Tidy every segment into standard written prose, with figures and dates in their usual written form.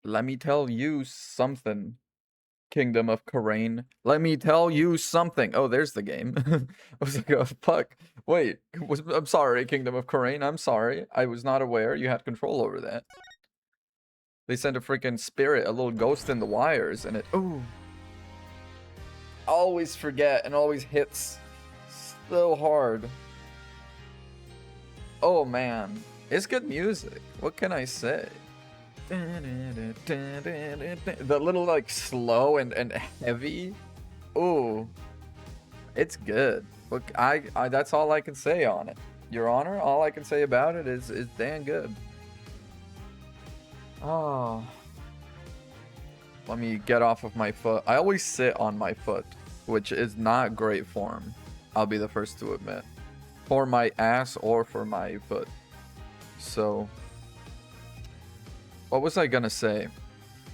Let me tell you something, Kingdom of Karain. Let me tell you something. Oh, there's the game. I was like, oh, fuck. Wait, I'm sorry, Kingdom of Karain. I'm sorry. I was not aware you had control over that. They sent a freaking spirit, a little ghost in the wires, and it... Ooh. Always forget and always hits so hard. Oh, man. It's good music. What can I say? The little, like, slow and heavy. Ooh. It's good. Look, I that's all I can say on it. Your Honor, all I can say about it is damn good. Oh. Let me get off of my foot. I always sit on my foot, which is not great form. I'll be the first to admit. For my ass or for my foot. So, what was I gonna say?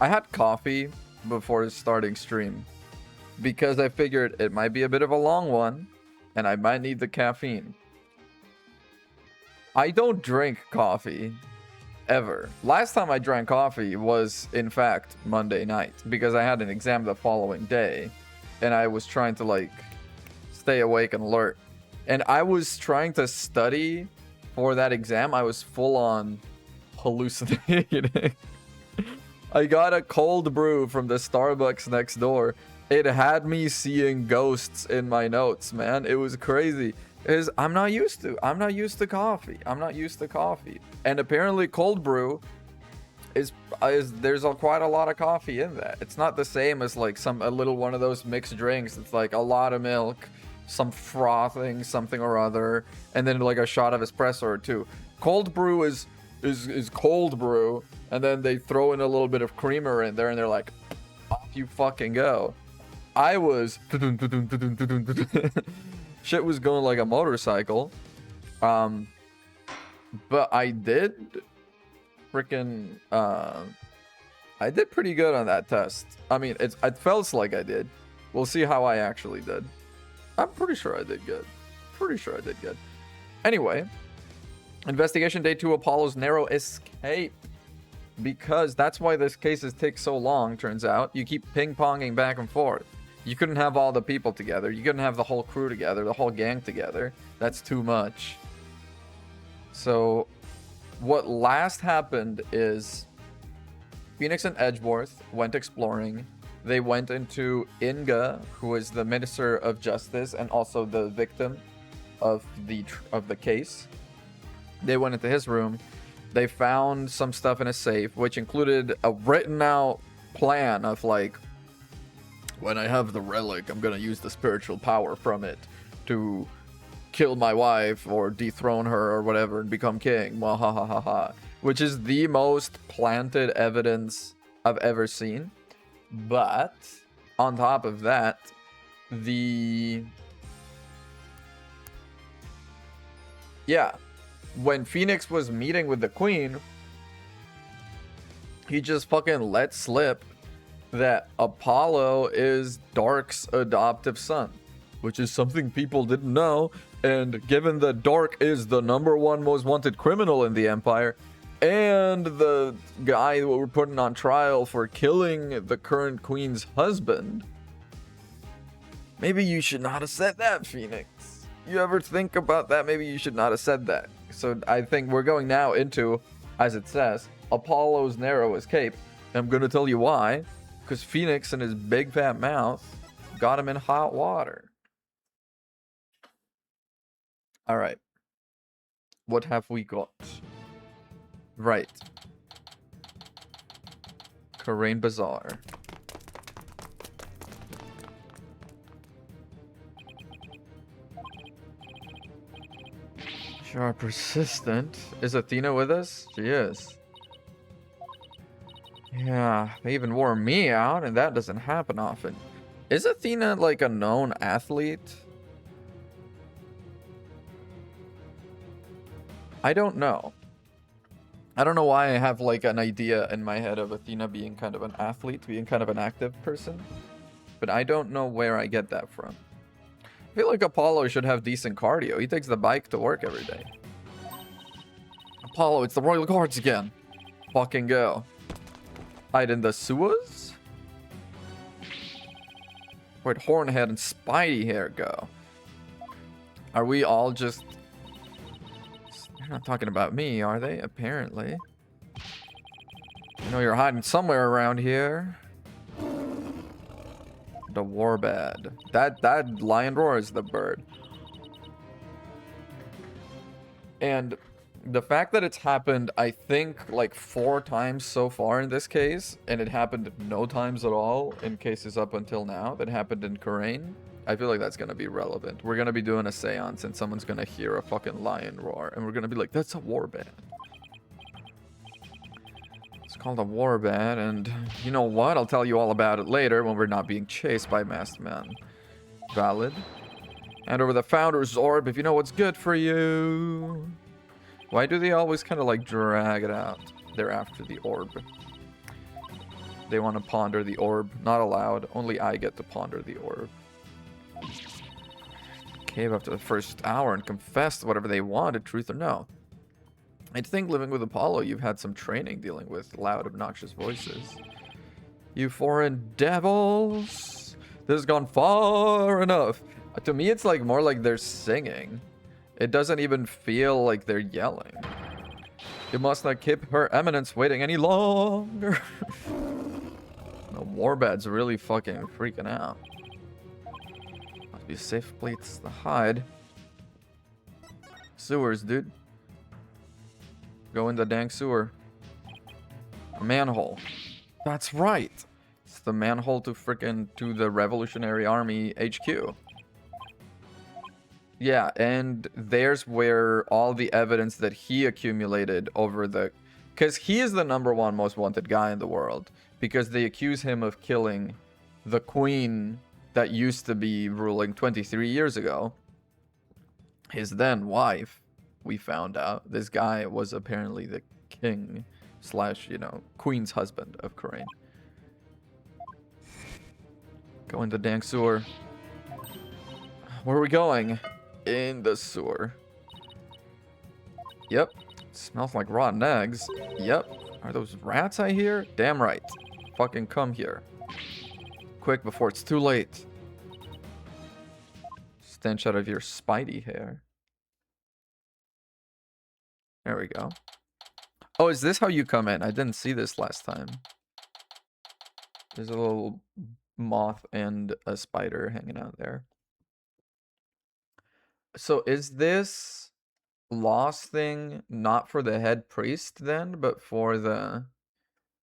I had coffee before starting stream because I figured it might be a bit of a long one and I might need the caffeine. I don't drink coffee ever. Last time I drank coffee was, in fact, Monday night because I had an exam the following day and I was trying to, like, stay awake and alert. And I was trying to study for that exam. I was full on hallucinating. I got a cold brew from the Starbucks next door. It had me seeing ghosts in my notes, man. It was crazy. I'm not used to coffee. I'm not used to coffee. And apparently cold brew is there's quite a lot of coffee in that. It's not the same as like a little one of those mixed drinks. It's like a lot of milk, some frothing, something or other, and then like a shot of espresso or two. Cold brew is cold brew, and then they throw in a little bit of creamer in there, and they're like, off you fucking go. I was shit was going like a motorcycle. But I did freaking I did pretty good on that test. I mean, it felt like I did. We'll see how I actually did. I'm pretty sure I did good. Anyway, investigation day 2, Apollo's narrow escape. Because that's why this cases take so long, turns out. You keep ping-ponging back and forth. You couldn't have all the people together. You couldn't have the whole crew together, the whole gang together. That's too much. So, what last happened is Phoenix and Edgeworth went exploring. They went into Inga, who is the Minister of Justice and also the victim of the case. They went into his room. They found some stuff in a safe, which included a written out plan of like, when I have the relic, I'm gonna use the spiritual power from it to kill my wife or dethrone her or whatever and become king. Wahahaha. Which is the most planted evidence I've ever seen. But on top of that, when Phoenix was meeting with the queen, he just fucking let slip that Apollo is Dark's adoptive son, which is something people didn't know. And given that Dark is the #1 most wanted criminal in the Empire, and the guy that we're putting on trial for killing the current queen's husband, maybe you should not have said that, Phoenix. You ever think about that? Maybe you should not have said that. So I think we're going now into, as it says, Apollo's narrow escape. And I'm going to tell you why. Because Phoenix and his big fat mouth got him in hot water. Alright. What have we got? Right. Karain Bazaar. You are persistent. Is Athena with us? She is. Yeah, they even wore me out, and that doesn't happen often. Is Athena like a known athlete? I don't know. I don't know why I have like an idea in my head of Athena being kind of an athlete, being kind of an active person. But I don't know where I get that from. I feel like Apollo should have decent cardio. He takes the bike to work every day. Apollo, it's the Royal Guards again. Fucking go. Hide in the sewers? Where'd Hornhead and Spidey Hair go? Are we all just... They're not talking about me, are they? Apparently. You know you're hiding somewhere around here. The Warbad. That lion roar is the bird. And the fact that it's happened, I think, like 4 times so far in this case, and it happened no times at all in cases up until now that happened in Khura'in, I feel like that's going to be relevant. We're going to be doing a seance and someone's going to hear a fucking lion roar, and we're going to be like, that's a warband. It's called a warband, and you know what? I'll tell you all about it later when we're not being chased by masked men. Valid. Hand over the Founder's Orb if you know what's good for you. Why do they always kind of like drag it out? They're after the orb. They want to ponder the orb. Not allowed. Only I get to ponder the orb. Cave after the first hour and confess to whatever they wanted, truth or no. I think living with Apollo, you've had some training dealing with loud, obnoxious voices. You foreign devils! This has gone far enough. To me, it's like more like they're singing. It doesn't even feel like they're yelling. You must not keep her eminence waiting any longer. The Warbad's really fucking freaking out. Must be a safe place to hide. Sewers, dude. Go in the dang sewer. A manhole. That's right. It's the manhole to the Revolutionary Army HQ. Yeah, and there's where all the evidence that he accumulated over the... Because he is the #1 most wanted guy in the world. Because they accuse him of killing the queen that used to be ruling 23 years ago. His then wife, we found out. This guy was apparently the king / queen's husband of Khura'in. Go in the dang sewer. Where are we going? In the sewer. Yep. Smells like rotten eggs. Yep. Are those rats I hear? Damn right. Fucking come here. Quick before it's too late. Stench out of your Spidey hair. There we go. Oh, is this how you come in? I didn't see this last time. There's a little moth and a spider hanging out there. So is this lost thing not for the head priest then, but for the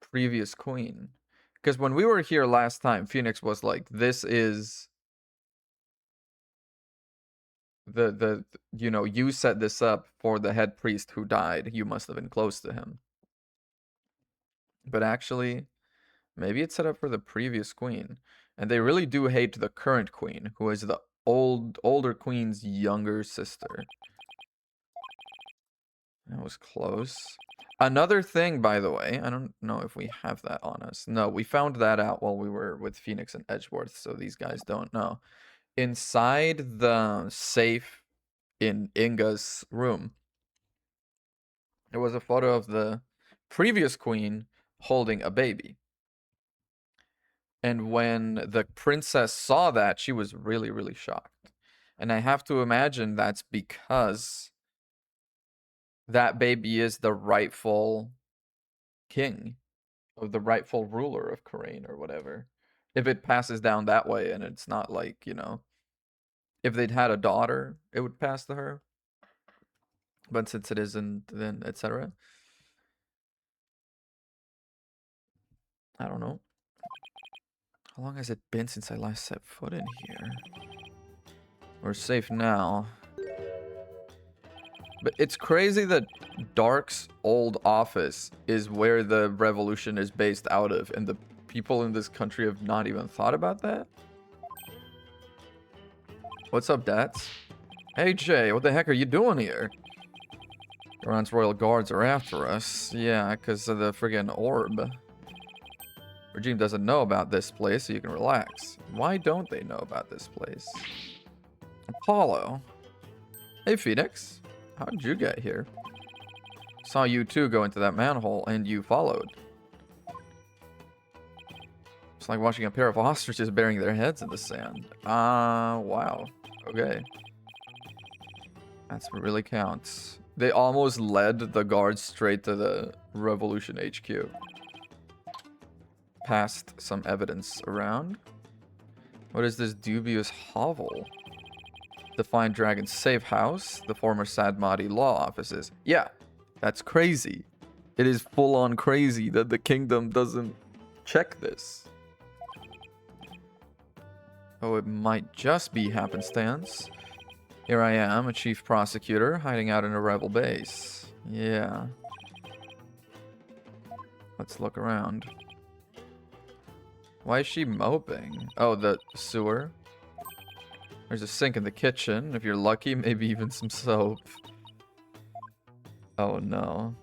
previous queen? Because when we were here last time, Phoenix was like, this is you set this up for the head priest who died. You must have been close to him. But actually, maybe it's set up for the previous queen. And they really do hate the current queen, who is the older queen's younger sister. That was close. Another thing, by the way, I don't know if we have that on us. No, we found that out while we were with Phoenix and Edgeworth, so these guys don't know. Inside the safe in Inga's room, there was a photo of the previous queen holding a baby. And when the princess saw that, she was really, really shocked. And I have to imagine that's because that baby is the rightful king, or the rightful ruler of Khura'in or whatever. If it passes down that way and it's not like, if they'd had a daughter, it would pass to her. But since it isn't, then etc. I don't know. How long has it been since I last set foot in here? We're safe now. But it's crazy that Dark's old office is where the revolution is based out of, and the people in this country have not even thought about that? What's up, Dats? Hey, Jay, what the heck are you doing here? Iran's royal guards are after us. Yeah, because of the friggin' orb. Regime doesn't know about this place, so you can relax. Why don't they know about this place? Apollo. Hey, Phoenix. How did you get here? Saw you two go into that manhole, and you followed. It's like watching a pair of ostriches burying their heads in the sand. Wow. Okay. That's what really counts. They almost led the guards straight to the Revolution HQ. Passed some evidence around. What is this dubious hovel? Defiant Dragon's safe house, the former Sadmati law offices. Yeah, that's crazy. It is full-on crazy that the kingdom doesn't check this. Oh, it might just be happenstance. Here I am, a chief prosecutor, hiding out in a rebel base. Yeah. Let's look around. Why is she moping? Oh, the sewer. There's a sink in the kitchen. If you're lucky, maybe even some soap. Oh, no.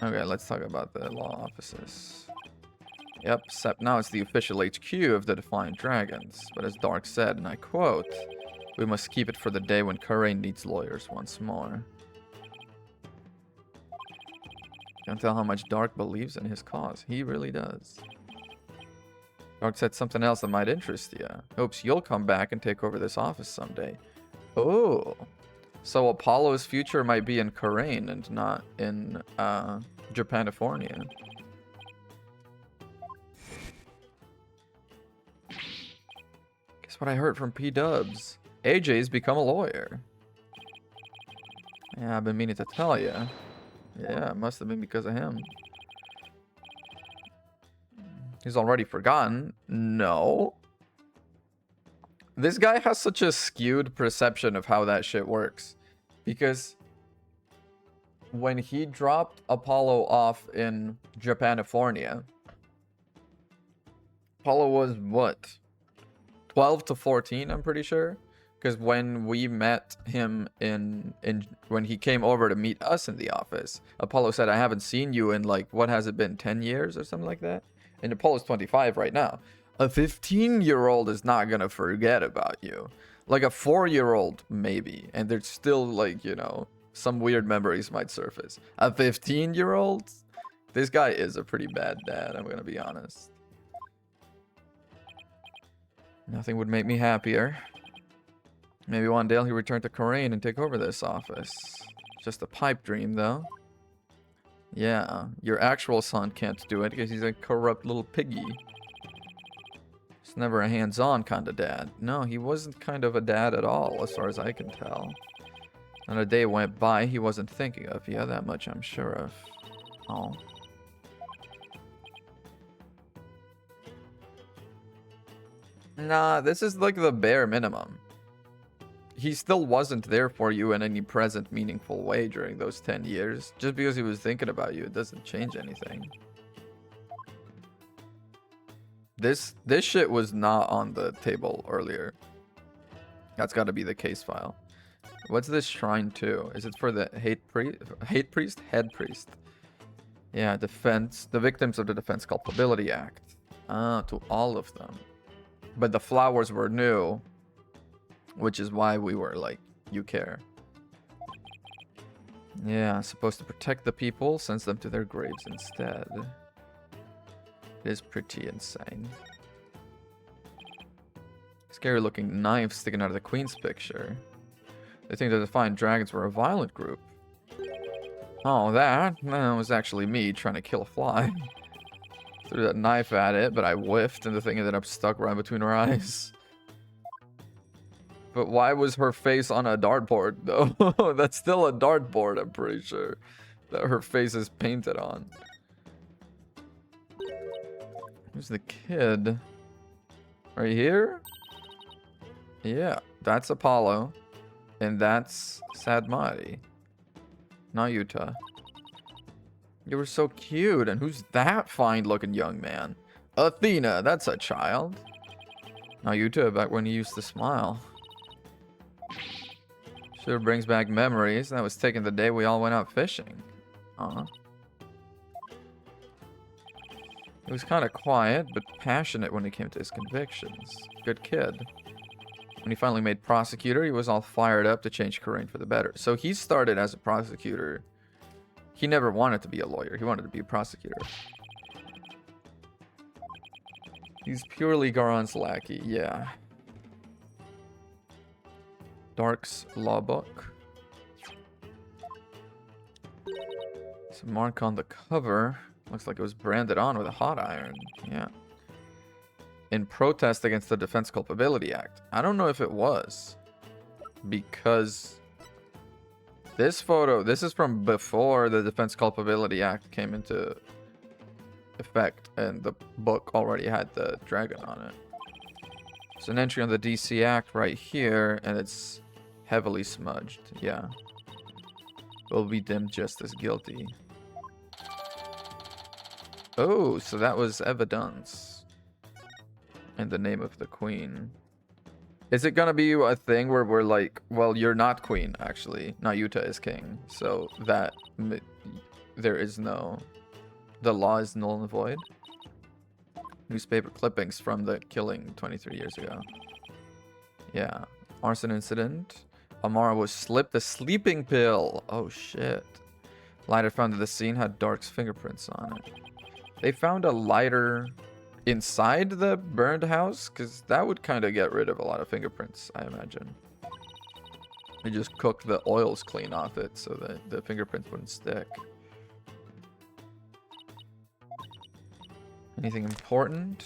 Okay, let's talk about the law offices. Yep, except now it's the official HQ of the Defiant Dragons. But as Dark said, and I quote, we must keep it for the day when Karain needs lawyers once more. Can't tell how much Dark believes in his cause. He really does. Dark said something else that might interest you. Hopes you'll come back and take over this office someday. Oh. So Apollo's future might be in Karain and not in Japanifornia. Guess what I heard from P-Dubs? AJ's become a lawyer. Yeah, I've been meaning to tell you. Yeah, it must have been because of him. He's already forgotten. No. This guy has such a skewed perception of how that shit works. Because when he dropped Apollo off in Japanifornia, Apollo was what? 12 to 14, I'm pretty sure. Because when we met him when he came over to meet us in the office, Apollo said, I haven't seen you in like, what has it been, 10 years or something like that? And Apollo's 25 right now. A 15-year-old is not going to forget about you. Like a 4-year-old, maybe. And there's still like, you know, some weird memories might surface. A 15-year-old? This guy is a pretty bad dad, I'm going to be honest. Nothing would make me happier. Maybe one day he'll return to Karain and take over this office. Just a pipe dream, though. Yeah, your actual son can't do it because he's a corrupt little piggy. He's never a hands-on kind of dad. No, he wasn't kind of a dad at all, as far as I can tell. Not a day went by he wasn't thinking of you. That much I'm sure of. Oh. Nah, this is like the bare minimum. He still wasn't there for you in any present meaningful way during those 10 years. Just because he was thinking about you, it doesn't change anything. This shit was not on the table earlier. That's got to be the case file. What's this shrine to? Is it for the hate priest? Head priest. Yeah, defense. The victims of the Defense Culpability Act. Ah, to all of them. But the flowers were new. Which is why we were like, you care. Yeah, supposed to protect the people, sends them to their graves instead. It is pretty insane. Scary looking knife sticking out of the Queen's picture. They think the Defiant Dragons were a violent group. Oh, that was actually me trying to kill a fly. Threw that knife at it, but I whiffed and the thing ended up stuck right between her eyes. But why was her face on a dartboard, though? That's still a dartboard, I'm pretty sure. That her face is painted on. Who's the kid? Right here? Yeah, that's Apollo. And that's Sadmati. Not Yuta. You were so cute. And who's that fine-looking young man? Athena, that's a child. Not Yuta, back when he used to smile. Sure brings back memories. That was taken the day we all went out fishing. He was kind of quiet, but passionate when it came to his convictions. Good kid. When he finally made prosecutor, he was all fired up to change Karain for the better. So he started as a prosecutor. He never wanted to be a lawyer. He wanted to be a prosecutor. He's purely Garon's lackey, yeah. Dark's law book. It's a mark on the cover. Looks like it was branded on with a hot iron. Yeah. In protest against the Defense Culpability Act. I don't know if it was. Because this photo, this is from before the Defense Culpability Act came into effect. And the book already had the dragon on it. It's an entry on the DC Act right here. And it's heavily smudged. Yeah. Will be deemed just as guilty. Oh, so that was evidence. In the name of the queen. Is it gonna be a thing where we're like, well, you're not queen, actually. Nayuta is king. So that there is no... The law is null and void. Newspaper clippings from the killing 23 years ago. Yeah. Arson incident. Amara was slipped a sleeping pill. Oh, shit. Lighter found at the scene had Dark's fingerprints on it. They found a lighter inside the burned house? Because that would kind of get rid of a lot of fingerprints, I imagine. They just cooked the oils clean off it so that the fingerprints wouldn't stick. Anything important?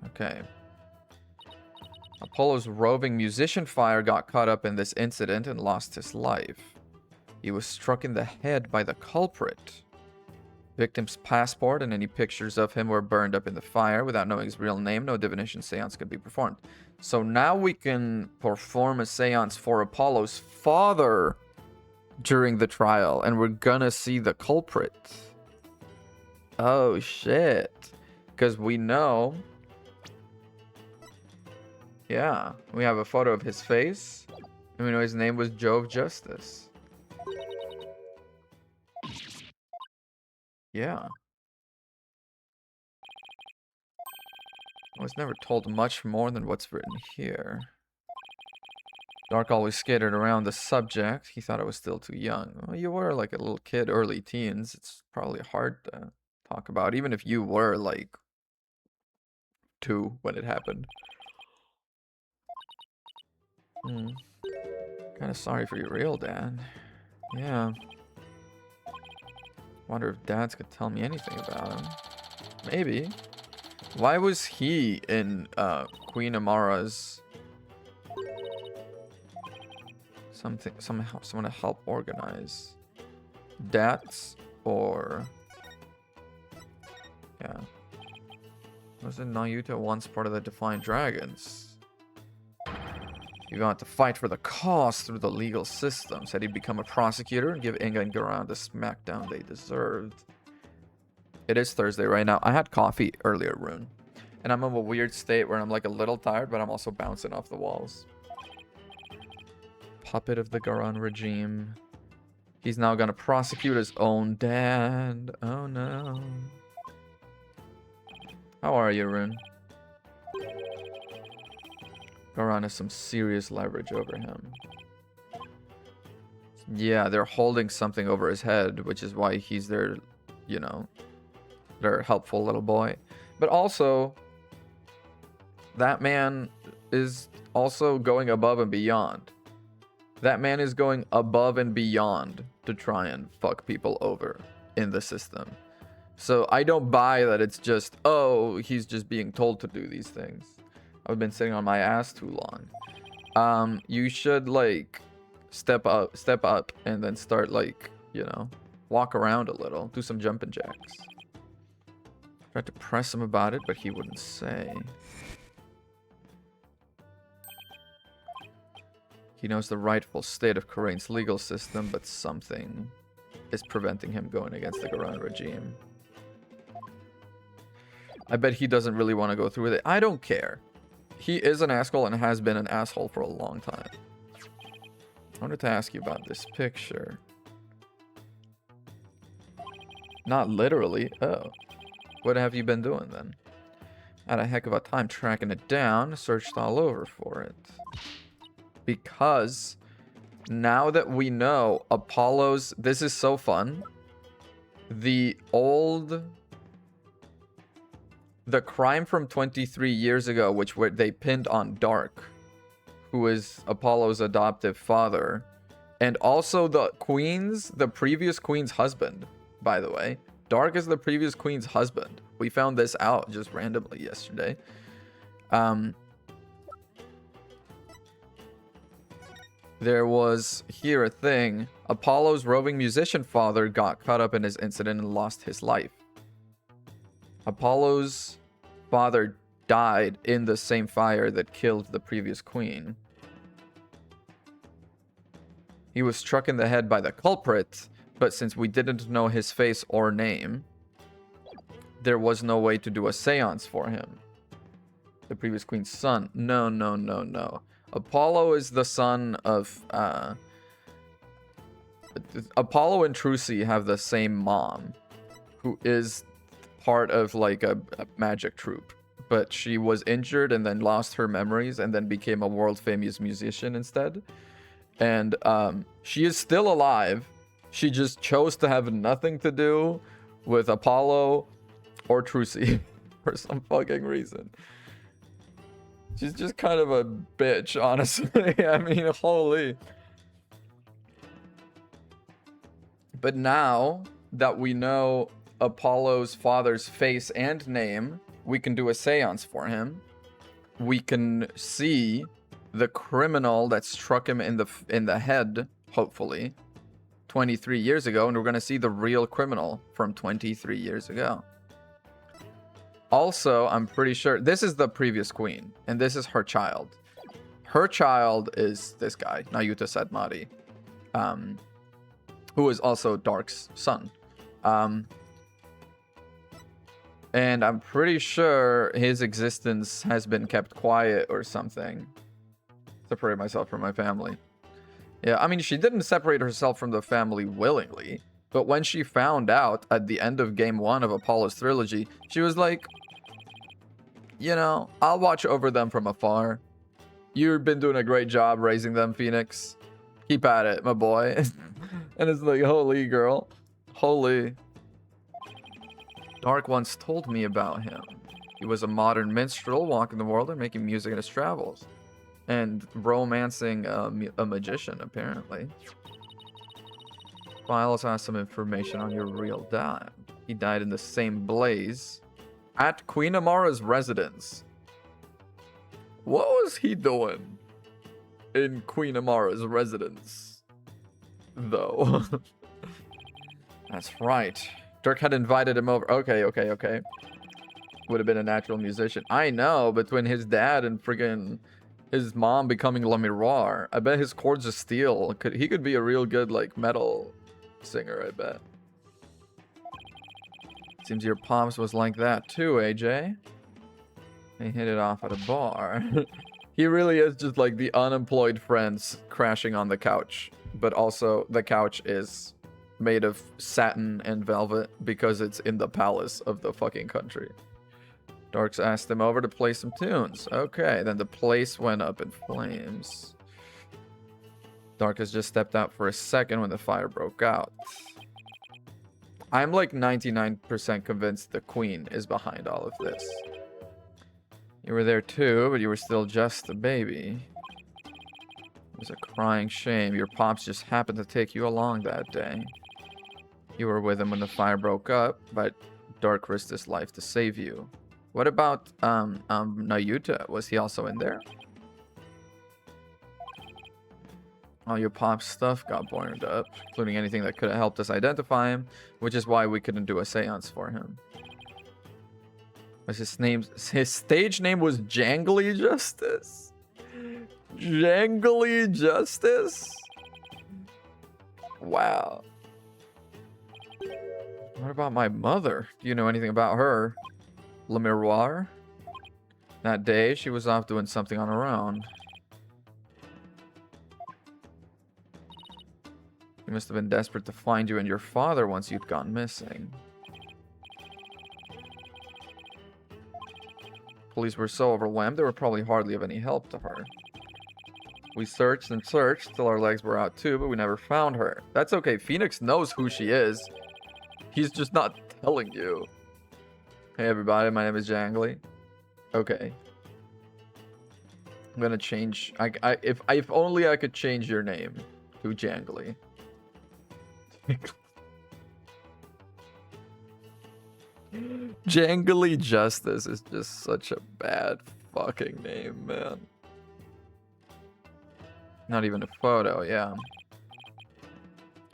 Okay. Apollo's roving musician fire got caught up in this incident and lost his life. He was struck in the head by the culprit. Victim's passport and any pictures of him were burned up in the fire. Without knowing his real name, no divination seance could be performed. So now we can perform a seance for Apollo's father during the trial, and we're gonna see the culprit. Oh, shit. Because we know... Yeah, we have a photo of his face, and we know his name was Jove Justice. Yeah. I was never told much more than what's written here. Dark always skated around the subject. He thought I was still too young. Well, you were like a little kid, early teens. It's probably hard to talk about, even if you were like 2 when it happened. Kind of sorry for your real dad. Yeah. Wonder if dads could tell me anything about him. Maybe. Why was he in Queen Amara's... someone to help organize? Dats or... Yeah. Wasn't Nayuta once part of the Defiant Dragons? He got to fight for the cause through the legal system. Said he'd become a prosecutor and give Inga and Garan the smackdown they deserved. It is Thursday right now. I had coffee earlier, Rune. And I'm in a weird state where I'm like a little tired, but I'm also bouncing off the walls. Puppet of the Garan regime. He's now gonna prosecute his own dad. Oh no. How are you, Rune? Garan has some serious leverage over him. Yeah, they're holding something over his head, which is why he's their, you know, their helpful little boy. But also, that man is also going above and beyond. That man is going above and beyond to try and fuck people over in the system. So I don't buy that it's just, oh, he's just being told to do these things. I've been sitting on my ass too long. You should like step up and then start like, you know, walk around a little, do some jumping jacks. Tried to press him about it, but he wouldn't say. He knows the rightful state of Karain's legal system, but something is preventing him going against the Garan regime. I bet he doesn't really want to go through with it. I don't care. He is an asshole and has been an asshole for a long time. I wanted to ask you about this picture. Not literally. Oh. What have you been doing then? Had a heck of a time tracking it down. Searched all over for it. Because now that we know Apollo's... This is so fun. The old the crime from 23 years ago, which they pinned on Dark, who is Apollo's adoptive father, and also the previous queen's husband, by the way. Dark is the previous queen's husband. We found this out just randomly yesterday. There was here a thing. Apollo's roving musician father got caught up in his incident and lost his life. Apollo's father died in the same fire that killed the previous queen. He was struck in the head by the culprit, but since we didn't know his face or name, there was no way to do a seance for him. The previous queen's son. No. Apollo is the son of... Apollo and Trucy have the same mom, who is part of like a magic troupe. But she was injured and then lost her memories and then became a world famous musician instead. And she is still alive. She just chose to have nothing to do with Apollo or Trucy for some fucking reason. She's just kind of a bitch, honestly. I mean, holy. But now that we know Apollo's father's face and name, we can do a seance for him. We can see the criminal that struck him in the head, hopefully, 23 years ago, and we're going to see the real criminal from 23 years ago. Also, I'm pretty sure this is the previous queen, and this is her child. Her child is this guy, Nayuta Sadmati, who is also Dark's son. And I'm pretty sure his existence has been kept quiet or something. Separate myself from my family. Yeah, I mean, she didn't separate herself from the family willingly, but when she found out at the end of game 1 of Apollo's trilogy, she was like, you know, I'll watch over them from afar. You've been doing a great job raising them, Phoenix. Keep at it, my boy. And it's like, holy girl. Holy. Dark once told me about him. He was a modern minstrel walking the world and making music in his travels. And romancing a magician, apparently. Files has some information on your real dad. He died in the same blaze at Queen Amara's residence. What was he doing in Queen Amara's residence, though? That's right. Dirk had invited him over. Okay. Would have been a natural musician. I know, between his dad and friggin' his mom becoming Le Miroir, I bet his chords of steel. He could be a real good, like, metal singer, I bet. Seems your pops was like that too, AJ. They hit it off at a bar. He really is just like the unemployed friends crashing on the couch. But also, the couch is made of satin and velvet because it's in the palace of the fucking country. Darks asked him over to play some tunes. Okay, then the place went up in flames. Dark has just stepped out for a second when the fire broke out. I'm like 99% convinced the queen is behind all of this. You were there too, but you were still just a baby. It was a crying shame. Your pops just happened to take you along that day. You were with him when the fire broke up, but Dark risked his life to save you. What about Nayuta? Was he also in there? All your pop's stuff got burned up, including anything that could have helped us identify him, which is why we couldn't do a seance for him. Was his stage name was Jangly Justice? Jangly Justice? Wow. What about my mother? Do you know anything about her? Le Miroir? That day, she was off doing something on her own. He must have been desperate to find you and your father once you'd gone missing. Police were so overwhelmed, they were probably hardly of any help to her. We searched and searched till our legs were out too, but we never found her. That's okay, Phoenix knows who she is. He's just not telling you. Hey everybody, my name is Jangly. Okay. I'm gonna change. If only I could change your name to Jangly. Jangly Justice is just such a bad fucking name, man. Not even a photo, yeah.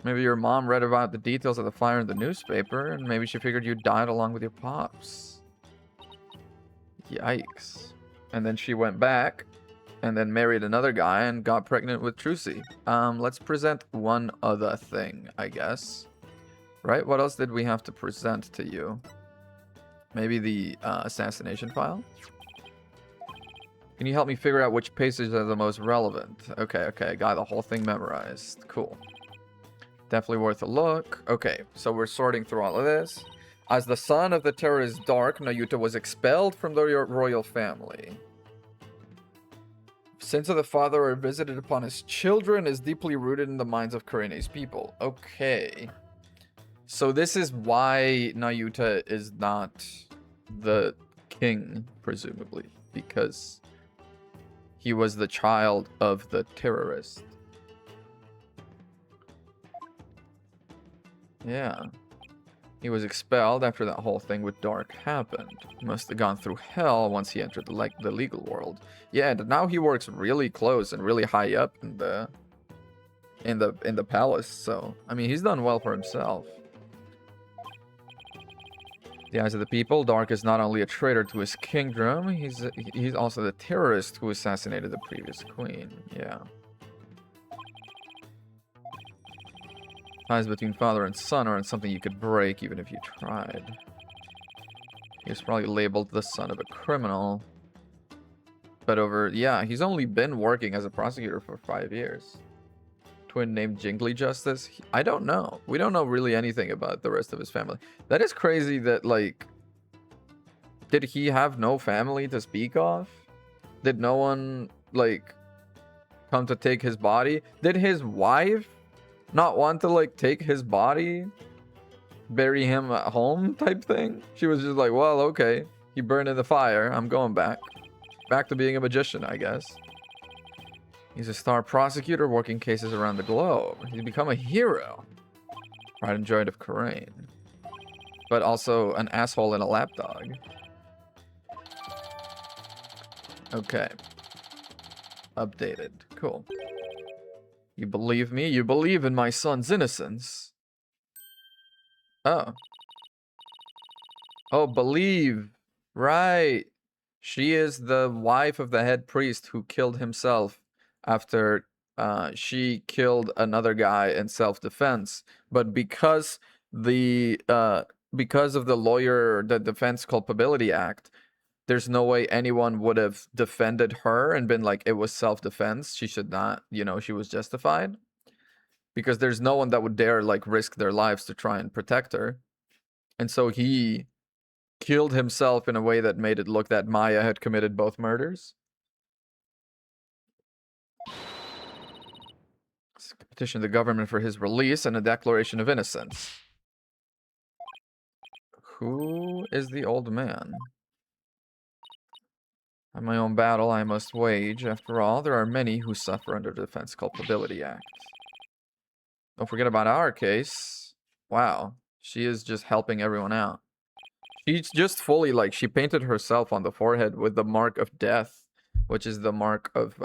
Maybe your mom read about the details of the fire in the newspaper, and maybe she figured you died along with your pops. Yikes. And then she went back, and then married another guy and got pregnant with Trucy. Let's present one other thing, I guess. Right? What else did we have to present to you? Maybe the assassination file? Can you help me figure out which pages are the most relevant? Okay, okay, got the whole thing memorized. Cool. Definitely worth a look. Okay, so we're sorting through all of this. As the son of the terrorist Dark, Nayuta was expelled from the royal family. Sins of the father are visited upon his children is deeply rooted in the minds of Kurene's people. Okay. So this is why Nayuta is not the king, presumably. Because he was the child of the terrorist. Yeah. He was expelled after that whole thing with Dark happened. He must have gone through hell once he entered the legal world. Yeah, and now he works really close and really high up in the palace. So, I mean, he's done well for himself. The eyes of the people, Dark is not only a traitor to his kingdom, he's also the terrorist who assassinated the previous queen. Yeah. Ties between father and son aren't something you could break even if you tried. He was probably labeled the son of a criminal. But yeah, he's only been working as a prosecutor for 5 years. Twin named Jingly Justice? I don't know. We don't know really anything about the rest of his family. That is crazy that, like... Did he have no family to speak of? Did no one, like, come to take his body? Did his wife not want to, like, take his body, bury him at home type thing? She was just like, well, okay, he burned in the fire, I'm going back to being a magician, I guess. He's a star prosecutor working cases around the globe. He's become a hero. Pride and joy of Kurain, but also an asshole and a lapdog. Okay, updated. Cool. You believe me? You believe in my son's innocence. Oh. Oh, believe. Right. She is the wife of the head priest who killed himself after she killed another guy in self-defense. But because of the Defense Culpability Act, there's no way anyone would have defended her and been like, it was self-defense. She should not, she was justified. Because there's no one that would dare, like, risk their lives to try and protect her. And so he killed himself in a way that made it look that Maya had committed both murders. Petition the government for his release and a declaration of innocence. Who is the old man? On my own battle I must wage. After all, there are many who suffer under the Defense Culpability Act. Don't forget about our case. Wow. She is just helping everyone out. She's just fully, like, she painted herself on the forehead with the mark of death, which is the mark of,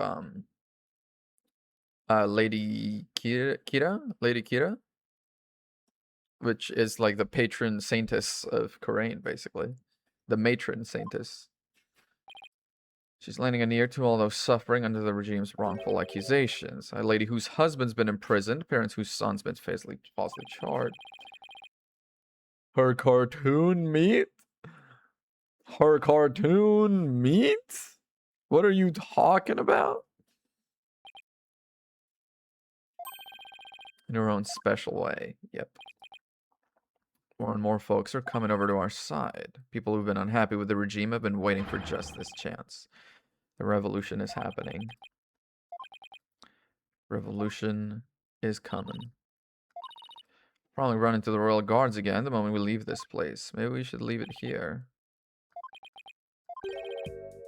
Lady Kira, which is like the patron saintess of Kurain, basically. The matron saintess. She's lending an ear to all those suffering under the regime's wrongful accusations. A lady whose husband's been imprisoned, parents whose son's been falsely charged. Her cartoon meat? Her cartoon meat? What are you talking about? In her own special way. Yep. More and more folks are coming over to our side. People who've been unhappy with the regime have been waiting for just this chance. The revolution is happening. Revolution is coming. Probably run into the royal guards again the moment we leave this place. Maybe we should leave it here.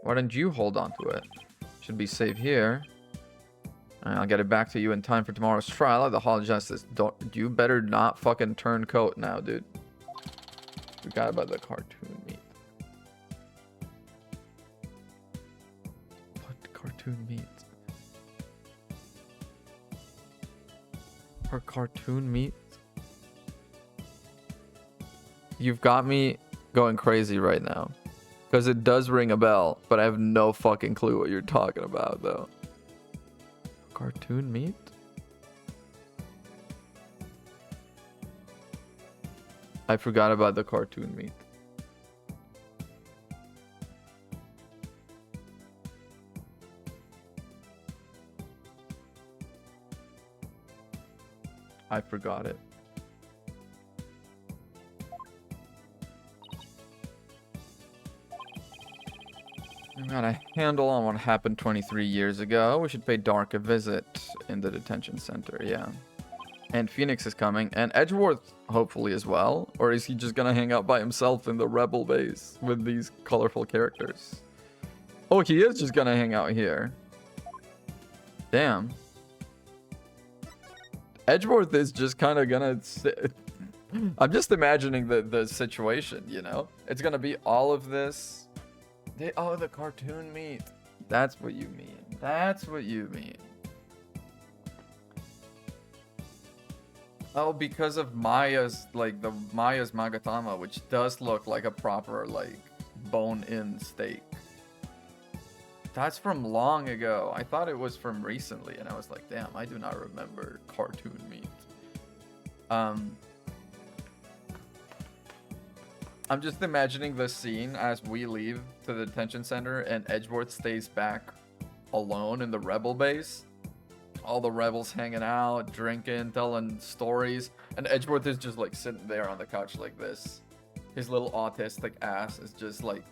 Why didn't you hold on to it? Should be safe here. Alright, I'll get it back to you in time for tomorrow's trial at the Hall of Justice. You better not fucking turn coat now, dude. Forgot about the cartoon meat. What cartoon meat? For cartoon meat? You've got me going crazy right now. Because it does ring a bell, but I have no fucking clue what you're talking about, though. Cartoon meat? I forgot about the cartoon meat. I forgot it. I got a handle on what happened 23 years ago. We should pay Dark a visit in the detention center, yeah. And Phoenix is coming, and Edgeworth hopefully as well. Or is he just gonna hang out by himself in the rebel base with these colorful characters? Oh, he is just gonna hang out here. Damn. Edgeworth is just kind of gonna sit. I'm just imagining the situation, you know? It's gonna be all of this. Oh, the cartoon meat. That's what you mean. That's what you mean. Oh, because of Maya's, like, the Maya's Magatama, which does look like a proper, like, bone-in steak. That's from long ago. I thought it was from recently, and I was like, damn, I do not remember cartoon meat. I'm just imagining the scene as we leave to the detention center and Edgeworth stays back alone in the rebel base. All the rebels hanging out, drinking, telling stories, and Edgeworth is just like sitting there on the couch like this. His little autistic ass is just like...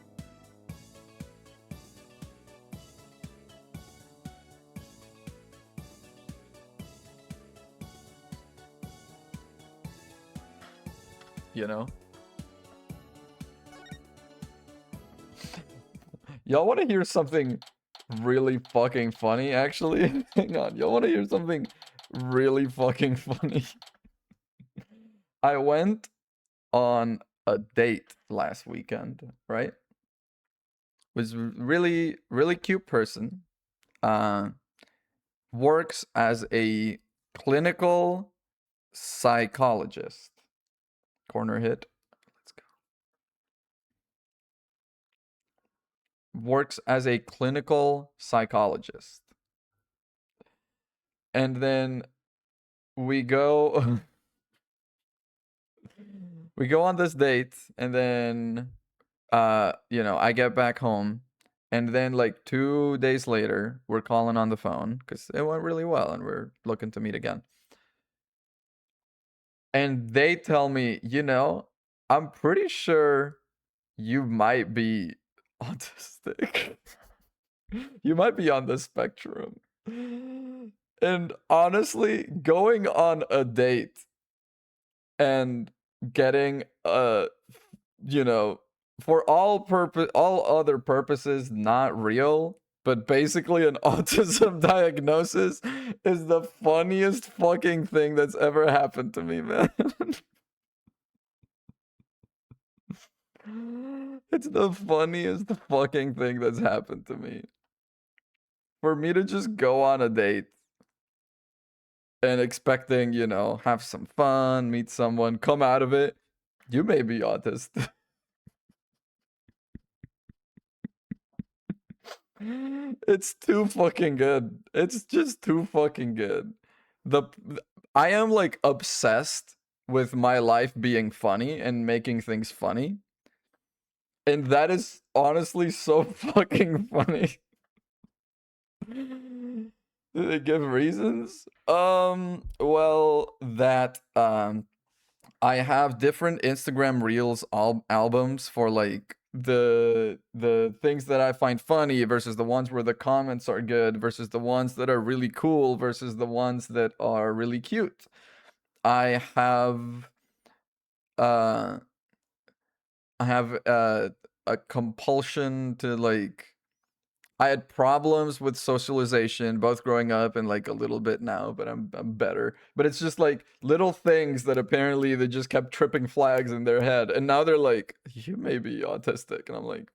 You know? Y'all want to hear something really fucking funny, actually? Hang on, y'all want to hear something really fucking funny? I went on a date last weekend, right? Was really, really cute person. Works as a clinical psychologist. Corner hit. Let's go. Works as a clinical psychologist. And then we go we go on this date, and then you know, I get back home, and then like 2 days later we're calling on the phone because it went really well and we're looking to meet again. And they tell me, you know, I'm pretty sure you might be autistic. You might be on the spectrum. And honestly, going on a date and getting you know, for all other purposes not real, but basically an autism diagnosis is the funniest fucking thing that's ever happened to me, man. It's the funniest fucking thing that's happened to me. For me to just go on a date and expecting, you know, have some fun, meet someone, come out of it, you may be autistic. It's too fucking good. It's just too fucking good. I am like obsessed with my life being funny and making things funny. And that is honestly so fucking funny. Did they give reasons? Well, that I have different Instagram Reels albums for like the things that I find funny versus the ones where the comments are good versus the ones that are really cool versus the ones that are really cute. I have uh a compulsion to like I had problems with socialization, both growing up and like a little bit now, but I'm better. But it's just like little things that apparently they just kept tripping flags in their head, and now they're like, "You may be autistic," and I'm like,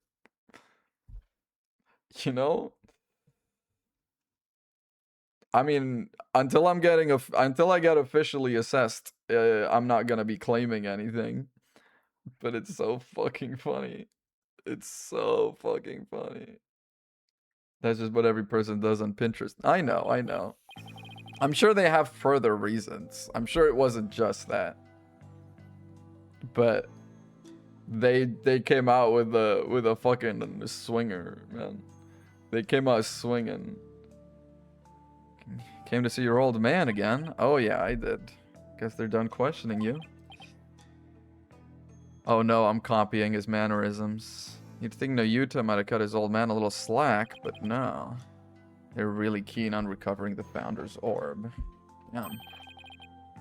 you know, I mean, until I get officially assessed, I'm not gonna be claiming anything. But it's so fucking funny. It's so fucking funny. That's just what every person does on Pinterest. I know, I know. I'm sure they have further reasons. I'm sure it wasn't just that. But they came out with a fucking swinger, man. They came out swinging. Came to see your old man again? Oh yeah, I did. Guess they're done questioning you. Oh no, I'm copying his mannerisms. You'd think Nayuta might have cut his old man a little slack, but no. They're really keen on recovering the Founder's Orb. Yeah.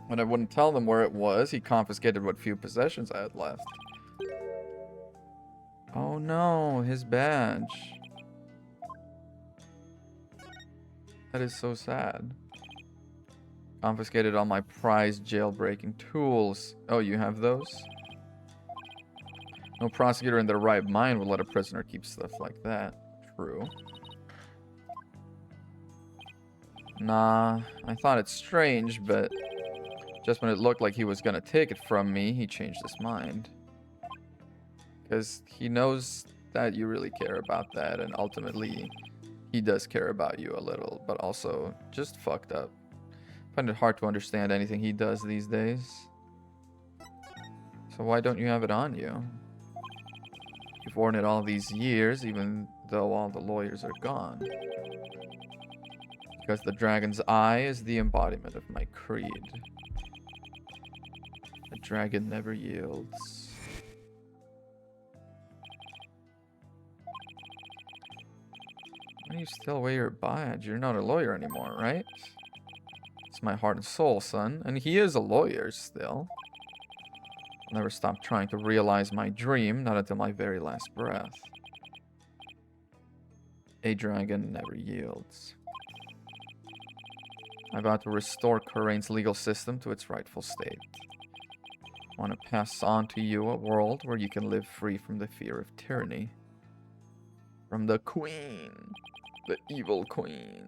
When I wouldn't tell them where it was, he confiscated what few possessions I had left. Oh no, his badge. That is so sad. Confiscated all my prized jailbreaking tools. Oh, you have those? No prosecutor in their right mind would let a prisoner keep stuff like that. True. Nah, I thought it strange, but just when it looked like he was gonna take it from me, he changed his mind. Because he knows that you really care about that, and ultimately, he does care about you a little, but also just fucked up. I find it hard to understand anything he does these days. So why don't you have it on you? You've worn it all these years, even though all the lawyers are gone. Because the dragon's eye is the embodiment of my creed. The dragon never yields. Why do you still wear your badge? You're not a lawyer anymore, right? It's my heart and soul, son. And he is a lawyer still. I'll never stop trying to realize my dream, not until my very last breath. A dragon never yields. I vow to restore Kurain's legal system to its rightful state. I want to pass on to you a world where you can live free from the fear of tyranny. From the queen. The evil queen.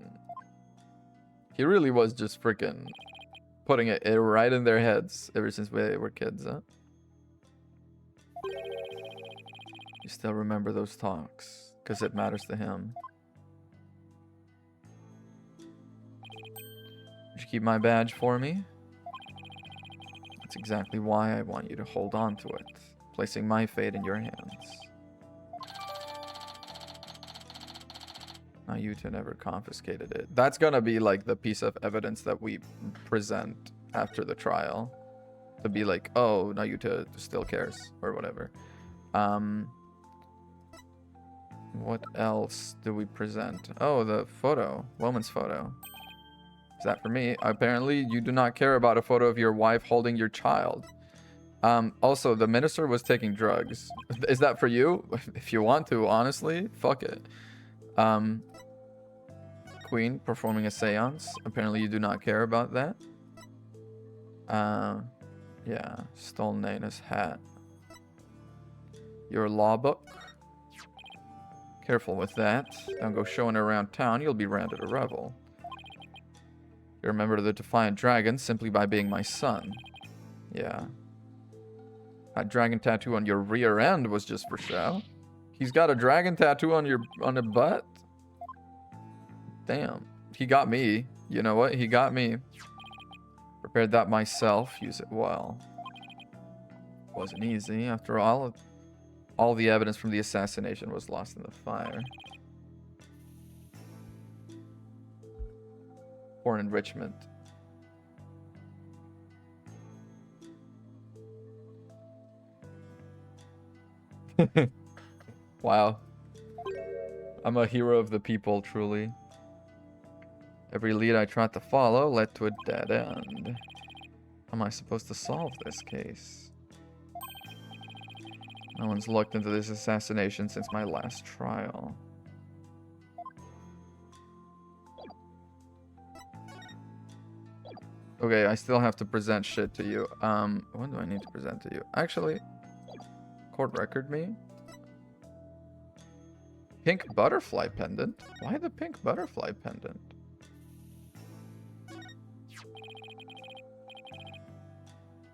He really was just freaking putting it right in their heads ever since we were kids, huh? You still remember those talks, because it matters to him. Would you keep my badge for me? That's exactly why I want you to hold on to it, placing my fate in your hands. Yuta never confiscated it. That's gonna be like the piece of evidence that we present after the trial. To be like, oh, Nayuta still cares, or whatever. What else do we present? Oh, the photo. Woman's photo. Is that for me? Apparently, you do not care about a photo of your wife holding your child. Also, the minister was taking drugs. Is that for you? If you want to, honestly, fuck it. Queen performing a seance. Apparently, you do not care about that. Yeah. Stole Naina's hat. Your law book. Careful with that. Don't go showing it around town. You'll be branded a rebel. You remember the Defiant Dragon simply by being my son. Yeah. That dragon tattoo on your rear end was just for show. He's got a dragon tattoo on a butt? Damn. He got me. You know what? He got me. Prepared that myself. Use it well. Wasn't easy. After all the evidence from the assassination was lost in the fire. For enrichment. Wow. I'm a hero of the people, truly. Every lead I tried to follow led to a dead end. How am I supposed to solve this case? No one's looked into this assassination since my last trial. Okay, I still have to present shit to you. What do I need to present to you? Actually, court record me. Pink butterfly pendant? Why the pink butterfly pendant?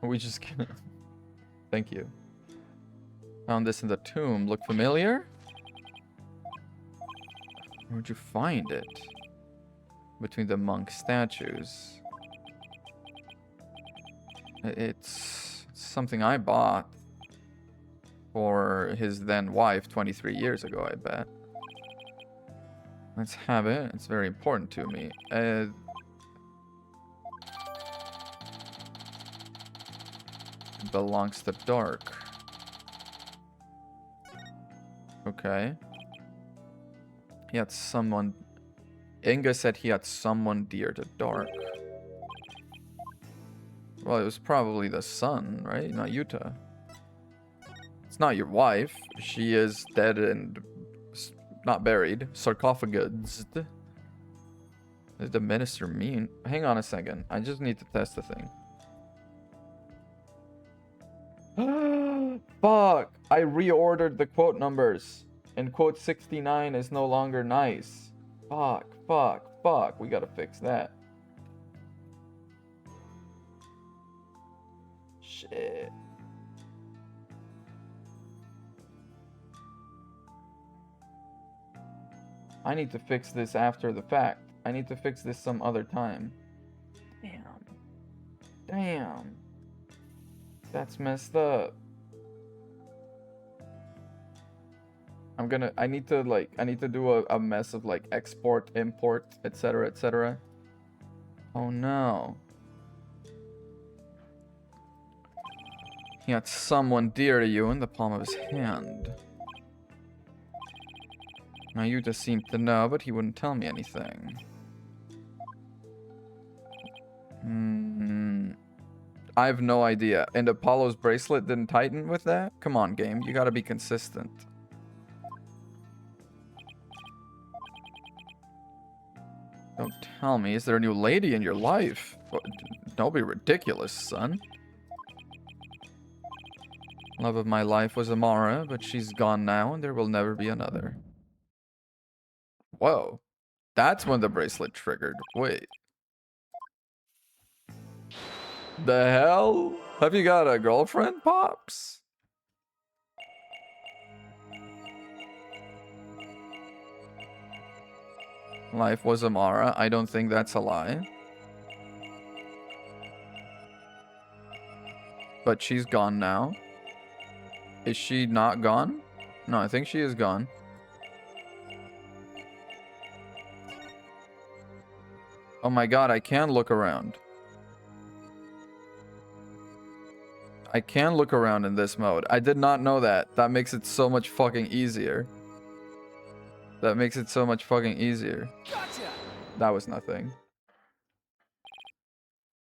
Are we just gonna... Thank you. Found this in the tomb. Look familiar? Where'd you find it? Between the monk statues. It's something I bought for his then wife 23 years ago, I bet. Let's have it. It's very important to me. It belongs to Dark. Okay. He had someone... Inga said he had someone dear to Dark. Well, it was probably the son, right? Not Yuta. It's not your wife. She is dead and not buried. Sarcophagused. What does the minister mean? Hang on a second. I just need to test the thing. Fuck! I reordered the quote numbers. And quote 69 is no longer nice. Fuck, fuck, fuck. We gotta fix that. Shit. I need to fix this after the fact. I need to fix this some other time. Damn. Damn. That's messed up. I need to do a mess of like export, import, etc, etc. Oh no. He had someone dear to you in the palm of his hand. Now you just seem to know, but he wouldn't tell me anything. I have no idea. And Apollo's bracelet didn't tighten with that? Come on, game. You gotta be consistent. Don't tell me. Is there a new lady in your life? Don't be ridiculous, son. Love of my life was Amara, but she's gone now, and there will never be another. Whoa. That's when the bracelet triggered. Wait. The hell? Have you got a girlfriend, Pops? Life was Amara. I don't think that's a lie. But she's gone now. Is she not gone? No, I think she is gone. Oh my god, I can look around. I can look around in this mode. I did not know that. That makes it so much fucking easier. That makes it so much fucking easier. Gotcha. That was nothing.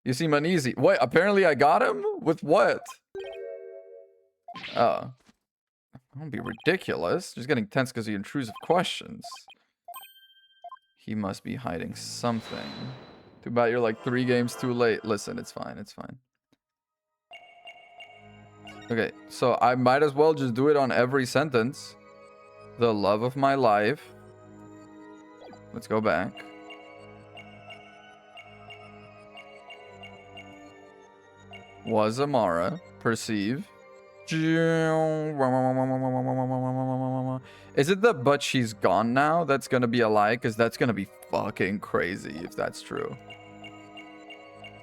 You seem uneasy. Wait, apparently I got him? With what? Oh. Don't be ridiculous. Just getting tense because of intrusive questions. He must be hiding something. Too bad you're like 3 games too late. Listen, it's fine. It's fine. Okay, so I might as well just do it on every sentence. The love of my life. Let's go back. Was Amara. Perceive. Is it the but she's gone now that's gonna be a lie? Because that's gonna be fucking crazy if that's true.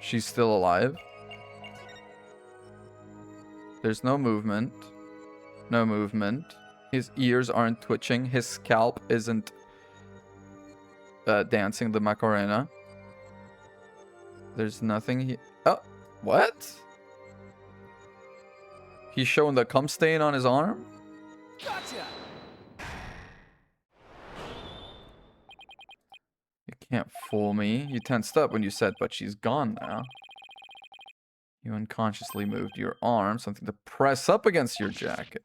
She's still alive. There's no movement. No movement. His ears aren't twitching. His scalp isn't dancing the Macarena. There's nothing he... Oh, what? He's showing the cum stain on his arm? Gotcha. You can't fool me. You tensed up when you said, but she's gone now. You unconsciously moved your arm, something to press up against your jacket.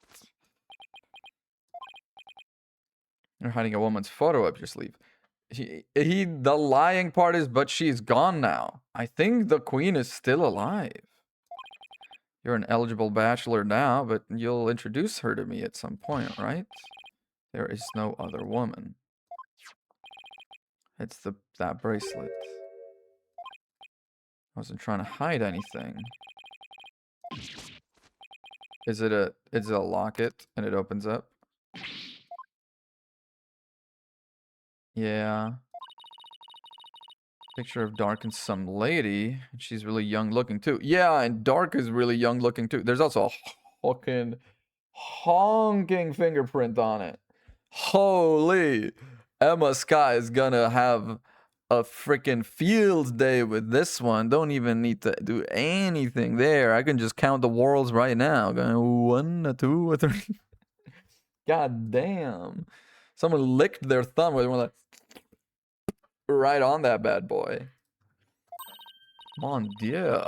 You're hiding a woman's photo up your sleeve. The lying part is, but she's gone now. I think the queen is still alive. You're an eligible bachelor now, but you'll introduce her to me at some point, right? There is no other woman. It's that bracelet. I wasn't trying to hide anything. Is it a locket and it opens up? Yeah. Picture of Dark and some lady. She's really young looking too. Yeah, and Dark is really young looking too. There's also a fucking honking fingerprint on it. Holy. Emma Sky is gonna have a freaking field day with this one. Don't even need to do anything there. I can just count the whorls right now. Going 1, 2, 3. God damn. Someone licked their thumb with one like right on that bad boy. Mon Dieu.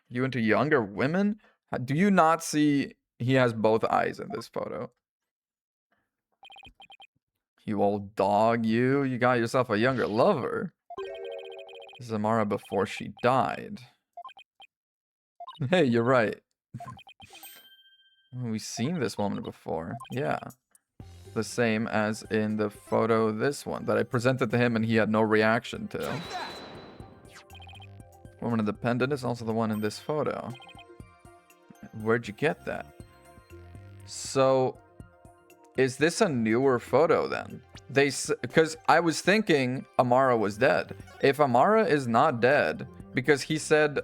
You into younger women? Do you not see he has both eyes in this photo? You old dog, you. You got yourself a younger lover. Zamara before she died. Hey, you're right. We've seen this woman before. Yeah. The same as in the photo, this one, that I presented to him and he had no reaction to. Woman independent is also the one in this photo. Where'd you get that? So, is this a newer photo then? Because I was thinking Amara was dead. If Amara is not dead, because he said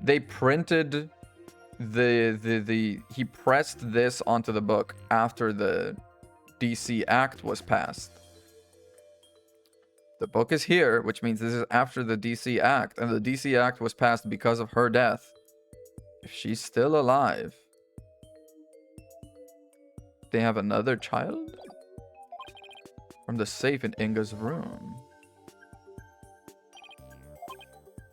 they printed he pressed this onto the book after the DC Act was passed. The book is here, which means this is after the DC Act, and the DC Act was passed because of her death. If she's still alive, they have another child? From the safe in Inga's room.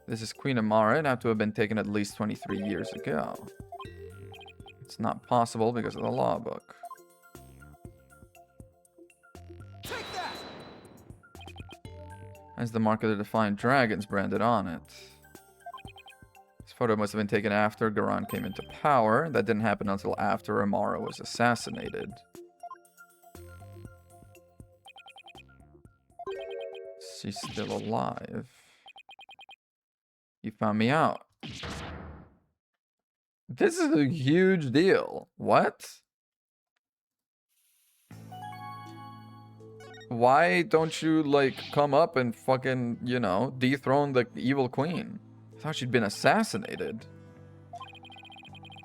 This is Queen Amara. It had to have been taken at least 23 years ago. It's not possible because of the law book. Has the mark of the Defiant Dragons branded on it. This photo must have been taken after Garan came into power. That didn't happen until after Amara was assassinated. She's still alive. You found me out. This is a huge deal. What? Why don't you, like, come up and fucking, you know, dethrone the evil queen? I thought she'd been assassinated.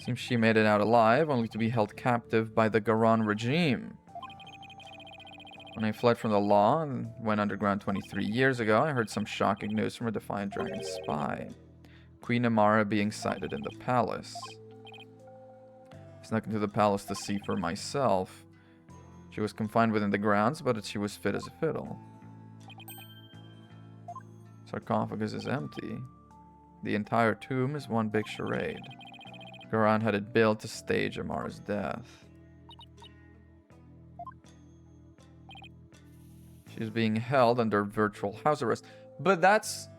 Seems she made it out alive, only to be held captive by the Garan regime. When I fled from the law and went underground 23 years ago, I heard some shocking news from a Defiant Dragon spy. Queen Amara being sighted in the palace. I snuck into the palace to see for myself. She was confined within the grounds, but she was fit as a fiddle. Sarcophagus is empty. The entire tomb is one big charade. Garan had it built to stage Amara's death. She's being held under virtual house arrest. But that's...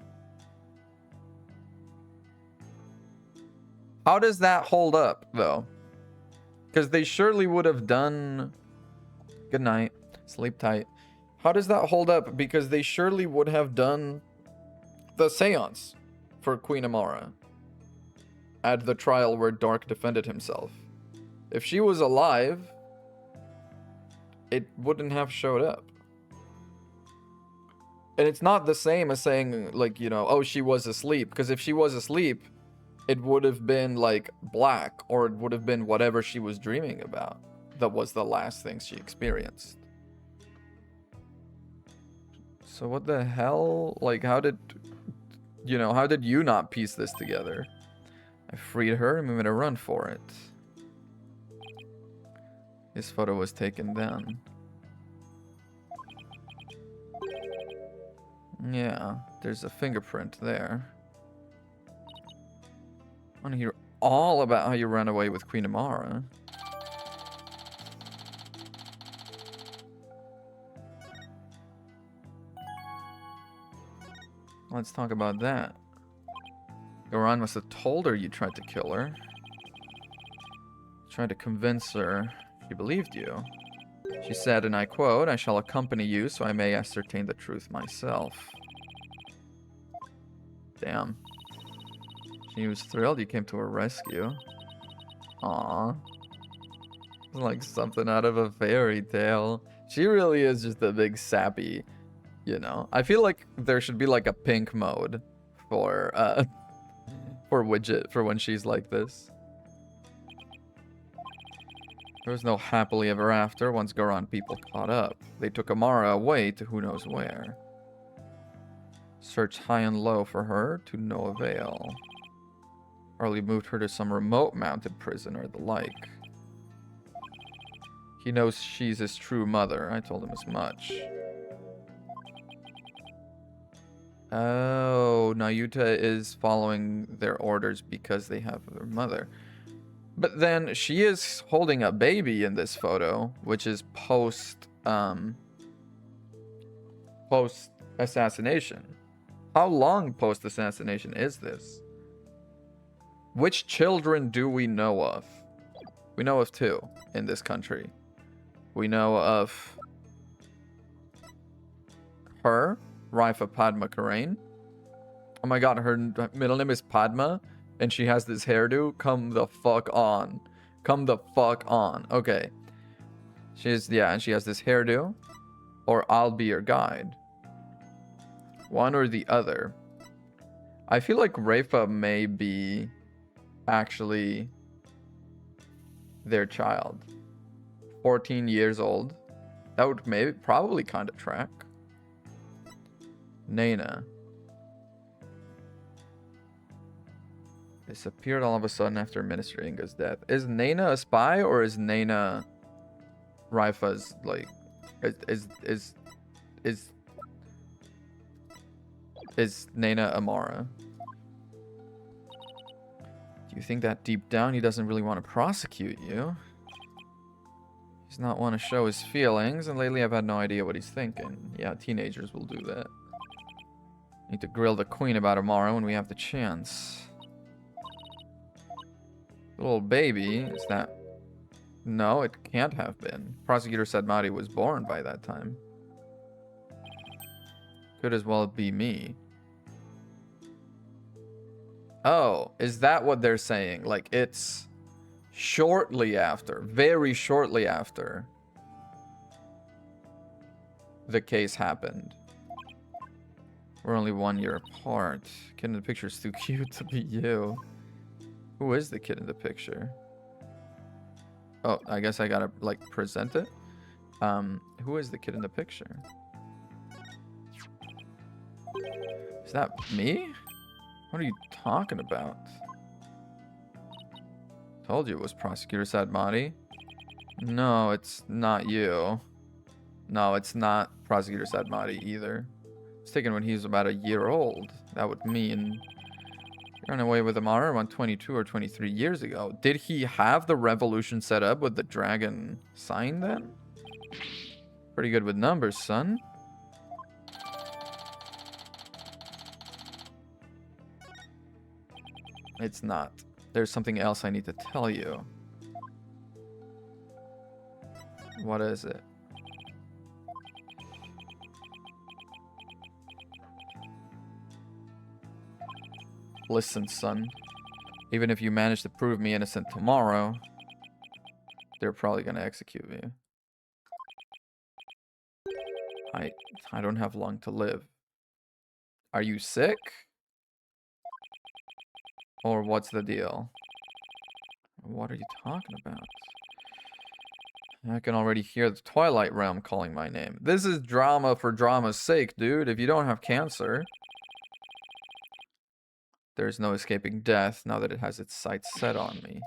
How does that hold up, though? Because they surely would have done... Good night. Sleep tight. How does that hold up? Because they surely would have done the seance for Queen Amara at the trial where Dark defended himself. If she was alive, it wouldn't have showed up. And it's not the same as saying, like, you know, oh, she was asleep. Because if she was asleep, it would have been, like, black. Or it would have been whatever she was dreaming about. That was the last thing she experienced. So what the hell? Like, how did... You know, how did you not piece this together? I freed her and we made a run for it. This photo was taken then. Yeah, there's a fingerprint there. I want to hear all about how you ran away with Queen Amara. Let's talk about that. Goran must have told her you tried to kill her. Tried to convince her she believed you. She said, and I quote, "I shall accompany you so I may ascertain the truth myself." Damn. She was thrilled you came to her rescue. Aww. Like something out of a fairy tale. She really is just a big sappy, you know. I feel like there should be like a pink mode for Widget for when she's like this. There was no happily ever after once Goron people caught up. They took Amara away to who knows where. Searched high and low for her to no avail. Harley moved her to some remote mounted prison or the like. He knows she's his true mother. I told him as much. Oh, Nayuta is following their orders because they have their mother. But then she is holding a baby in this photo, which is post assassination. How long post assassination is this? Which children do we know of? We know of 2 in this country. We know of her, Raifa Padma Karain. Oh my god, her middle name is Padma, and she has this hairdo. Come the fuck on. Come the fuck on. Okay. And she has this hairdo. Or I'll be your guide. One or the other. I feel like Raifa may be actually their child. 14 years old. That would probably kind of track. Nana. Disappeared all of a sudden after Minister Inga's death. Is Nana a spy or is Nana Raifa's like is Nana Amara? Do you think that deep down he doesn't really want to prosecute you? He's not want to show his feelings, and lately I've had no idea what he's thinking. Yeah, teenagers will do that. Need to grill the queen about Amara when we have the chance. Little baby, is that... No, it can't have been. Prosecutor said Mari was born by that time. Could as well be me. Oh, is that what they're saying? Like, it's shortly after, very shortly after the case happened. We're only 1 year apart. Kid in the picture is too cute to be you. Who is the kid in the picture? Oh, I guess I gotta, like, present it. Who is the kid in the picture? Is that me? What are you talking about? Told you it was Prosecutor Sadmati. No, it's not you. No, it's not Prosecutor Sadmati either. It's taken when he was about a year old. That would mean he ran away with Amara around 22 or 23 years ago. Did he have the revolution set up with the dragon sign then? Pretty good with numbers, son. It's not. There's something else I need to tell you. What is it? Listen, son. Even if you manage to prove me innocent tomorrow, they're probably gonna execute me. I don't have long to live. Are you sick? Or what's the deal? What are you talking about? I can already hear the Twilight Realm calling my name. This is drama for drama's sake, dude. If you don't have cancer, there's no escaping death now that it has its sights set on me.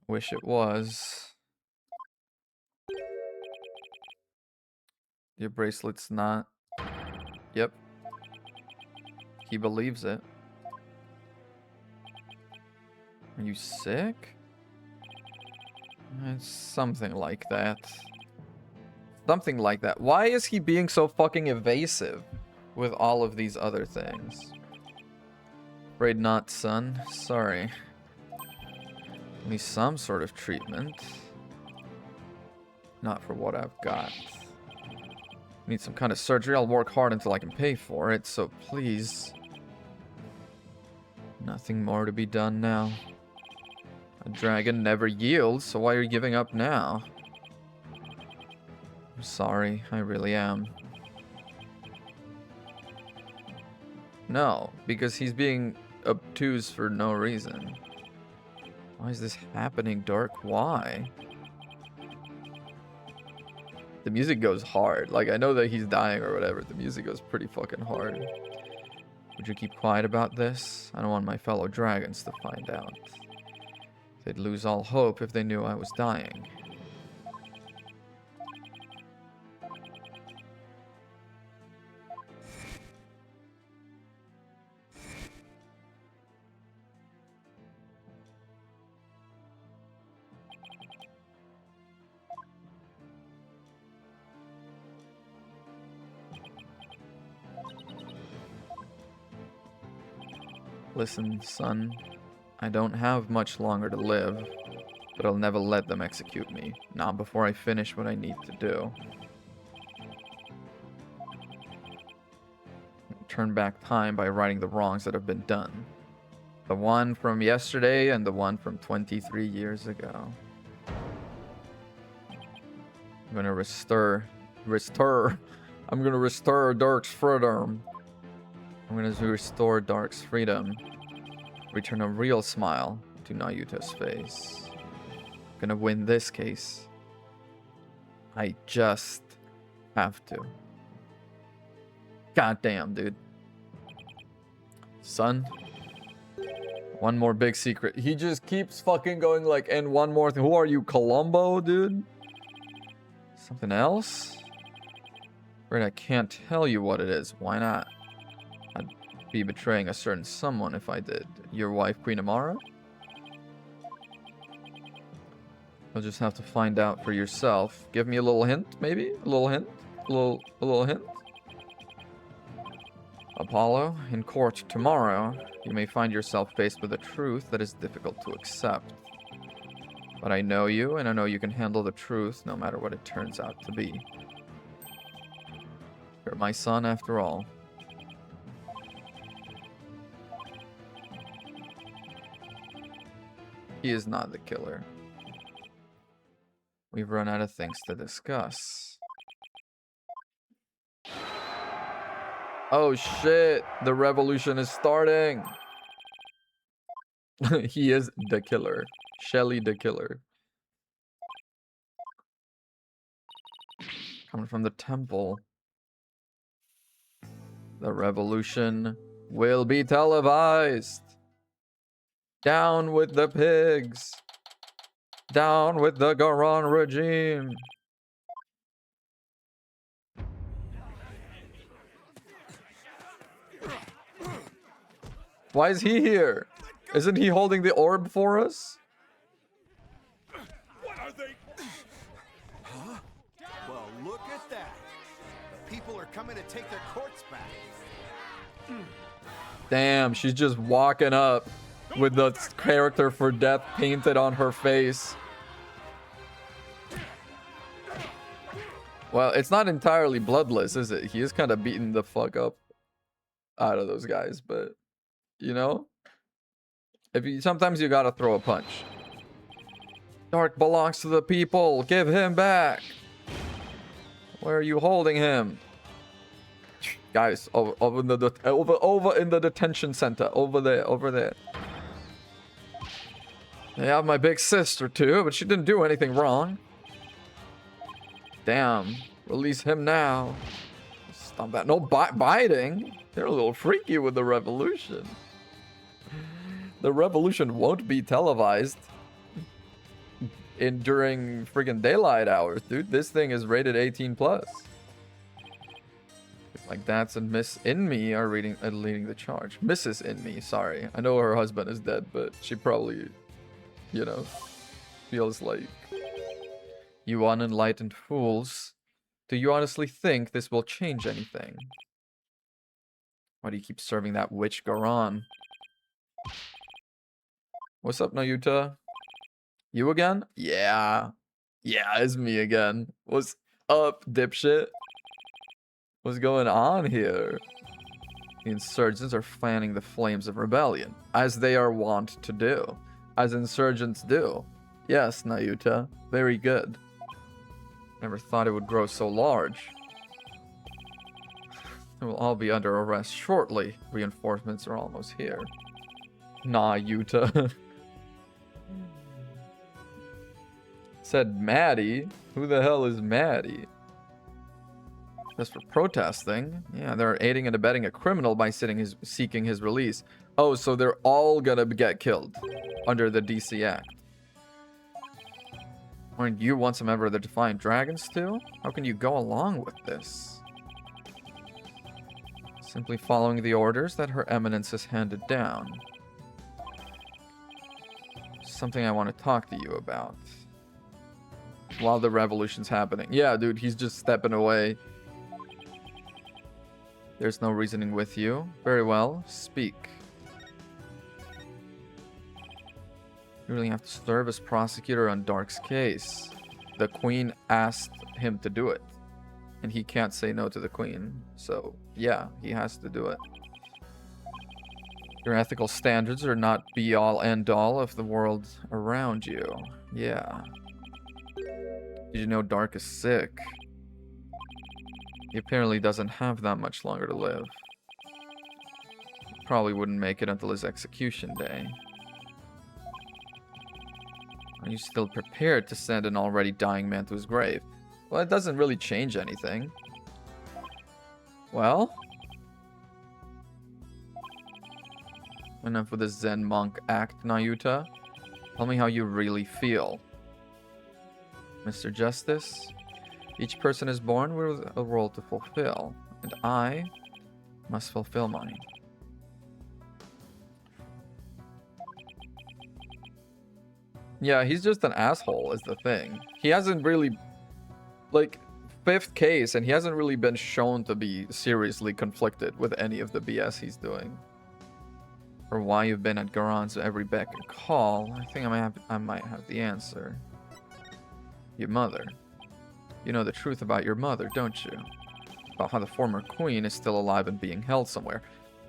Wish it was. Your bracelet's not. Yep. He believes it. Are you sick? It's something like that. Something like that. Why is he being so fucking evasive? with all of these other things. Afraid not, son. Sorry. Need some sort of treatment. Not for what I've got. Need some kind of surgery. I'll work hard until I can pay for it, so please. Nothing more to be done now. A dragon never yields, so why are you giving up now? I'm sorry, I really am. No, because he's being obtuse for no reason. Why is this happening, Dark? Why? The music goes hard. Like, I know that he's dying or whatever. The music goes pretty fucking hard. Would you keep quiet about this? I don't want my fellow dragons to find out. They'd lose all hope if they knew I was dying. Listen, son, I don't have much longer to live, but I'll never let them execute me, not before I finish what I need to do. Turn back time by righting the wrongs that have been done. The one from yesterday and the one from 23 years ago. I'm gonna restore Dark's freedom. I'm gonna restore Dark's freedom. Return a real smile to Nayuta's face. I'm gonna win this case. I just have to. Goddamn, dude. Son. One more big secret. He just keeps fucking going like, and one more thing. Who are you, Columbo, dude? Something else? Right, I can't tell you what it is. Why not? I'd be betraying a certain someone if I did. Your wife, Queen Amara? You'll just have to find out for yourself. Give me a little hint, maybe? A little hint? A little hint? Apollo, in court tomorrow, you may find yourself faced with a truth that is difficult to accept. But I know you, and I know you can handle the truth no matter what it turns out to be. You're my son after all. He is not the killer. We've run out of things to discuss. Oh shit, the revolution is starting. He is the killer. Shelly the killer. Coming from the temple. The revolution will be televised. Down with the pigs. Down with the Garon regime. Why is he here? Isn't he holding the orb for us? What are they? Huh? Well, look at that. The people are coming to take their courts back. Damn, she's just walking up with the character for death painted on her face. Well, it's not entirely bloodless, is it? He is kind of beating the fuck up out of those guys, but you know, sometimes you gotta throw a punch. Dark belongs to the people. Give him back. Where are you holding him? Guys, over in the detention center. Over there. They have my big sister too, but she didn't do anything wrong. Damn. Release him now. Stop that. No biting. They're a little freaky with the revolution. The revolution won't be televised during friggin' daylight hours, dude. This thing is rated 18+. Like that's and Miss Inme are leading the charge. Mrs. Inme, sorry. I know her husband is dead, but she probably, you know, feels like... You unenlightened fools. Do you honestly think this will change anything? Why do you keep serving that witch Garan? What's up, Nayuta? You again? Yeah. Yeah, it's me again. What's up, dipshit? What's going on here? The insurgents are fanning the flames of rebellion, as they are wont to do. As insurgents do. Yes, Nayuta. Very good. Never thought it would grow so large. They will all be under arrest shortly. Reinforcements are almost here. Nah, Yuta. Said Maddie? Who the hell is Maddie? Just for protesting? Yeah, they're aiding and abetting a criminal by seeking his release. Oh, so they're all gonna get killed under the DC Act. Aren't you once a member of the Defiant Dragons too? How can you go along with this? Simply following the orders that Her Eminence has handed down. Something I want to talk to you about. While the revolution's happening. Yeah, dude, he's just stepping away. There's no reasoning with you. Very well, speak. You really have to serve as prosecutor on Dark's case. The Queen asked him to do it. And he can't say no to the Queen. So, yeah, he has to do it. Your ethical standards are not be-all, end-all of the world around you. Yeah. Did you know Dark is sick? He apparently doesn't have that much longer to live. Probably wouldn't make it until his execution day. Are you still prepared to send an already dying man to his grave? Well, it doesn't really change anything. Well? Enough with the Zen monk act, Nayuta. Tell me how you really feel. Mr. Justice, each person is born with a role to fulfill, and I must fulfill mine. Yeah, he's just an asshole is the thing. He hasn't really, like, fifth case, and he hasn't really been shown to be seriously conflicted with any of the BS he's doing. Or why you've been at Garon's every beck and call, I think I might have the answer. Your mother. You know the truth about your mother, don't you? About how the former queen is still alive and being held somewhere.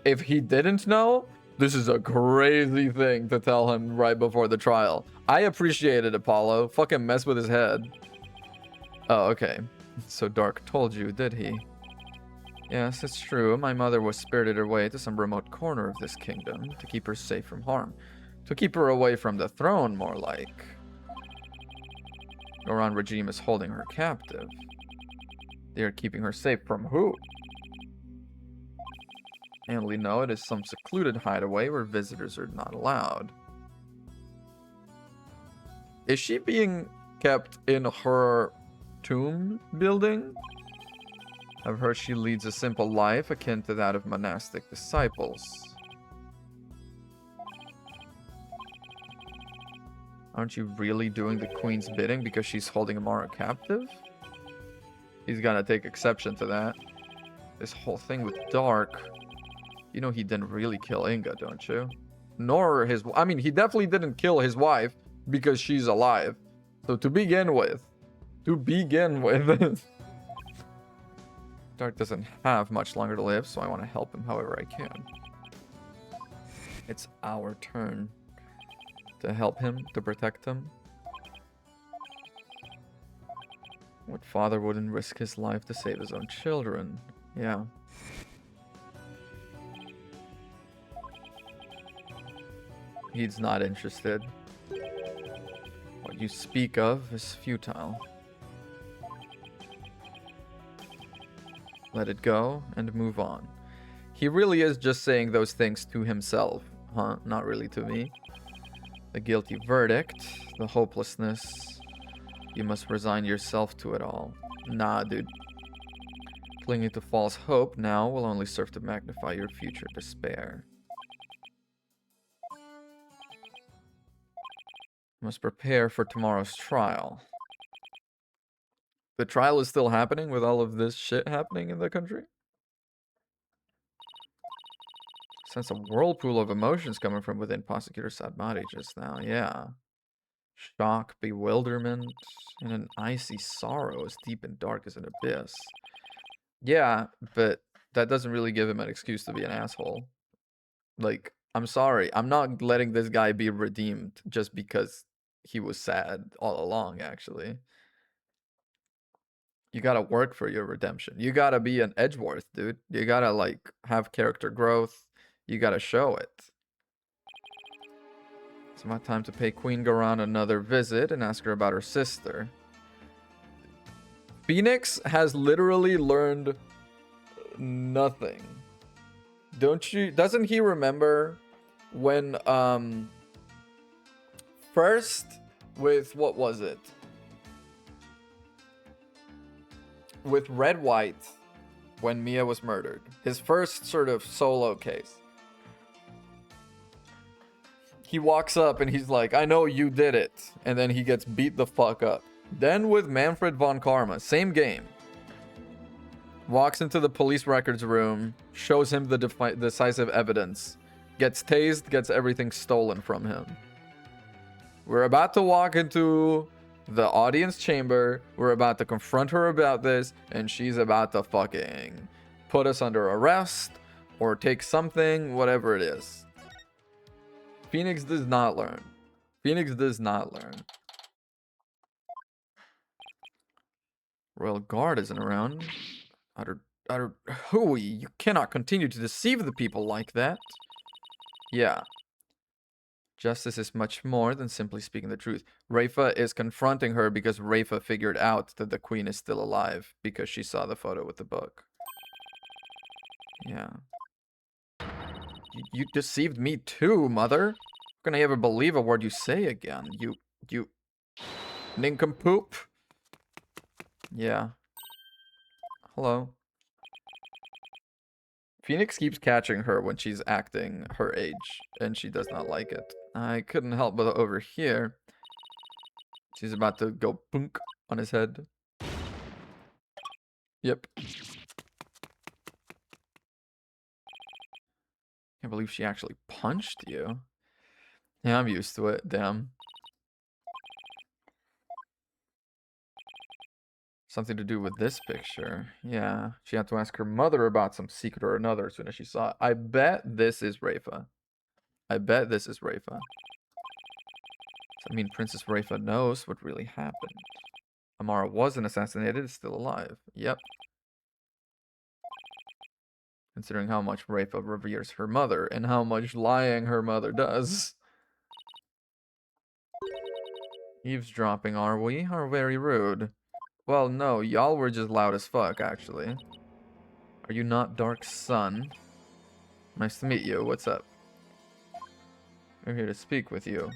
If he didn't know, this is a crazy thing to tell him right before the trial. I appreciate it, Apollo. Fucking mess with his head. Oh, okay. So Dark told you, did he? Yes, it's true. My mother was spirited away to some remote corner of this kingdom to keep her safe from harm. To keep her away from the throne, more like. Goron regime is holding her captive. They are keeping her safe from who? I only know it is some secluded hideaway where visitors are not allowed. Is she being kept in her tomb building? I've heard she leads a simple life akin to that of monastic disciples. Aren't you really doing the queen's bidding because she's holding Amara captive? He's gonna take exception to that. This whole thing with Dark. You know he didn't really kill Inga, don't you? Nor his... I mean, he definitely didn't kill his wife because she's alive. So to begin with... Dark doesn't have much longer to live, so I want to help him however I can. It's our turn to help him, to protect him. What father wouldn't risk his life to save his own children? Yeah. He's not interested. What you speak of is futile. Let it go and move on. He really is just saying those things to himself, huh? Not really to me. The guilty verdict, the hopelessness. You must resign yourself to it all. Nah, dude. Clinging to false hope now will only serve to magnify your future despair. You must prepare for tomorrow's trial. The trial is still happening with all of this shit happening in the country? Sense a whirlpool of emotions coming from within Prosecutor Sadmati just now. Yeah. Shock, bewilderment, and an icy sorrow as deep and dark as an abyss. Yeah, but that doesn't really give him an excuse to be an asshole. Like, I'm sorry. I'm not letting this guy be redeemed just because he was sad all along, actually. You gotta work for your redemption. You gotta be an Edgeworth, dude. You gotta, like, have character growth. You gotta show it. It's my time to pay Queen Garan another visit and ask her about her sister. Phoenix has literally learned nothing. Doesn't he remember when, first with, what was it? With Red White, when Mia was murdered. His first sort of solo case. He walks up and he's like, I know you did it. And then he gets beat the fuck up. Then with Manfred von Karma, same game. Walks into the police records room, shows him the decisive evidence, gets tased, gets everything stolen from him. We're about to walk into the audience chamber. We're about to confront her about this, and she's about to fucking put us under arrest or take something, whatever it is. Phoenix does not learn. Phoenix does not learn. Royal Guard isn't around. Utter hooey, you cannot continue to deceive the people like that. Yeah. Justice is much more than simply speaking the truth. Rafa is confronting her because Rafa figured out that the queen is still alive because she saw the photo with the book. Yeah. You deceived me too, mother. How can I ever believe a word you say again? You nincompoop. Yeah. Hello. Phoenix keeps catching her when she's acting her age, and she does not like it. I couldn't help but overhear. She's about to go punk on his head. Yep. Can't believe she actually punched you. Yeah, I'm used to it. Damn. Something to do with this picture. Yeah. She had to ask her mother about some secret or another as soon as she saw it. I bet this is Rafa. I bet this is Rafa. Does that mean Princess Rafa knows what really happened? Amara wasn't assassinated, is still alive. Yep. Considering how much Rafa reveres her mother and how much lying her mother does. Eavesdropping, are we? How very rude. Well, no, y'all were just loud as fuck, actually. Are you not Dark Sun? Nice to meet you. What's up? We're here to speak with you.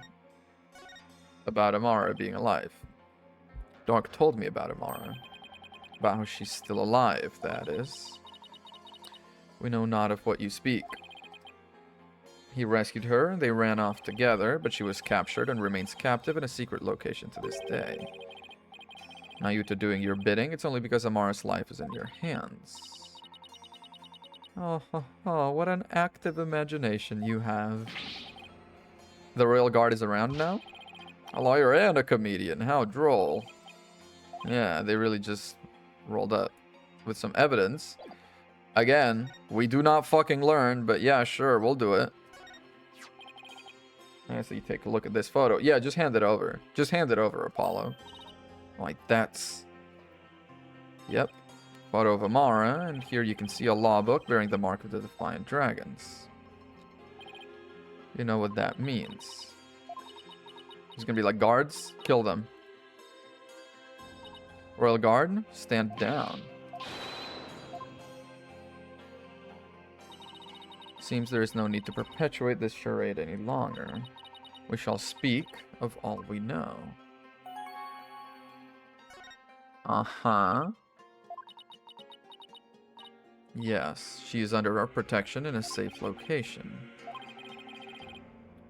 About Amara being alive. Dark told me about Amara. About how she's still alive, that is. We know not of what you speak. He rescued her, they ran off together, but she was captured and remains captive in a secret location to this day. Now you two doing your bidding, it's only because Amara's life is in your hands. Oh, what an active imagination you have. The Royal Guard is around now? A lawyer and a comedian, how droll. Yeah, they really just rolled up with some evidence. Again, we do not fucking learn, but yeah, sure, we'll do it. I see, take a look at this photo. Yeah, just hand it over. Just hand it over, Apollo. Like, that's... Yep. Photo of Amara, and here you can see a law book bearing the mark of the Defiant Dragons. You know what that means. There's gonna be like, guards, kill them. Royal Guard, stand down. Seems there is no need to perpetuate this charade any longer. We shall speak of all we know. Uh-huh. Yes, she is under our protection in a safe location.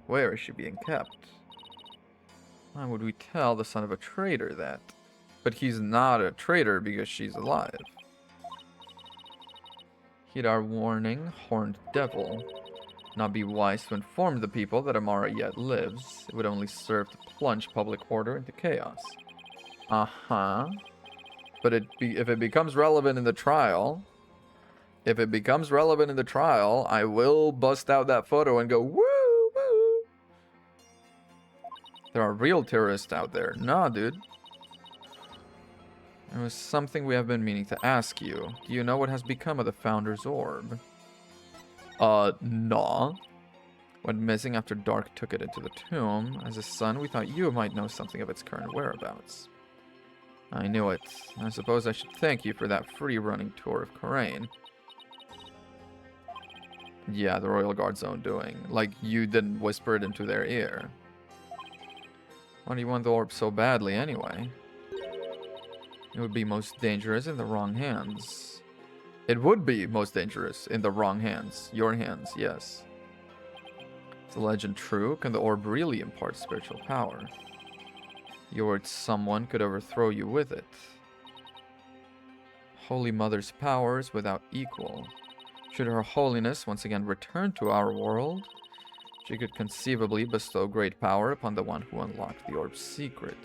Where is she being kept? Why would we tell the son of a traitor that? But he's not a traitor because she's alive. Heed our warning, horned devil. Not be wise to inform the people that Amara yet lives. It would only serve to plunge public order into chaos. Uh-huh. But if it becomes relevant in the trial, I will bust out that photo and go, woo, woo. There are real terrorists out there. Nah, dude. There was something we have been meaning to ask you. Do you know what has become of the Founder's Orb? Nah. Went missing after Dark took it into the tomb. As a son, we thought you might know something of its current whereabouts. I knew it. I suppose I should thank you for that free-running tour of Khura'in. Yeah, the Royal Guard's own doing. Like, you didn't whisper it into their ear. Why do you want the orb so badly, anyway? It would be most dangerous in the wrong hands. It would be most dangerous in the wrong hands. Your hands, yes. Is the legend true? Can the orb really impart spiritual power? Your word someone could overthrow you with it. Holy Mother's powers without equal. Should Her Holiness once again return to our world, she could conceivably bestow great power upon the one who unlocked the orb's secret.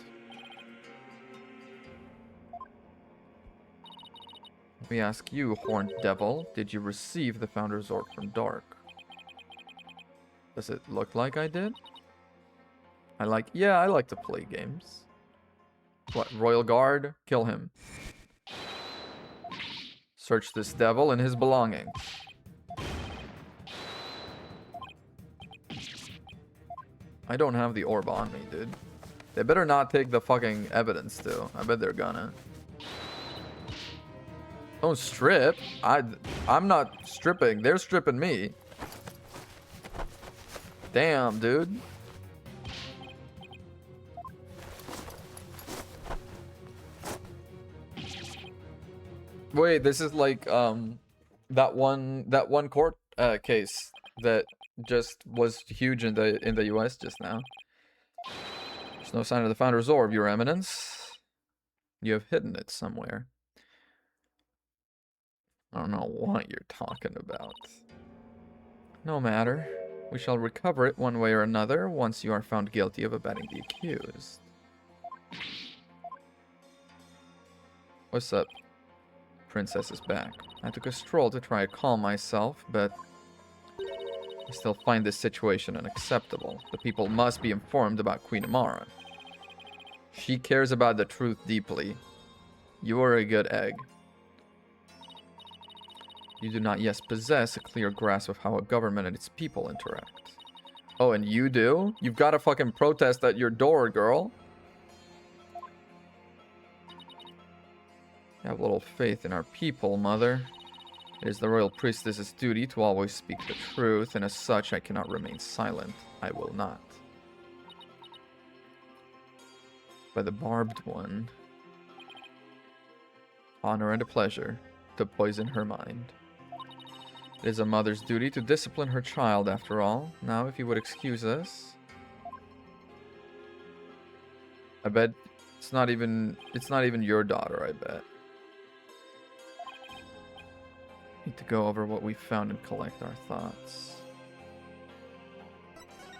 We ask you, Horned Devil, did you receive the Founder's Orb from Dark? Does it look like I did? I like to play games. What, Royal Guard? Kill him. Search this devil and his belongings. I don't have the orb on me, dude. They better not take the fucking evidence, too. I bet they're gonna. Don't strip. I'm not stripping. They're stripping me. Damn, dude. Wait, this is like that one court case that just was huge in the US just now. There's no sign of the Founder's Orb, Your Eminence. You have hidden it somewhere. I don't know what you're talking about. No matter. We shall recover it one way or another once you are found guilty of abetting the accused. What's up? Princess is back. I took a stroll to try to calm myself, but I still find this situation unacceptable. The people must be informed about Queen Amara. She cares about the truth deeply. You are a good egg. You do not yet possess a clear grasp of how a government and its people interact. Oh, and you do? You've got to fucking protest at your door, girl. Have little faith in our people, Mother. It is the royal priestess's duty to always speak the truth, and as such, I cannot remain silent. I will not. By the barbed one. Honor and a pleasure to poison her mind. It is a mother's duty to discipline her child, after all. Now, if you would excuse us. I bet it's not even your daughter, I bet. Need to go over what we found and collect our thoughts.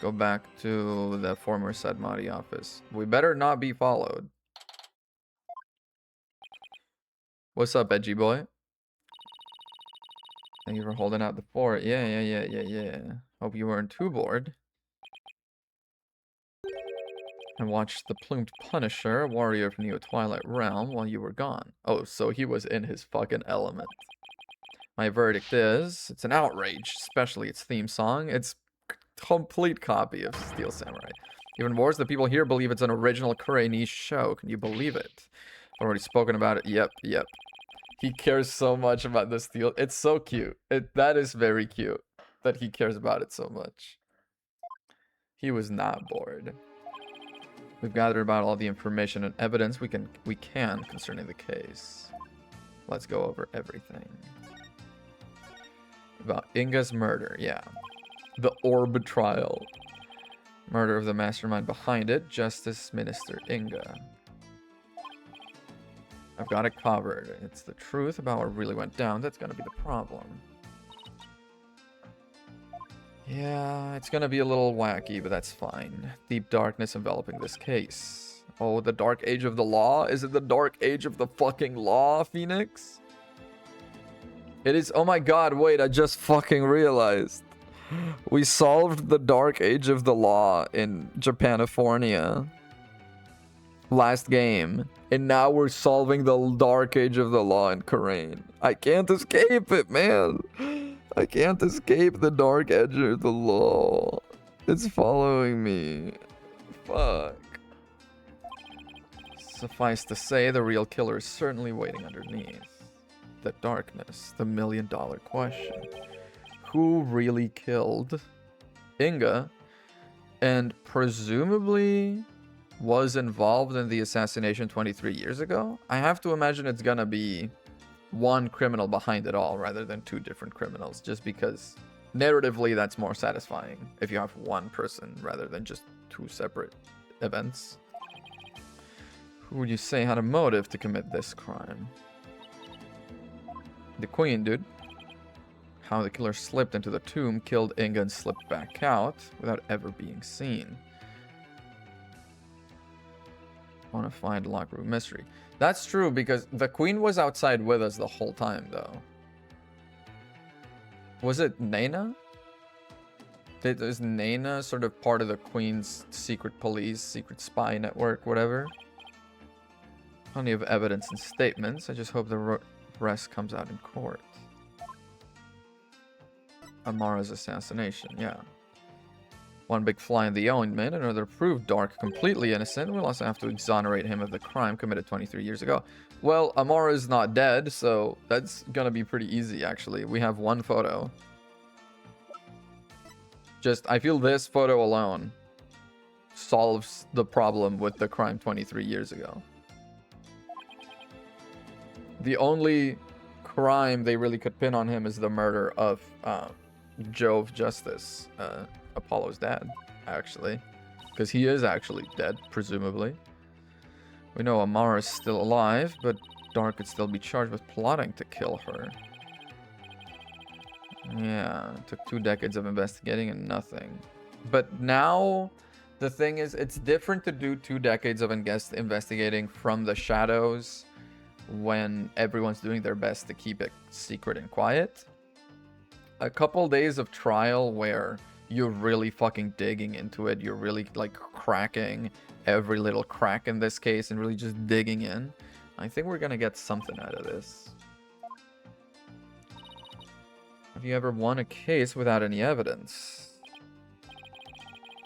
Go back to the former Sadmati office. We better not be followed. What's up, edgy boy? Thank you for holding out the fort. Yeah. Hope you weren't too bored. I watched the plumed Punisher, a warrior from the Twilight Realm, while you were gone. Oh, so he was in his fucking element. My verdict is, it's an outrage, especially its theme song. It's a complete copy of Steel Samurai. Even worse, the people here believe it's an original Khura'in show. Can you believe it? I've already spoken about it. Yep. He cares so much about the Steel. It's so cute. That is very cute that he cares about it so much. He was not bored. We've gathered about all the information and evidence we can concerning the case. Let's go over everything. About Inga's murder, yeah. The Orb trial. Murder of the mastermind behind it, Justice Minister Inga. I've got it covered. It's the truth about what really went down that's gonna be the problem. Yeah, it's gonna be a little wacky, but that's fine. Deep darkness enveloping this case. Oh, the dark age of the law? Is it the dark age of the fucking law, Phoenix? It is. Oh my god, wait, I just fucking realized. We solved the dark age of the law in Japanifornia last game, and now we're solving the dark age of the law in Korean. I can't escape it, man. I can't escape the dark edge of the law. It's following me. Fuck. Suffice to say, the real killer is certainly waiting underneath. The darkness, the million-dollar question. Who really killed Inga and presumably was involved in the assassination 23 years ago? I have to imagine it's gonna be one criminal behind it all rather than two different criminals, just because narratively that's more satisfying if you have one person rather than just two separate events. Who would you say had a motive to commit this crime? The queen, dude. How the killer slipped into the tomb, killed Inga, and slipped back out without ever being seen. Want to find locker room mystery. That's true, because the queen was outside with us the whole time, though. Was it Naina? Is Naina sort of part of the queen's secret police, secret spy network, whatever? Plenty of evidence and statements. I just hope the rest comes out in court. Amara's assassination, yeah. One big fly in the ointment, another proved Dark completely innocent. We'll also have to exonerate him of the crime committed 23 years ago. Well, Amara is not dead, so that's gonna be pretty easy, actually. We have one photo. Just, I feel this photo alone solves the problem with the crime 23 years ago. The only crime they really could pin on him is the murder of Jove Justice, Apollo's dad, actually. Because he is actually dead, presumably. We know Amara is still alive, but Dark could still be charged with plotting to kill her. Yeah, it took 2 decades of investigating and nothing. But now, the thing is, it's different to do 2 decades of investigating from the shadows when everyone's doing their best to keep it secret and quiet. A couple days of trial where you're really fucking digging into it, you're really like cracking every little crack in this case and really just digging in. I think we're gonna get something out of this. Have you ever won a case without any evidence?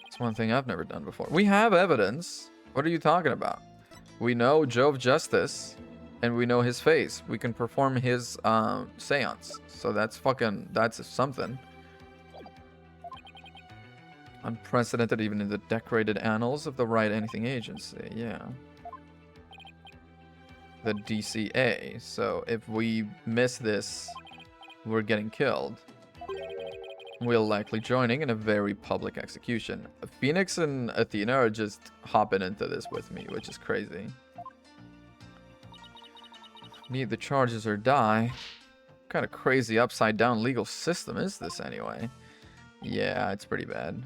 It's one thing I've never done before. We have evidence. What are you talking about? We know Jove Justice, and we know his face. We can perform his seance. So that's something. Unprecedented even in the decorated annals of the Right Anything Agency, yeah. The DCA. So if we miss this, we're getting killed. We're likely joining in a very public execution. Phoenix and Athena are just hopping into this with me, which is crazy. Meet the charges or die. What kind of crazy upside down legal system is this anyway? Yeah, it's pretty bad.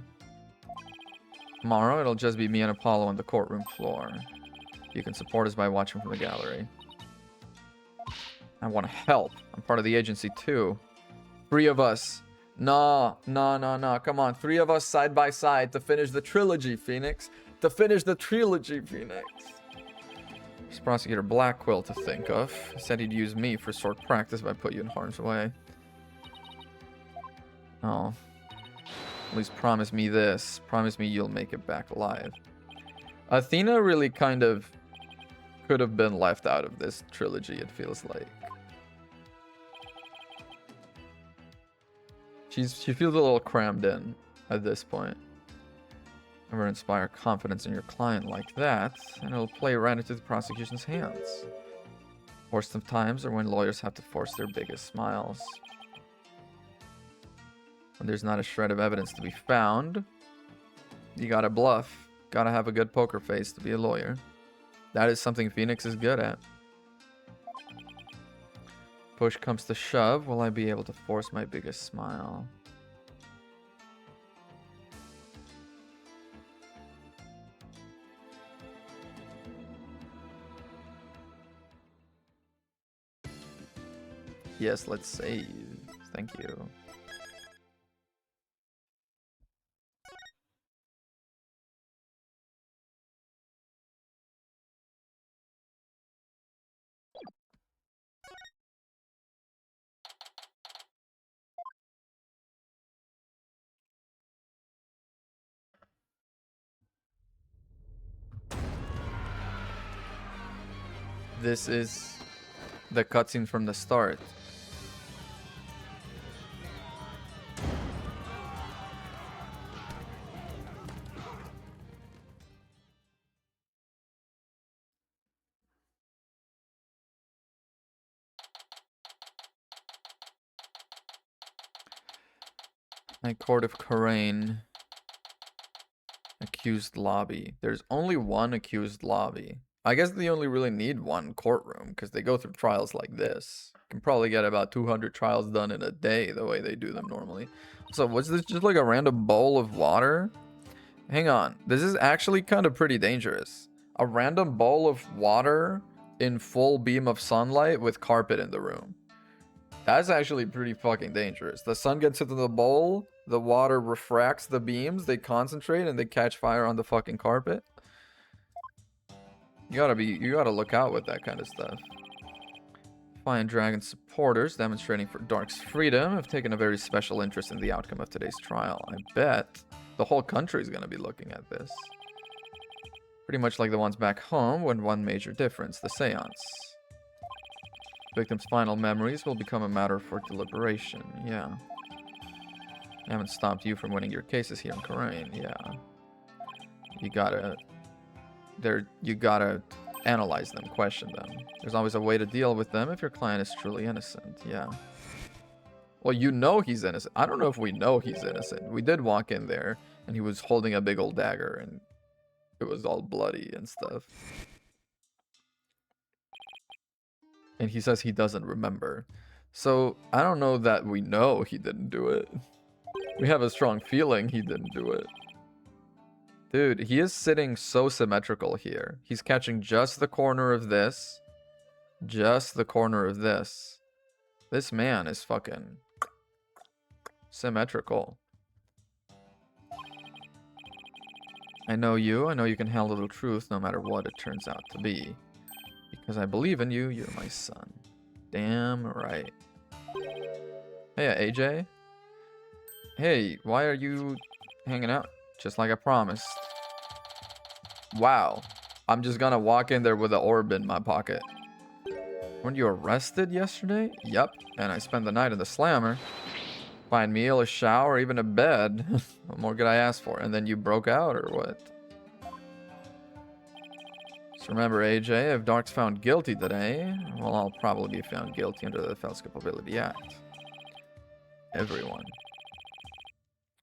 Tomorrow it'll just be me and Apollo on the courtroom floor. You can support us by watching from the gallery. I want to help. I'm part of the agency too. 3 of us. No. Come on. 3 of us side by side to finish the trilogy, Phoenix. To finish the trilogy, Phoenix. There's Prosecutor Blackquill to think of. He said he'd use me for sort practice if I put you in harm's way. Oh. At least promise me this. Promise me you'll make it back alive. Athena really kind of could have been left out of this trilogy, it feels like. She feels a little crammed in at this point. Never inspire confidence in your client like that, and it'll play right into the prosecution's hands. Worst of times are when lawyers have to force their biggest smiles. When there's not a shred of evidence to be found, you gotta bluff. Gotta have a good poker face to be a lawyer. That is something Phoenix is good at. Push comes to shove, will I be able to force my biggest smile? Yes, let's save. Thank you. This is the cutscene from the start. My Court of Karain. Accused lobby. There's only one accused lobby. I guess they only really need one courtroom because they go through trials like this. Can probably get about 200 trials done in a day the way they do them normally. So was this just like a random bowl of water? Hang on. This is actually kind of pretty dangerous. A random bowl of water in full beam of sunlight with carpet in the room. That's actually pretty fucking dangerous. The sun gets into the bowl, the water refracts the beams, they concentrate, and they catch fire on the fucking carpet. You gotta look out with that kind of stuff. Fine Dragon supporters demonstrating for Dark's freedom have taken a very special interest in the outcome of today's trial. I bet the whole country is gonna be looking at this. Pretty much like the ones back home, with one major difference, the seance. Victims' final memories will become a matter for deliberation. Yeah. I haven't stopped you from winning your cases here in Karain. Yeah. You gotta analyze them, question them. There's always a way to deal with them if your client is truly innocent. Yeah. Well, you know he's innocent. I don't know if we know he's innocent. We did walk in there and he was holding a big old dagger and it was all bloody and stuff. And he says he doesn't remember. So I don't know that we know he didn't do it. We have a strong feeling he didn't do it. Dude, he is sitting so symmetrical here. He's catching just the corner of this. Just the corner of this. This man is fucking symmetrical. I know you. I know you can handle the truth no matter what it turns out to be. Because I believe in you, you're my son. Damn right. Hey, AJ. Hey, why are you hanging out? Just like I promised. Wow. I'm just gonna walk in there with an orb in my pocket. Weren't you arrested yesterday? Yep. And I spent the night in the slammer. Fine meal, a shower, even a bed. What more could I ask for? And then you broke out or what? Just remember, AJ, if Dark's found guilty today, well, I'll probably be found guilty under the False Culpability Act. Everyone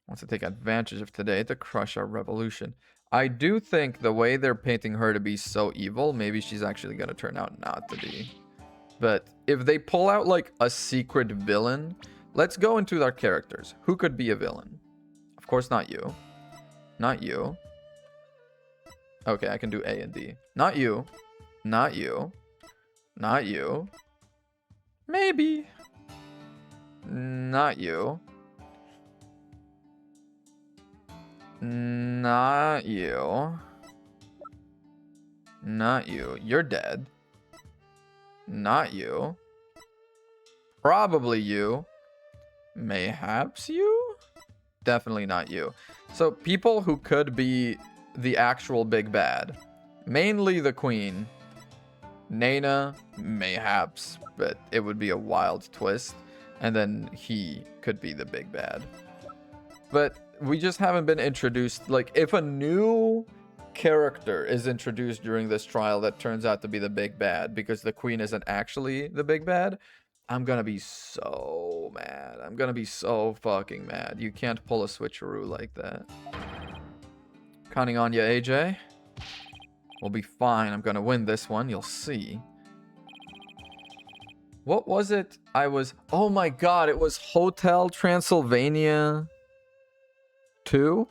wants to take advantage of today to crush our revolution. I do think the way they're painting her to be so evil, maybe she's actually going to turn out not to be. But if they pull out like a secret villain, let's go into our characters. Who could be a villain? Of course, not you. Not you. Okay, I can do A and D. Not you. Not you. Not you. Maybe. Not you. Not you. Not you. You're dead. Not you. Probably you. Mayhaps you? Definitely not you. So people who could be the actual big bad. Mainly the queen. Nana, mayhaps, but it would be a wild twist. And then he could be the big bad. But we just haven't been introduced. Like, if a new character is introduced during this trial that turns out to be the big bad because the queen isn't actually the big bad, I'm gonna be so mad. I'm gonna be so fucking mad. You can't pull a switcheroo like that. Counting on you, AJ. We'll be fine. I'm gonna win this one. You'll see. What was it? Oh my god, it was Hotel Transylvania 2?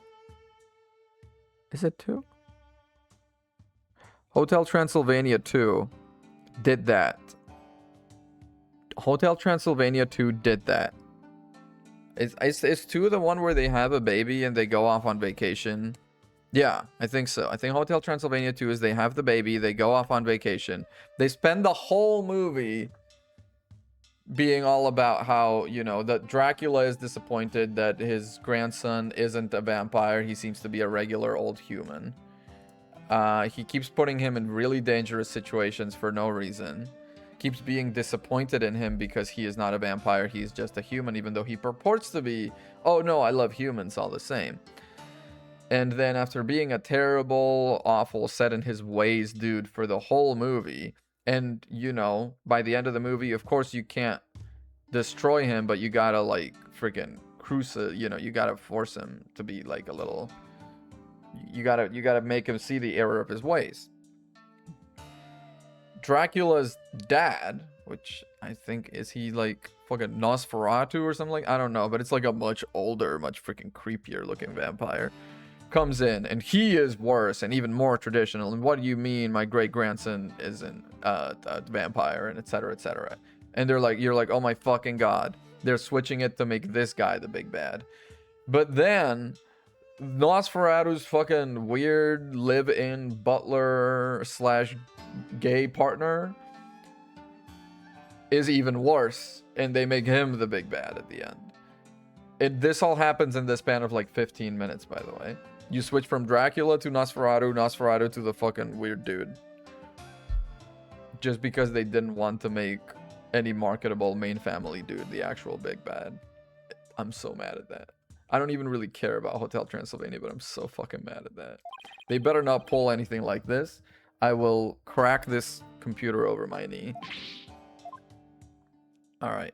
Is it 2? Hotel Transylvania 2 did that. Hotel Transylvania 2 did that. Is 2 the one where they have a baby and they go off on vacation? Yeah, I think so. I think Hotel Transylvania 2 is they have the baby, they go off on vacation. They spend the whole movie being all about how, you know, that Dracula is disappointed that his grandson isn't a vampire. He seems to be a regular old human. He keeps putting him in really dangerous situations for no reason. Keeps being disappointed in him because he is not a vampire. He's just a human, even though he purports to be, oh no, I love humans all the same. And then after being a terrible, awful, set in his ways dude for the whole movie, and, you know, by the end of the movie, of course you can't destroy him, but you gotta, like, freaking you know, you gotta force him to be, like, a little... You gotta make him see the error of his ways. Dracula's dad, which I think, is he, like, fucking Nosferatu or something like... I don't know, but it's, like, a much older, much freaking creepier looking vampire. Comes in, and he is worse and even more traditional. And what do you mean my great-grandson isn't a vampire, and etc, etc. And they're like, you're like, oh my fucking god. They're switching it to make this guy the big bad. But then Nosferatu's fucking weird live-in butler slash gay partner is even worse, and they make him the big bad at the end. This all happens in the span of like 15 minutes, by the way. You switch from Dracula to Nosferatu, Nosferatu to the fucking weird dude. Just because they didn't want to make any marketable main family dude the actual big bad. I'm so mad at that. I don't even really care about Hotel Transylvania, but I'm so fucking mad at that. They better not pull anything like this. I will crack this computer over my knee. Alright.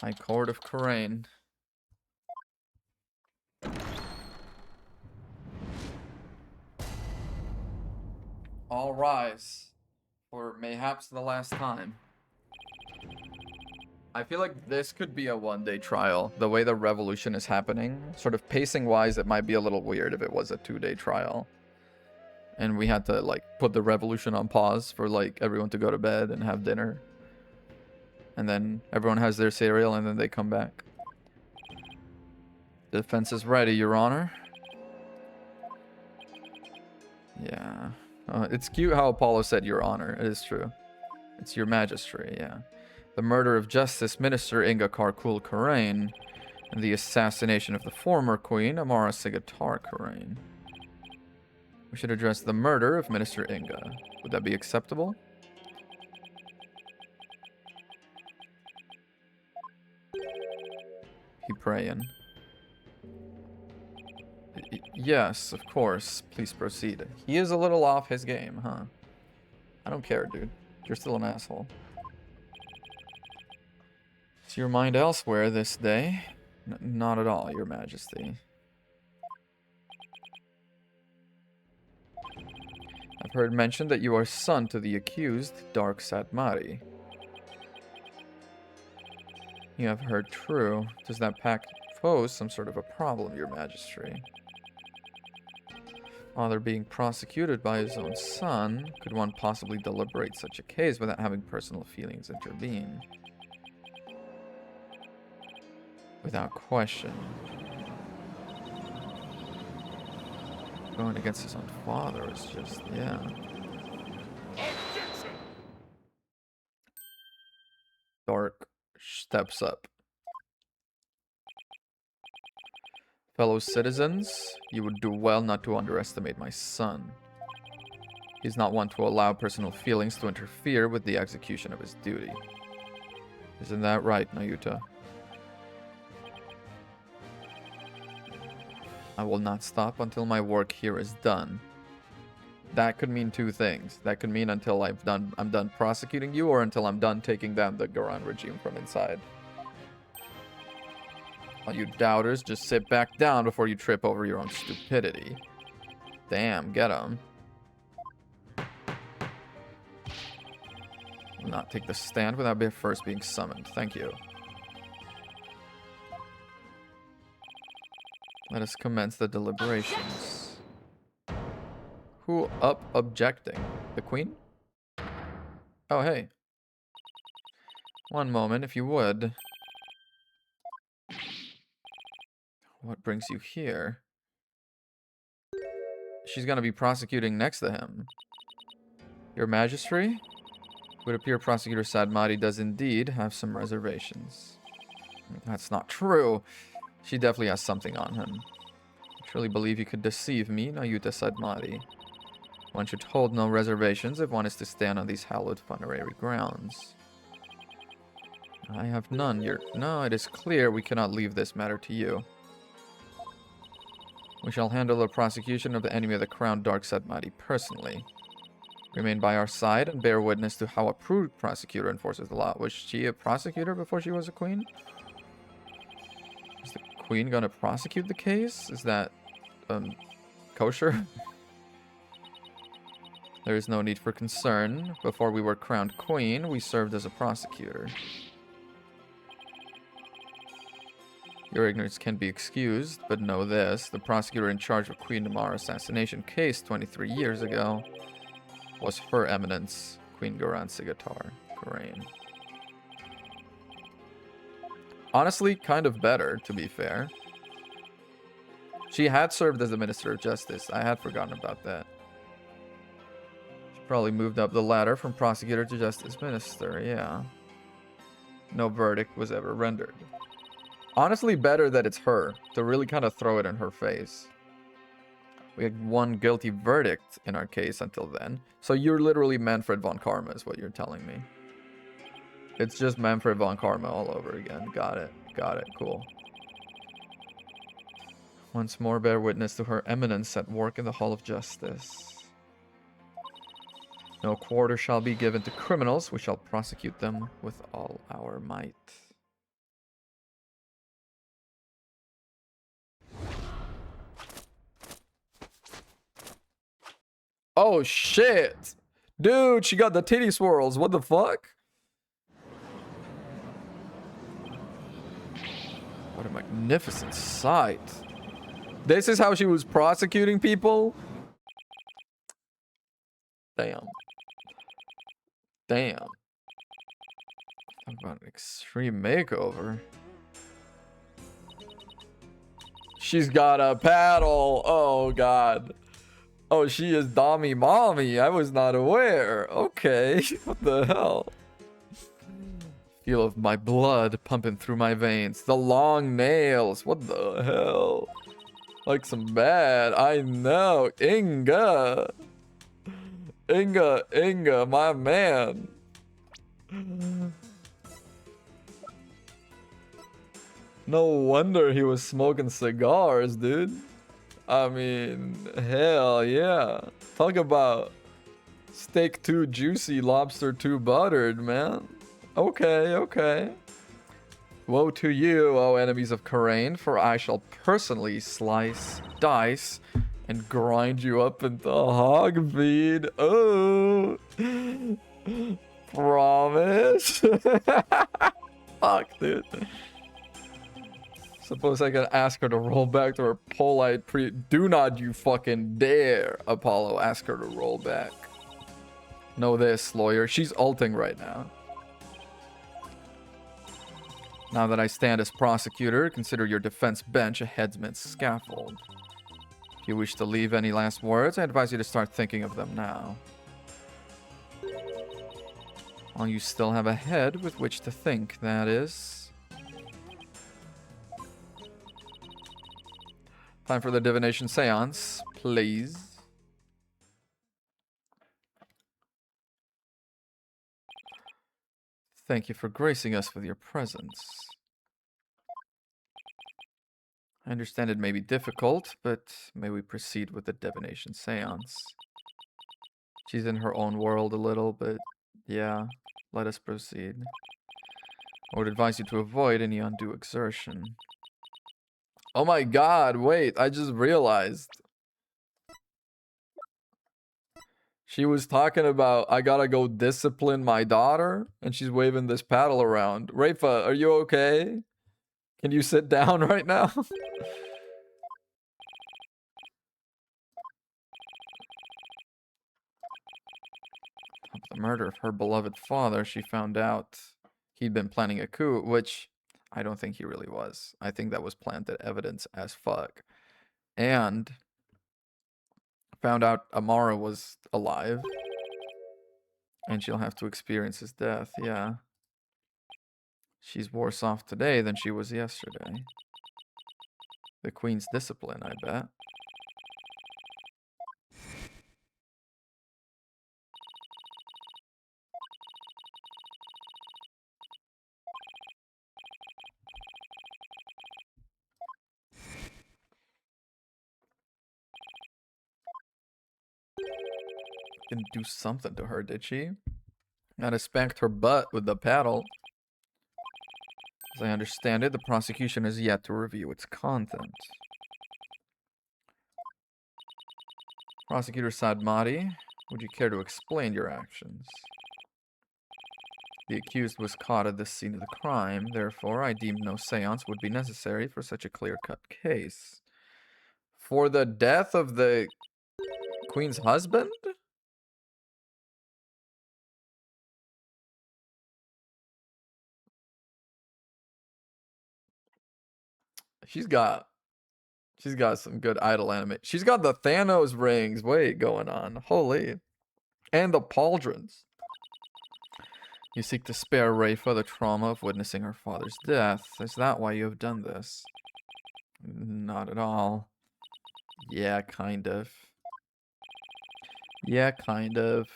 High Court of Kharain. All rise for mayhaps the last time. I feel like this could be a one-day trial. The way the revolution is happening, sort of pacing-wise, it might be a little weird if it was a 2-day trial. And we had to, like, put the revolution on pause for, like, everyone to go to bed and have dinner. And then everyone has their cereal, and then they come back. Defense is ready, Your Honor. Yeah. It's cute how Apollo said Your Honor. It is true. It's Your Majesty, yeah. The murder of Justice Minister Inga Karkul Kharain, and the assassination of the former Queen, Amara Sigatar Kharain. We should address the murder of Minister Inga. Would that be acceptable? He praying. Yes, of course. Please proceed. He is a little off his game, huh? I don't care, dude. You're still an asshole. Is your mind elsewhere this day? Not at all, Your Majesty. I've heard mention that you are son to the accused, Dark Satmari. You have heard true. Does that pact pose some sort of a problem, Your Majesty? Father being prosecuted by his own son, could one possibly deliberate such a case without having personal feelings intervene? Without question. Going against his own father is just, yeah. Dark steps up. Fellow citizens, you would do well not to underestimate my son. He's not one to allow personal feelings to interfere with the execution of his duty. Isn't that right, Nayuta? I will not stop until my work here is done. That could mean two things. That could mean until I'm done prosecuting you, or until I'm done taking down the Garan regime from inside. All you doubters, just sit back down before you trip over your own stupidity. Damn, get him. Will not take the stand without first being summoned. Thank you. Let us commence the deliberations. Who up objecting? The queen? Oh, hey. One moment, if you would. What brings you here? She's gonna be prosecuting next to him. Your Majesty? It would appear Prosecutor Sadmati does indeed have some reservations. That's not true. She definitely has something on him. I truly believe you could deceive me, Nayuta Sadmati. One should hold no reservations if one is to stand on these hallowed funerary grounds. I have none. No, it is clear we cannot leave this matter to you. We shall handle the prosecution of the enemy of the crown, Dark Sadmati, personally. Remain by our side and bear witness to how a prudent prosecutor enforces the law. Was she a prosecutor before she was a queen? Is the queen gonna prosecute the case? Is that, kosher? There is no need for concern. Before we were crowned queen, we served as a prosecutor. Your ignorance can be excused, but know this. The prosecutor in charge of Queen Namara assassination case 23 years ago was Her Eminence, Queen Garan Sigatar Karain. Honestly, kind of better, to be fair. She had served as the Minister of Justice. I had forgotten about that. She probably moved up the ladder from prosecutor to justice minister, yeah. No verdict was ever rendered. Honestly, better that it's her, to really kind of throw it in her face. We had one guilty verdict in our case until then. So you're literally Manfred von Karma is what you're telling me. It's just Manfred von Karma all over again. Got it. Got it. Cool. Once more bear witness to Her Eminence at work in the Hall of Justice. No quarter shall be given to criminals. We shall prosecute them with all our might. Oh shit! Dude, she got the titty swirls. What the fuck? What a magnificent sight. This is how she was prosecuting people? Damn. Damn. Talk about an extreme makeover. She's got a paddle. Oh god. Oh, she is Dami Mommy. I was not aware. Okay. What the hell? Feel of my blood pumping through my veins. The long nails. What the hell? Like some bad. I know. Inga. Inga, my man. No wonder he was smoking cigars, dude. I mean, hell yeah. Talk about steak too juicy, lobster too buttered, man. Okay, okay. Woe to you, O enemies of Karain, for I shall personally slice, dice, and grind you up into hog feed. Oh. Promise? Fuck, dude. Suppose I can ask her to roll back to her polite Do not you fucking dare, Apollo, ask her to roll back. Know this, lawyer. She's ulting right now. Now that I stand as prosecutor, consider your defense bench a headsman's scaffold. If you wish to leave any last words, I advise you to start thinking of them now. While you still have a head with which to think, that is. Time for the divination seance, please. Thank you for gracing us with your presence. I understand it may be difficult, but may we proceed with the divination seance? She's in her own world a little, but yeah, let us proceed. I would advise you to avoid any undue exertion. Oh my god, wait, I just realized. She was talking about, I gotta go discipline my daughter, and she's waving this paddle around. Rafa, are you okay? Can you sit down right now? the murder of her beloved father, she found out he'd been planning a coup, which I don't think he really was. I think that was planted evidence as fuck. And found out Amara was alive. And she'll have to experience his death, yeah. She's worse off today than she was yesterday. The Queen's discipline, I bet. Didn't do something to her, did she? Gotta spanked her butt with the paddle. As I understand it, the prosecution is yet to review its content. Prosecutor Sadmati, would you care to explain your actions? The accused was caught at the scene of the crime, therefore I deemed no seance would be necessary for such a clear-cut case. For the death of the Queen's husband? She's got some good idol anime. She's got the Thanos rings. Wait, going on. Holy. And the pauldrons. You seek to spare Rafa the trauma of witnessing her father's death. Is that why you have done this? Not at all. Yeah, kind of. Yeah, kind of.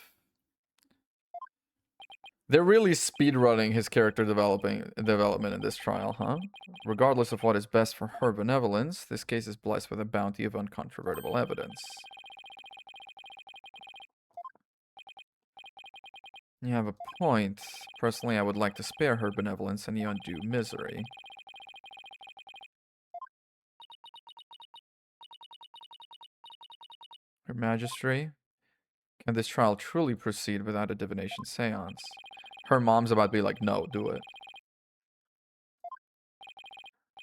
They're really speedrunning his character development in this trial, huh? Regardless of what is best for her benevolence, this case is blessed with a bounty of uncontrovertible evidence. You have a point. Personally, I would like to spare her benevolence any undue misery. Her Majesty, can this trial truly proceed without a divination seance? Her mom's about to be like, no, do it.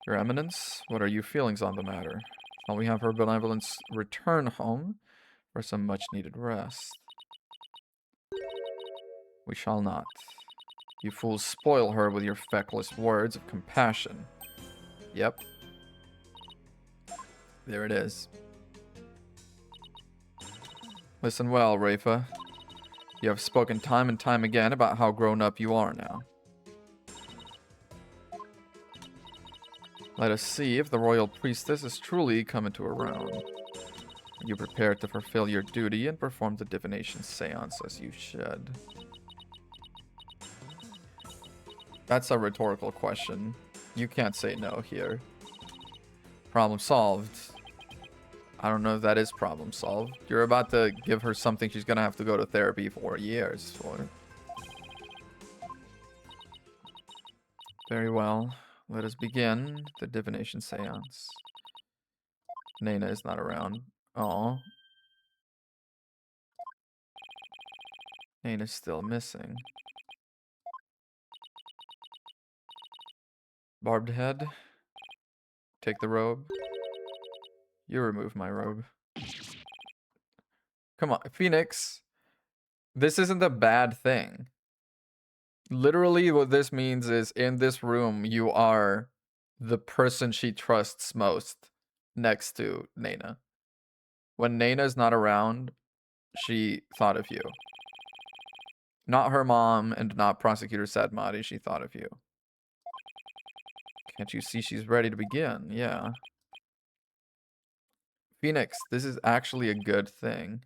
Your Eminence, what are your feelings on the matter? Shall we have her benevolence return home for some much-needed rest? We shall not. You fools spoil her with your feckless words of compassion. Yep. There it is. Listen well, Rafa. You have spoken time and time again about how grown up you are now. Let us see if the royal priestess is truly come into her own. Are you prepared to fulfill your duty and perform the divination seance as you should? That's a rhetorical question. You can't say no here. Problem solved. I don't know if that is problem solved. You're about to give her something she's gonna have to go to therapy for years for. Very well. Let us begin the divination seance. Nana is not around. Oh. Nana's still missing. Barbed head. Take the robe. You remove my robe. Come on, Phoenix. This isn't a bad thing. Literally what this means is in this room, you are the person she trusts most next to Nana. When Nana's not around, she thought of you. Not her mom and not Prosecutor Sadmati, she thought of you. Can't you see she's ready to begin? Yeah. Phoenix, this is actually a good thing.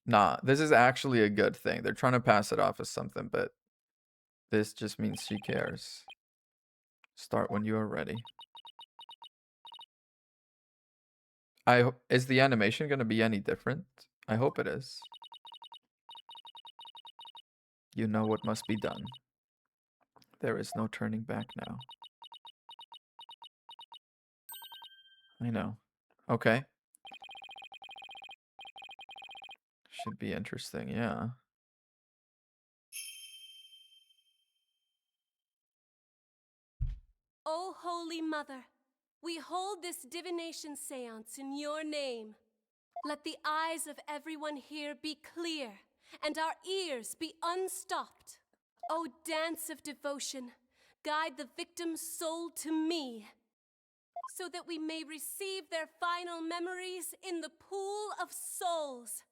Nah, this is actually a good thing. They're trying to pass it off as something, but this just means she cares. Start when you are ready. Is the animation going to be any different? I hope it is. You know what must be done. There is no turning back now. I know. Okay. Should be interesting, yeah. O Holy Mother, we hold this divination seance in your name. Let the eyes of everyone here be clear and our ears be unstopped. O dance of devotion, guide the victim's soul to me, so that we may receive their final memories in the pool of souls.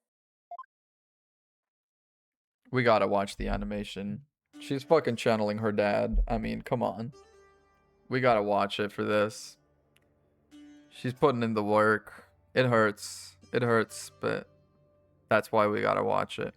We gotta watch the animation. She's fucking channeling her dad. I mean, come on. We gotta watch it for this. She's putting in the work. It hurts. It hurts, but that's why we gotta watch it.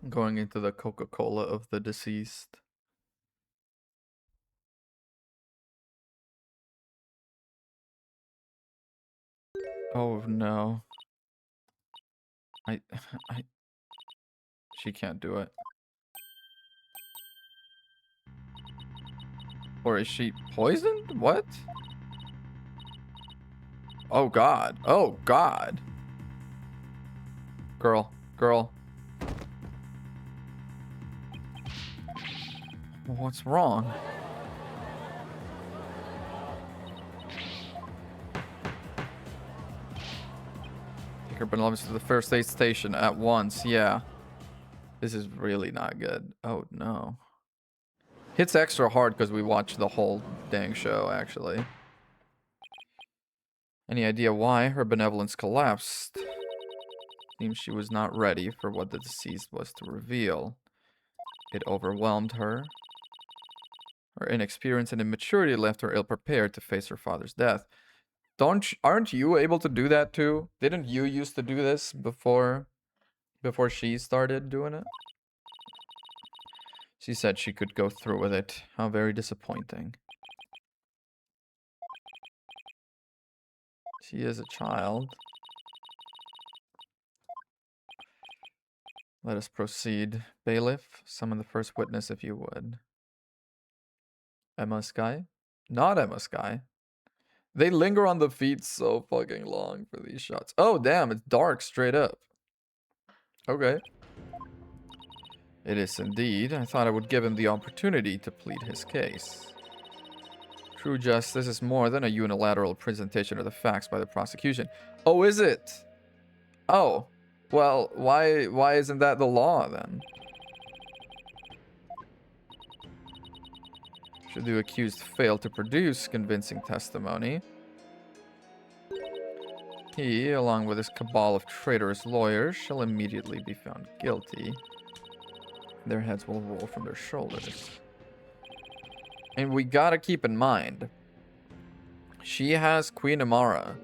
Going into the Coca-Cola of the deceased. Oh no. I she can't do it. Or is she poisoned? What? Oh god. Oh god. Girl. Girl. What's wrong? Take her beloveds to the first aid station at once. Yeah. This is really not good. Oh no. Hits extra hard because we watched the whole dang show, actually. Any idea why her benevolence collapsed? Seems she was not ready for what the deceased was to reveal. It overwhelmed her. Her inexperience and immaturity left her ill-prepared to face her father's death. Aren't you able to do that too? Didn't you used to do this before she started doing it? She said she could go through with it. How very disappointing. She is a child. Let us proceed. Bailiff, summon the first witness if you would. Emma Sky? Not Emma Sky. They linger on the feet so fucking long for these shots. Oh, damn, it's dark straight up. Okay. It is indeed. I thought I would give him the opportunity to plead his case. True justice is more than a unilateral presentation of the facts by the prosecution. Oh, is it? Oh. Well, why isn't that the law then? Should the accused fail to produce convincing testimony, he, along with his cabal of traitorous lawyers, shall immediately be found guilty. Their heads will roll from their shoulders. And we gotta keep in mind, she has Queen Amara.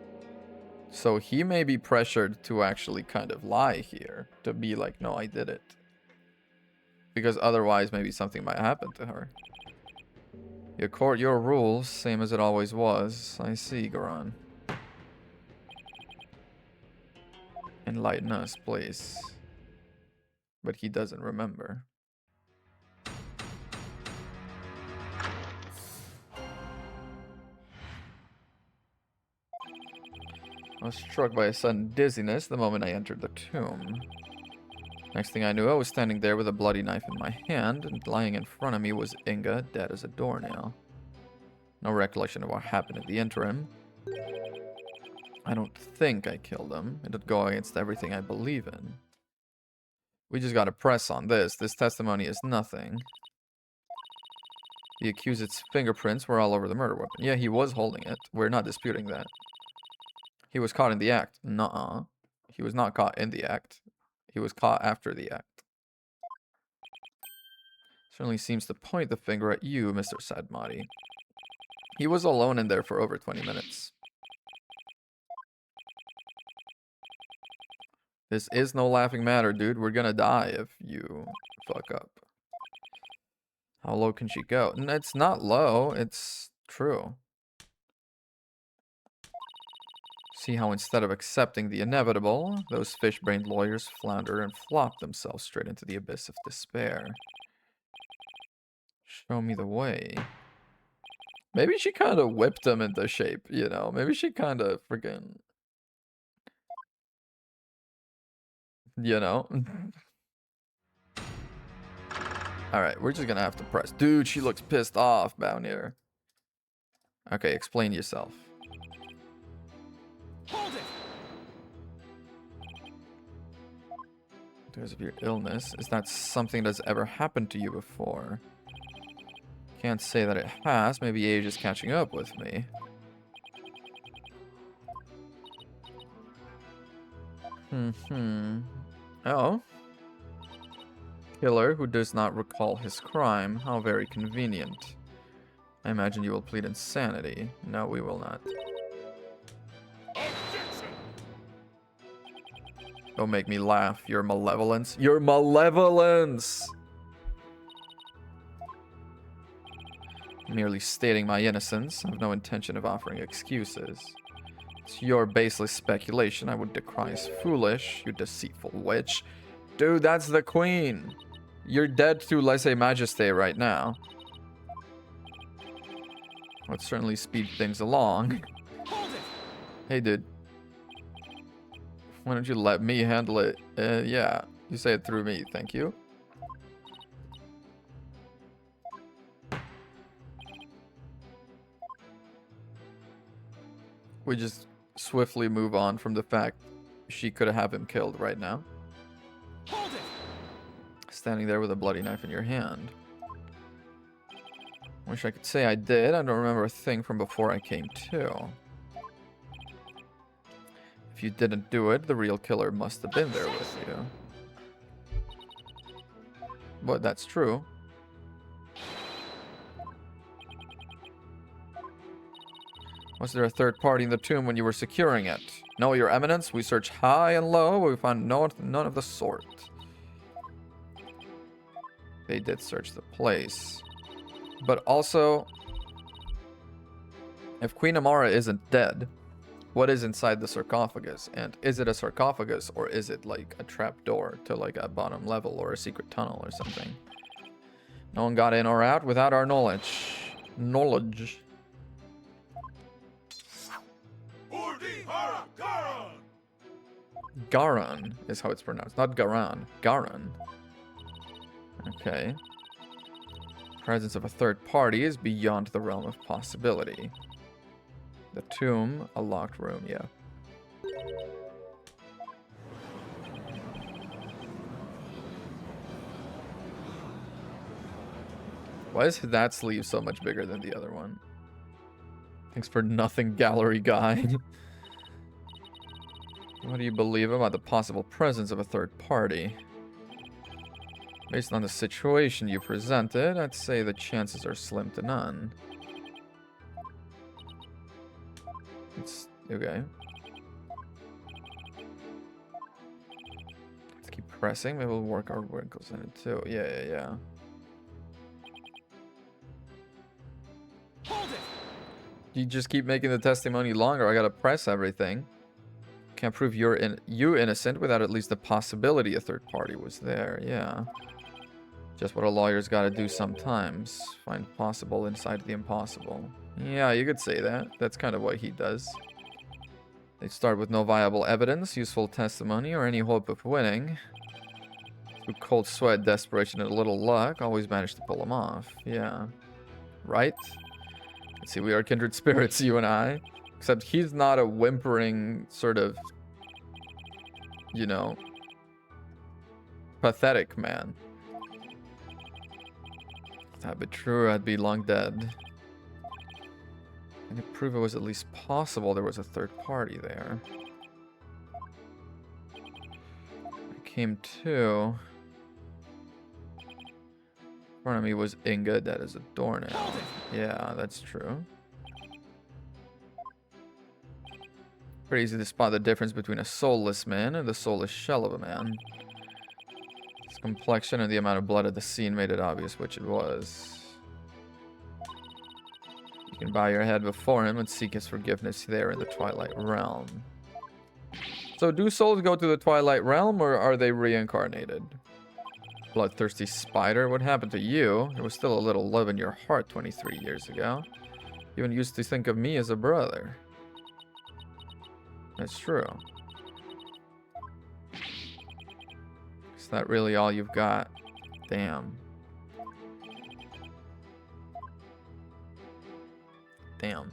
So he may be pressured to actually kind of lie here. To be like, no, I did it. Because otherwise maybe something might happen to her. Your court, your rules, same as it always was. I see, Garan. Enlighten us, please. But he doesn't remember. I was struck by a sudden dizziness the moment I entered the tomb. Next thing I knew, I was standing there with a bloody knife in my hand, and lying in front of me was Inga, dead as a doornail. No recollection of what happened in the interim. I don't think I killed him. It'd go against everything I believe in. We just gotta press on this. This testimony is nothing. The accused's fingerprints were all over the murder weapon. Yeah, he was holding it. We're not disputing that. He was caught in the act. Nuh-uh. He was not caught in the act. He was caught after the act. Certainly seems to point the finger at you, Mr. Sadmati. He was alone in there for over 20 minutes. This is no laughing matter, dude. We're gonna die if you fuck up. How low can she go? It's not low. It's true. See how instead of accepting the inevitable, those fish-brained lawyers flounder and flop themselves straight into the abyss of despair. Show me the way. Maybe she kind of whipped them into shape, you know? Maybe she kind of freaking... You know? Alright, we're just gonna have to press. Dude, she looks pissed off, Bountier. Okay, explain yourself. Hold it! Because of your illness, is that something that's ever happened to you before? Can't say that it has. Maybe age is catching up with me. Oh. Killer who does not recall his crime. How very convenient. I imagine you will plead insanity. No, we will not. Don't make me laugh. Your malevolence. Your malevolence! Merely stating my innocence. I have no intention of offering excuses. It's your baseless speculation I would decry as foolish, you deceitful witch. Dude, that's the queen. You're dead through lese-majesty right now. Would certainly speed things along. Hey, dude. Why don't you let me handle it? Yeah. You say it through me. Thank you. We just swiftly move on from the fact she could have him killed right now. Hold it! Standing there with a bloody knife in your hand. Wish I could say I did. I don't remember a thing from before I came to. If you didn't do it, the real killer must have been there with you. But that's true. Was there a third party in the tomb when you were securing it? No, Your Eminence. We searched high and low, but we found none of the sort. They did search the place. But also, if Queen Amara isn't dead, what is inside the sarcophagus? And is it a sarcophagus, or is it like a trapdoor to like a bottom level or a secret tunnel or something? No one got in or out without our knowledge. Garan is how it's pronounced, not Garan. Garan. Okay. Presence of a third party is beyond the realm of possibility. The tomb, a locked room, yeah. Why is that sleeve so much bigger than the other one? Thanks for nothing, gallery guy. What do you believe about the possible presence of a third party? Based on the situation you presented, I'd say the chances are slim to none. It's okay. Let's keep pressing. Maybe we'll work our wrinkles in it too. Yeah. Hold it! You just keep making the testimony longer. I gotta press everything. Can't prove you innocent without at least the possibility a third party was there. Yeah. Just what a lawyer's gotta do sometimes. Find possible inside the impossible. Yeah, you could say that. That's kind of what he does. They start with no viable evidence, useful testimony, or any hope of winning. Through cold sweat, desperation, and a little luck, always managed to pull him off. Yeah. Right? Let's see, we are kindred spirits, you and I. Except he's not a whimpering sort of, you know, pathetic man. If that be true, I'd be long dead. I could prove it was at least possible there was a third party there. I came to. In front of me was Inga, dead as a doornail. Yeah, that's true. Pretty easy to spot the difference between a soulless man and the soulless shell of a man. His complexion and the amount of blood at the scene made it obvious which it was. You can bow your head before him and seek his forgiveness there in the Twilight Realm. So do souls go to the Twilight Realm, or are they reincarnated? Bloodthirsty spider, what happened to you? There was still a little love in your heart 23 years ago. You even used to think of me as a brother. That's true. Is that really all you've got? Damn. Damn.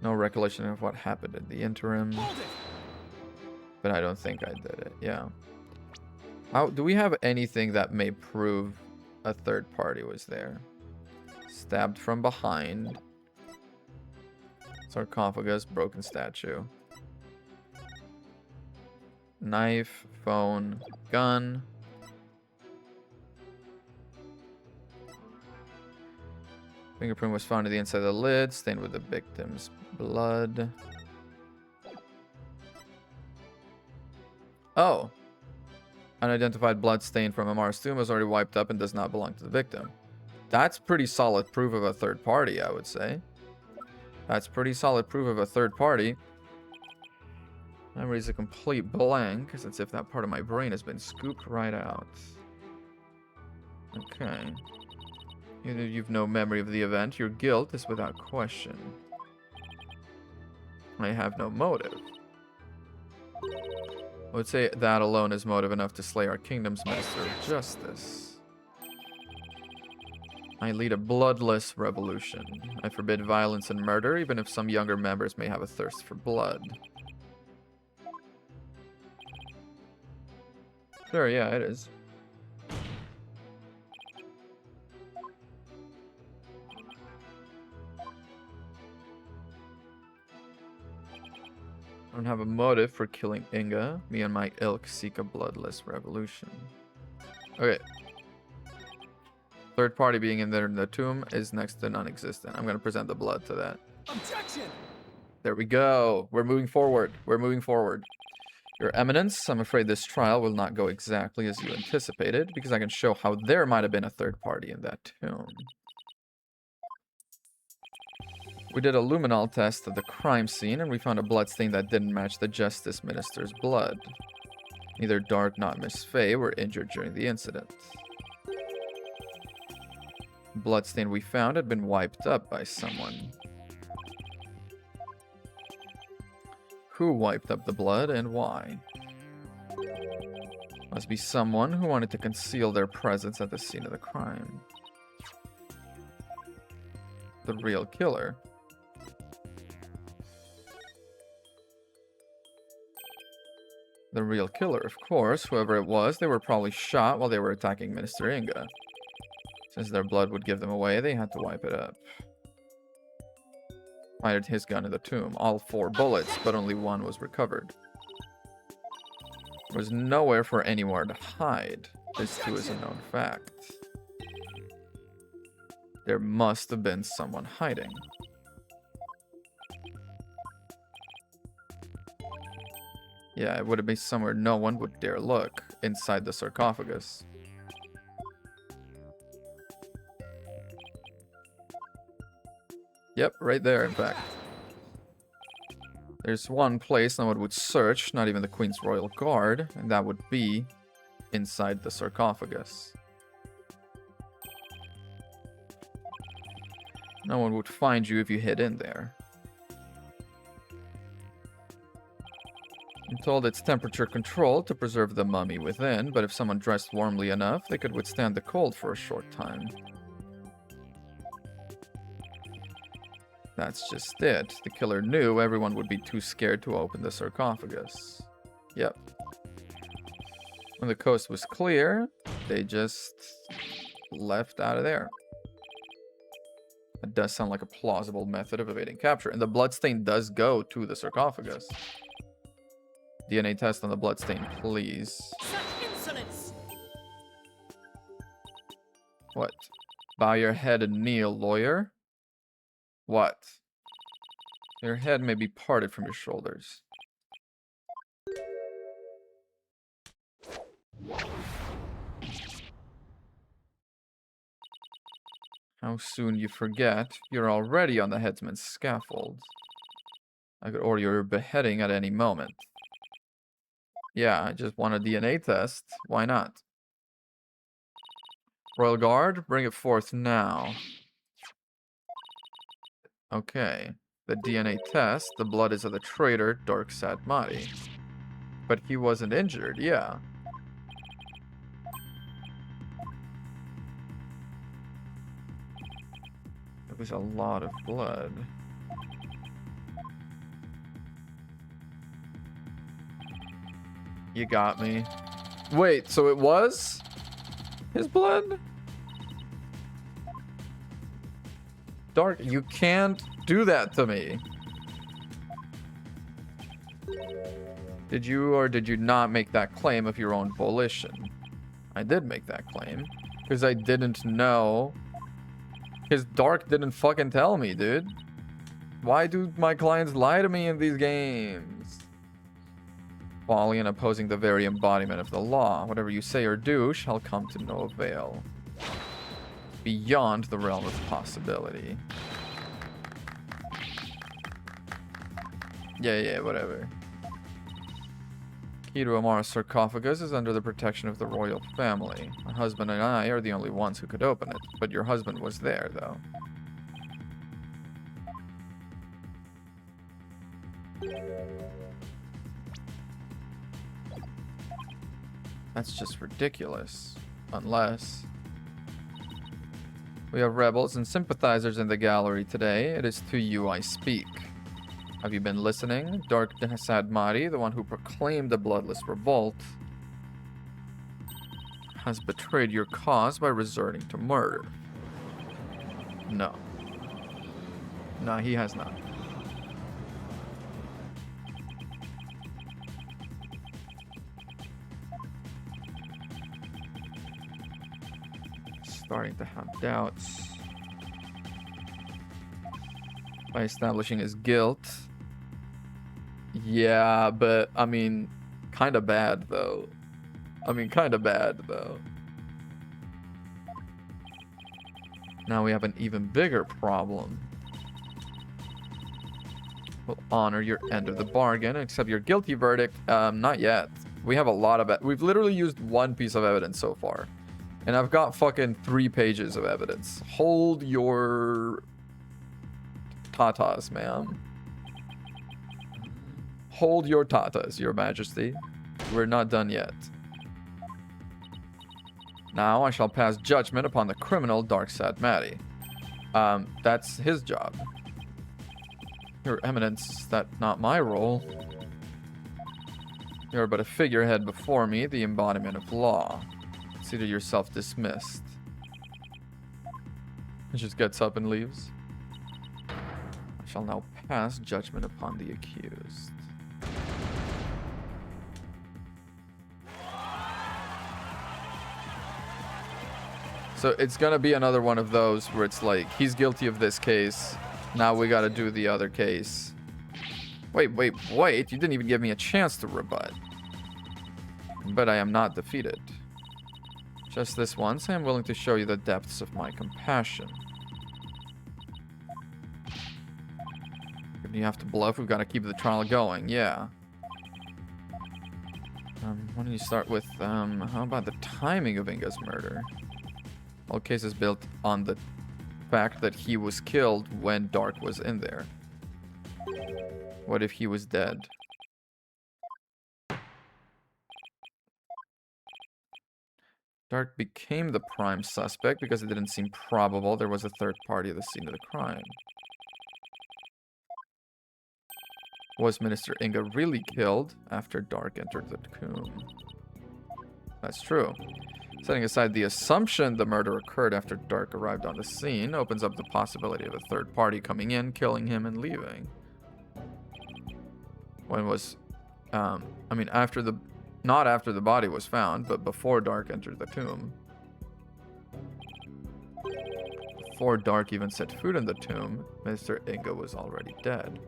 No recollection of what happened in the interim. But I don't think I did it. Yeah. How do we have anything that may prove a third party was there? Stabbed from behind. Sarcophagus, broken statue. Knife, phone, gun. Fingerprint was found on the inside of the lid, stained with the victim's blood. Oh. Unidentified blood stain from Amar's tomb was already wiped up and does not belong to the victim. That's pretty solid proof of a third party, I would say. That's pretty solid proof of a third party. Memory's a complete blank. It's as if that part of my brain has been scooped right out. Okay. You've no memory of the event. Your guilt is without question. I have no motive. I would say that alone is motive enough to slay our kingdom's minister of justice. I lead a bloodless revolution. I forbid violence and murder, even if some younger members may have a thirst for blood. Sure, yeah, it is. I don't have a motive for killing Inga. Me and my ilk seek a bloodless revolution. Okay. Third party being in there in the tomb is next to non-existent. I'm going to present the blood to that. Objection! There we go. We're moving forward. We're moving forward. Your Eminence, I'm afraid this trial will not go exactly as you anticipated, because I can show how there might have been a third party in that tomb. We did a luminol test at the crime scene, and we found a bloodstain that didn't match the Justice Minister's blood. Neither Dark nor Miss Faye were injured during the incident. The bloodstain we found had been wiped up by someone. Who wiped up the blood and why? Must be someone who wanted to conceal their presence at the scene of the crime. The real killer. The real killer, of course. Whoever it was, they were probably shot while they were attacking Minister Inga. Since their blood would give them away, they had to wipe it up. Fired his gun in the tomb. All 4 bullets, but only 1 was recovered. There was nowhere for anyone to hide. This too is a known fact. There must have been someone hiding. Yeah, it would have been somewhere no one would dare look, inside the sarcophagus. Yep, right there, in fact. There's one place no one would search, not even the Queen's Royal Guard, and that would be inside the sarcophagus. No one would find you if you hid in there. I'm told it's temperature controlled to preserve the mummy within, but if someone dressed warmly enough, they could withstand the cold for a short time. That's just it. The killer knew everyone would be too scared to open the sarcophagus. Yep. When the coast was clear, they just left out of there. That does sound like a plausible method of evading capture. And the bloodstain does go to the sarcophagus. DNA test on the bloodstain, please. Such insolence! What? Bow your head and kneel, lawyer? What? Your head may be parted from your shoulders. How soon you forget, you're already on the headsman's scaffold. I could order your beheading at any moment. Yeah, I just want a DNA test. Why not? Royal Guard, bring it forth now. Okay. The DNA test, the blood is of the traitor, Dark Sadmati. But he wasn't injured, yeah. It was a lot of blood. You got me. Wait, so it was his blood? Dark, you can't do that to me. Did you or did you not make that claim of your own volition? I did make that claim. Because I didn't know. Because Dark didn't fucking tell me, dude. Why do my clients lie to me in these games? Folly and opposing the very embodiment of the law. Whatever you say or do shall come to no avail. Beyond the realm of possibility. Yeah, whatever. Key to Amara's sarcophagus is under the protection of the royal family. My husband and I are the only ones who could open it, but your husband was there, though. That's just ridiculous. Unless... we have rebels and sympathizers in the gallery today. It is to you I speak. Have you been listening? Dark Sadmati, the one who proclaimed the bloodless revolt, has betrayed your cause by resorting to murder. No. No, he has not. Starting to have doubts. By establishing his guilt. Yeah, but I mean, kind of bad though. Now we have an even bigger problem. We'll honor your end of the bargain, accept your guilty verdict. Not yet. We have a lot of it. We've literally used one piece of evidence so far. And I've got fucking 3 pages of evidence. Hold your tatas, ma'am. Hold your tatas, your majesty. We're not done yet. Now I shall pass judgment upon the criminal Dark Sadmati. That's his job. Your Eminence, that's not my role. You're but a figurehead before me, the embodiment of law. Consider yourself dismissed. He just gets up and leaves. I shall now pass judgment upon the accused. So it's gonna be another one of those where it's like, he's guilty of this case. Now we gotta do the other case. Wait. You didn't even give me a chance to rebut. But I am not defeated. Just this once, I am willing to show you the depths of my compassion. If you have to bluff, we've got to keep the trial going. Yeah. Why don't you start with, how about the timing of Inga's murder? All cases built on the fact that he was killed when Dark was in there. What if he was dead? Dark became the prime suspect because it didn't seem probable there was a third party at the scene of the crime. Was Minister Inga really killed after Dark entered the tomb? That's true. Setting aside the assumption the murder occurred after Dark arrived on the scene opens up the possibility of a third party coming in, killing him, and leaving. When was... I mean, after the... Not after the body was found, but before Dark entered the tomb. Before Dark even set foot in the tomb, Mr. Inga was already dead.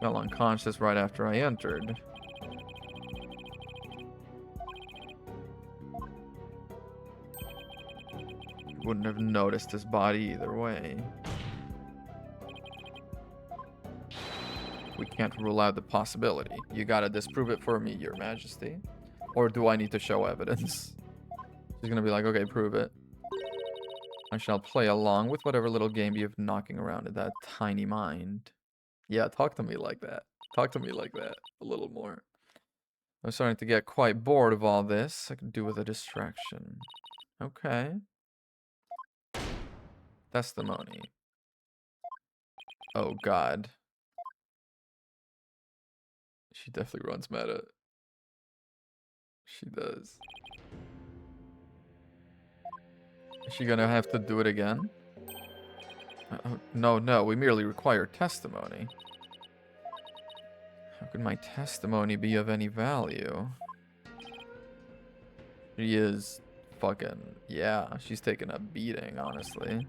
Fell unconscious right after I entered. Wouldn't have noticed his body either way. We can't rule out the possibility. You gotta disprove it for me, Your Majesty. Or do I need to show evidence? She's gonna be like, okay, prove it. I shall play along with whatever little game you have knocking around in that tiny mind. Yeah, talk to me like that. Talk to me like that a little more. I'm starting to get quite bored of all this. I can do with a distraction. Okay. Testimony. Oh, God. She definitely runs meta. She does. Is she gonna have to do it again? No, we merely require testimony. How could my testimony be of any value? She is fucking... Yeah, she's taking a beating, honestly.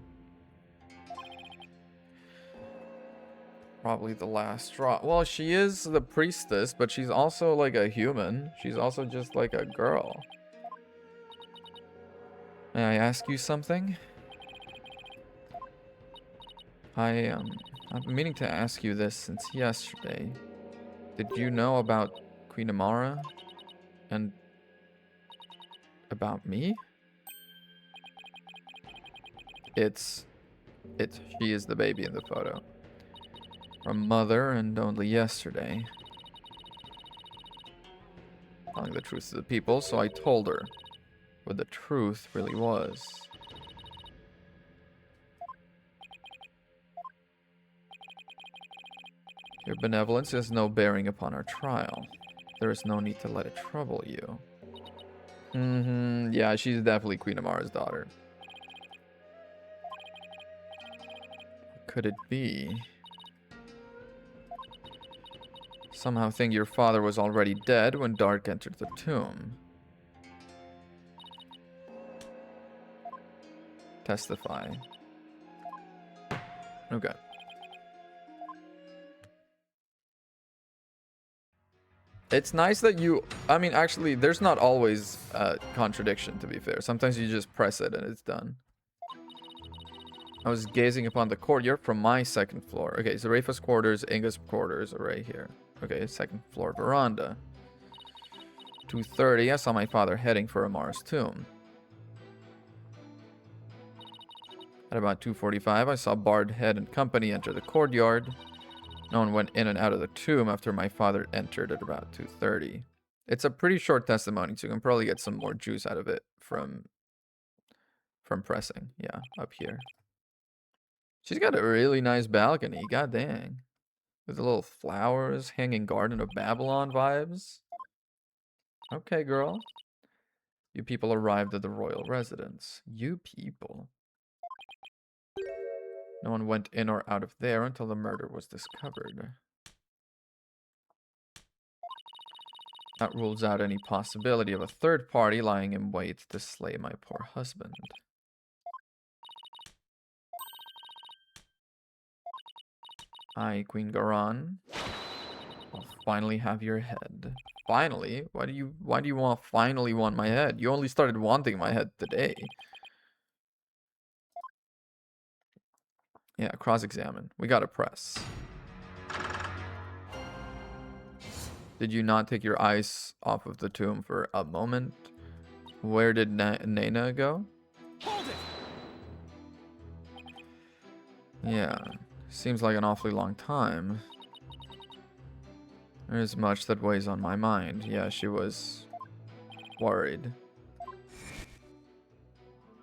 Probably the last straw. Well, she is the priestess, but she's also like a human. She's also just like a girl. May I ask you something? I've been meaning to ask you this since yesterday. Did you know about Queen Amara? And about me? She is the baby in the photo. From mother, and only yesterday. Telling the truth to the people, so I told her what the truth really was. Your benevolence has no bearing upon our trial. There is no need to let it trouble you. Yeah, she's definitely Queen Amara's daughter. What could it be? Somehow think your father was already dead when Dark entered the tomb. Testify. Okay. It's nice that you... I mean, actually, there's not always a contradiction, to be fair. Sometimes you just press it and it's done. I was gazing upon the courtyard from my second floor. Okay, so Rafa's quarters, Inga's quarters are right here. Okay, second floor veranda. 2:30, I saw my father heading for Amara's tomb. At about 2:45, I saw Bard Head and company enter the courtyard. No one went in and out of the tomb after my father entered at about 2:30. It's a pretty short testimony, so you can probably get some more juice out of it from pressing. Yeah, up here. She's got a really nice balcony, god dang. With the little flowers, hanging garden of Babylon vibes. Okay, girl. You people arrived at the royal residence. You people. No one went in or out of there until the murder was discovered. That rules out any possibility of a third party lying in wait to slay my poor husband. I, Queen Garan, will finally have your head. Finally? Why do you finally want my head? You only started wanting my head today. Yeah, cross-examine. We gotta press. Did you not take your eyes off of the tomb for a moment? Where did Nana go? Hold it! Yeah, seems like an awfully long time. There's much that weighs on my mind. Yeah, she was worried.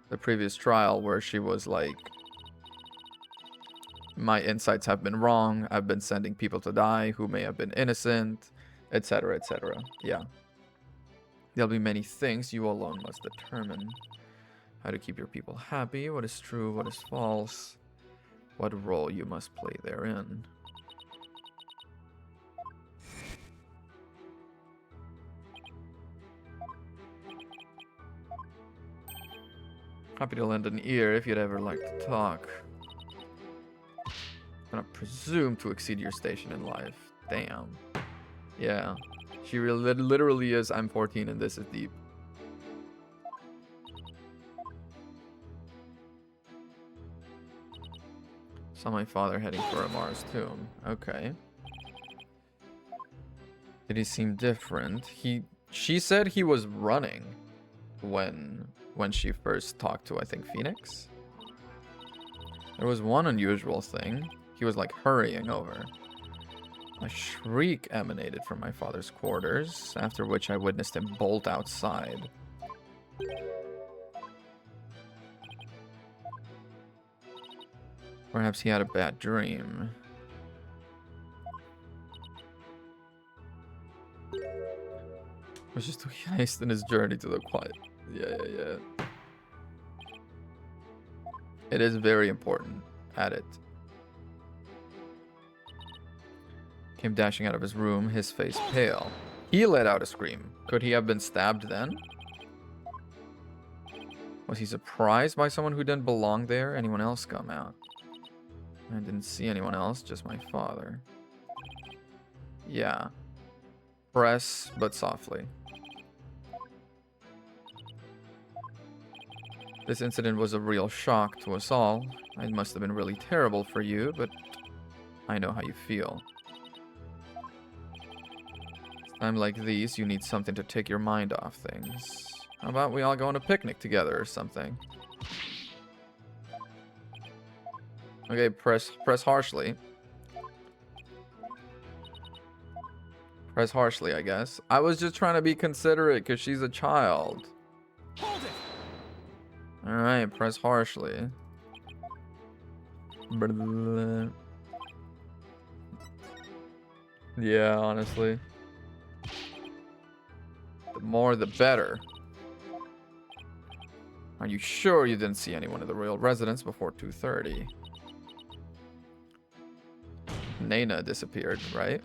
The previous trial where she was like, my insights have been wrong. I've been sending people to die who may have been innocent, etc., etc. Yeah. There'll be many things you alone must determine. How to keep your people happy, what is true, what is false, what role you must play therein. Happy to lend an ear if you'd ever like to talk. I'm gonna presume to exceed your station in life. Damn. Yeah. She literally is, I'm 14 and this is deep. Saw my father heading for a Mars tomb. Okay. Did he seem different? She said he was running when she first talked to, I think, Phoenix. There was one unusual thing. He was like hurrying over. A shriek emanated from my father's quarters, after which I witnessed him bolt outside. Perhaps he had a bad dream. Was just to hasten his journey to the quiet. Yeah. It is very important. At it. Came dashing out of his room, his face pale. He let out a scream. Could he have been stabbed then? Was he surprised by someone who didn't belong there? Anyone else come out? I didn't see anyone else, just my father. Yeah. Press, but softly. This incident was a real shock to us all. It must have been really terrible for you, but I know how you feel. Times like these, you need something to take your mind off things. How about we all go on a picnic together or something? Okay, press harshly. Press harshly, I guess. I was just trying to be considerate because she's a child. Hold it! Alright, press harshly. Yeah, honestly. The more the better. Are you sure you didn't see anyone in the royal residence before 2:30? Nana disappeared, right?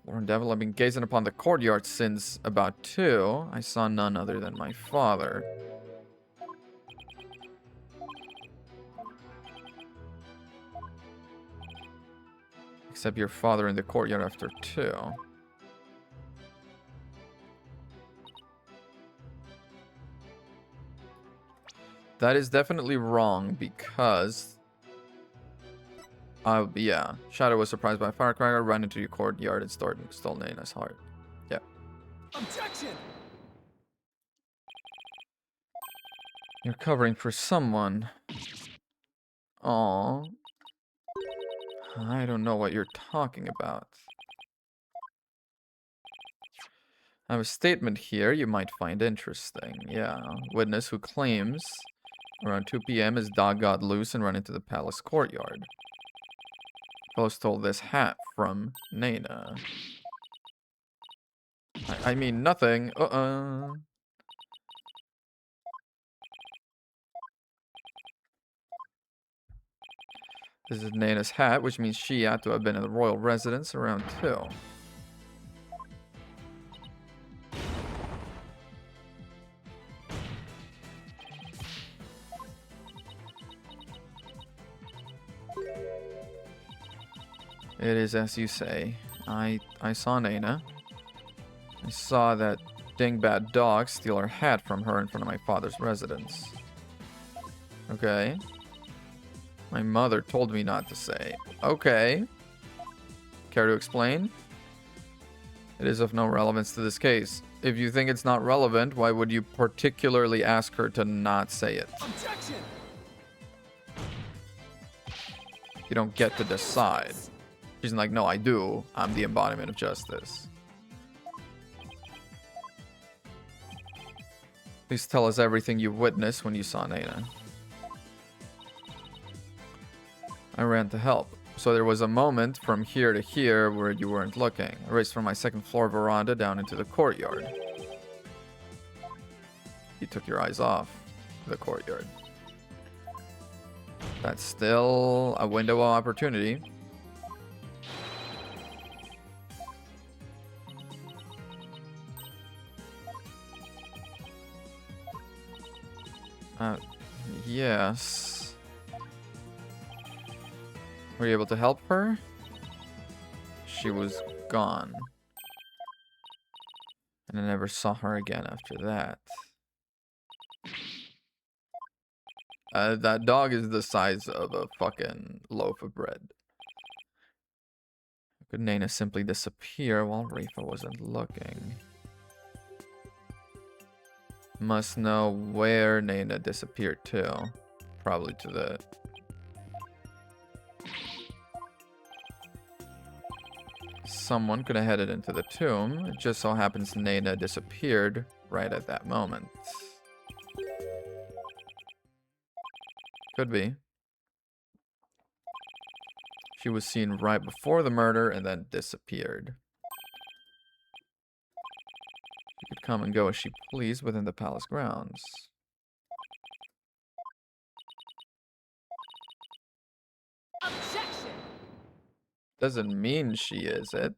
Lord Devil, I've been gazing upon the courtyard since about 2. I saw none other than my father. Except your father in the courtyard after 2. That is definitely wrong because... yeah. Shadow was surprised by a firecracker, ran into your courtyard and stole Nana's heart. Yeah. Objection! You're covering for someone. Aww. I don't know what you're talking about. I have a statement here you might find interesting. Yeah. Witness who claims around 2 p.m. his dog got loose and ran into the palace courtyard. Fellow stole this hat from Nana. I mean nothing. This is Nana's hat, which means she had to have been in the royal residence around 2. It is as you say. I saw Nana. I saw that dingbat dog steal her hat from her in front of my father's residence. Okay. My mother told me not to say. Okay. Care to explain? It is of no relevance to this case. If you think it's not relevant, why would you particularly ask her to not say it? Objection! You don't get to decide. She's like, no, I do. I'm the embodiment of justice. Please tell us everything you witnessed when you saw Nana. I ran to help. So there was a moment from here to here where you weren't looking. I raced from my second floor veranda down into the courtyard. You took your eyes off the courtyard. That's still a window of opportunity. Yes. Were you able to help her? She was gone. And I never saw her again after that. That dog is the size of a fucking loaf of bread. Could Nana simply disappear while Rifa wasn't looking? Must know where Nana disappeared to. Probably to the... Someone could have headed into the tomb. It just so happens Nana disappeared right at that moment. Could be. She was seen right before the murder and then disappeared. She could come and go as she pleased within the palace grounds. Objection! Doesn't mean she is it.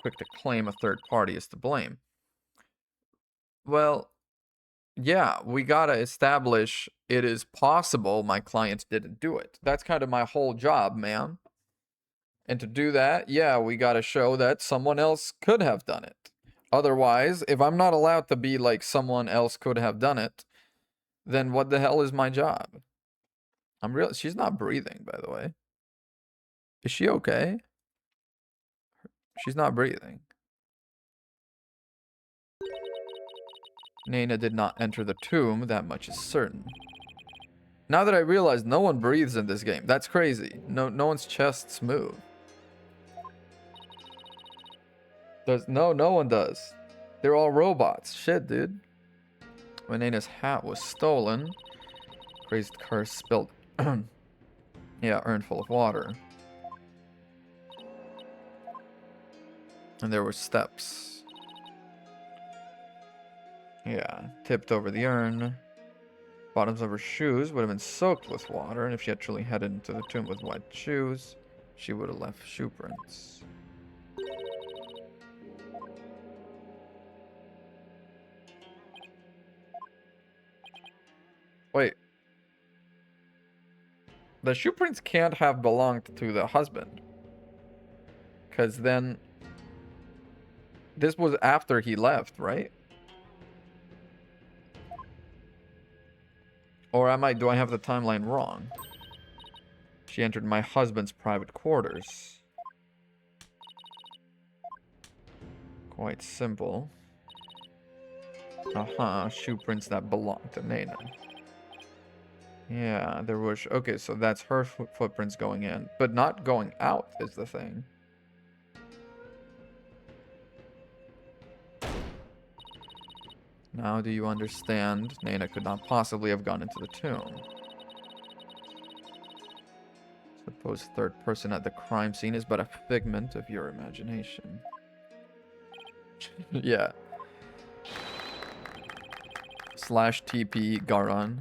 Quick to claim a third party is to blame. Well, yeah, we gotta establish it is possible my clients didn't do it. That's kind of my whole job, ma'am. And to do that, yeah, we gotta show that someone else could have done it. Otherwise, if I'm not allowed to be like someone else could have done it, then what the hell is my job? She's not breathing, by the way. Is she okay? She's not breathing. Nana did not enter the tomb, that much is certain. Now that I realize no one breathes in this game, that's crazy. No one's chests move. No one does. They're all robots. Shit, dude. When Nana's hat was stolen, crazed curse spilled, yeah, urn full of water. And there were steps. Yeah, tipped over the urn. Bottoms of her shoes would have been soaked with water, and if she had truly headed into the tomb with wet shoes, she would have left shoe prints. Wait. The shoe prints can't have belonged to the husband. Because then... This was after he left, right? Or do I have the timeline wrong? She entered my husband's private quarters. Quite simple. Shoe prints that belonged to Nana. Yeah, there was... Okay, so that's her footprints going in. But not going out is the thing. Now do you understand? Nana could not possibly have gone into the tomb. Suppose third person at the crime scene is but a figment of your imagination. Yeah. /TP Garon.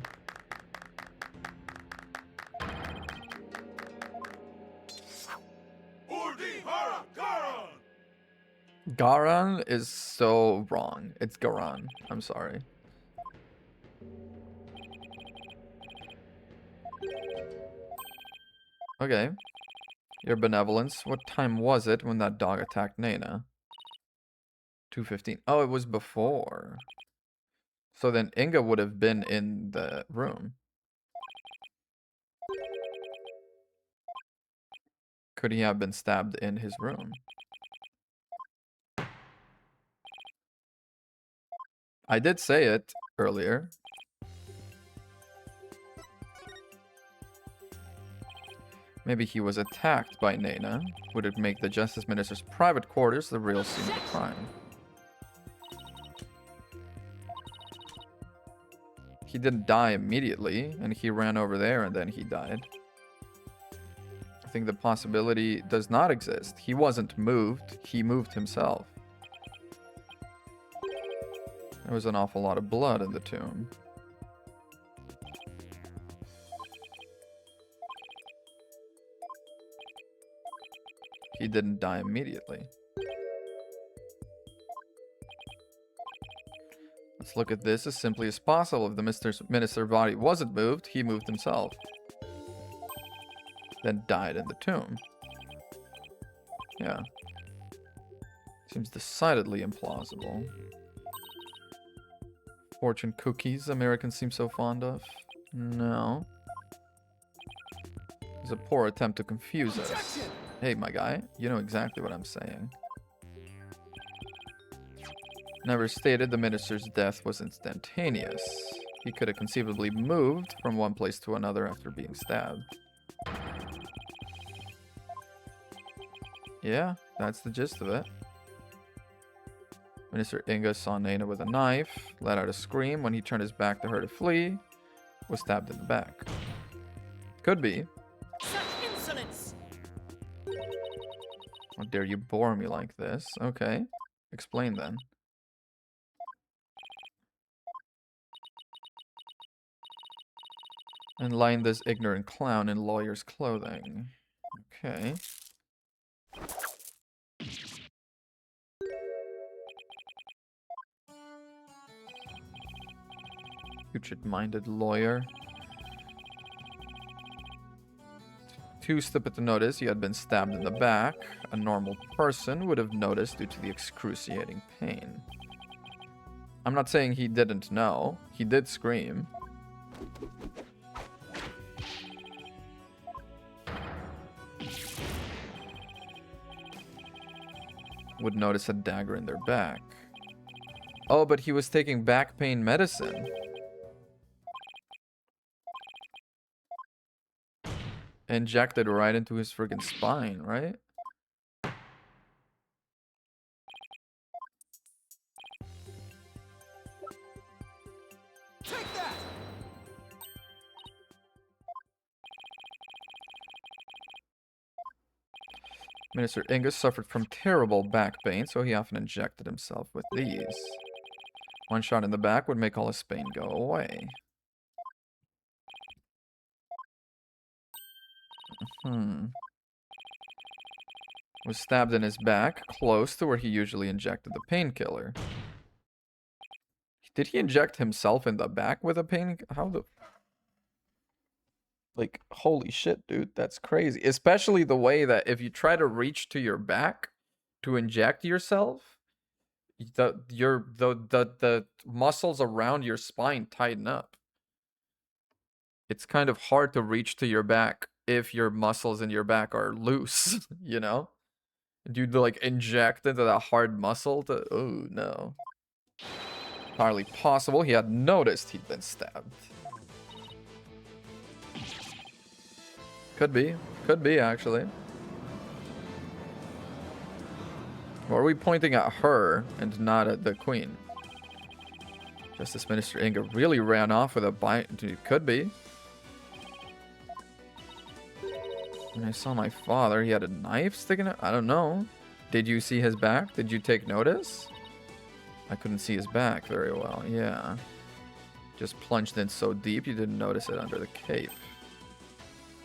Garan is so wrong. It's Garan. I'm sorry. Okay. Your benevolence. What time was it when that dog attacked Nana? 2:15. Oh, it was before. So then Inga would have been in the room. Could he have been stabbed in his room? I did say it earlier. Maybe he was attacked by Nana. Would it make the Justice Minister's private quarters the real scene of the crime? He didn't die immediately, and he ran over there and then he died. I think the possibility does not exist. He wasn't moved, he moved himself. There was an awful lot of blood in the tomb. He didn't die immediately. Let's look at this as simply as possible. If the minister's body wasn't moved, he moved himself. Then died in the tomb. Yeah. Seems decidedly implausible. Fortune cookies Americans seem so fond of. No. It's a poor attempt to confuse us. Hey, my guy, you know exactly what I'm saying. Never stated the minister's death was instantaneous. He could have conceivably moved from one place to another after being stabbed. Yeah, that's the gist of it. Minister Inga saw Nana with a knife, let out a scream when he turned his back to her to flee, was stabbed in the back. Could be. Such insolence! How dare you bore me like this? Okay. Explain then. And line this ignorant clown in lawyer's clothing. Okay. Future-minded lawyer. Too stupid to notice he had been stabbed in the back. A normal person would have noticed due to the excruciating pain. I'm not saying he didn't know. He did scream. Would notice a dagger in their back. Oh, but he was taking back pain medicine. Injected right into his friggin' spine, right? Take that! Minister Ingus suffered from terrible back pain, so he often injected himself with these. One shot in the back would make all his pain go away. Was stabbed in his back, close to where he usually injected the painkiller. Did he inject himself in the back with a pain? How the... Like, holy shit, dude. That's crazy. Especially the way that if you try to reach to your back to inject yourself, the muscles around your spine tighten up. It's kind of hard to reach to your back if your muscles in your back are loose, you know? You'd like inject into that hard muscle to... Oh, no. Entirely possible he had noticed he'd been stabbed. Could be. Could be, actually. Or are we pointing at her and not at the queen? Justice Minister Inga really ran off with a bite. It could be. When I saw my father, he had a knife sticking out. I don't know. Did you see his back? Did you take notice? I couldn't see his back very well. Yeah. Just plunged in so deep you didn't notice it under the cape.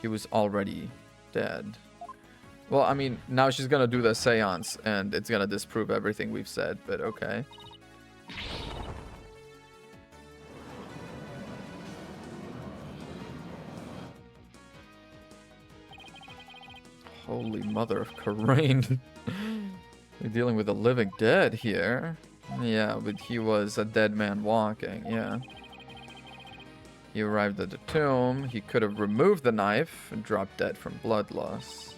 He was already dead. Well, I mean, now she's gonna do the seance and it's gonna disprove everything we've said, but okay. Holy mother of Karain. We're dealing with a living dead here. Yeah, but he was a dead man walking, yeah. He arrived at the tomb. He could have removed the knife and dropped dead from blood loss.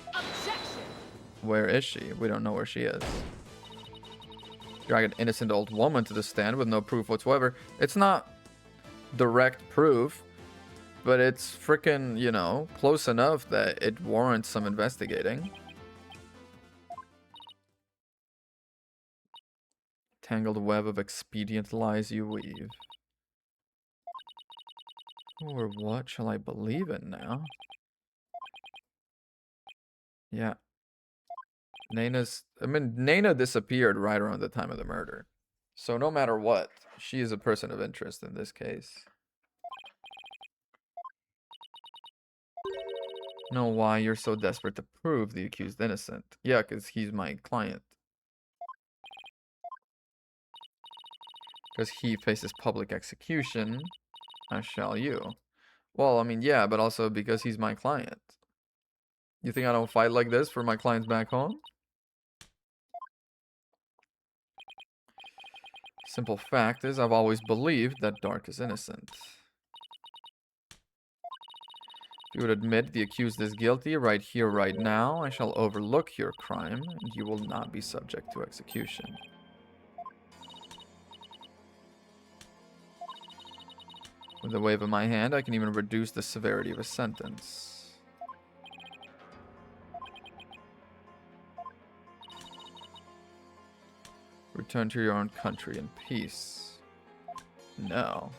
Objection! Where is she? We don't know where she is. Drag an innocent old woman to the stand with no proof whatsoever. It's not direct proof, but it's freaking, you know, close enough that it warrants some investigating. Tangled web of expedient lies you weave. Who or what shall I believe in now? Yeah. Nana disappeared right around the time of the murder. So no matter what, she is a person of interest in this case. Know why you're so desperate to prove the accused innocent? Yeah, because he's my client. Because he faces public execution, as shall you. Well, I mean, yeah, but also because he's my client. You think I don't fight like this for my clients back home? Simple fact is, I've always believed that Dark is innocent. If you would admit the accused is guilty right here, right now, I shall overlook your crime, and you will not be subject to execution. With a wave of my hand, I can even reduce the severity of a sentence. Return to your own country in peace. No.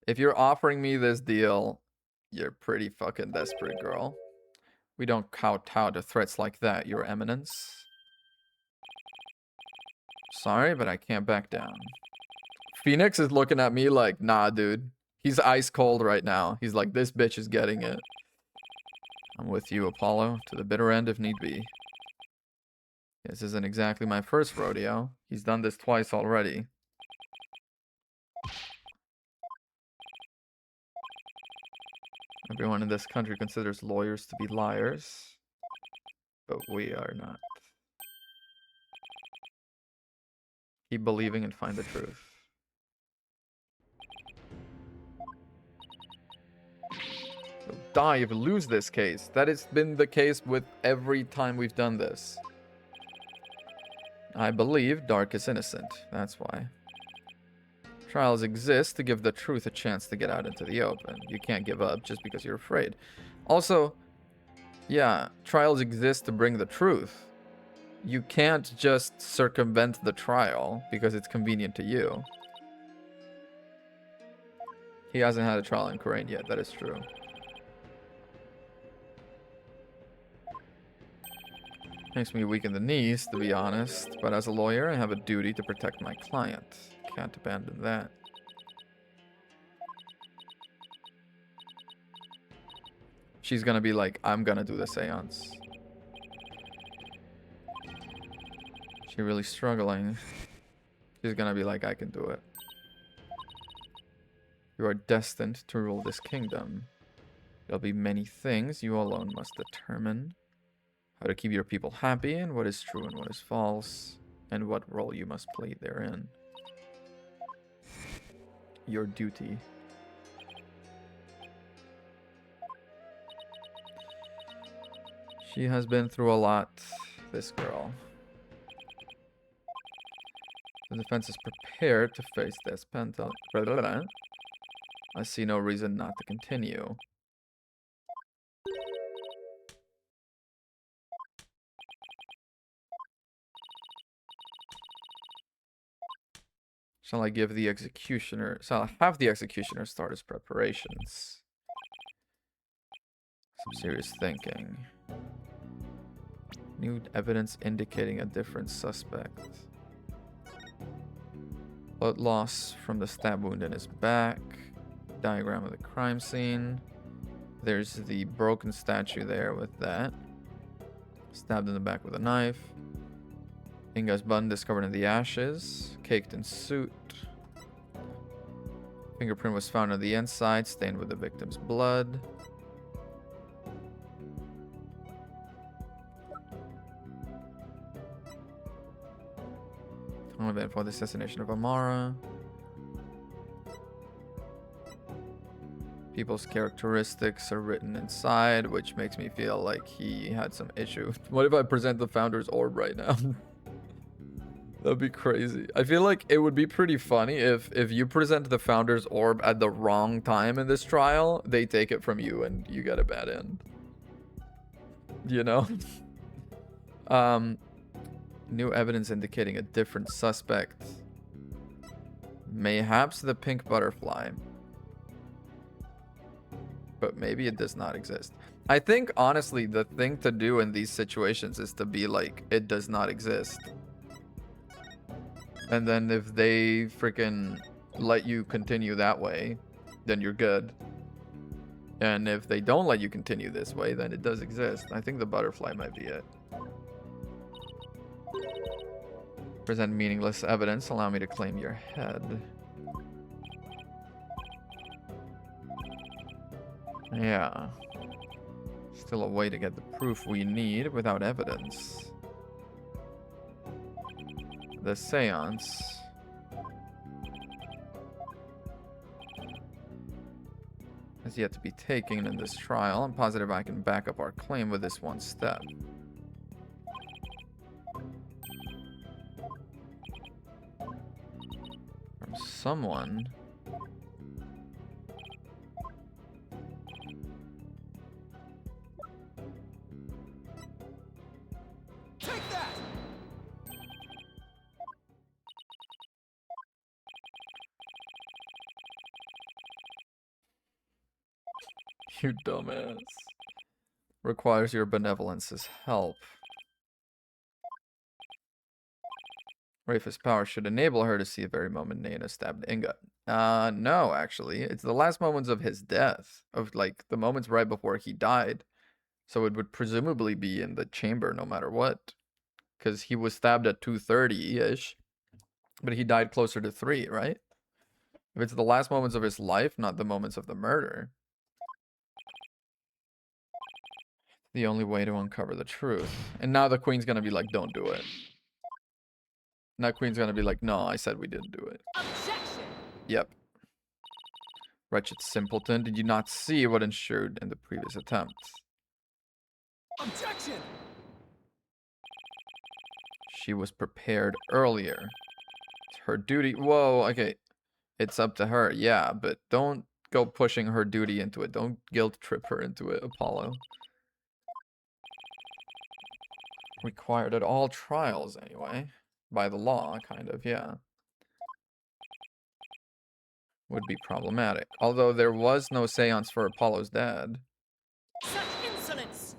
If you're offering me this deal, you're pretty fucking desperate, girl. We don't kowtow to threats like that, Your Eminence. Sorry, but I can't back down. Phoenix is looking at me like, nah, dude. He's ice cold right now. He's like, this bitch is getting it. I'm with you, Apollo, to the bitter end if need be. This isn't exactly my first rodeo. He's done this twice already. Everyone in this country considers lawyers to be liars, but we are not. Keep believing and find the truth. You'll die if you lose this case. That has been the case with every time we've done this. I believe Dark is innocent. That's why. Trials exist to give the truth a chance to get out into the open. You can't give up just because you're afraid. Also, yeah, trials exist to bring the truth. You can't just circumvent the trial because it's convenient to you. He hasn't had a trial in Korean yet, that is true. Makes me weak in the knees, to be honest, but as a lawyer, I have a duty to protect my client. Can't abandon that. She's gonna be like, I'm gonna do the seance. She's really struggling. She's gonna be like, I can do it. You are destined to rule this kingdom. There'll be many things you alone must determine. How to keep your people happy, and what is true and what is false, and what role you must play therein. Your duty. She has been through a lot, this girl. The defense is prepared to face this penalty. I see no reason not to continue. Shall I have the executioner start his preparations? Some serious thinking. New evidence indicating a different suspect. Blood loss from the stab wound in his back. Diagram of the crime scene. There's the broken statue there with that. Stabbed in the back with a knife. Inga's bun discovered in the ashes. Caked in soot. Fingerprint was found on the inside, stained with the victim's blood. Time event for the assassination of Amara. People's characteristics are written inside, which makes me feel like he had some issue. What if I present the founder's orb right now? That'd be crazy. I feel like it would be pretty funny if you present the founder's orb at the wrong time in this trial, they take it from you and you get a bad end. You know? New evidence indicating a different suspect. Mayhaps the pink butterfly. But maybe it does not exist. I think, honestly, the thing to do in these situations is to be like, it does not exist. And then if they freaking let you continue that way, then you're good. And if they don't let you continue this way, then it does exist. I think the butterfly might be it. Present meaningless evidence. Allow me to claim your head. Yeah. Still a way to get the proof we need without evidence. The seance. Has yet to be taken in this trial. I'm positive I can back up our claim with this one step. From someone. Take that! You dumbass. Requires your benevolence's help. Rafa's power should enable her to see the very moment Naina stabbed Inga. No, actually. It's the last moments of his death. Of, like, the moments right before he died. So it would presumably be in the chamber no matter what. Because he was stabbed at 2:30-ish. But he died closer to 3, right? If it's the last moments of his life, not the moments of the murder. The only way to uncover the truth. And now the queen's gonna be like, don't do it. Now queen's gonna be like, no, I said we didn't do it. Objection! Yep. Wretched simpleton, did you not see what ensued in the previous attempt? Objection! She was prepared earlier. It's her duty. Whoa, okay. It's up to her, yeah, but don't go pushing her duty into it. Don't guilt trip her into it, Apollo. Required at all trials, anyway. By the law, kind of, yeah. Would be problematic. Although there was no seance for Apollo's dad. Such insolence!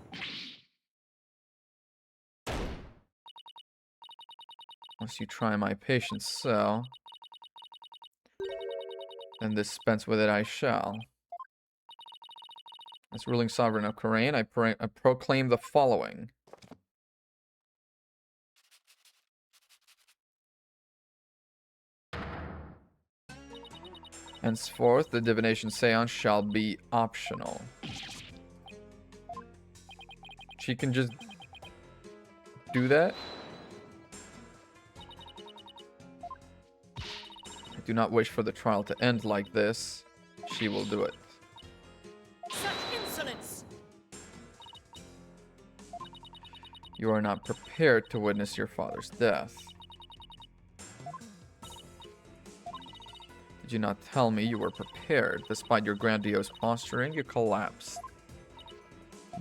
Unless you try my patience, so. Then dispense with it I shall. As ruling sovereign of Khura'in, I proclaim the following. Henceforth, the divination seance shall be optional. She can just do that? I do not wish for the trial to end like this. She will do it. Such insolence! You are not prepared to witness your father's death. Did you not tell me you were prepared? Despite your grandiose posturing, you collapsed.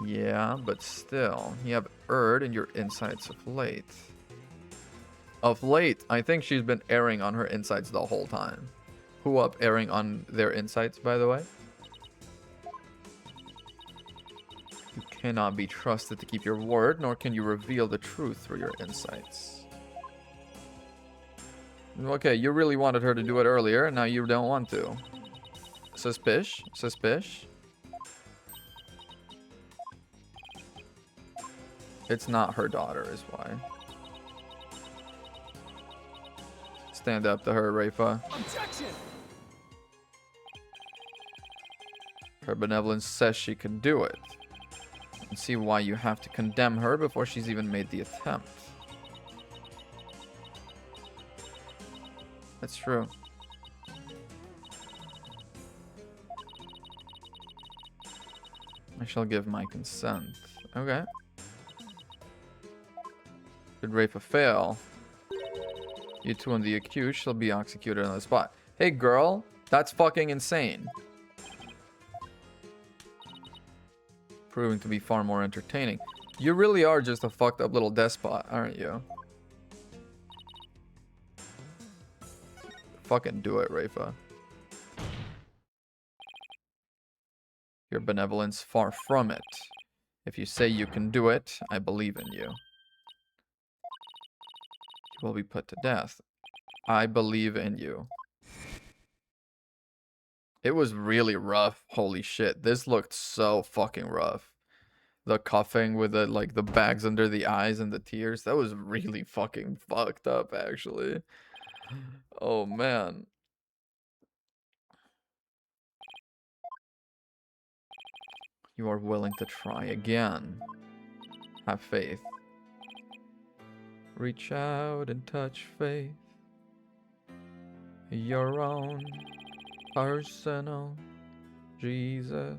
Yeah, but still, you have erred in your insights of late. Of late, I think she's been erring on her insights the whole time. Who up erring on their insights, by the way? You cannot be trusted to keep your word, nor can you reveal the truth through your insights. Okay, you really wanted her to do it earlier, and now you don't want to. Suspicious? Suspicious? It's not her daughter, is why. Stand up to her, Rafa. Objection! Her benevolence says she can do it. And see why you have to condemn her before she's even made the attempt. That's true. I shall give my consent. Okay. Should Rafa fail, you two and the accused shall be executed on the spot. Hey, girl, that's fucking insane. Proving to be far more entertaining. You really are just a fucked up little despot, aren't you? Fucking do it, Rafa. Your benevolence, far from it. If you say you can do it, I believe in you. You will be put to death. I believe in you. It was really rough. Holy shit. This looked so fucking rough. The cuffing with the, like, the bags under the eyes and the tears. That was really fucking fucked up, actually. Oh, man. You are willing to try again. Have faith. Reach out and touch faith. Your own personal Jesus.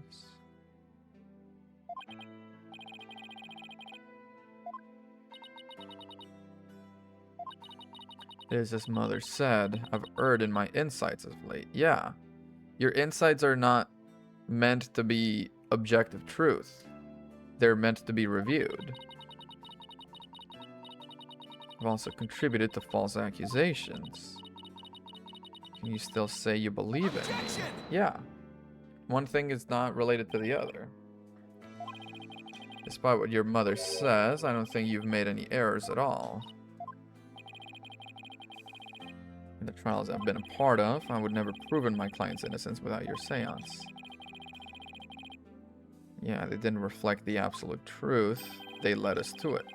It is as Mother said, I've erred in my insights of late. Yeah. Your insights are not meant to be objective truth. They're meant to be reviewed. I've also contributed to false accusations. Can you still say you believe in me? Yeah. One thing is not related to the other. Despite what your mother says, I don't think you've made any errors at all. In the trials I've been a part of, I would never have proven my client's innocence without your seance. Yeah, they didn't reflect the absolute truth. They led us to it.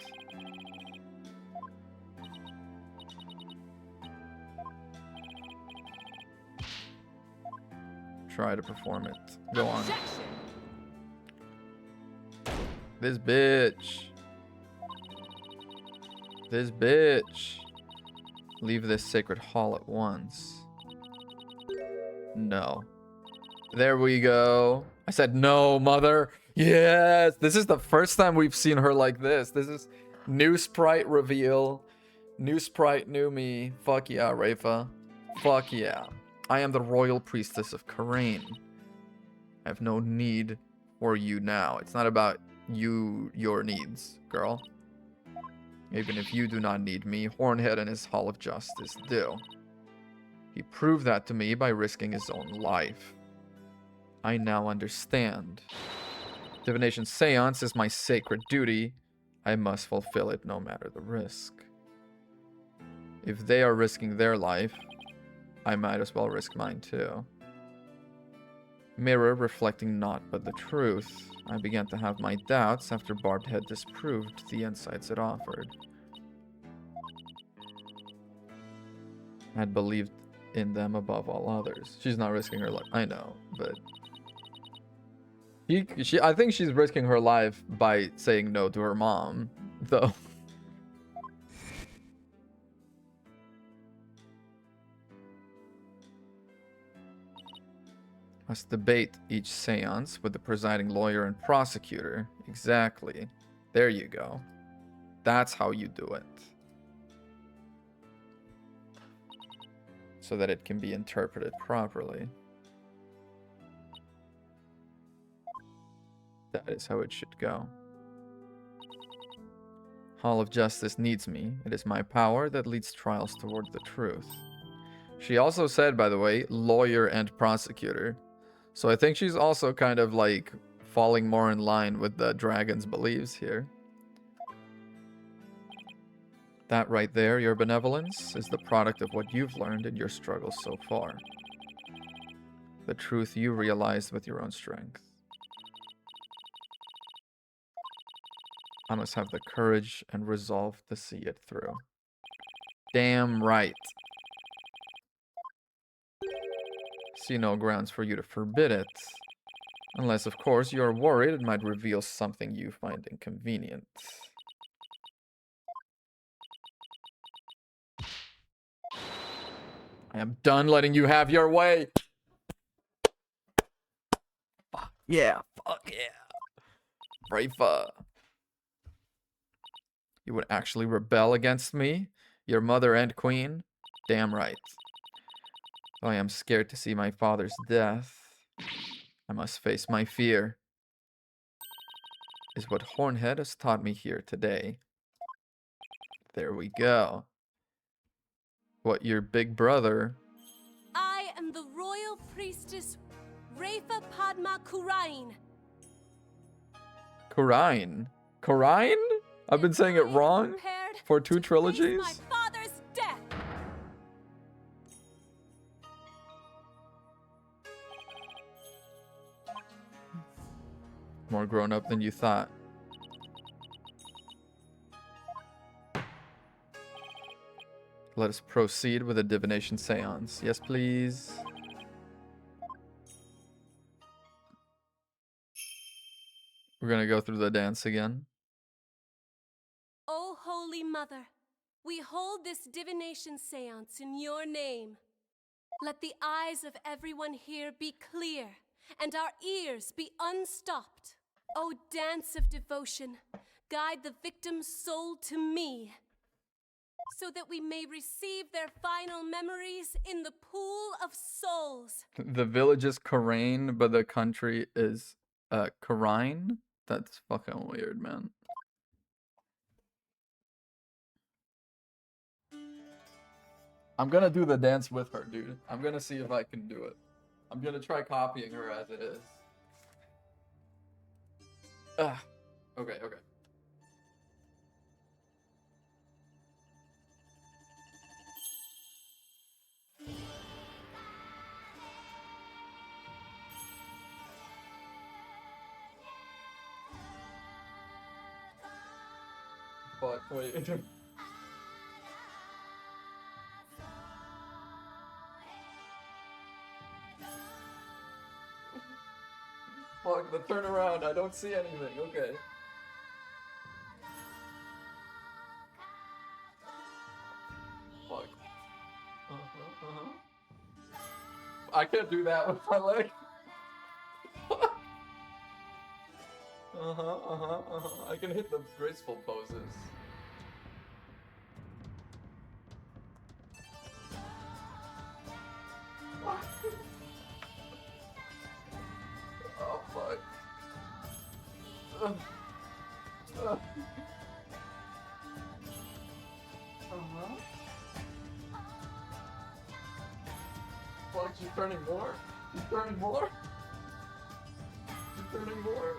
Try to perform it. Go on. Objection. This bitch. This bitch. Leave this sacred hall at once. No. There we go. I said no, mother. Yes. This is the first time we've seen her like this. This is new sprite reveal. New sprite, new me. Fuck yeah, Rafa. Fuck yeah. I am the royal priestess of Karain. I have no need for you now. It's not about you, your needs, girl. Even if you do not need me, Hornhead and his Hall of Justice do. He proved that to me by risking his own life. I now understand. Divination Seance is my sacred duty. I must fulfill it no matter the risk. If they are risking their life, I might as well risk mine too. Mirror reflecting naught but the truth. I began to have my doubts after Barbed had disproved the insights it offered. I had believed in them above all others. She's not risking her life. I know, but... I think she's risking her life by saying no to her mom, though. Must debate each seance with the presiding lawyer and prosecutor. Exactly. There you go. That's how you do it. So that it can be interpreted properly. That is how it should go. Hall of Justice needs me. It is my power that leads trials toward the truth. She also said, by the way, lawyer and prosecutor. So I think she's also kind of like falling more in line with the dragon's beliefs here. That right there, your benevolence, is the product of what you've learned in your struggles so far. The truth you realized with your own strength. I must have the courage and resolve to see it through. Damn right. See no grounds for you to forbid it. Unless, of course, you're worried it might reveal something you find inconvenient. I am done letting you have your way. Fuck yeah, fuck yeah. Rafa. You would actually rebel against me? Your mother and queen? Damn right. I am scared to see my father's death. I must face my fear. Is what Hornhead has taught me here today. There we go. What, your big brother? I am the royal priestess Rafa Padma Kurain. Kurain? Kurain? I've been saying it I am wrong prepared for 2 to trilogies? face my father's death. More grown up than you thought. Let us proceed with a divination seance. Yes, please. We're gonna go through the dance again. O Holy Mother, we hold this divination seance in your name. Let the eyes of everyone here be clear and our ears be unstopped. O dance of devotion, guide the victim's soul to me, so that we may receive their final memories in the pool of souls. The village is Karain, but the country is Karine? That's fucking weird, man. I'm gonna do the dance with her, dude. I'm gonna see if I can do it. I'm gonna try copying her as it is. Ugh. Okay, okay. Fuck, wait. Fuck, the turnaround. I don't see anything. Okay. Fuck. I can't do that with my leg. I can hit the graceful poses. Oh fuck. Fuck, she's turning more. She's turning more. She's turning more.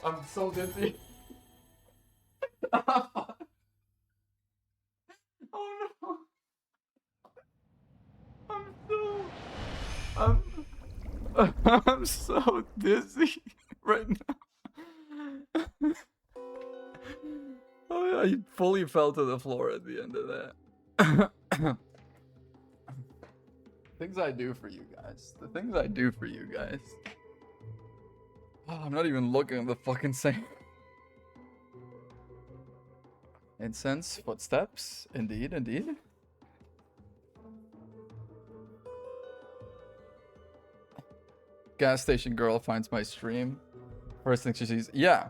I'm so dizzy. Oh no. I'm so dizzy right now. Oh, I fully fell to the floor at the end of that. Things I do for you guys. The things I do for you guys. Oh, I'm not even looking at the fucking same. Incense, footsteps. Indeed, indeed. Gas station girl finds my stream. First thing she sees. Yeah.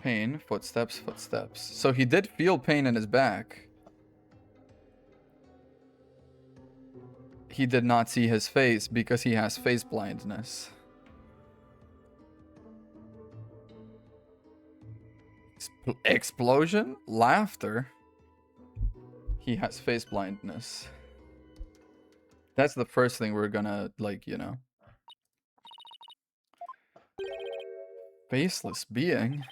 Pain, footsteps, footsteps. So he did feel pain in his back. He did not see his face because he has face blindness. Explosion? Laughter? He has face blindness. That's the first thing we're gonna, like, you know. Faceless being?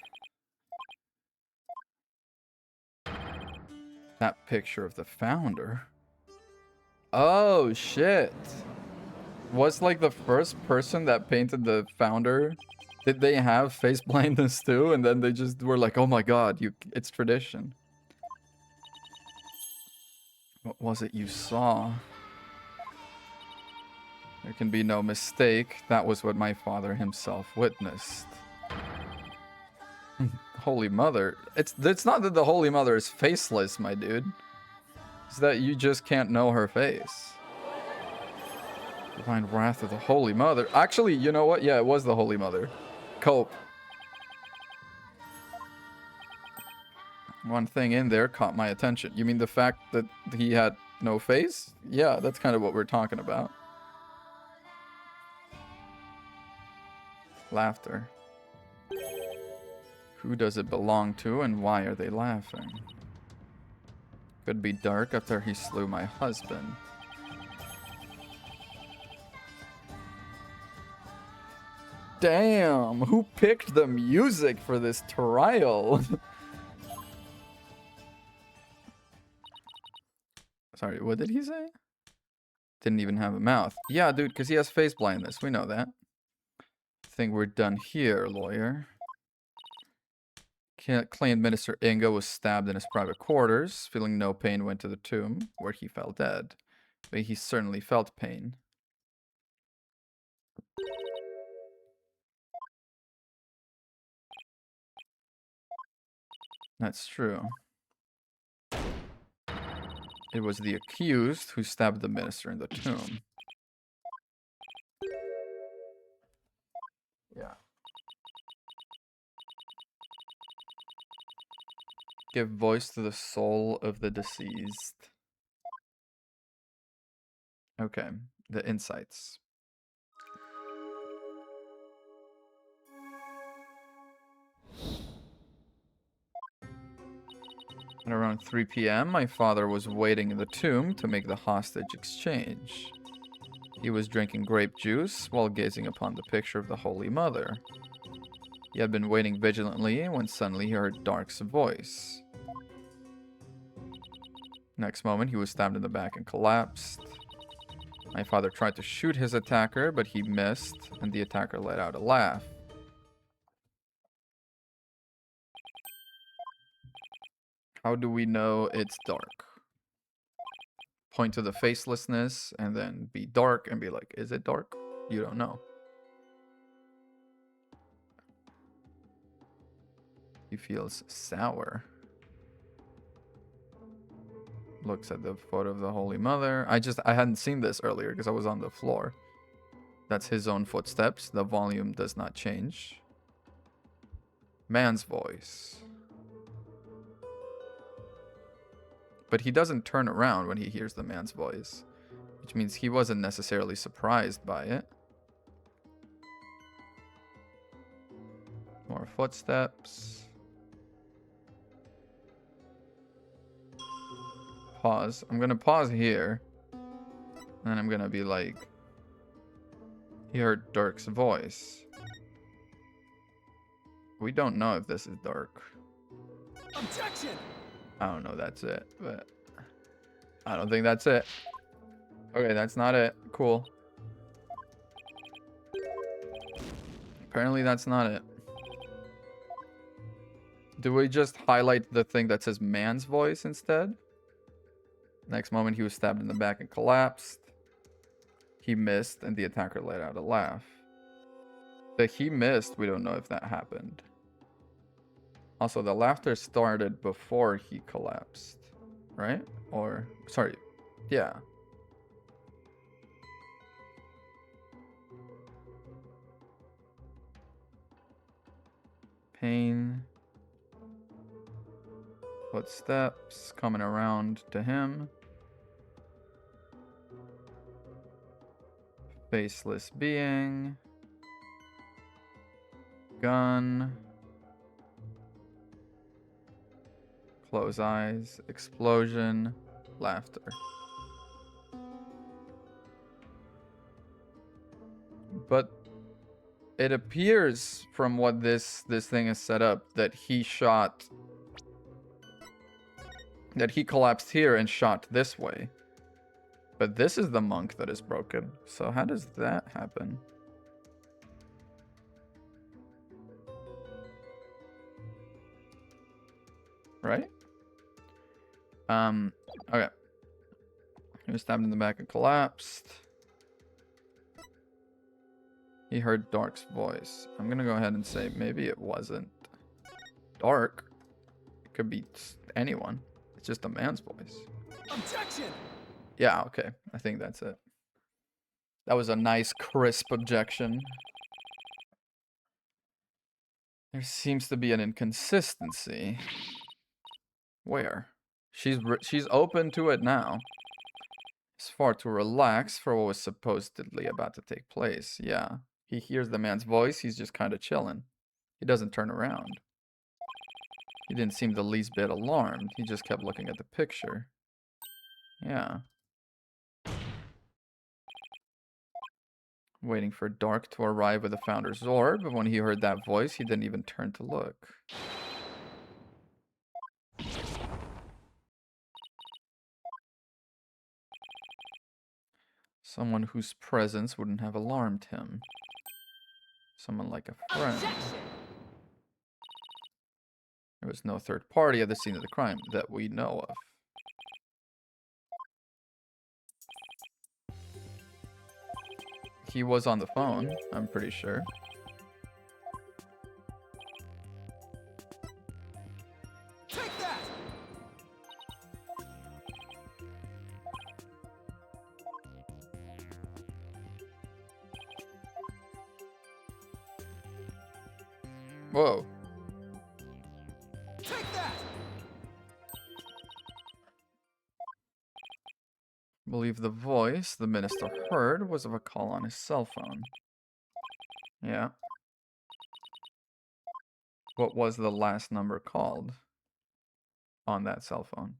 That picture of the founder. Oh, shit. Was, like, the first person that painted the founder, did they have face blindness too? And then they just were like, oh my god, it's tradition. What was it you saw? There can be no mistake. That was what my father himself witnessed. Holy Mother. It's not that the Holy Mother is faceless, my dude. is that you just can't know her face. Divine wrath of the Holy Mother. Actually, you know what? Yeah, it was the Holy Mother. Cope. One thing in there caught my attention. You mean the fact that he had no face? Yeah, that's kind of what we're talking about. Laughter. Who does it belong to and why are they laughing? Could be dark after he slew my husband. Damn, who picked the music for this trial? Sorry, what did he say? Didn't even have a mouth. Yeah, dude, because he has face blindness. We know that. Think we're done here, lawyer. Claimed Minister Inga was stabbed in his private quarters. Feeling no pain, went to the tomb, where he fell dead. But he certainly felt pain. That's true. It was the accused who stabbed the minister in the tomb. Yeah. Give voice to the soul of the deceased. Okay, the insights. At around 3 p.m., my father was waiting in the tomb to make the hostage exchange. He was drinking grape juice while gazing upon the picture of the Holy Mother. He had been waiting vigilantly when suddenly he heard Dark's voice. Next moment, he was stabbed in the back and collapsed. My father tried to shoot his attacker, but he missed, and the attacker let out a laugh. How do we know it's dark? Point to the facelessness and then be dark and be like, is it dark? You don't know. He feels sour. Looks at the photo of the Holy Mother. I hadn't seen this earlier because I was on the floor. That's his own footsteps. The volume does not change. Man's voice. But he doesn't turn around when he hears the man's voice, which means he wasn't necessarily surprised by it. More footsteps. Pause. I'm gonna pause here. And then I'm gonna be like, he heard Dirk's voice. We don't know if this is Dirk. Objection! I don't know, that's it, but I don't think that's it. Okay, that's not it. Cool. Apparently that's not it. Do we just highlight the thing that says man's voice instead? Next moment, he was stabbed in the back and collapsed. He missed, and the attacker let out a laugh. The he missed, we don't know if that happened. Also, the laughter started before he collapsed, right? Or, sorry, yeah. Pain. Footsteps coming around to him. Faceless being. Gun. Close eyes. Explosion. Laughter. But it appears from what this thing is set up that he shot... that he collapsed here and shot this way. But this is the monk that is broken. So how does that happen? Right? Okay. He was stabbed in the back and collapsed. He heard Dark's voice. I'm gonna go ahead and say maybe it wasn't Dark. It could be anyone. It's just a man's voice. Objection! Yeah, okay. I think that's it. That was a nice, crisp objection. There seems to be an inconsistency. Where? She's open to it now. It's far too relaxed for what was supposedly about to take place. Yeah. He hears the man's voice. He's just kind of chilling. He doesn't turn around. He didn't seem the least bit alarmed. He just kept looking at the picture. Yeah. Waiting for Dark to arrive with the Founder's Orb, but when he heard that voice, he didn't even turn to look. Someone whose presence wouldn't have alarmed him. Someone like a friend. Objection! There was no third party at the scene of the crime that we know of. He was on the phone, I'm pretty sure. Take that! Whoa. Take that! I believe the voice the minister heard was of a call on his cell phone. Yeah. What was the last number called on that cell phone?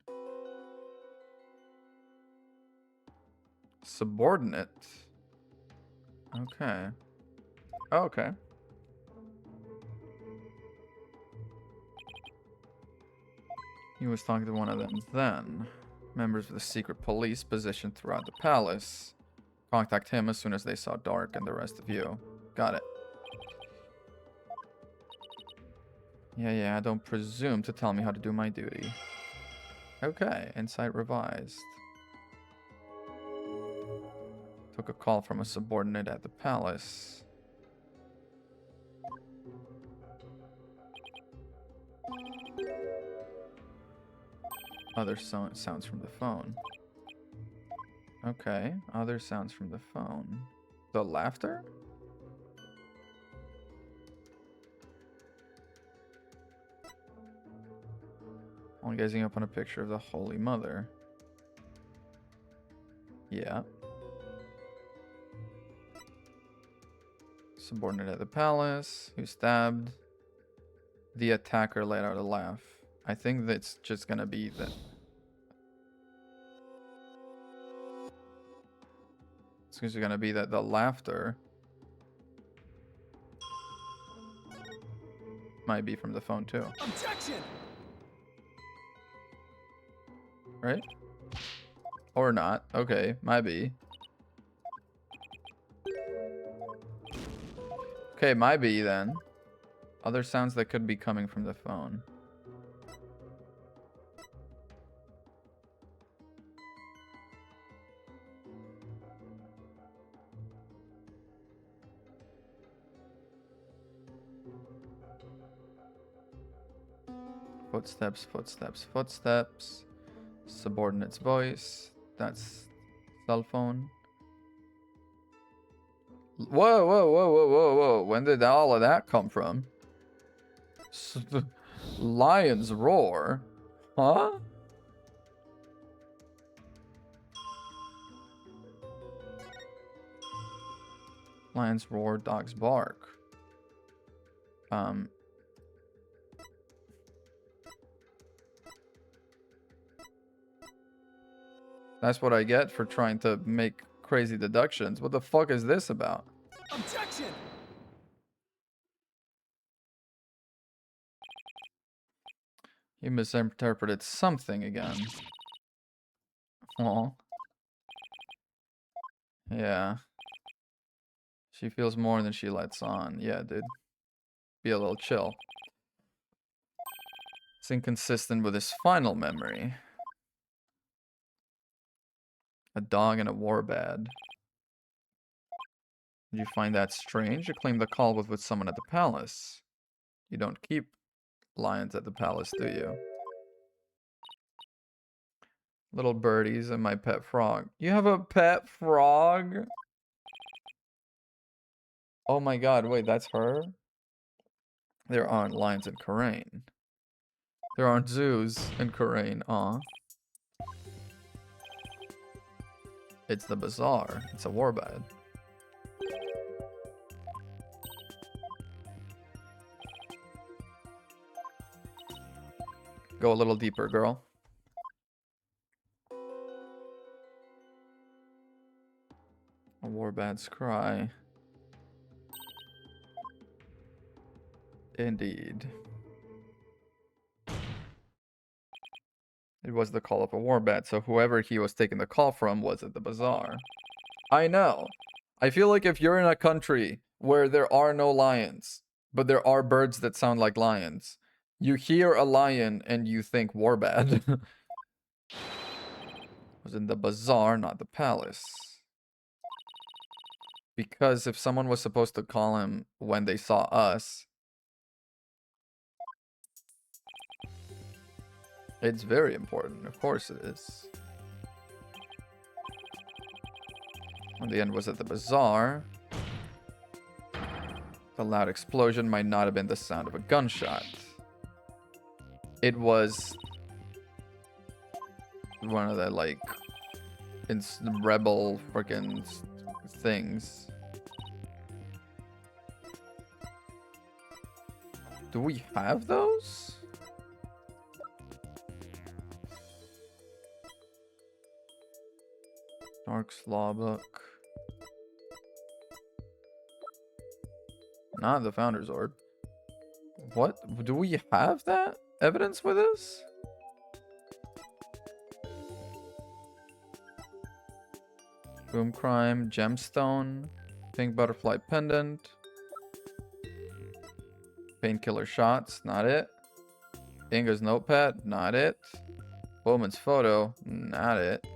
Subordinate. Okay. Okay. He was talking to one of them then. Members of the secret police positioned throughout the palace. Contact him as soon as they saw Dark and the rest of you. Got it. Yeah, don't presume to tell me how to do my duty. Okay, insight revised. Took a call from a subordinate at the palace. Other sounds from the phone. Okay, other sounds from the phone. The laughter? While gazing up on a picture of the Holy Mother. Yeah. Subordinate at the palace, who stabbed. The attacker let out a laugh. I think that's just gonna be that. It's just gonna be that the laughter might be from the phone too. Objection! Right? Or not. Okay, might be. Okay, might be then. Other sounds that could be coming from the phone. Footsteps, footsteps, footsteps. Subordinate's voice. That's cell phone. Whoa. When did all of that come from? Lion's roar? Huh? Lion's roar, dogs bark. That's what I get for trying to make crazy deductions. What the fuck is this about? Objection! You misinterpreted something again. Aw. Yeah. She feels more than she lets on. Yeah, dude. Be a little chill. It's inconsistent with his final memory. A dog and a warbad. Did you find that strange? You claimed the call was with someone at the palace. You don't keep lions at the palace, do you? Little birdies and my pet frog. You have a pet frog? Oh my god, wait, that's her? There aren't lions in Karain. There aren't zoos in Karain, aw. It's the bazaar. It's a warbad. Go a little deeper, girl. A warbad's cry. Indeed. It was the call of a warbad, so whoever he was taking the call from was at the bazaar. I know. I feel like if you're in a country where there are no lions, but there are birds that sound like lions, you hear a lion and you think warbad. Was in the bazaar, not the palace. Because if someone was supposed to call him when they saw us, it's very important. Of course it is. When the end was at the bazaar, the loud explosion might not have been the sound of a gunshot. It was one of the, like, rebel freaking things. Do we have those? Dark Slaw book. Not the Founder's Orb. What? Do we have that evidence with us? Boom Crime, Gemstone, Pink Butterfly Pendant, Painkiller Shots, not it. Inga's Notepad, not it. Woman's Photo, not it.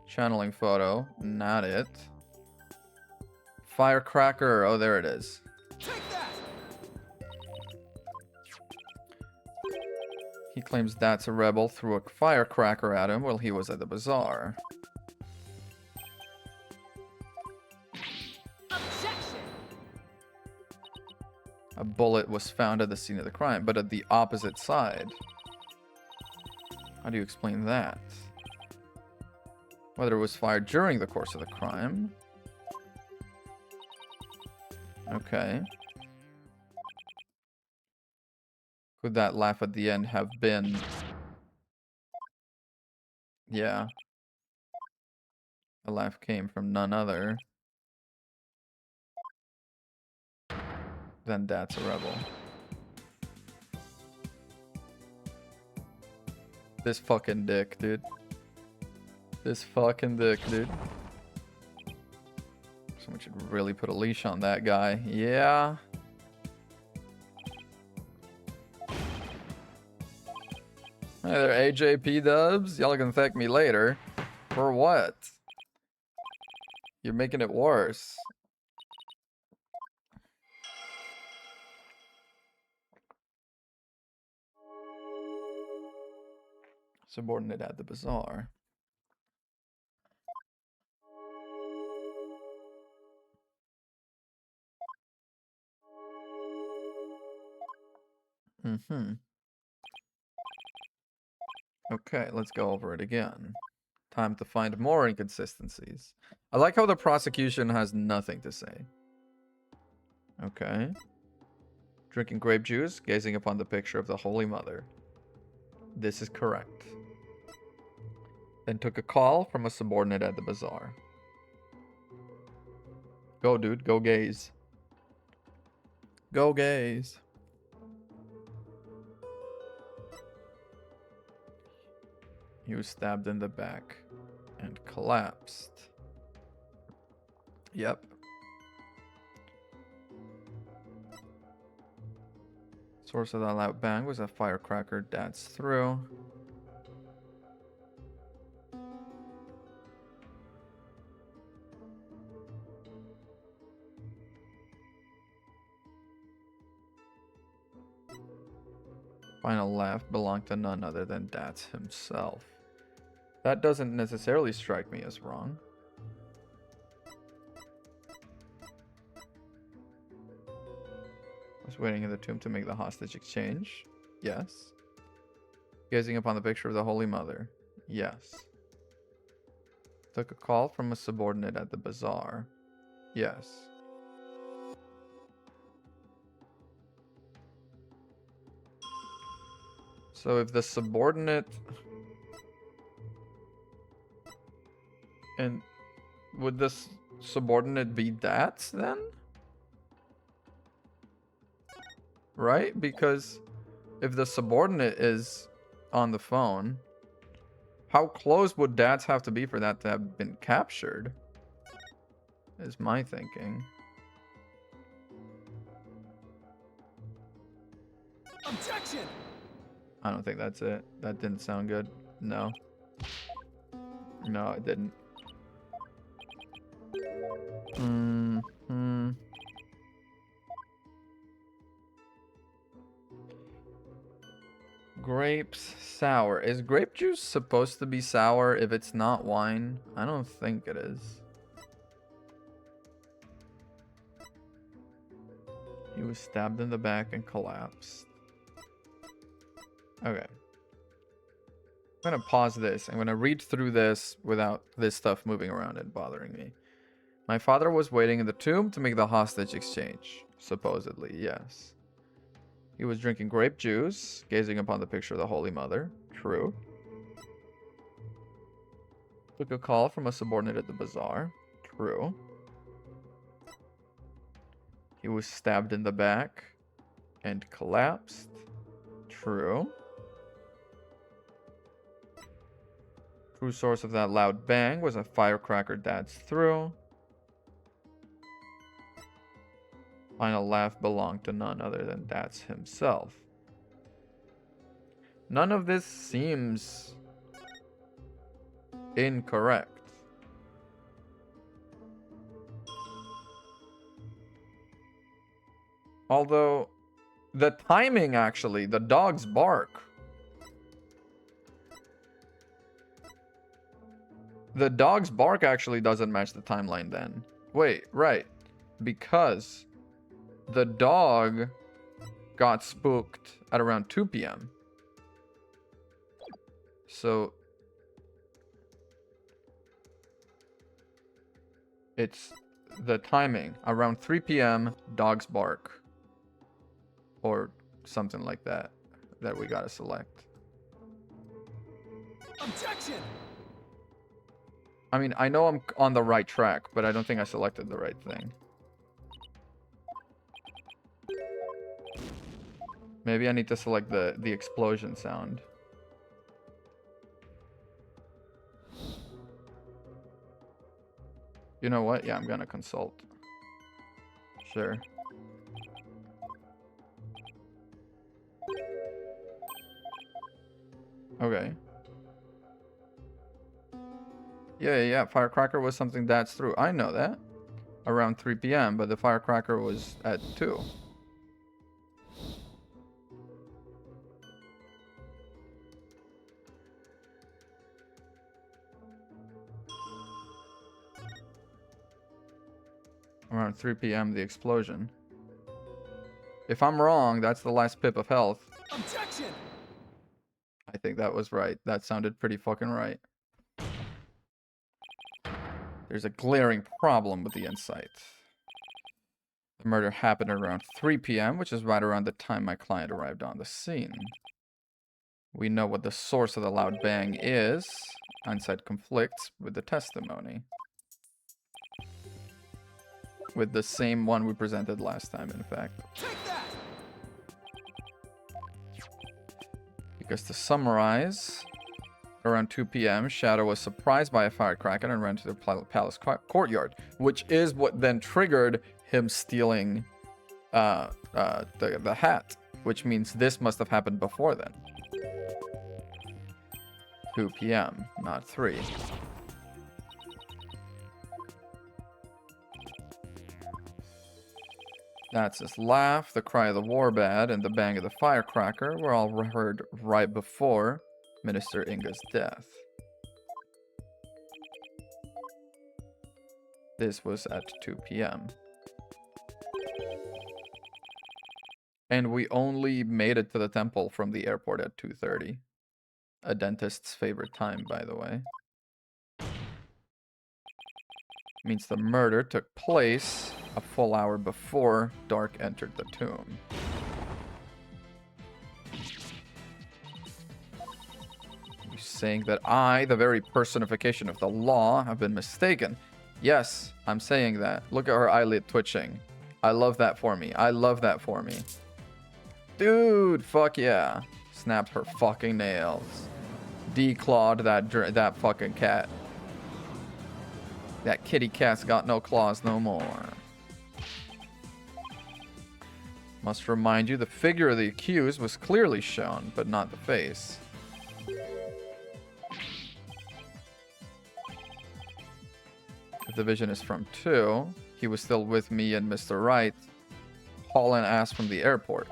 Channeling Photo, not it. Firecracker, oh there it is. Take that! He claims that's a rebel threw a firecracker at him while he was at the bazaar. Objection! A bullet was found at the scene of the crime, but at the opposite side. How do you explain that? Whether it was fired during the course of the crime. Okay. Could that laugh at the end have been... Yeah. The laugh came from none other than That's a Rebel. This fucking dick, dude. This fucking dick, dude. Someone should really put a leash on that guy. Yeah. Hey there, AJP dubs. Y'all can thank me later. For what? You're making it worse. Subordinate at the bazaar. Okay, let's go over it again. Time to find more inconsistencies. I like how the prosecution has nothing to say. Okay. Drinking grape juice, gazing upon the picture of the Holy Mother. This is correct. Then took a call from a subordinate at the bazaar. Go, dude. Go gaze. Go gaze. He was stabbed in the back and collapsed. Yep. Source of that loud bang was a firecracker Dad's threw. Final laugh belonged to none other than Dats himself. That doesn't necessarily strike me as wrong. Was waiting in the tomb to make the hostage exchange. Yes. Gazing upon the picture of the Holy Mother. Yes. Took a call from a subordinate at the bazaar. Yes. So if the subordinate... And would this subordinate be that then? Right? Because if the subordinate is on the phone, how close would dads have to be for that to have been captured? Is my thinking. Objection! I don't think that's it. That didn't sound good. No. No, it didn't. Grapes sour. Is grape juice supposed to be sour if it's not wine? I don't think it is. He was stabbed in the back and collapsed. Okay. I'm gonna pause this. I'm gonna read through this without this stuff moving around and bothering me. My father was waiting in the tomb to make the hostage exchange. Supposedly, yes. He was drinking grape juice, gazing upon the picture of the Holy Mother. True. Took a call from a subordinate at the bazaar. True. He was stabbed in the back and collapsed. True. True source of that loud bang was a firecracker dads threw. Final laugh belonged to none other than Dats himself. None of this seems incorrect. Although, the timing actually, the dog's bark. The dog's bark actually doesn't match the timeline then. Wait, right. Because the dog got spooked at around 2 p.m. So it's the timing. Around 3 p.m., dogs bark. Or something like that. That we gotta select. Objection! I mean, I know I'm on the right track, but I don't think I selected the right thing. Maybe I need to select the explosion sound. You know what? Yeah, I'm gonna consult. Sure. Okay. Yeah. Firecracker was something that's through. I know that. Around 3 p.m., but the firecracker was at 2. Around 3 p.m., the explosion. If I'm wrong, that's the last pip of health. Objection! I think that was right. That sounded pretty fucking right. There's a glaring problem with the insight. The murder happened around 3 p.m., which is right around the time my client arrived on the scene. We know what the source of the loud bang is. Insight conflicts with the testimony. With the same one we presented last time, in fact. Take that! Because to summarize, around 2 p.m., Shadow was surprised by a firecracker and ran to the palace courtyard, which is what then triggered him stealing the hat, which means this must have happened before then. 2 p.m., not 3. That's his laugh, the cry of the warbad, and the bang of the firecracker were all heard right before Minister Inga's death. This was at 2 p.m. And we only made it to the temple from the airport at 2:30. A dentist's favorite time, by the way. Means the murder took place a full hour before Dark entered the tomb. You're saying that I, the very personification of the law, have been mistaken. Yes, I'm saying that. Look at her eyelid twitching. I love that for me. I love that for me. Dude, fuck yeah. Snapped her fucking nails. Declawed that fucking cat. That kitty cat's got no claws no more. Must remind you, the figure of the accused was clearly shown, but not the face. If the vision is from 2, he was still with me and Mr. Wright, hauling ass from the airport.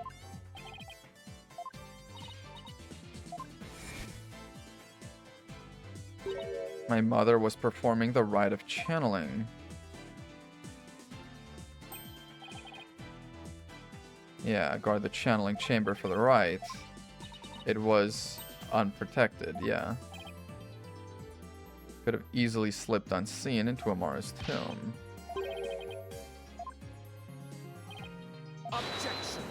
My mother was performing the rite of channeling. Yeah, guard the channeling chamber for the rite. It was unprotected, yeah. Could have easily slipped unseen into Amara's tomb. Objection.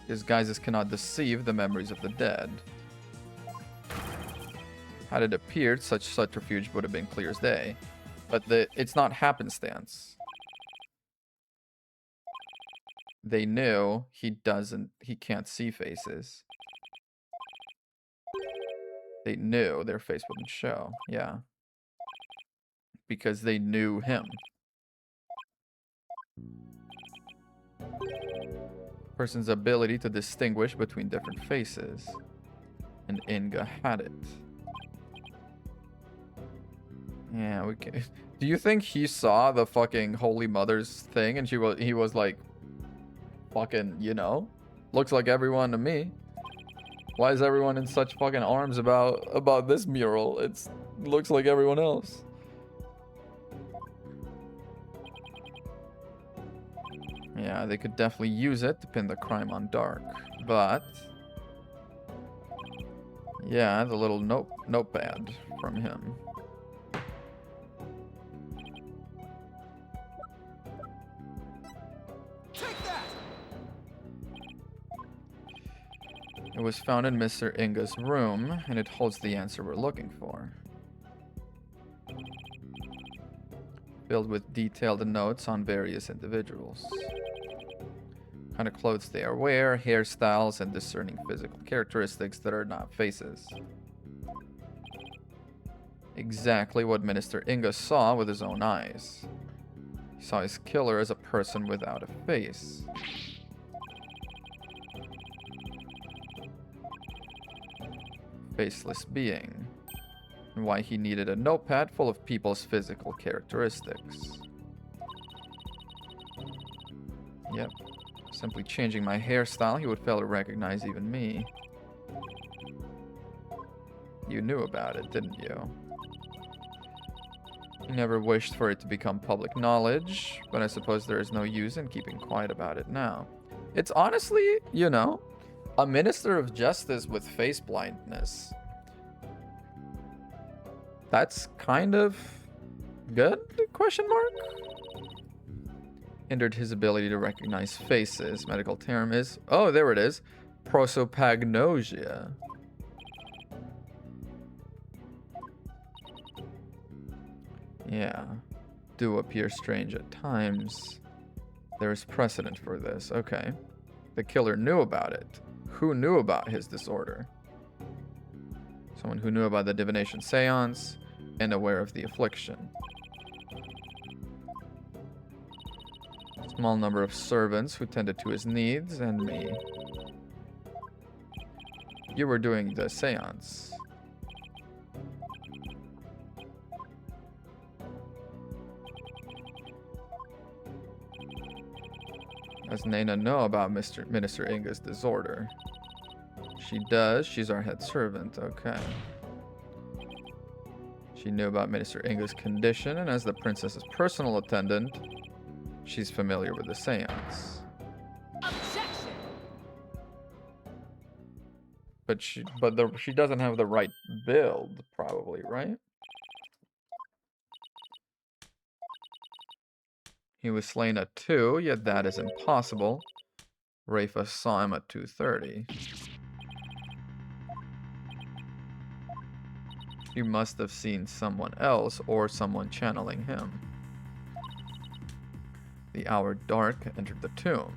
Disguises cannot deceive the memories of the dead. Had it appeared, such subterfuge would have been clear as day. But it's not happenstance. They knew he can't see faces. They knew their face wouldn't show, yeah. Because they knew him. Person's ability to distinguish between different faces. And Inga had it. Yeah, we can. Do you think he saw the fucking Holy Mother's thing and he was like, fucking, you know, looks like everyone to me. Why is everyone in such fucking arms about this mural? It looks like everyone else. Yeah, they could definitely use it to pin the crime on Dark, but yeah, the little notepad from him. It was found in Mr. Inga's room, and it holds the answer we're looking for. Filled with detailed notes on various individuals. Kind of clothes they are wear, hairstyles, and discerning physical characteristics that are not faces. Exactly what Minister Inga saw with his own eyes. He saw his killer as a person without a face. Faceless being, and why he needed a notepad full of people's physical characteristics. Yep. Simply changing my hairstyle, he would fail to recognize even me. You knew about it, didn't you? You never wished for it to become public knowledge, but I suppose there is no use in keeping quiet about it now. It's honestly, you know, a minister of justice with face blindness. That's kind of good? Question mark? Hindered his ability to recognize faces. Medical term is, oh, there it is. Prosopagnosia. Yeah. Do appear strange at times. There is precedent for this. Okay. The killer knew about it. Who knew about his disorder? Someone who knew about the divination seance and aware of the affliction. Small number of servants who tended to his needs, and me. You were doing the seance. Does Nena know about Minister Inga's disorder? She does. She's our head servant. Okay. She She knew about Minister Inga's condition, and as the princess's personal attendant, she's familiar with the seance. Objection! But she doesn't have the right build, probably, right? He was slain at 2, yet that is impossible. Rafa saw him at 2:30. He must have seen someone else or someone channeling him. The hour dark entered the tomb.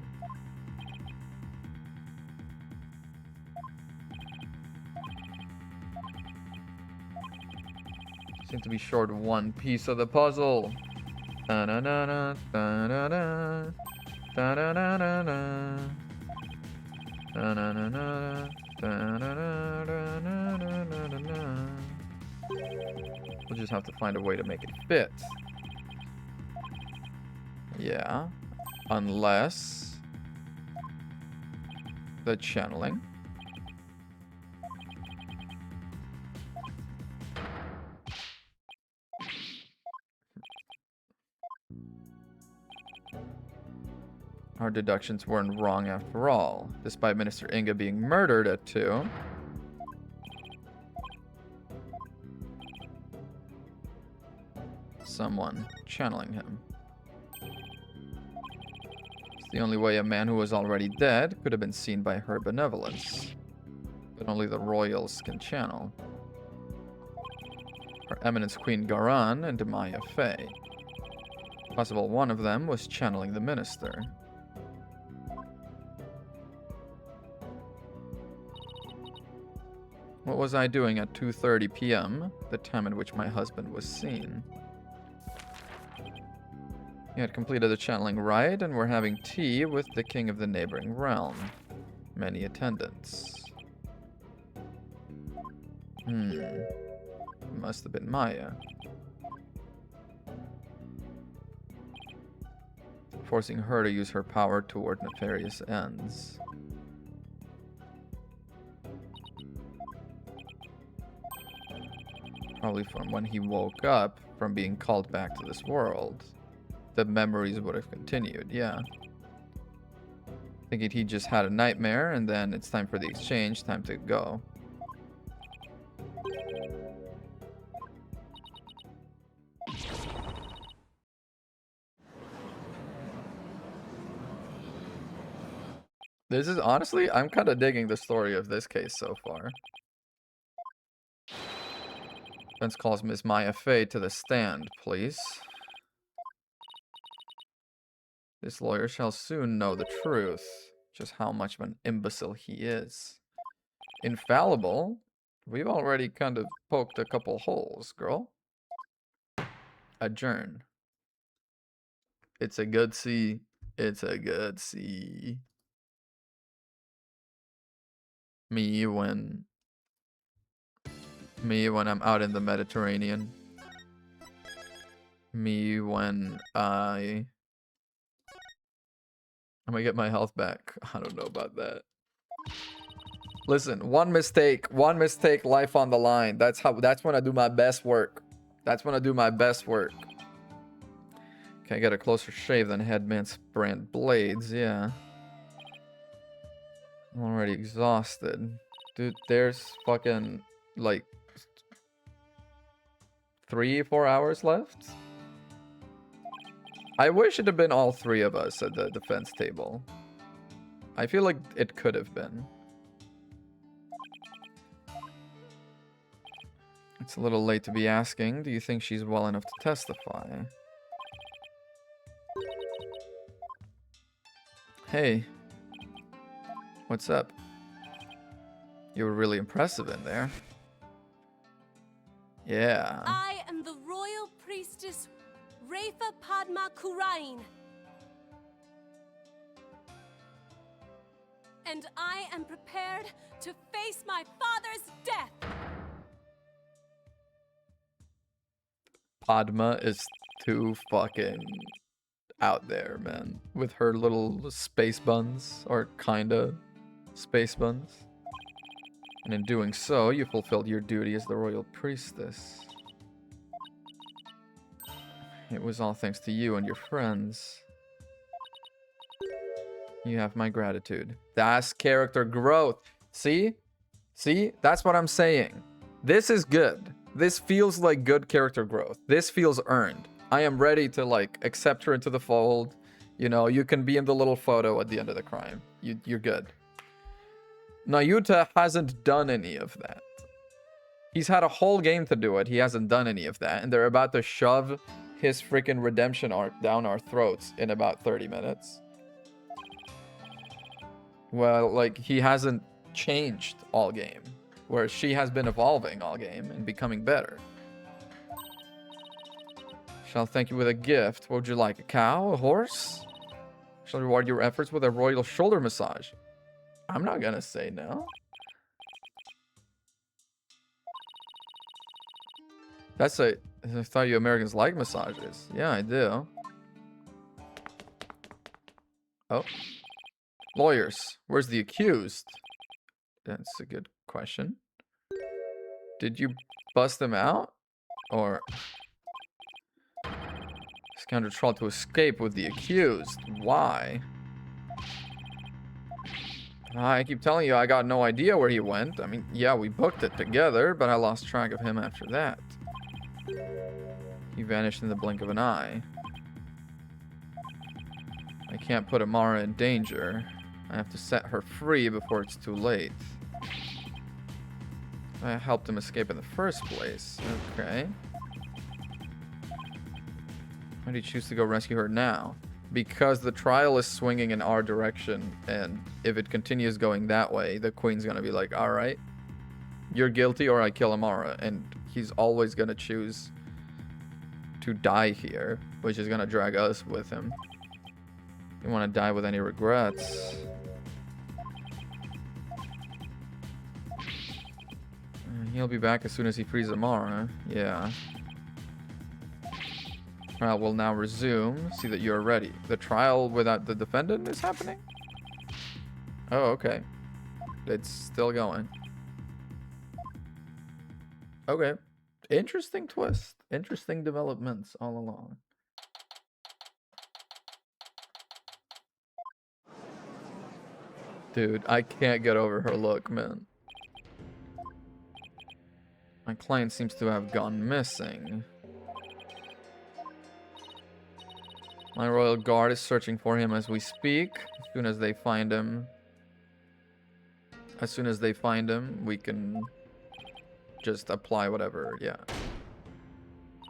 Seem to be short one piece of the puzzle. Da-na-na-na, da-na-na, da-na-na-na-na. Da-na-na-na, da-na-na-na-na-na-na-na. We'll just have to find a way to make it fit. Yeah. Unless the channeling. Our deductions weren't wrong after all. Despite Minister Inga being murdered at 2, someone channeling him. It's the only way a man who was already dead could have been seen by her benevolence. But only the royals can channel. Her Eminence Queen Garan and Demaya Faye. Possible one of them was channeling the minister. What was I doing at 2:30 p.m., the time at which my husband was seen? He had completed the channeling rite and were having tea with the king of the neighboring realm. Many attendants. Must have been Maya. Forcing her to use her power toward nefarious ends. Probably from when he woke up from being called back to this world. The memories would have continued, yeah. Thinking he just had a nightmare and then it's time for the exchange, time to go. This is honestly, I'm kind of digging the story of this case so far. Defense calls Miss Maya Faye to the stand, please. This lawyer shall soon know the truth. Just how much of an imbecile he is. Infallible? We've already kind of poked a couple holes, girl. Adjourn. It's a good see. It's a good see. Me when I'm out in the Mediterranean. Me when I'm gonna get my health back. I don't know about that. Listen, one mistake, life on the line. That's when I do my best work. That's when I do my best work. Can I get a closer shave than Headman's brand blades? Yeah. I'm already exhausted. Dude, there's fucking like 3-4 hours left. I wish it had been all 3 of us at the defense table. I feel like it could have been. It's a little late to be asking. Do you think she's well enough to testify? Hey. What's up? You were really impressive in there. Yeah. I am the royal priestess Rafa Padma Kurain. And I am prepared to face my father's death. Padma is too fucking out there, man. With her little space buns, or kinda space buns. And in doing so, you fulfilled your duty as the royal priestess. It was all thanks to you and your friends. You have my gratitude. That's character growth. See? See? That's what I'm saying. This is good. This feels like good character growth. This feels earned. I am ready to, like, accept her into the fold. You know, you can be in the little photo at the end of the crime. You're good. Nayuta hasn't done any of that. He's had a whole game to do it. He hasn't done any of that. And they're about to shove his freaking redemption arc down our throats in about 30 minutes. Well, like, he hasn't changed all game. Whereas she has been evolving all game and becoming better. Shall thank you with a gift. What would you like? A cow? A horse? Shall reward your efforts with a royal shoulder massage. I'm not gonna say no. That's a... I thought you Americans like massages. Yeah, I do. Oh. Lawyers. Where's the accused? That's a good question. Did you bust them out? Or... Scoundrel tried to escape with the accused. Why? I keep telling you, I got no idea where he went. I mean, yeah, we booked it together, but I lost track of him after that. He vanished in the blink of an eye. I can't put Amara in danger. I have to set her free before it's too late. I helped him escape in the first place. Okay. Why do you choose to go rescue her now? Because the trial is swinging in our direction, and if it continues going that way, the queen's gonna be like, alright, you're guilty or I kill Amara, and he's always gonna choose to die here, which is gonna drag us with him. You wanna die with any regrets? He'll be back as soon as he frees Amara. Yeah. Trial will now resume. See that you're ready. The trial without the defendant is happening? Oh, okay. It's still going. Okay. Interesting twist. Interesting developments all along. Dude, I can't get over her look, man. My client seems to have gone missing. My royal guard is searching for him as we speak. As soon as they find him, we can just apply whatever, yeah.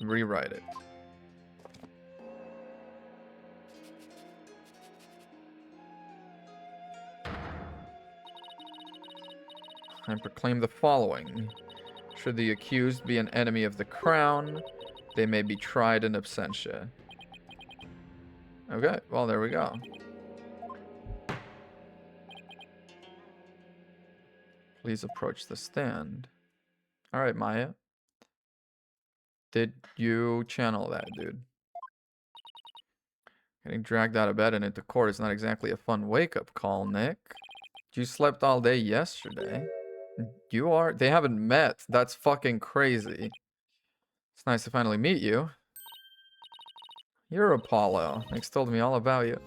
Rewrite it. I proclaim the following. Should the accused be an enemy of the crown, they may be tried in absentia. Okay, well, there we go. Please approach the stand. All right, Maya. Did you channel that, dude? Getting dragged out of bed and into court is not exactly a fun wake-up call, Nick. You slept all day yesterday. You are? They haven't met. That's fucking crazy. It's nice to finally meet you. You're Apollo. Nick's told me all about you.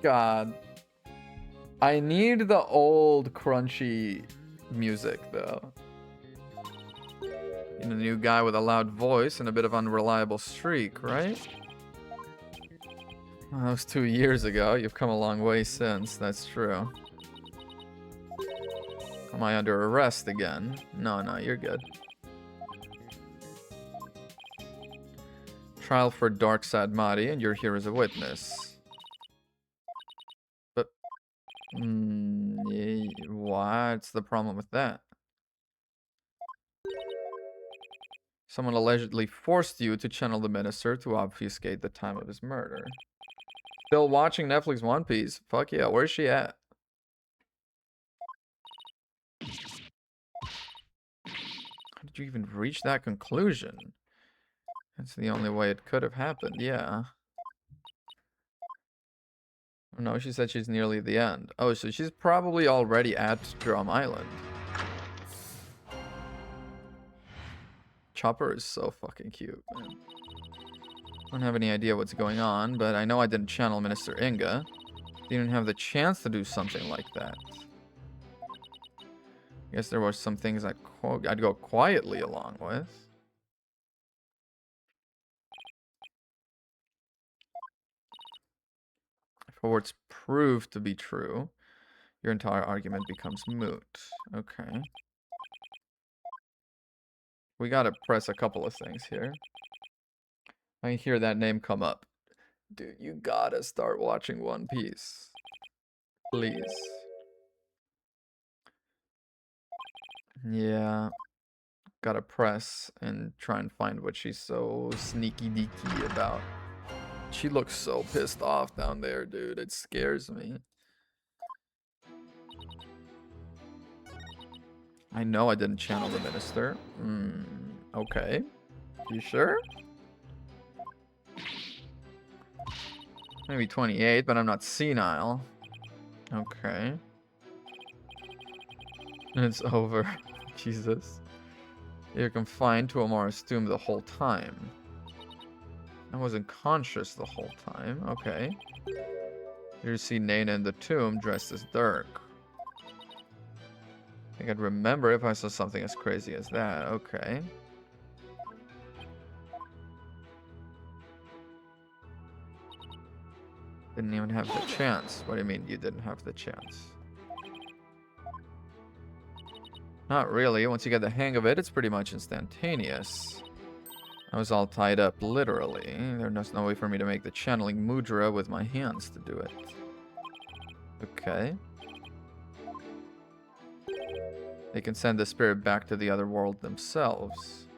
God. I need the old crunchy music, though. And a new guy with a loud voice and a bit of unreliable streak, right? Well, that was 2 years ago. You've come a long way since. That's true. Am I under arrest again? No, you're good. Trial for Dark Sadmati, and you're here as a witness. But... what's the problem with that? Someone allegedly forced you to channel the minister to obfuscate the time of his murder. Still watching Netflix One Piece? Fuck yeah, where's she at? How did you even reach that conclusion? That's the only way it could have happened, yeah. No, she said she's nearly the end. Oh, so she's probably already at Drum Island. Chopper is so fucking cute, man. I don't have any idea what's going on, but I know I didn't channel Minister Inga. Didn't have the chance to do something like that. I guess there were some things I'd go quietly along with. If what's proved to be true, your entire argument becomes moot. Okay. We gotta press a couple of things here. I hear that name come up. Dude, you gotta start watching One Piece. Please. Yeah. Gotta press and try and find what she's so sneaky deaky about. She looks so pissed off down there, dude. It scares me. I know I didn't channel the minister. Okay. You sure? Maybe 28, but I'm not senile. Okay. It's over. Jesus. You're confined to Amara's tomb the whole time. I wasn't conscious the whole time. Okay. You see Nana in the tomb dressed as Dirk. I think I'd remember if I saw something as crazy as that. Okay. Didn't even have the chance. What do you mean you didn't have the chance? Not really. Once you get the hang of it, it's pretty much instantaneous. I was all tied up, literally. There's no way for me to make the channeling mudra with my hands to do it. Okay. They can send the spirit back to the other world themselves.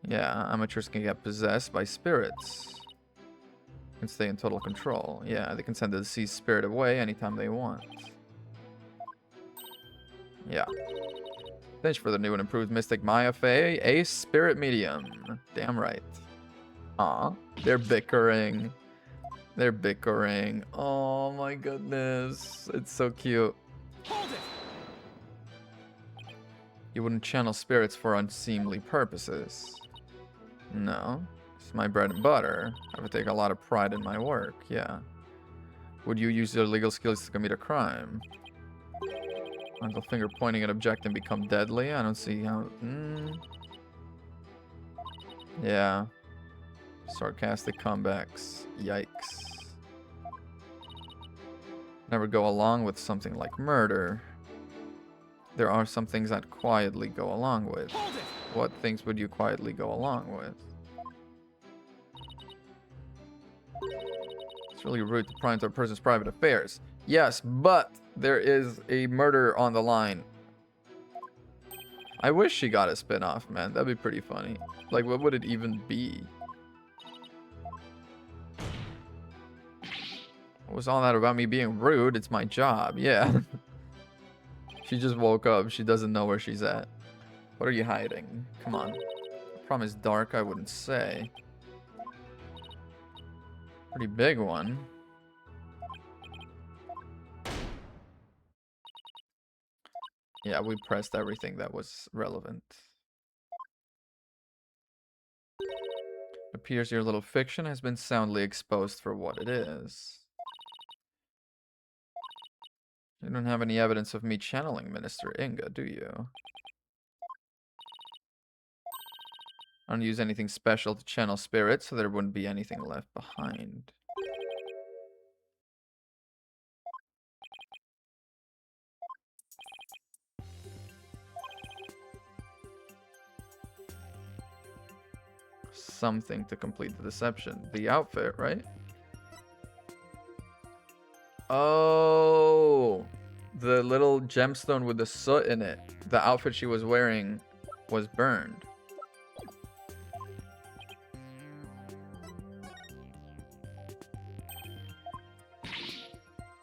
Yeah, amateurs can get possessed by spirits. Can stay in total control. Yeah, they can send the deceased spirit away anytime they want. Yeah. Thanks for the new and improved Mystic Maya Fey, Ace Spirit Medium. Damn right. Aw, they're bickering. They're bickering. Oh my goodness. It's so cute. Hold it! You wouldn't channel spirits for unseemly purposes. No. It's my bread and butter. I would take a lot of pride in my work, yeah. Would you use your legal skills to commit a crime? Until finger pointing at object and become deadly? I don't see how... Yeah. Sarcastic comebacks. Yikes. Never go along with something like murder. There are some things I'd quietly go along with. What things would you quietly go along with? It's really rude to pry into a person's private affairs. Yes, but there is a murder on the line. I wish she got a spin-off, man. That'd be pretty funny. Like, what would it even be? What was all that about me being rude? It's my job. Yeah. She just woke up. She doesn't know where she's at. What are you hiding? Come on. Promise dark, I wouldn't say. Pretty big one. Yeah, we pressed everything that was relevant. Appears your little fiction has been soundly exposed for what it is. You don't have any evidence of me channeling Minister Inga, do you? I don't use anything special to channel spirits, so there wouldn't be anything left behind. Something to complete the deception. The outfit, right? Oh, the little gemstone with the soot in it. The outfit she was wearing was burned.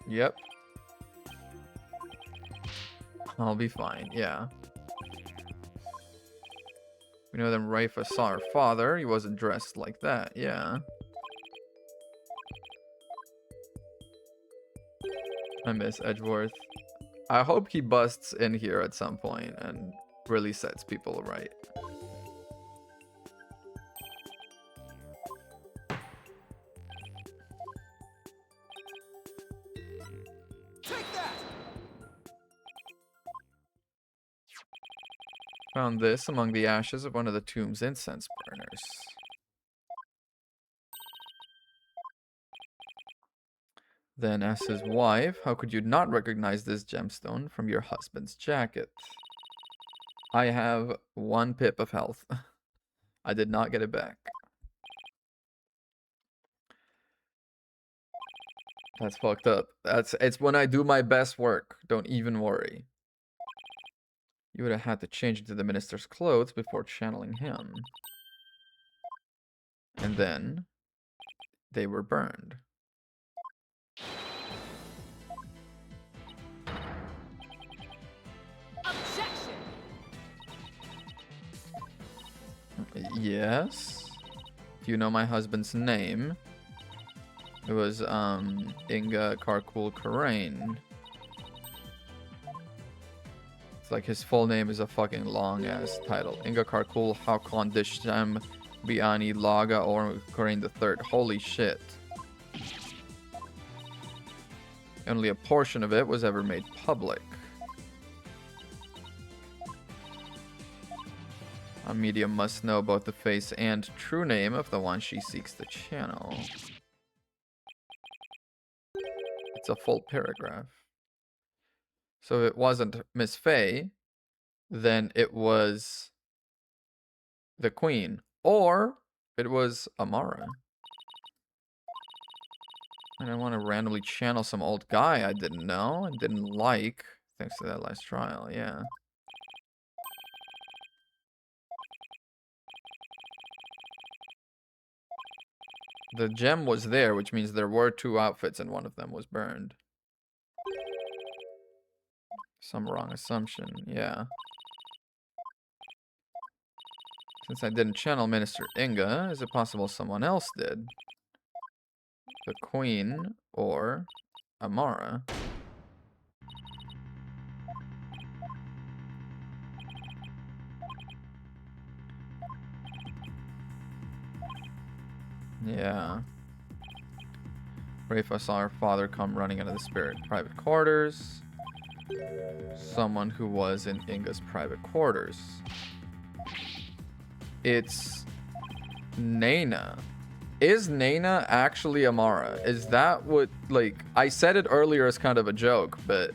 Yep. I'll be fine, yeah. We know that Raifa saw her father. He wasn't dressed like that, yeah. I miss Edgeworth. I hope he busts in here at some point and really sets people right. Take that! Found this among the ashes of one of the tomb's incense burners. Then asked his wife, how could you not recognize this gemstone from your husband's jacket? I have 1 pip of health. I did not get it back. That's fucked up. It's when I do my best work. Don't even worry. You would have had to change into the minister's clothes before channeling him. And then they were burned. Objection! Yes. Do you know my husband's name? It was Inga Karkul Karain. It's like his full name is a fucking long ass title. Inga Karkul Haukon Disham Biani Laga or Karain III. Holy shit. Only a portion of it was ever made public. A medium must know both the face and true name of the one she seeks to channel. It's a full paragraph. So if it wasn't Miss Faye, then it was the Queen. Or it was Amara. And I want to randomly channel some old guy I didn't know and didn't like. Thanks to that last trial, yeah. The gem was there, which means there were 2 outfits and one of them was burned. Some wrong assumption, yeah. Since I didn't channel Minister Inga, is it possible someone else did? The Queen or Amara? Yeah. Rafa saw her father come running into the spirit private quarters. Someone who was in Inga's private quarters. It's Naina. Is Naina actually Amara? Is that what, like, I said it earlier as kind of a joke, but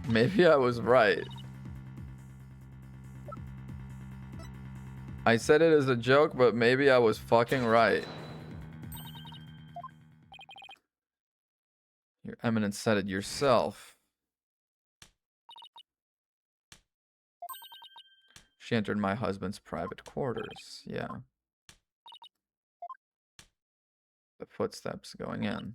maybe I was right. I said it as a joke, but maybe I was fucking right. Your Eminence said it yourself. She entered my husband's private quarters. Yeah. The footsteps going in.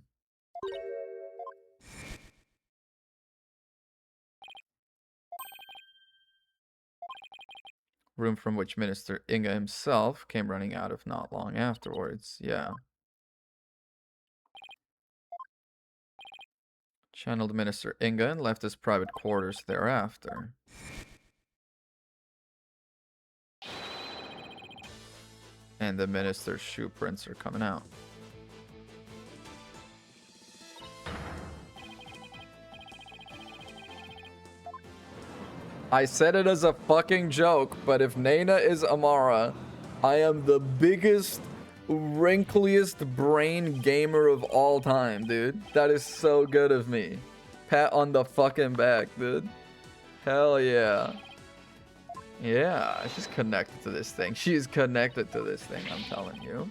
Room from which Minister Inga himself came running out of not long afterwards. Yeah. Channeled Minister Inga and left his private quarters thereafter. And the minister's shoe prints are coming out. I said it as a fucking joke, but if Naina is Amara, I am the biggest, wrinkliest brain gamer of all time, dude. That is so good of me. Pat on the fucking back, dude. Hell yeah. Yeah, she's connected to this thing. She is connected to this thing, I'm telling you.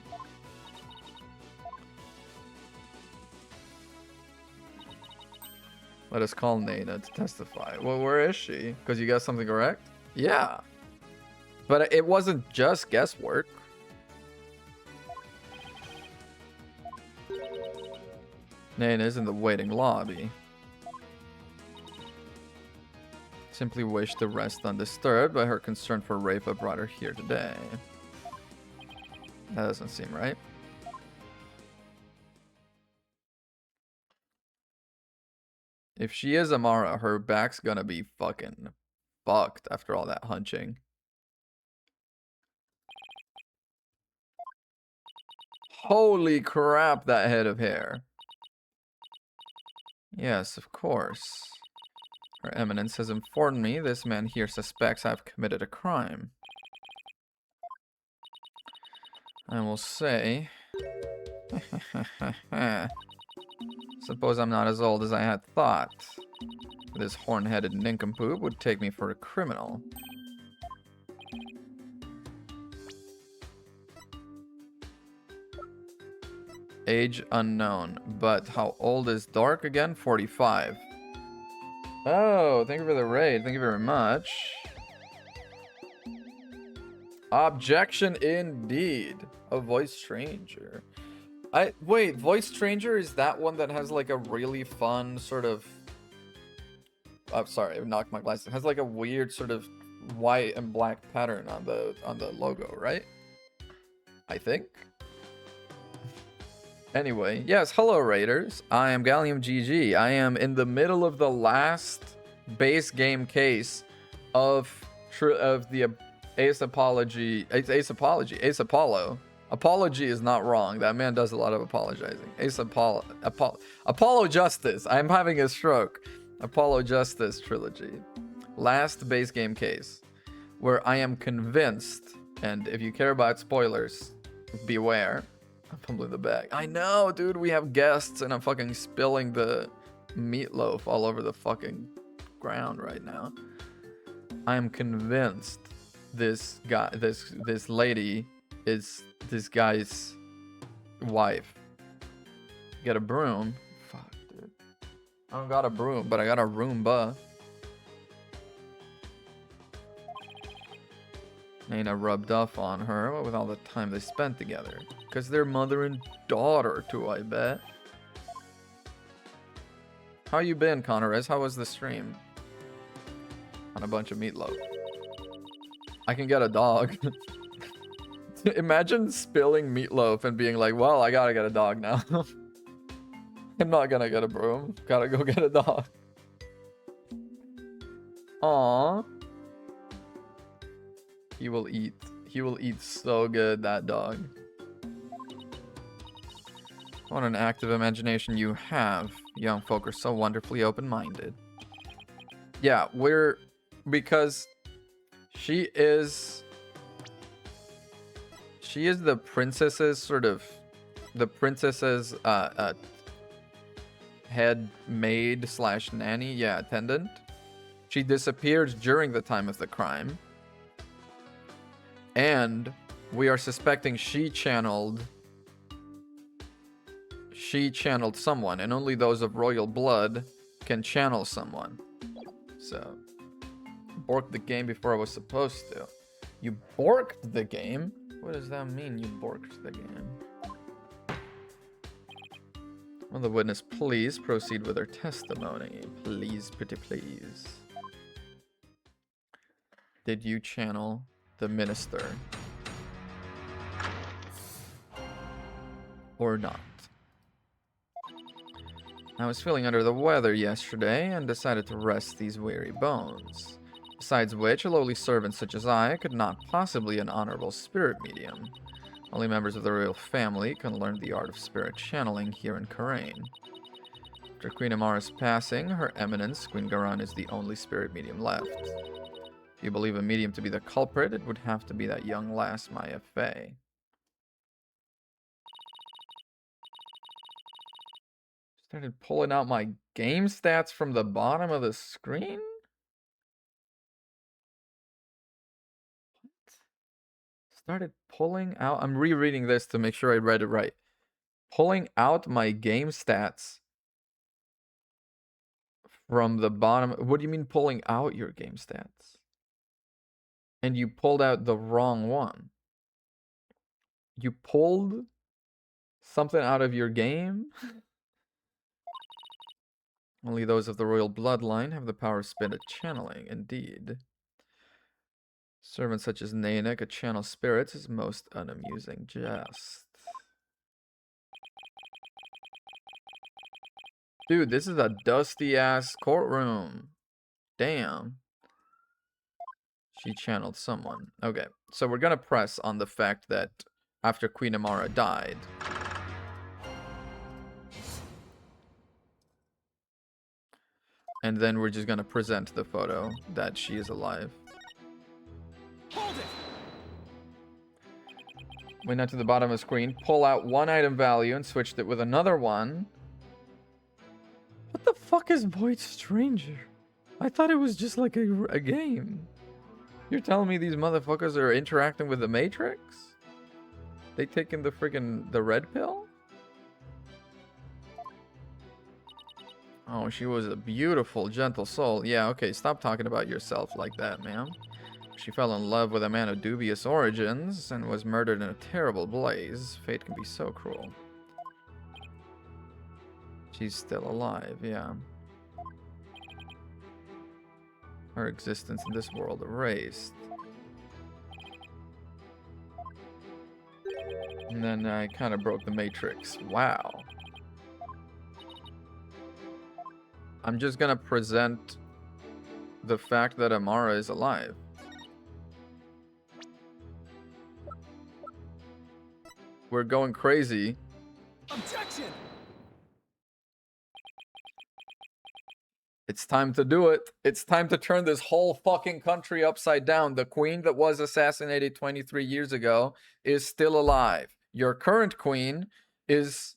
Let us call Naina to testify. Well, where is she? Because you got something correct? Yeah. But it wasn't just guesswork. Naina's in the waiting lobby. Simply wished to rest undisturbed, but her concern for Rafa brought her here today. That doesn't seem right. If she is Amara, her back's gonna be fucking fucked after all that hunching. Holy crap, that head of hair. Yes, of course. Her Eminence has informed me this man here suspects I've committed a crime. I will say... Suppose I'm not as old as I had thought. This horn-headed nincompoop would take me for a criminal. Age unknown. But how old is Dark again? 45. Oh, thank you for the raid. Thank you very much. Objection indeed. A voice stranger. Wait, voice stranger is that one that has like a really fun sort of... I'm sorry, I knocked my glasses. It has like a weird sort of white and black pattern on the logo, right? I think. Anyway, yes, hello Raiders. I am Gallium GG. I am in the middle of the last base game case of the Ace Apollo. Apology is not wrong. That man does a lot of apologizing. Apollo Justice. I'm having a stroke. Apollo Justice trilogy. Last base game case where I am convinced, and if you care about spoilers, beware. I'm fumbling the bag. I know, dude, we have guests and I'm fucking spilling the meatloaf all over the fucking ground right now. I am convinced this lady is this guy's wife. Get a broom. Fuck, dude. I don't got a broom, but I got a Roomba. Nana rubbed off on her with all the time they spent together. Because they're mother and daughter too, I bet. How you been, Conores? How was the stream? On a bunch of meatloaf. I can get a dog. Imagine spilling meatloaf and being like, well, I gotta get a dog now. I'm not gonna get a broom. Gotta go get a dog. Aww. He will eat. He will eat so good, that dog. What an active imagination you have. Young folk are so wonderfully open-minded. Yeah, because she is the princess's head maid / nanny, yeah, attendant. She disappeared during the time of the crime. And we are suspecting she channeled someone, and only those of royal blood can channel someone. So, borked the game before I was supposed to. You borked the game? What does that mean, you borked the game? Will the witness please proceed with her testimony? Please, pretty please. Did you channel the minister? Or not? I was feeling under the weather yesterday and decided to rest these weary bones. Besides which, a lowly servant such as I could not possibly be an honorable spirit medium. Only members of the royal family can learn the art of spirit channeling here in Karain. After Queen Amara's passing, Her Eminence, Queen Garan, is the only spirit medium left. If you believe a medium to be the culprit, it would have to be that young lass, Maya Fey. Started pulling out my game stats from the bottom of the screen? What? Started pulling out... I'm rereading this to make sure I read it right. Pulling out my game stats from the bottom... What do you mean pulling out your game stats? And you pulled out the wrong one. You pulled something out of your game? Only those of the royal bloodline have the power of spirit channeling, indeed. Servants such as Nana could channel spirits is most unamusing jest. Dude, this is a dusty-ass courtroom. Damn. She channeled someone. Okay, so we're gonna press on the fact that after Queen Amara died, and then we're just gonna present the photo that she is alive. Hold it! Went down to the bottom of the screen, pull out one item value and switched it with another one. What the fuck is Void Stranger? I thought it was just like a game. You're telling me these motherfuckers are interacting with the Matrix? They taking the freaking the red pill? Oh, she was a beautiful, gentle soul. Yeah, okay, stop talking about yourself like that, ma'am. She fell in love with a man of dubious origins and was murdered in a terrible blaze. Fate can be so cruel. She's still alive, yeah. Her existence in this world erased. And then I kind of broke the Matrix. Wow. I'm just gonna present the fact that Amara is alive. We're going crazy. Objection! It's time to do it. It's time to turn this whole fucking country upside down. The queen that was assassinated 23 years ago is still alive. Your current queen is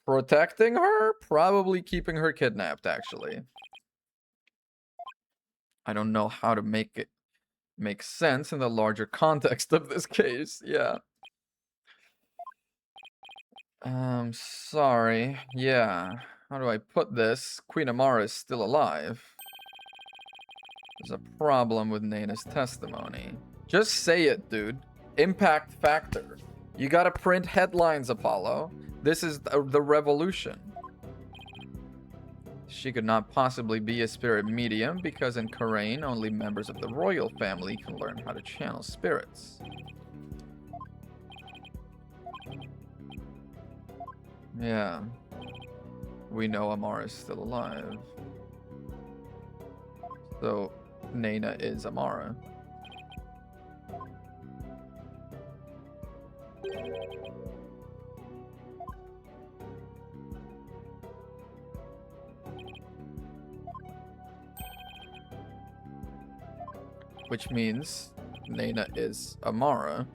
protecting her, probably keeping her kidnapped, actually. I don't know how to make it make sense in the larger context of this case. Yeah. Sorry. Yeah. How do I put this? Queen Amara is still alive. There's a problem with Naina's testimony. Just say it, dude. Impact factor. You gotta print headlines, Apollo. This is the revolution. She could not possibly be a spirit medium because in Karain, only members of the royal family can learn how to channel spirits. Yeah. We know Amara is still alive. So, Naina is Amara. Which means Naina is Amara.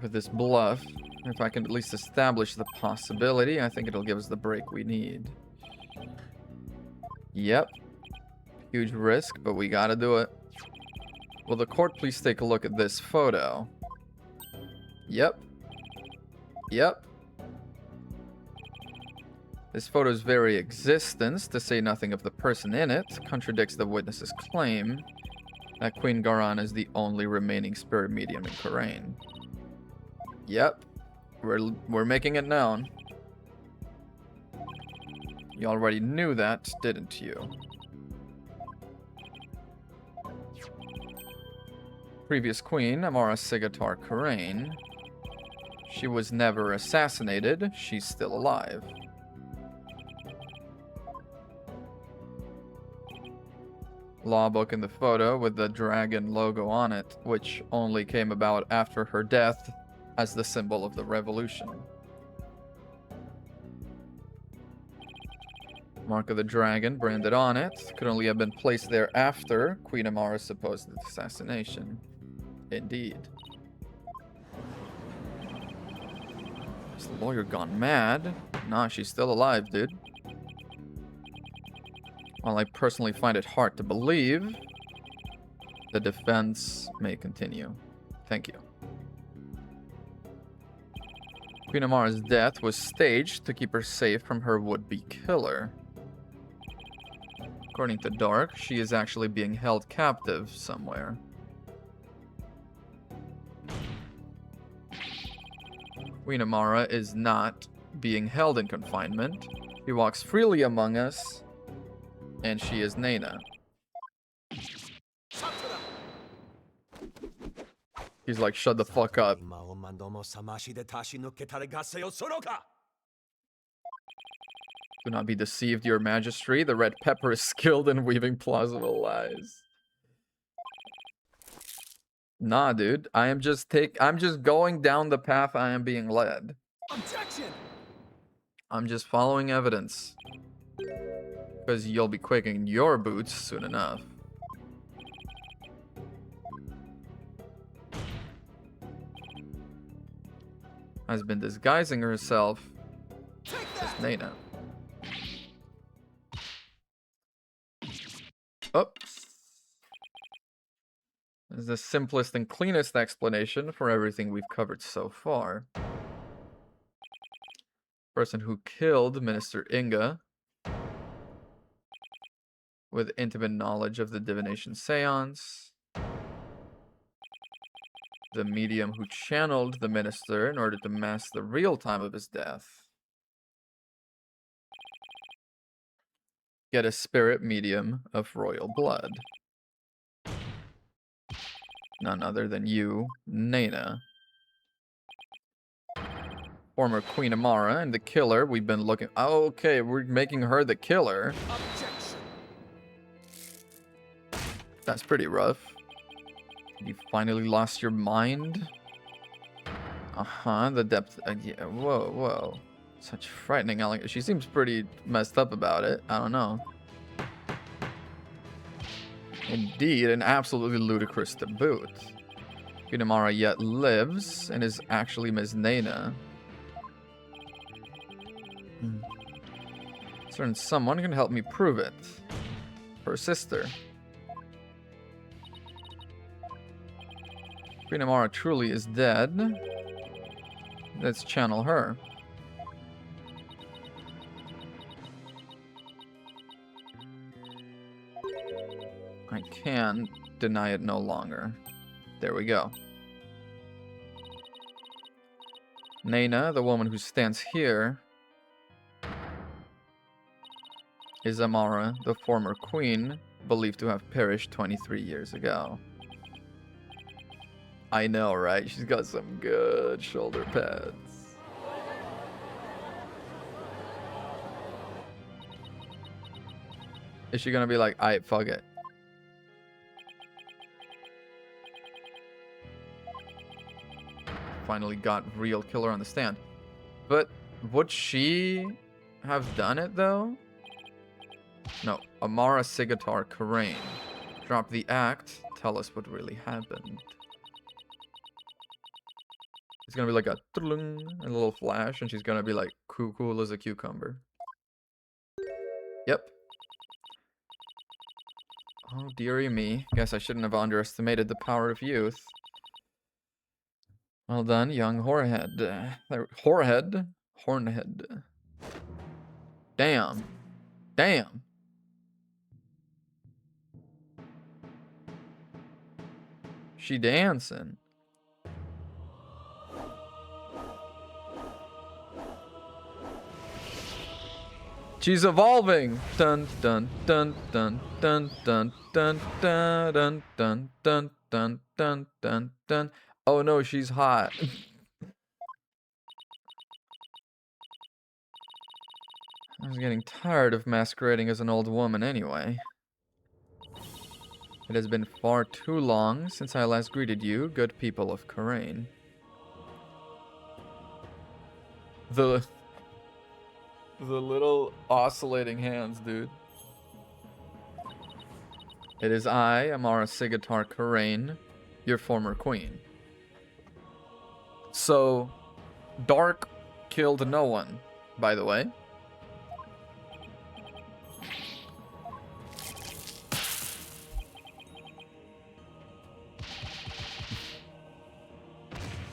With this bluff, if I can at least establish the possibility, I think it'll give us the break we need. Yep. Huge risk, but we gotta do it. Will the court please take a look at this photo? Yep. Yep. This photo's very existence, to say nothing of the person in it, contradicts the witness's claim that Queen Garan is the only remaining spirit medium in Karain. Yep. We're making it known. You already knew that, didn't you? Previous queen, Amara Sigatar Karain. She was never assassinated. She's still alive. Law book in the photo with the dragon logo on it, which only came about after her death as the symbol of the revolution. Mark of the dragon branded on it could only have been placed there after Queen Amara's supposed assassination. Indeed. Is the lawyer gone mad? Nah, she's still alive, dude. While I personally find it hard to believe, the defense may continue. Thank you. Queen Amara's death was staged to keep her safe from her would-be killer. According to Dark, she is actually being held captive somewhere. Queen Amara is not being held in confinement. She walks freely among us, and she is Naina. He's like, shut the fuck up. Do not be deceived, your majesty. The red pepper is skilled in weaving plausible lies. Nah, dude. I'm just going down the path I am being led. Objection! I'm just following evidence. Because you'll be quaking your boots soon enough. Has been disguising herself as Nana. Oops. This is the simplest and cleanest explanation for everything we've covered so far. Person who killed Minister Inga with intimate knowledge of the divination seance. The medium who channeled the minister in order to mask the real time of his death. Get a spirit medium of royal blood. None other than you, Nana. Former Queen Amara and the killer we've been looking... Okay, we're making her the killer. Objection! That's pretty rough. You finally lost your mind? Uh-huh, the depth... yeah, whoa. Such frightening allegation. She seems pretty messed up about it. I don't know. Indeed, and absolutely ludicrous to boot. Queen Amara yet lives and is actually Ms. Nana. Certain someone can help me prove it. Her sister. Queen Amara truly is dead. Let's channel her. I can deny it no longer. There we go. Nana, the woman who stands here, is Amara, the former queen, believed to have perished 23 years ago. I know, right? She's got some good shoulder pads. Is she gonna be like, aight, fuck it? Finally got real killer on the stand. But would she have done it though? No, Amara Sigatar Karain. Drop the act, tell us what really happened. It's gonna be like a a little flash, and she's gonna be like cool as a cucumber. Yep. Oh dearie me. Guess I shouldn't have underestimated the power of youth. Well done, young whorehead. Hornhead. Damn. She dancing. She's evolving. Dun dun dun dun dun dun dun dun dun dun dun dun dun dun dun. Oh no, she's hot. I was getting tired of masquerading as an old woman anyway. It has been far too long since I last greeted you, good people of Karain. The little oscillating hands, dude. It is I, Amara Sigatar Karain, your former queen. So, Dark killed no one, by the way.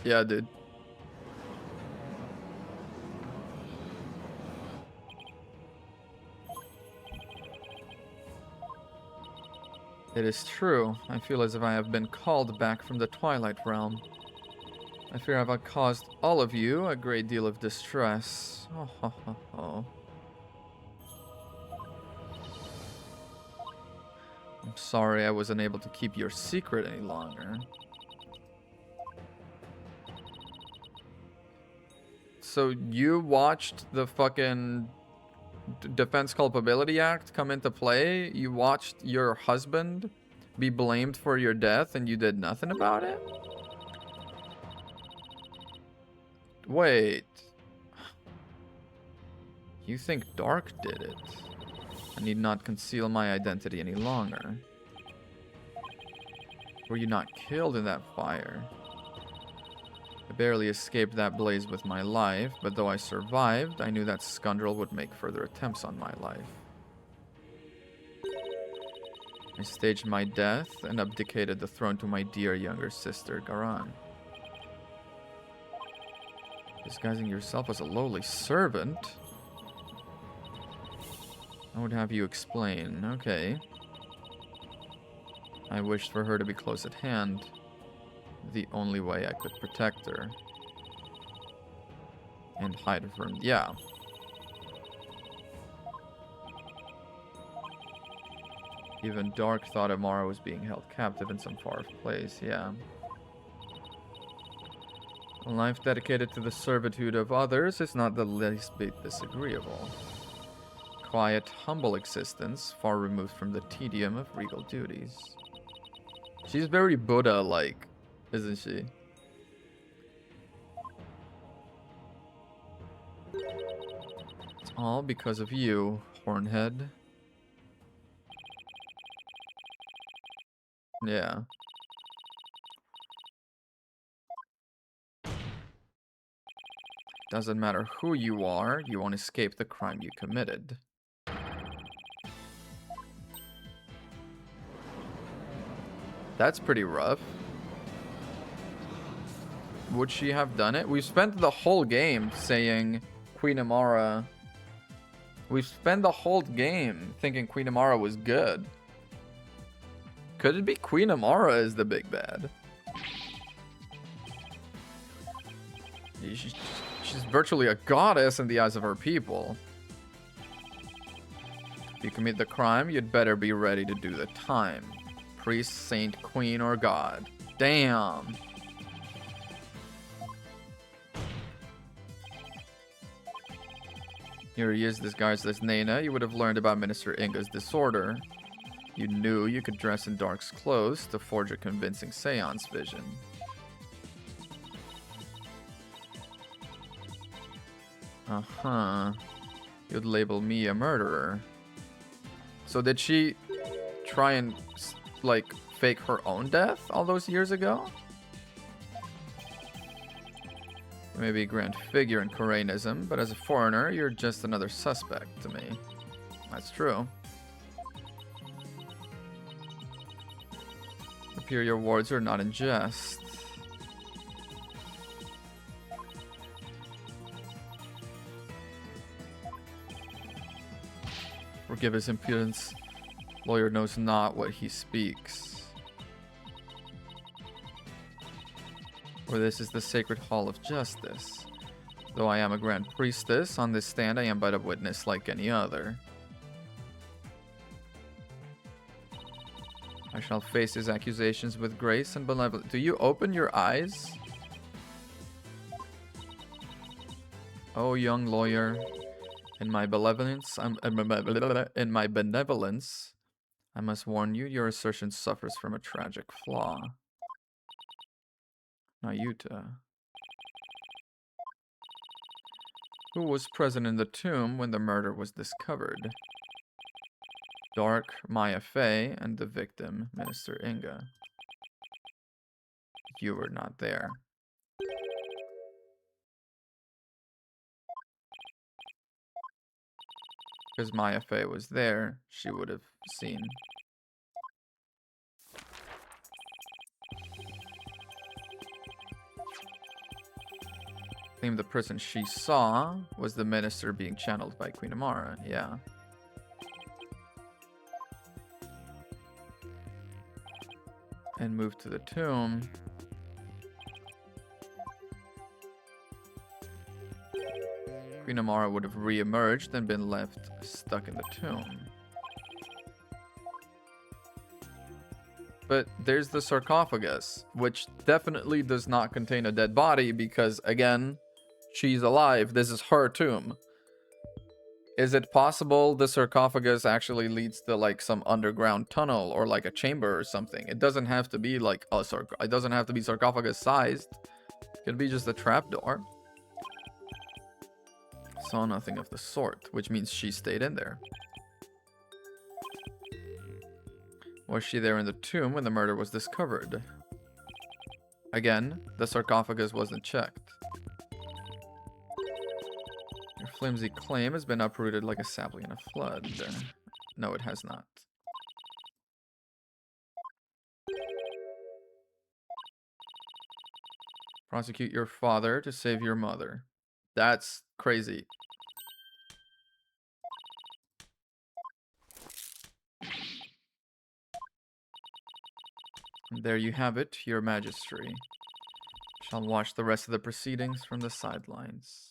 Yeah, dude. It is true. I feel as if I have been called back from the Twilight Realm. I fear I have caused all of you a great deal of distress. Oh. I'm sorry I wasn't able to keep your secret any longer. So you watched the fucking Defense Culpability Act come into play? You watched your husband be blamed for your death and you did nothing about it? Wait. You think Dark did it? I need not conceal my identity any longer. Were you not killed in that fire? I barely escaped that blaze with my life, but though I survived, I knew that scoundrel would make further attempts on my life. I staged my death and abdicated the throne to my dear younger sister, Garan. Disguising yourself as a lowly servant? I would have you explain. Okay. I wished for her to be close at hand. The only way I could protect her. And hide her from... Yeah. Even Dark thought Amara was being held captive in some far place. Yeah. A life dedicated to the servitude of others is not the least bit disagreeable. Quiet, humble existence, far removed from the tedium of regal duties. She's very Buddha-like, isn't she? It's all because of you, Hornhead. Yeah. Doesn't matter who you are, you won't escape the crime you committed. That's pretty rough. Would she have done it? We've spent the whole game saying Queen Amara. We've spent the whole game thinking Queen Amara was good. Could it be Queen Amara is the big bad? She's virtually a goddess in the eyes of her people. If you commit the crime, you'd better be ready to do the time. Priest, saint, queen, or god. Damn. Here he is disguised as Nena. You would have learned about Minister Inga's disorder. You knew you could dress in Dark's clothes to forge a convincing seance vision. Uh-huh. You'd label me a murderer. So did she try and, like, fake her own death all those years ago? You may be a grand figure in Koreanism, but as a foreigner, you're just another suspect to me. That's true. Superior words are not in jest. Forgive his impudence. Lawyer knows not what he speaks. For this is the sacred hall of justice. Though I am a grand priestess, on this stand I am but a witness like any other. I shall face his accusations with grace and benevolence. Do you open your eyes? Oh, young lawyer, in my benevolence, I must warn you, your assertion suffers from a tragic flaw. Nayuta. Who was present in the tomb when the murder was discovered? Dark, Maya Fey, and the victim, Minister Inga. You were not there. Because Maya Fey was there, she would have seen. I think the person she saw was the minister being channeled by Queen Amara, yeah. And moved to the tomb. Queen Amara would have re-emerged and been left stuck in the tomb. But there's the sarcophagus, which definitely does not contain a dead body because, again, she's alive. This is her tomb. Is it possible the sarcophagus actually leads to like some underground tunnel or like a chamber or something? It doesn't have to be like a it doesn't have to be sarcophagus sized. It could be just a trapdoor. Saw nothing of the sort, which means she stayed in there. Was she there in the tomb when the murder was discovered? Again, the sarcophagus wasn't checked. Your flimsy claim has been uprooted like a sapling in a flood. No, it has not. Prosecute your father to save your mother. That's crazy. And there you have it, your majesty. Shall watch the rest of the proceedings from the sidelines.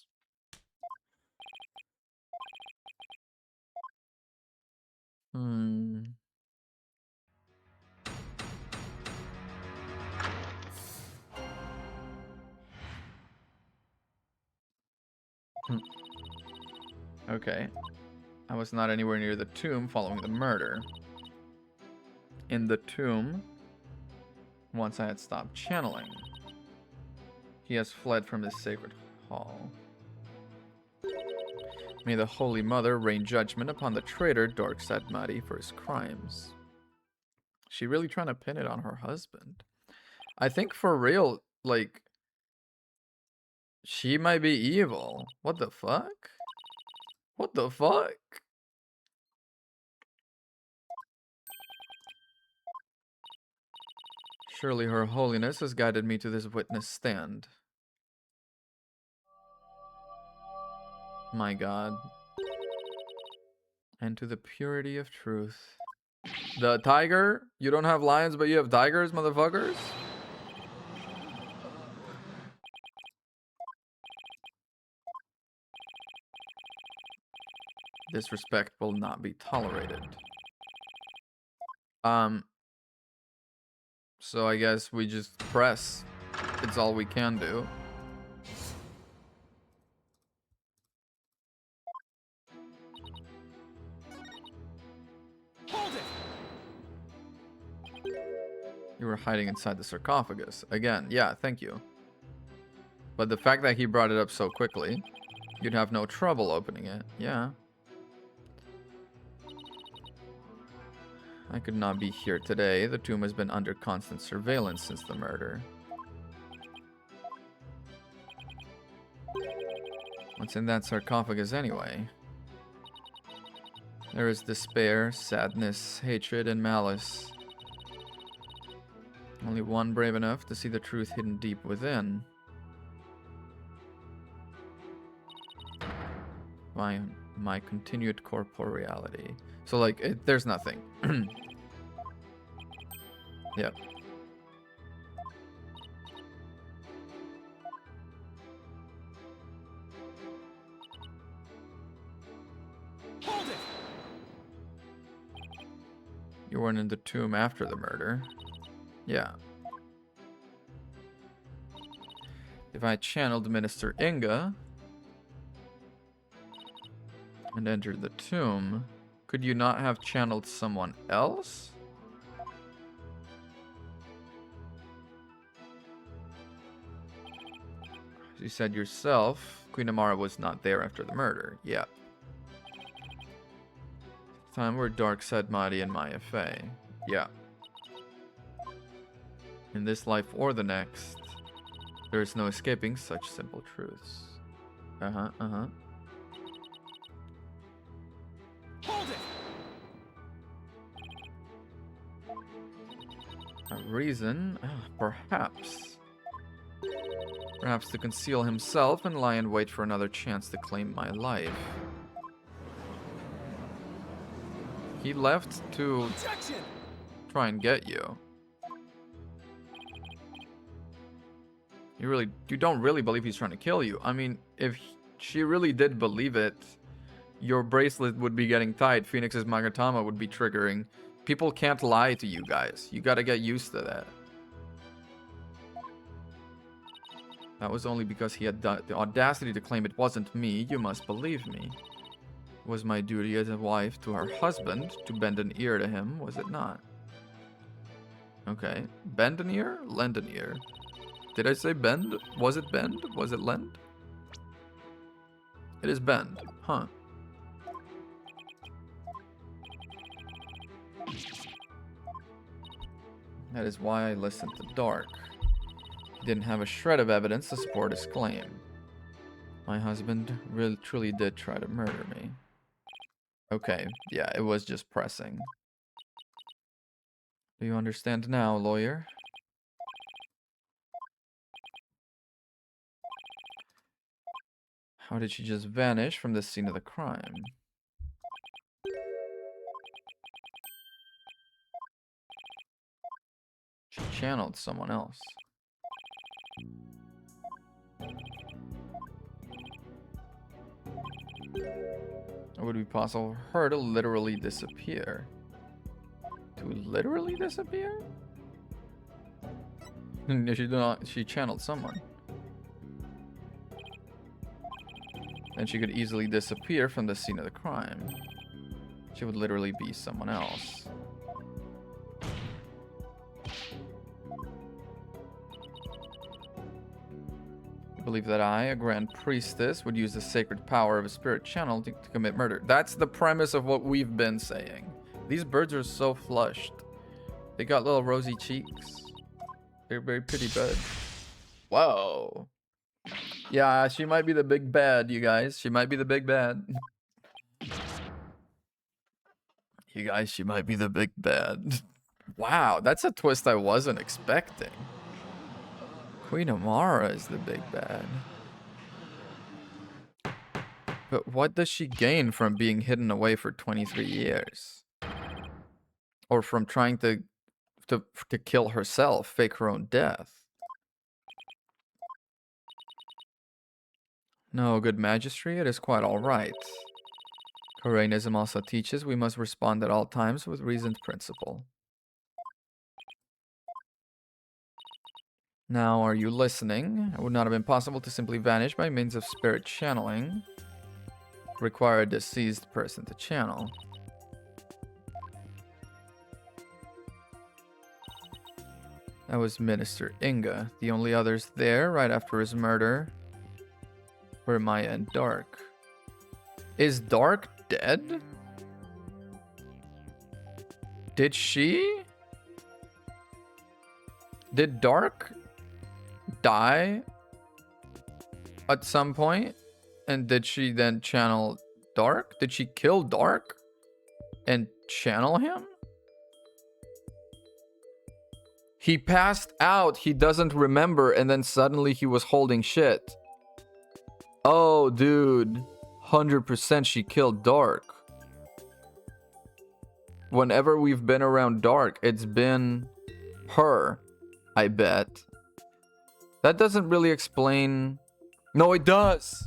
Okay. I was not anywhere near the tomb following the murder. In the tomb, once I had stopped channeling, he has fled from his sacred hall. May the Holy Mother rain judgment upon the traitor Dork Sadmati for his crimes. She really trying to pin it on her husband? I think for real, like, she might be evil. What the fuck? What the fuck? Surely her holiness has guided me to this witness stand. My God. And to the purity of truth. The tiger? You don't have lions, but you have tigers, motherfuckers? Disrespect will not be tolerated. So I guess we just press. It's all we can do. Hold it! You were hiding inside the sarcophagus. Again, yeah, thank you. But the fact that he brought it up so quickly, you'd have no trouble opening it. Yeah. I could not be here today. The tomb has been under constant surveillance since the murder. What's in that sarcophagus anyway? There is despair, sadness, hatred, and malice. Only one brave enough to see the truth hidden deep within. My continued corporeality. So, like, there's nothing. Yep. Hold it! You weren't in the tomb after the murder. Yeah. If I channeled Minister Inga and entered the tomb, could you not have channeled someone else? As you said yourself, Queen Amara was not there after the murder. Yep. Time were Dark Sadmati and Maya Fey. Yeah. In this life or the next, there is no escaping such simple truths. Hold it! A reason? Perhaps. Perhaps to conceal himself and lie in wait for another chance to claim my life. He left to Objection! try and get you. You don't really believe he's trying to kill you. I mean, if she really did believe it, your bracelet would be getting tied. Phoenix's Magatama would be triggering. People can't lie to you guys. You gotta get used to that. That was only because he had the audacity to claim it wasn't me. You must believe me. Was my duty as a wife to her husband to bend an ear to him, was it not? Okay. Bend an ear? Lend an ear. Did I say bend? Was it bend? Was it lend? It is bend. Huh. That is why I listened to Dark. He didn't have a shred of evidence to support his claim. My husband really truly did try to murder me. Okay, yeah, it was just pressing. Do you understand now, lawyer? How did she just vanish from the scene of the crime? She channeled someone else. It would be possible for her to literally disappear. To literally disappear? She channeled someone. Then she could easily disappear from the scene of the crime. She would literally be someone else. I believe that I, a grand priestess, would use the sacred power of a spirit channel to commit murder. That's the premise of what we've been saying. These birds are so flushed. They got little rosy cheeks. They're very pretty birds. Whoa. Yeah, she might be the big bad, you guys. She might be the big bad. You guys, she might be the big bad. Wow, that's a twist I wasn't expecting. Queen Amara is the big bad. But what does she gain from being hidden away for 23 years? Or from trying to kill herself, fake her own death? No, good magistry, it is quite alright. Koreanism also teaches we must respond at all times with reasoned principle. Now, are you listening? It would not have been possible to simply vanish by means of spirit channeling. Require a deceased person to channel. That was Minister Inga. The only others there right after his murder were Maya and Dark. Is Dark dead? Did Dark die at some point? And did she then channel Dark? Did she kill Dark and channel him? He passed out, he doesn't remember, and then suddenly he was holding shit. Oh, dude. 100% she killed Dark. Whenever we've been around Dark, it's been her, I bet. That doesn't really explain... No, it does!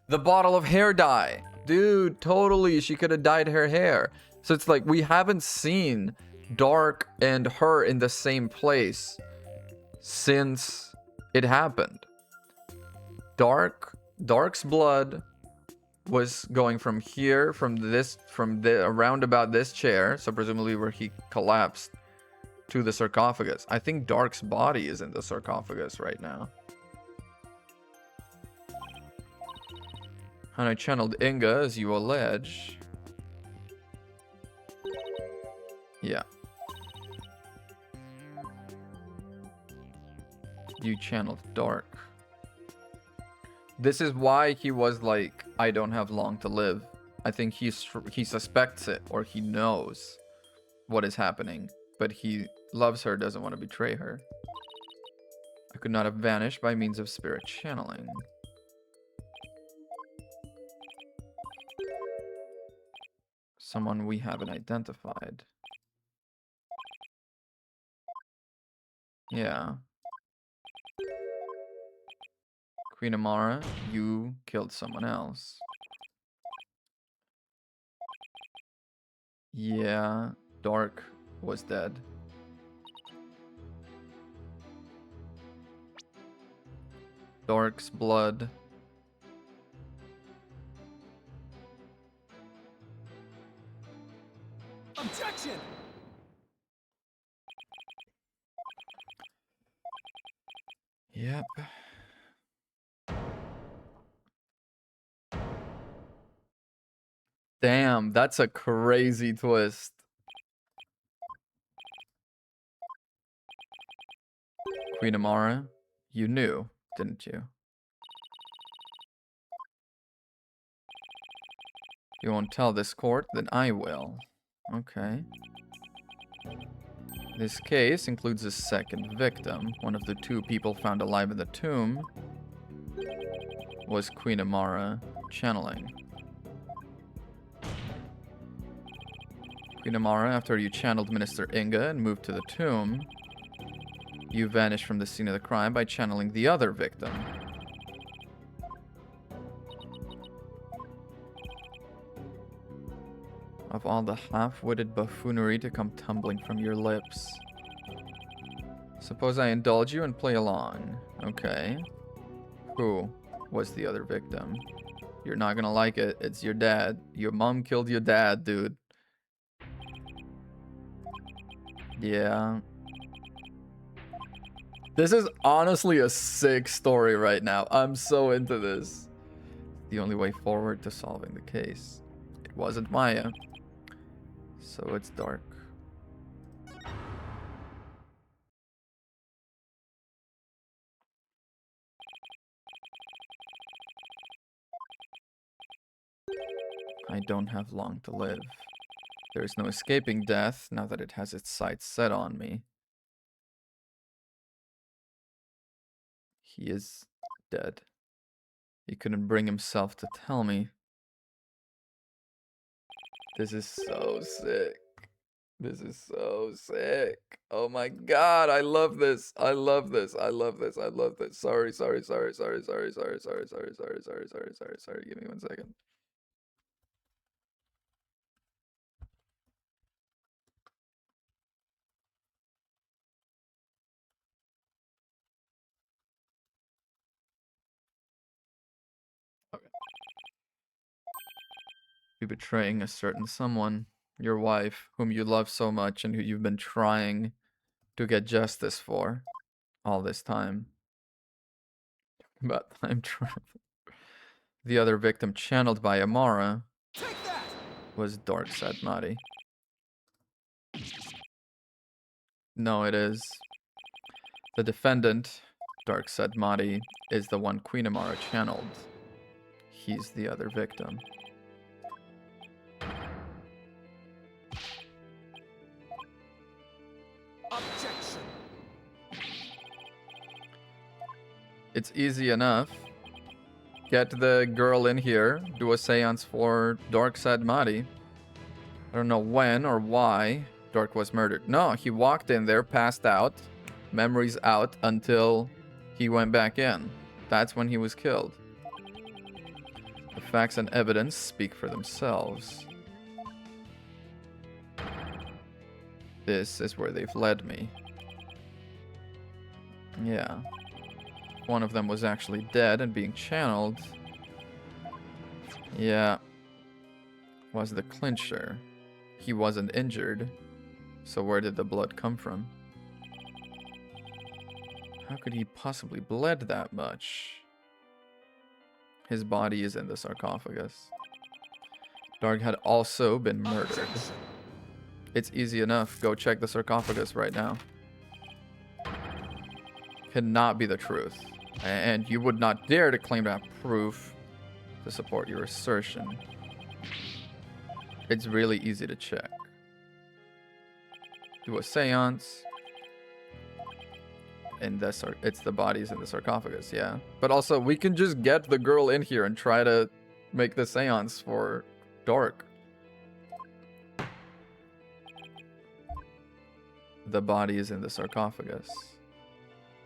The bottle of hair dye. Dude, totally, she could have dyed her hair. So it's like, we haven't seen Dark and her in the same place since it happened. Dark's blood was going from here, around about this chair, so presumably where he collapsed, to the sarcophagus. I think Dark's body is in the sarcophagus right now. And I channeled Inga, as you allege. Yeah. You channeled Dark. This is why he was like, I don't have long to live. I think he suspects it, or he knows what is happening, but he loves her, doesn't want to betray her. I could not have vanished by means of spirit channeling. Someone we haven't identified. Yeah. Queen Amara, you killed someone else. Yeah, Dark was dead. Dark's blood Objection! Yep. Damn, that's a crazy twist. Queen Amara, you knew, didn't you? You won't tell this court, then I will. Okay. This case includes a second victim. One of the two people found alive in the tomb was Queen Amara channeling. Queen Amara, after you channeled Minister Inga and moved to the tomb, you vanished from the scene of the crime by channeling the other victim. Of all the half-witted buffoonery to come tumbling from your lips. Suppose I indulge you and play along. Okay. Who was the other victim? You're not gonna like it. It's your dad. Your mom killed your dad, dude. Yeah. This is honestly a sick story right now. I'm so into this. The only way forward to solving the case. It wasn't Maya. So it's dark. I don't have long to live. There is no escaping death now that it has its sights set on me. He is dead. He couldn't bring himself to tell me. This is so sick. This is so sick. Oh my god, I love this. I love this. I love this. I love this. Sorry. Give me 1 second. Okay. You're betraying a certain someone, your wife, whom you love so much and who you've been trying to get justice for all this time. But time travel. The other victim channeled by Amara was Dark Sadmati. No, it is. The defendant, Dark Sadmati, is the one Queen Amara channeled. He's the other victim. Objection! It's easy enough. Get the girl in here, do a seance for Dark Sadmati. I don't know when or why Dark was murdered. No, he walked in there, passed out, memories out until he went back in. That's when he was killed. The facts and evidence speak for themselves. This is where they've led me. Yeah. One of them was actually dead and being channeled. Yeah. Was the clincher. He wasn't injured. So where did the blood come from? How could he possibly bled that much? His body is in the sarcophagus. Dark had also been murdered. It's easy enough. Go check the sarcophagus right now. Cannot be the truth. And you would not dare to claim to have proof to support your assertion. It's really easy to check. Do a seance. And it's the bodies in the sarcophagus, yeah. But also, we can just get the girl in here and try to make the seance for Dark. The body is in the sarcophagus.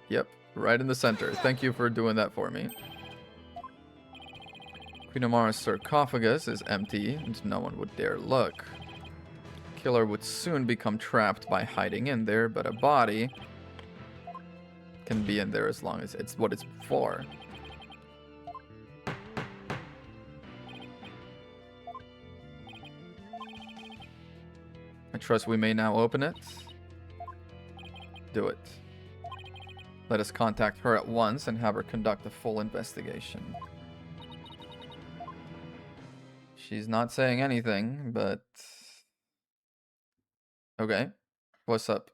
Yep, right in the center. Thank you for doing that for me. Queen Amara's sarcophagus is empty, and no one would dare look. Killer would soon become trapped by hiding in there, but a body can be in there as long as it's what it's for. I trust we may now open it. Do it. Let us contact her at once and have her conduct a full investigation. She's not saying anything, but... Okay. What's up?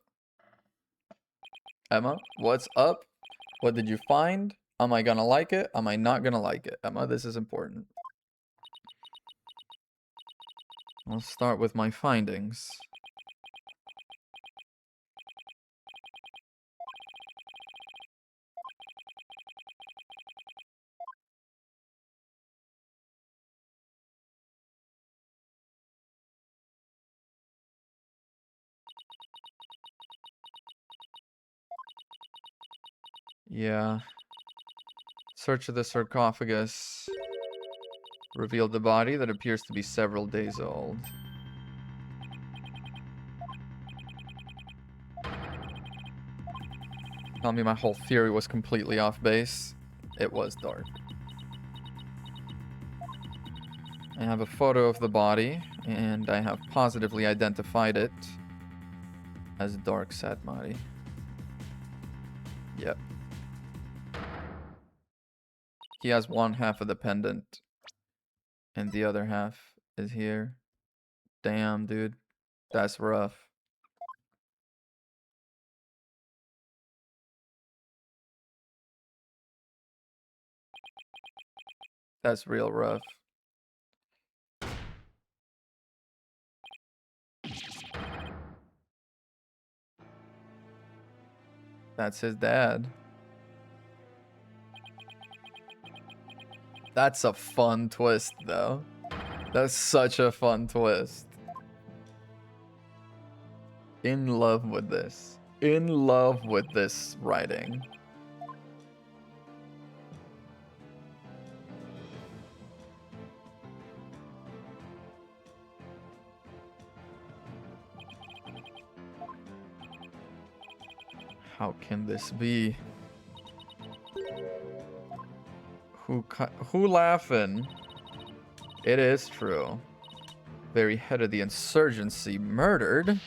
Emma, what's up? What did you find? Am I gonna like it? Am I not gonna like it? Emma, this is important. I'll start with my findings. Yeah. Search of the sarcophagus revealed the body that appears to be several days old. Tell me my whole theory was completely off base. It was dark. I have a photo of the body, and I have positively identified it as Dark Satmari. Yep. He has one half of the pendant, and the other half is here. Damn, dude. That's rough. That's real rough. That's his dad. That's a fun twist, though. That's such a fun twist. In love with this. In love with this writing. How can this be? Who laughing? It is true. Very head of the insurgency murdered.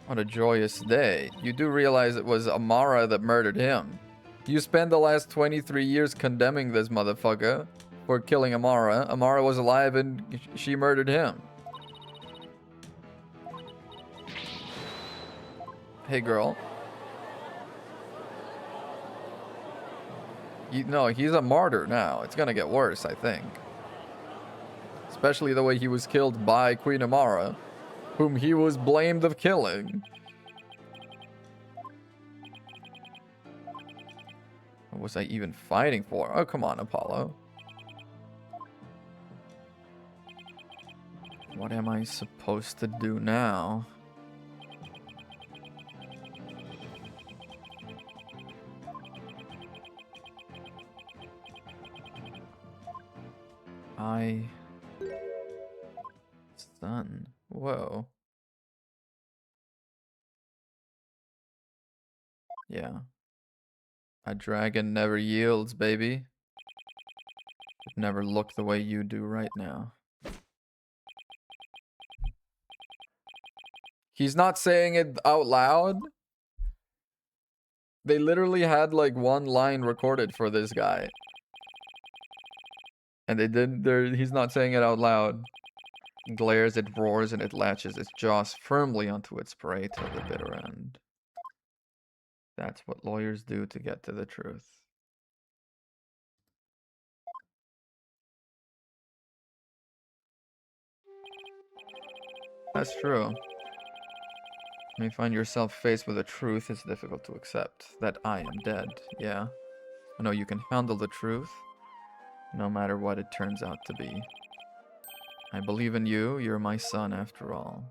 What a joyous day. You do realize it was Amara that murdered him. You spent the last 23 years condemning this motherfucker for killing Amara. Amara was alive and she murdered him. Hey, girl. No, he's a martyr now. It's gonna get worse, I think. Especially the way he was killed by Queen Amara, whom he was blamed of killing. What was I even fighting for? Oh, come on, Apollo. What am I supposed to do now? Son. Whoa. Yeah. A dragon never yields, baby. It never looked the way you do right now. He's not saying it out loud. They literally had like one line recorded for this guy. And they didn't, he's not saying it out loud. It glares, it roars, and it latches its jaws firmly onto its prey till the bitter end. That's what lawyers do to get to the truth. That's true. When you find yourself faced with the truth, it's difficult to accept that I am dead. Yeah. I know you can handle the truth, no matter what it turns out to be. I believe in you. You're my son after all.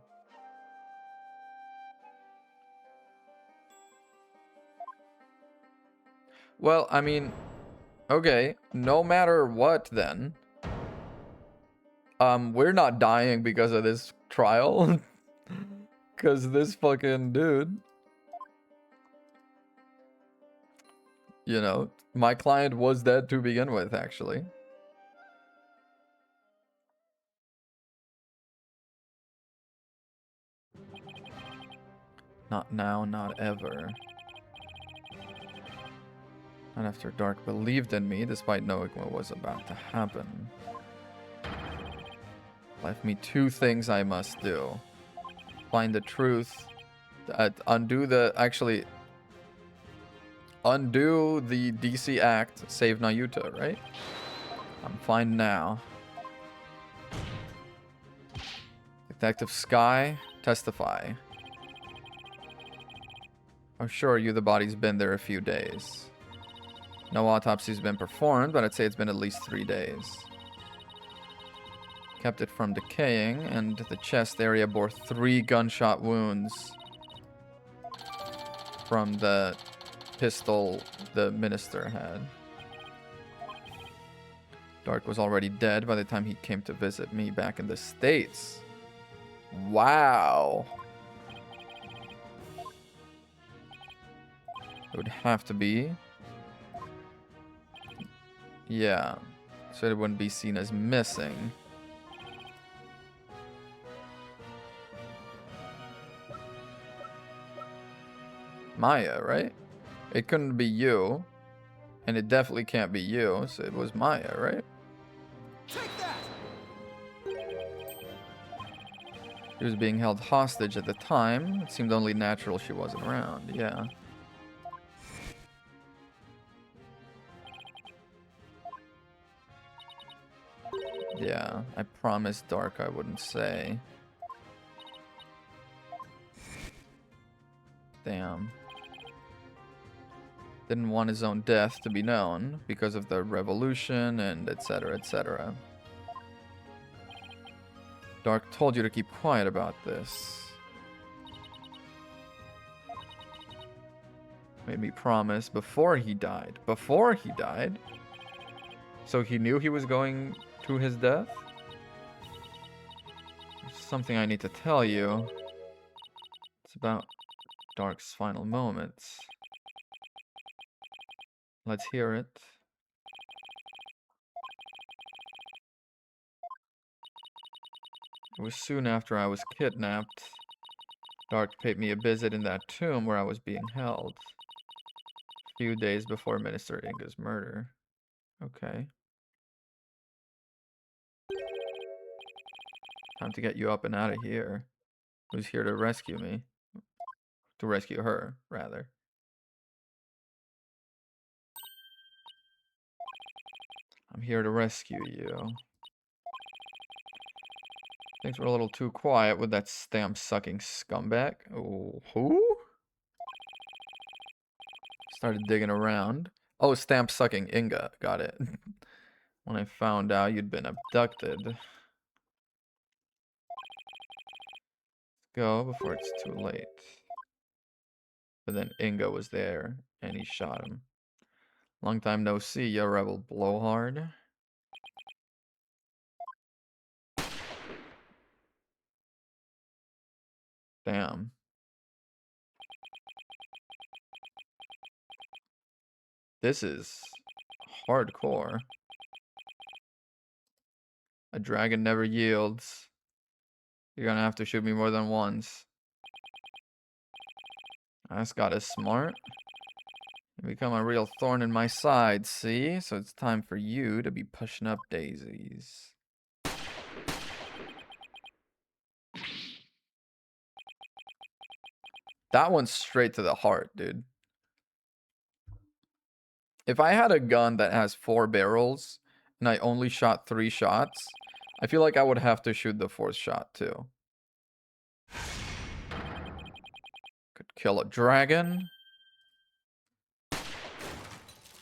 Well, I mean, okay, no matter what then. We're not dying because of this trial. Because this fucking dude, you know, my client was dead to begin with, actually. Not now, not ever. Not after Dark believed in me, despite knowing what was about to happen. Left me two things I must do. Find the truth. Undo the DC act. Save Nayuta, right? I'm fine now. Detective Sky, testify. I assure you the body's been there a few days. No autopsy's been performed, but I'd say it's been at least 3 days. Kept it from decaying, and the chest area bore 3 gunshot wounds from the pistol the minister had. Dark was already dead by the time he came to visit me back in the States. Wow. It would have to be. Yeah. So it wouldn't be seen as missing. Maya, right? It couldn't be you. And it definitely can't be you. So it was Maya, right? Take that! She was being held hostage at the time. It seemed only natural she wasn't around. Yeah. Yeah, I promised Dark I wouldn't say. Damn. Didn't want his own death to be known because of the revolution and etc. etc. Dark told you to keep quiet about this. Made me promise before he died. Before he died? So he knew he was going to his death? There's something I need to tell you. It's about Dark's final moments. Let's hear it. It was soon after I was kidnapped. Dark paid me a visit in that tomb where I was being held. A few days before Minister Inga's murder. Okay. Time to get you up and out of here. Who's here to rescue me? To rescue her, rather. I'm here to rescue you. Things were a little too quiet with that stamp-sucking scumbag. Oh, who? Started digging around. Oh, stamp-sucking Inga. Got it. When I found out you'd been abducted. Let's go before it's too late. But then Inga was there, and he shot him. Long time no see, ya rebel blowhard. Damn. This is hardcore. A dragon never yields. You're gonna have to shoot me more than once. This god is smart. You become a real thorn in my side, see? So it's time for you to be pushing up daisies. That one's straight to the heart, dude. If I had a gun that has 4 barrels and I only shot 3 shots, I feel like I would have to shoot the 4th shot too. Could kill a dragon.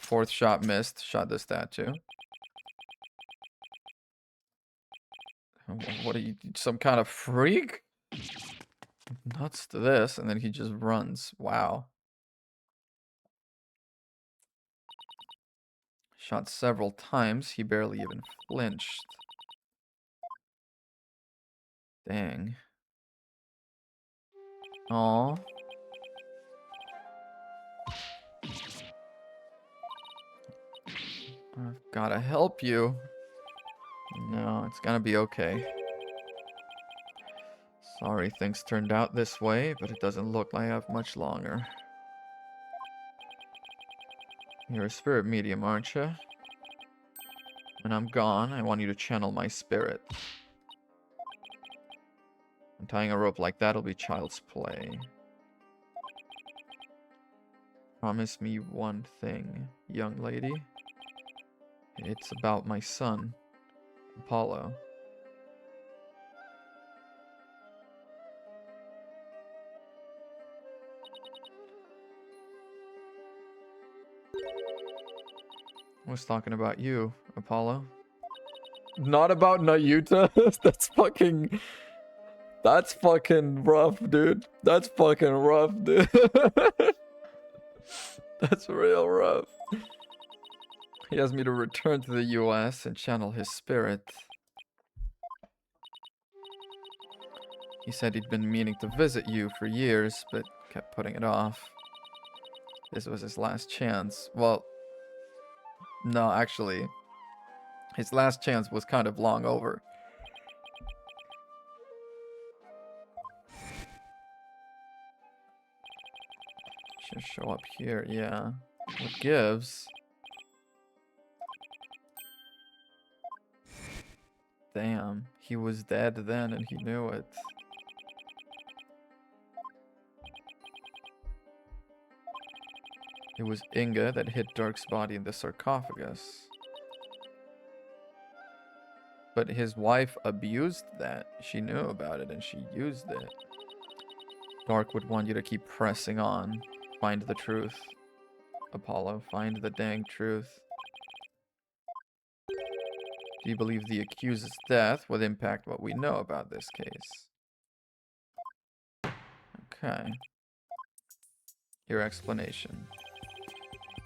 4th shot missed. Shot the statue. What are you, some kind of freak? Nuts to this, and then he just runs. Wow. Shot several times. He barely even flinched. Dang. Aw. I've gotta help you. No, it's gonna be okay. Sorry things turned out this way, but it doesn't look like I have much longer. You're a spirit medium, aren't you? When I'm gone, I want you to channel my spirit. And tying a rope like that'll be child's play. Promise me one thing, young lady. It's about my son, Apollo. I was talking about you, Apollo. Not about Nayuta? That's fucking rough, dude. That's fucking rough, dude. That's real rough. He asked me to return to the US and channel his spirit. He said he'd been meaning to visit you for years, but kept putting it off. This was his last chance. Well, no, actually, his last chance was kind of long over. Should show up here, yeah. What gives? Damn, he was dead then and he knew it. It was Inga that hid Dirk's body in the sarcophagus. But his wife abused that. She knew about it and she used it. Dark would want you to keep pressing on. Find the truth. Apollo, find the dang truth. Do you believe the accused's death would impact what we know about this case? Okay. Your explanation.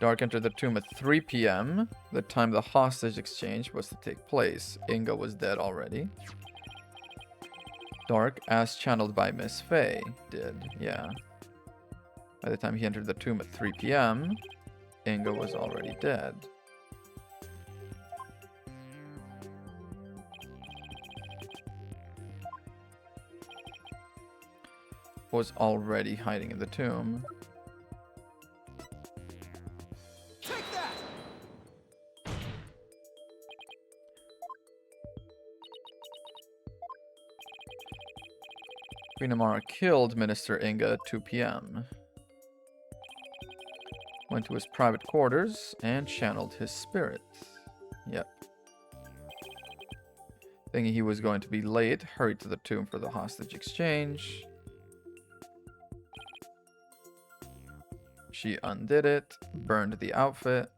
Dark entered the tomb at 3 p.m., the time the hostage exchange was to take place. Inga was dead already. Dark, as channeled by Miss Faye, did, yeah. By the time he entered the tomb at 3 p.m., Inga was already dead. Was already hiding in the tomb. Take that! Queen Amara killed Minister Inga at 2 p.m. Went to his private quarters and channeled his spirit. Yep. Thinking he was going to be late, hurried to the tomb for the hostage exchange. She undid it, burned the outfit.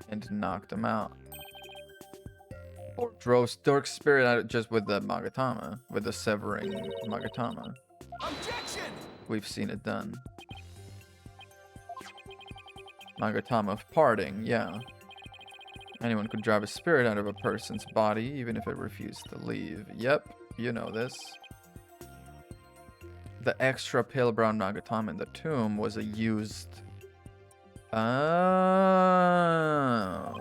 And knocked him out. Or drove Dirk's spirit out just with the Magatama, with the severing Magatama. Objection! We've seen it done. Magatama of parting, yeah. Anyone could drive a spirit out of a person's body, even if it refused to leave. Yep, you know this. The extra pale brown Magatama in the tomb was a used... Oh.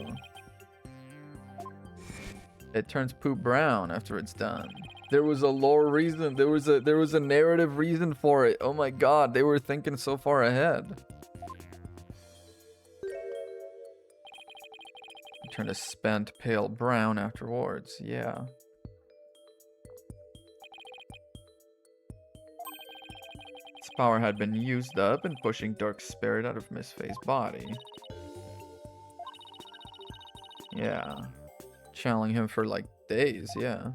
It turns poop brown after it's done. There was a lore reason. There was a narrative reason for it. Oh my god, they were thinking so far ahead. It turned a spent pale brown afterwards. Yeah. Its power had been used up in pushing Dark's spirit out of Miss Faye's body. Yeah. Channeling him for like days, yeah.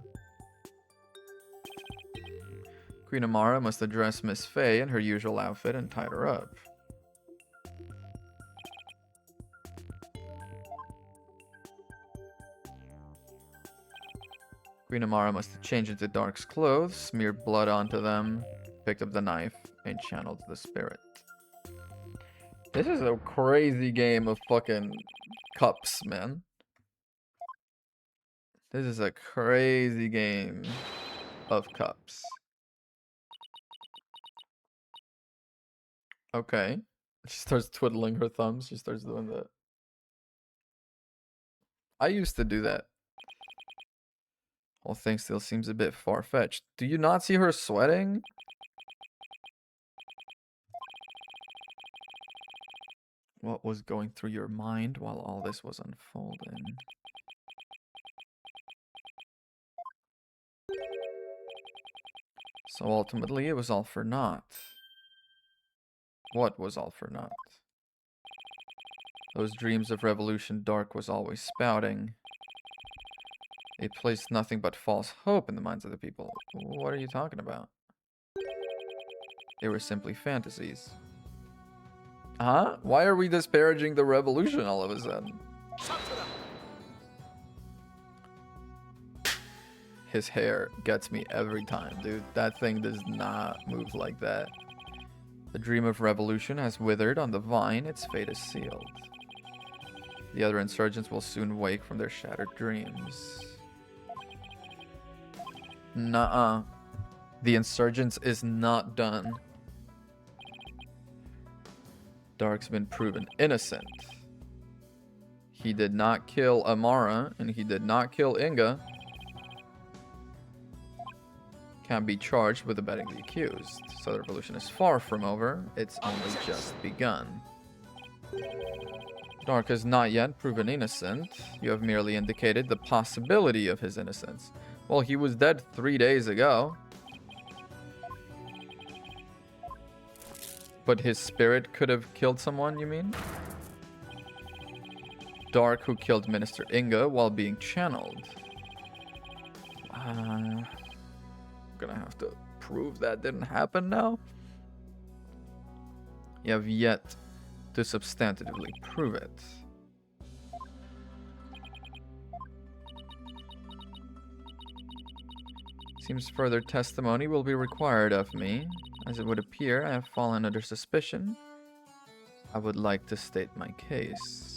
Queen Amara must have dressed Miss Faye in her usual outfit and tied her up. Queen Amara must have changed into Dark's clothes, smeared blood onto them, picked up the knife, and channeled the spirit. This is a crazy game of fucking cups, man. This is a crazy game of cups. Okay. She starts twiddling her thumbs. She starts doing that. I used to do that. Whole thing still seems a bit far-fetched. Do you not see her sweating? What was going through your mind while all this was unfolding? So ultimately, it was all for naught. What was all for naught? Those dreams of revolution Dark was always spouting. They placed nothing but false hope in the minds of the people. What are you talking about? They were simply fantasies. Huh? Why are we disparaging the revolution all of a sudden? His hair gets me every time, dude. That thing does not move like that. The dream of revolution has withered on the vine. Its fate is sealed. The other insurgents will soon wake from their shattered dreams. Nuh-uh. The insurgents is not done. Dark's been proven innocent. He did not kill Amara, and he did not kill Inga. Can't be charged with abetting the accused. So the revolution is far from over. It's only just begun. Dark has not yet proven innocent. You have merely indicated the possibility of his innocence. Well, he was dead 3 days ago. But his spirit could have killed someone, you mean? Dark, who killed Minister Inga while being channeled. I'm gonna have to prove that didn't happen now. You have yet to substantively prove it. Seems further testimony will be required of me. As it would appear, I have fallen under suspicion. I would like to state my case.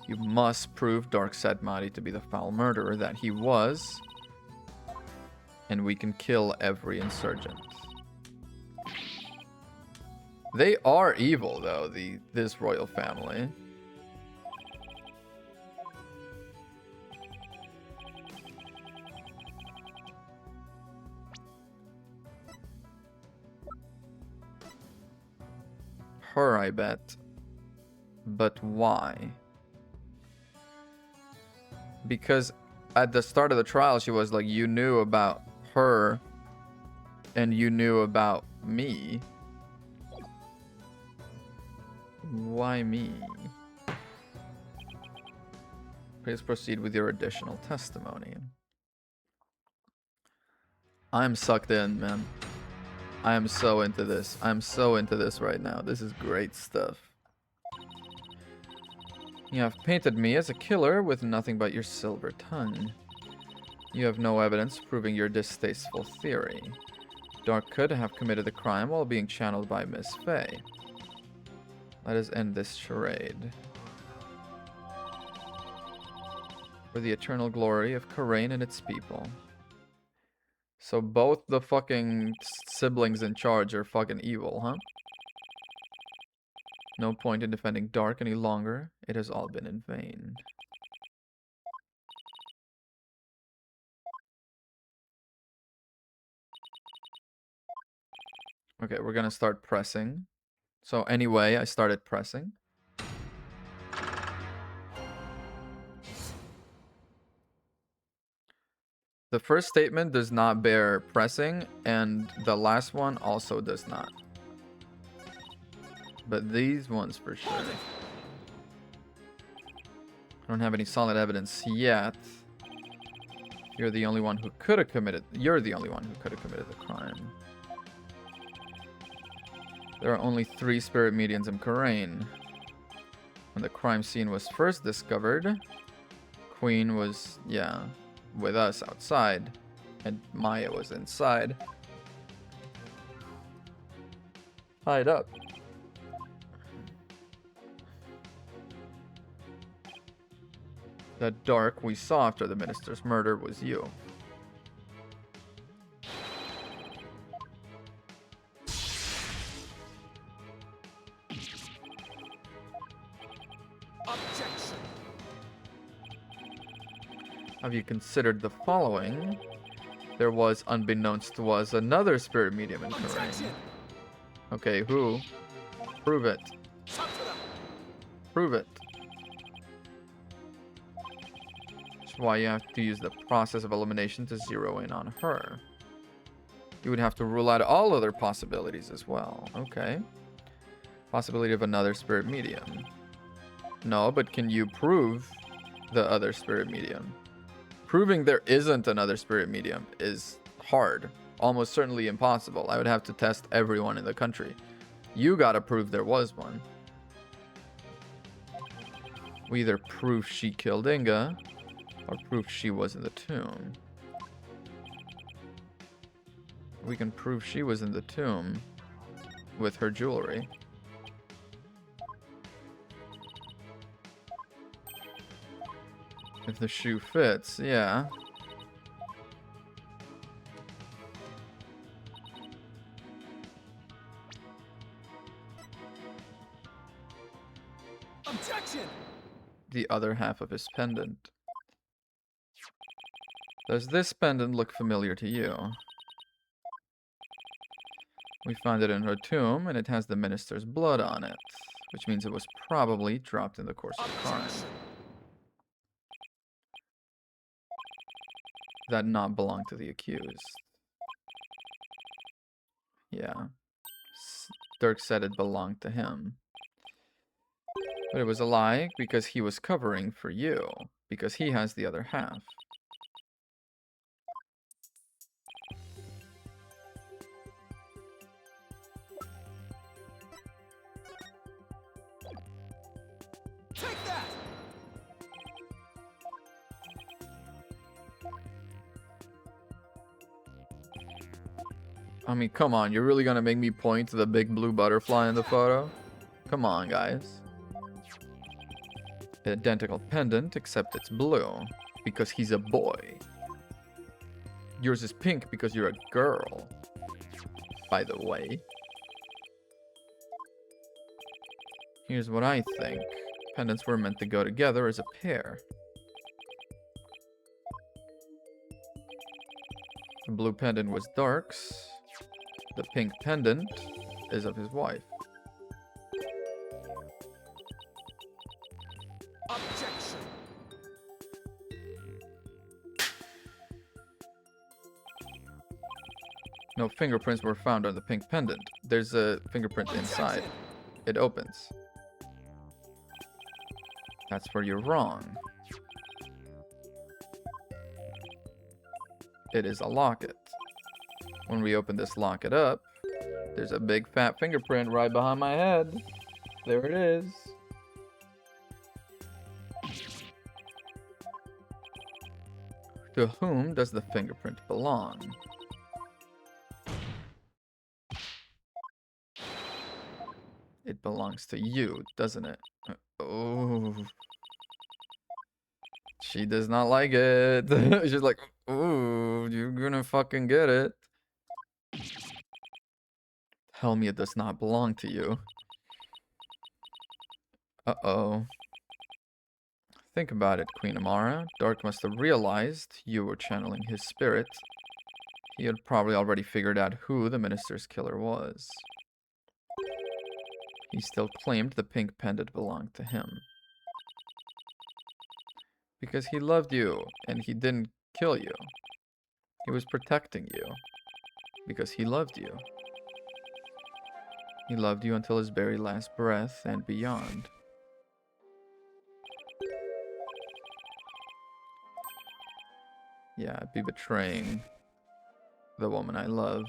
You must prove Dark Sedmati to be the foul murderer that he was, and we can kill every insurgent. They are evil, though, this royal family. Her, I bet. But why? Because at the start of the trial, she was like, you knew about her and you knew about me. Why me? Please proceed with your additional testimony. I'm sucked in, man. I am so into this. I'm so into this right now. This is great stuff. You have painted me as a killer with nothing but your silver tongue. You have no evidence proving your distasteful theory. Dark could have committed the crime while being channeled by Miss Faye. Let us end this charade. For the eternal glory of Karain and its people. So both the fucking siblings in charge are fucking evil, huh? No point in defending Dark any longer. It has all been in vain. Okay, we're gonna start pressing. So anyway, I started pressing. The first statement does not bear pressing, and the last one also does not. But these ones for sure. I don't have any solid evidence yet. You're the only one who could have committed the crime. There are only 3 spirit mediums in Karain. When the crime scene was first discovered, Queen was, with us outside, and Maya was inside. Tied up. The Dark we saw after the minister's murder was you. Have you considered the following? There was, unbeknownst to us, another spirit medium in Korea. Objection! Okay, who? Prove it. Prove it. That's why you have to use the process of elimination to zero in on her. You would have to rule out all other possibilities as well. Okay. Possibility of another spirit medium. No, but can you prove the other spirit medium? Proving there isn't another spirit medium is hard. Almost certainly impossible. I would have to test everyone in the country. You gotta prove there was one. We either prove she killed Inga, or prove she was in the tomb. We can prove she was in the tomb with her jewelry. If the shoe fits, yeah. Objection! The other half of his pendant. Does this pendant look familiar to you? We found it in her tomb, and it has the minister's blood on it, which means it was probably dropped in the course of crime. That not belong to the accused. Yeah. Dirk said it belonged to him. But it was a lie because he was covering for you, because he has the other half. Take that! I mean, come on, you're really gonna make me point to the big blue butterfly in the photo? Come on, guys. Identical pendant, except it's blue, because he's a boy. Yours is pink because you're a girl, by the way. Here's what I think. Pendants were meant to go together as a pair. The blue pendant was Dark's. The pink pendant is of his wife. Objection! No fingerprints were found on the pink pendant. There's a fingerprint inside. It opens. That's where you're wrong. It is a locket. When we open this locket up, there's a big fat fingerprint right behind my head. There it is. To whom does the fingerprint belong? It belongs to you, doesn't it? Oh. She does not like it. She's like, ooh, you're gonna fucking get it. Tell me it does not belong to you. Uh-oh. Think about it, Queen Amara. Dark must have realized you were channeling his spirit. He had probably already figured out who the minister's killer was. He still claimed the pink pendant belonged to him. Because he loved you, and he didn't kill you. He was protecting you. Because he loved you. He loved you until his very last breath and beyond. Yeah, I'd be betraying the woman I love.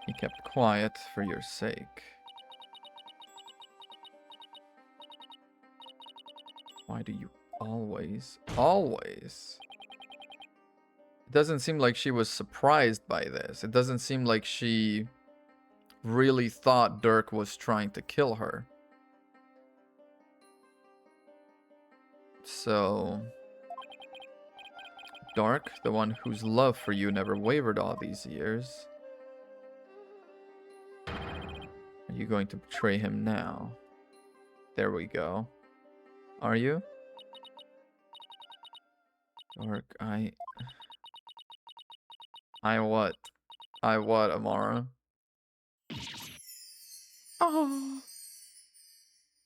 He kept quiet for your sake. Why do you always... It doesn't seem like she was surprised by this. It doesn't seem like she really thought Dirk was trying to kill her. So... Dark, the one whose love for you never wavered all these years. Are you going to betray him now? There we go. Are you? Dark, I what? I what, Amara? Oh.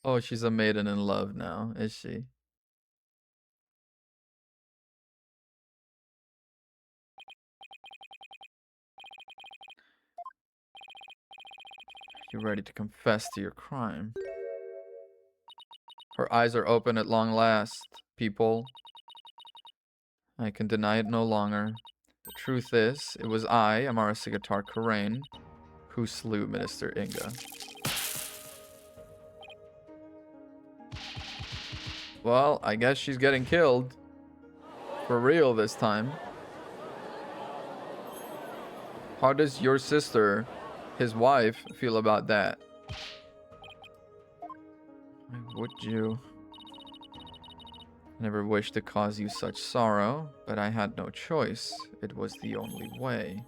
Oh, she's a maiden in love now, is she? You ready to confess to your crime? Her eyes are open at long last, people. I can deny it no longer. The truth is, it was I, Amara Sigatar Karain, who slew Minister Inga. Well, I guess she's getting killed. For real this time. How does your sister, his wife, feel about that? Why would you? I never wished to cause you such sorrow, but I had no choice. It was the only way.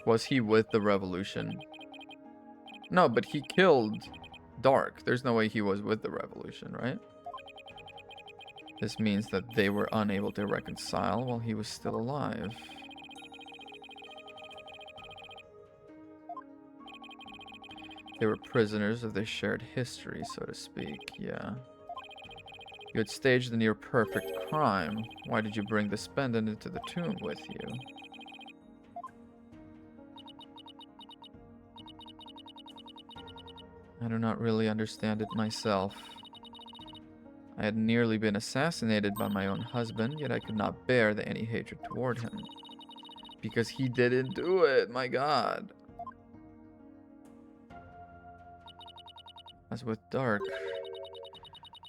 Was he with the revolution? No, but he killed Dark. There's no way he was with the revolution, right? This means that they were unable to reconcile while he was still alive. They were prisoners of their shared history, so to speak, yeah. You had staged a near-perfect crime. Why did you bring this pendant into the tomb with you? I do not really understand it myself. I had nearly been assassinated by my own husband, yet I could not bear any hatred toward him. Because he didn't do it, my god. As with Dark,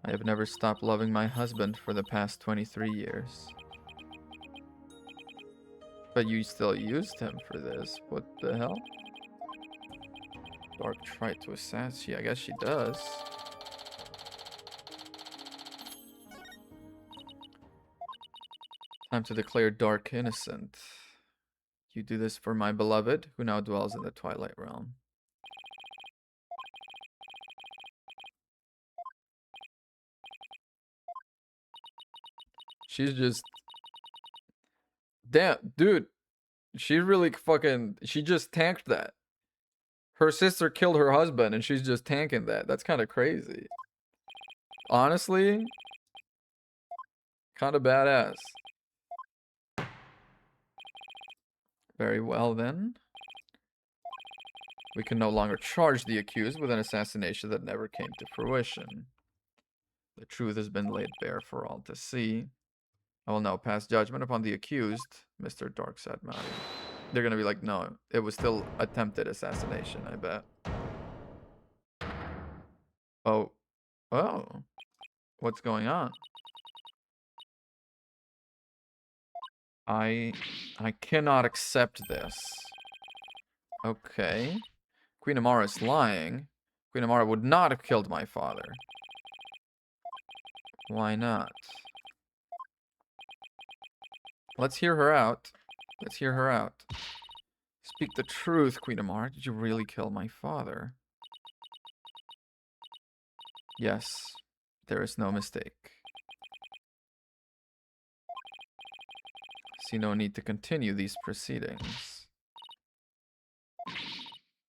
I have never stopped loving my husband for the past 23 years. But you still used him for this. What the hell? Dark tried to assassinate. I guess she does. Time to declare Dark innocent. You do this for my beloved, who now dwells in the Twilight Realm. She's just... Damn, dude. She really fucking... She just tanked that. Her sister killed her husband and she's just tanking that. That's kind of crazy. Honestly, kind of badass. Very well then. We can no longer charge the accused with an assassination that never came to fruition. The truth has been laid bare for all to see. I will now pass judgment upon the accused, Mr. Darkseid Mari. They're gonna be like, no, it was still attempted assassination, I bet. Oh. Oh. What's going on? I cannot accept this. Okay. Queen Amara is lying. Queen Amara would not have killed my father. Why not? Let's hear her out. Let's hear her out. Speak the truth, Queen Amara. Did you really kill my father? Yes. There is no mistake. See no need to continue these proceedings.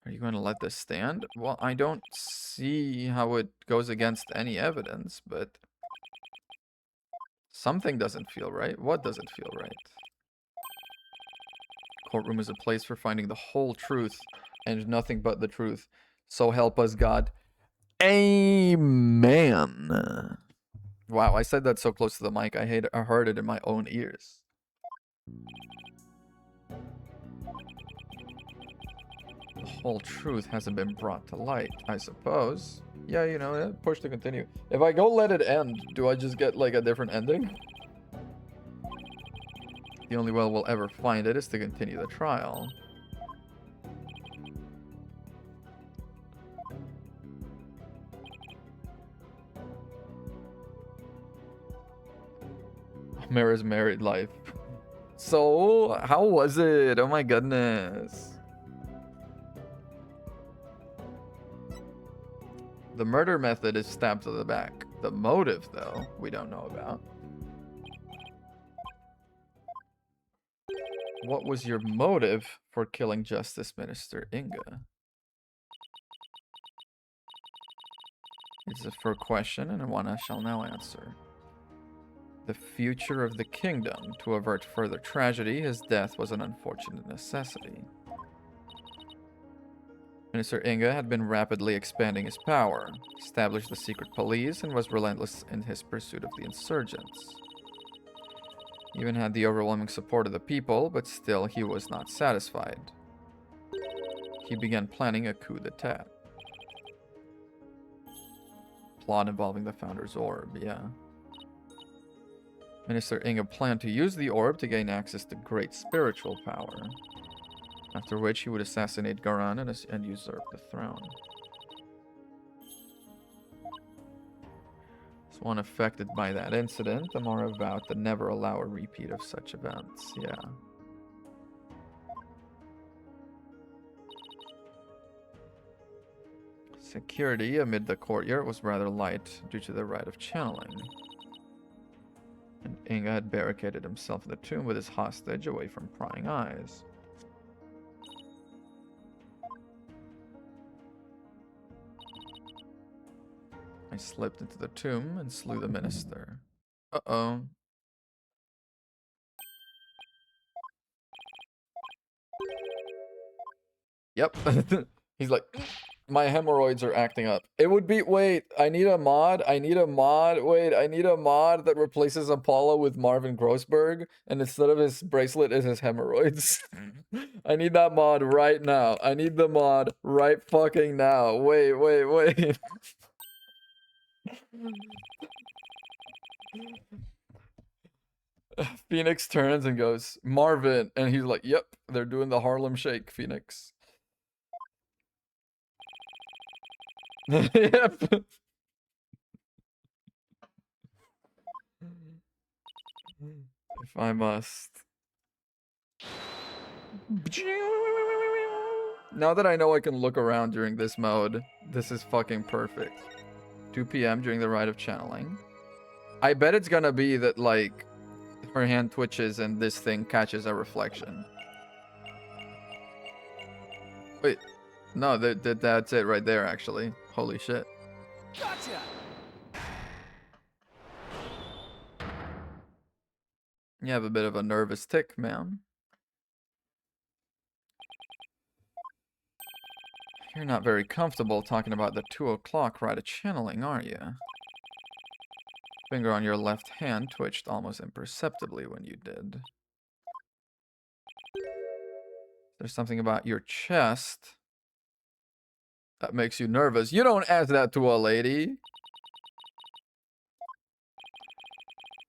Are you going to let this stand? Well, I don't see how it goes against any evidence, but something doesn't feel right. What doesn't feel right? Courtroom is a place for finding the whole truth and nothing but the truth. So help us God. Amen. Wow, I said that so close to the mic. I heard it in my own ears. The whole truth hasn't been brought to light, I suppose. Yeah, you know, push to continue. If I go let it end, do I just get like a different ending? The only way we'll ever find it is to continue the trial. Mara's married life. So, how was it? Oh my goodness. The murder method is stab to the back. The motive, though, we don't know about. What was your motive for killing Justice Minister Inga? It's a fair question, and one I shall now answer. The future of the kingdom. To avert further tragedy, his death was an unfortunate necessity. Minister Inga had been rapidly expanding his power, established the secret police, and was relentless in his pursuit of the insurgents. He even had the overwhelming support of the people, but still he was not satisfied. He began planning a coup d'etat. Plot involving the Founder's Orb, yeah. Minister Inga planned to use the orb to gain access to great spiritual power, after which he would assassinate Garan and usurp the throne. As one affected by that incident, Amara vowed to never allow a repeat of such events, yeah. Security amid the courtyard was rather light due to the rite of channeling. And Inga had barricaded himself in the tomb with his hostage away from prying eyes. I slipped into the tomb and slew the minister. Uh-oh. Yep. He's like, my hemorrhoids are acting up. It would be, wait, I need a mod. Wait, I need a mod that replaces Apollo with Marvin Grossberg. And instead of his bracelet is his hemorrhoids. I need that mod right now. I need the mod right fucking now. Wait. Phoenix turns and goes, Marvin. And he's like, yep, they're doing the Harlem Shake, Phoenix. Yep. If I must. Now that I know I can look around during this mode, this is fucking perfect. 2 p.m. during the rite of channeling. I bet it's gonna be that, like, her hand twitches and this thing catches a reflection. Wait. No, that's it right there, actually. Holy shit. Gotcha! You have a bit of a nervous tick, man. You're not very comfortable talking about the 2 o'clock rite of channeling, are you? Finger on your left hand twitched almost imperceptibly when you did. There's something about your chest that makes you nervous. You don't ask that to a lady.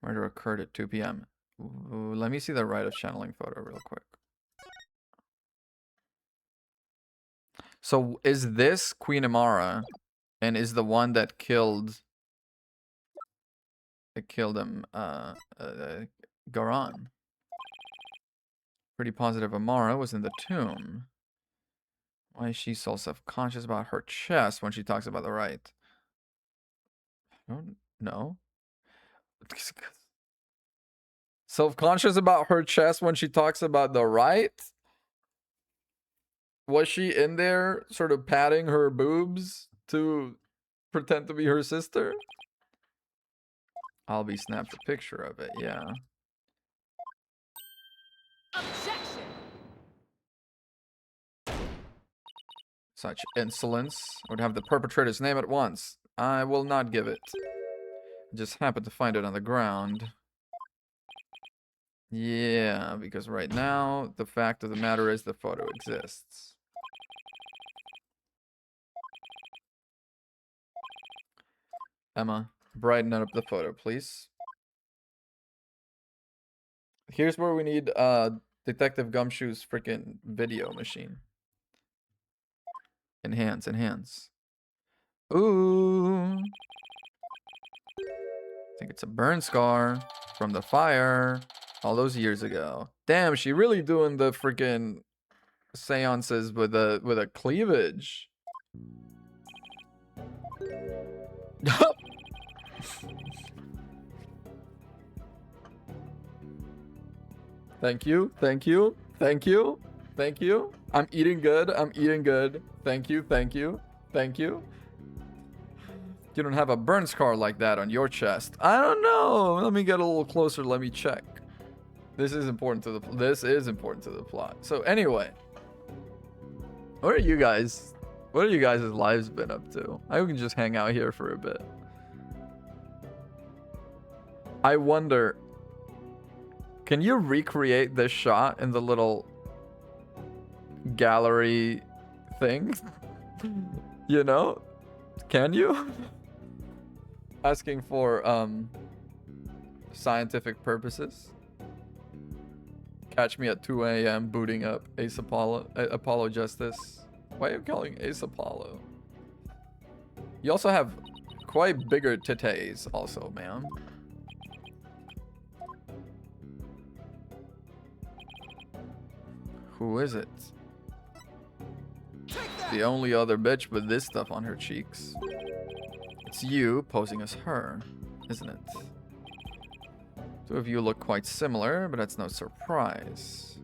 Murder occurred at 2 p.m. Ooh, let me see the rite of channeling photo real quick. So is this Queen Amara, and is the one that killed him, Garan? Pretty positive Amara was in the tomb. Why is she so self-conscious about her chest when she talks about the rite? I don't know. Self-conscious about her chest when she talks about the rite? Was she in there sort of patting her boobs to pretend to be her sister? Albie snapped a picture of it, yeah. Objection! Such insolence. I would have the perpetrator's name at once. I will not give it. I just happened to find it on the ground. Yeah, because right now, the fact of the matter is the photo exists. Emma, brighten up the photo, please. Here's where we need Detective Gumshoe's freaking video machine. Enhance. Ooh. I think it's a burn scar from the fire all those years ago. Damn, she really doing the freaking seances with a cleavage. Thank you. Thank you. Thank you. Thank you. I'm eating good. I'm eating good. Thank you. Thank you. Thank you. You don't have a burn scar like that on your chest. I don't know. Let me get a little closer. Let me check. This is important to the plot. So anyway, what are you guys? What are you guys' lives been up to? I can just hang out here for a bit. I wonder, can you recreate this shot in the little gallery thing? You know? Can you? Asking for scientific purposes. Catch me at 2 a.m. booting up Ace Apollo Justice. Why are you calling Ace Apollo? You also have quite bigger titties also, man. Who is it? The only other bitch with this stuff on her cheeks. It's you posing as her, isn't it? Two of you look quite similar, but that's no surprise.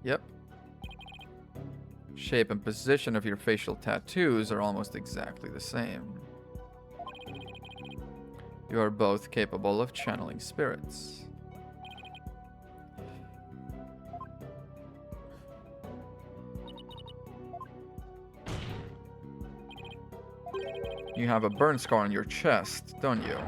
Yep. Shape and position of your facial tattoos are almost exactly the same. You are both capable of channeling spirits. You have a burn scar on your chest, don't you?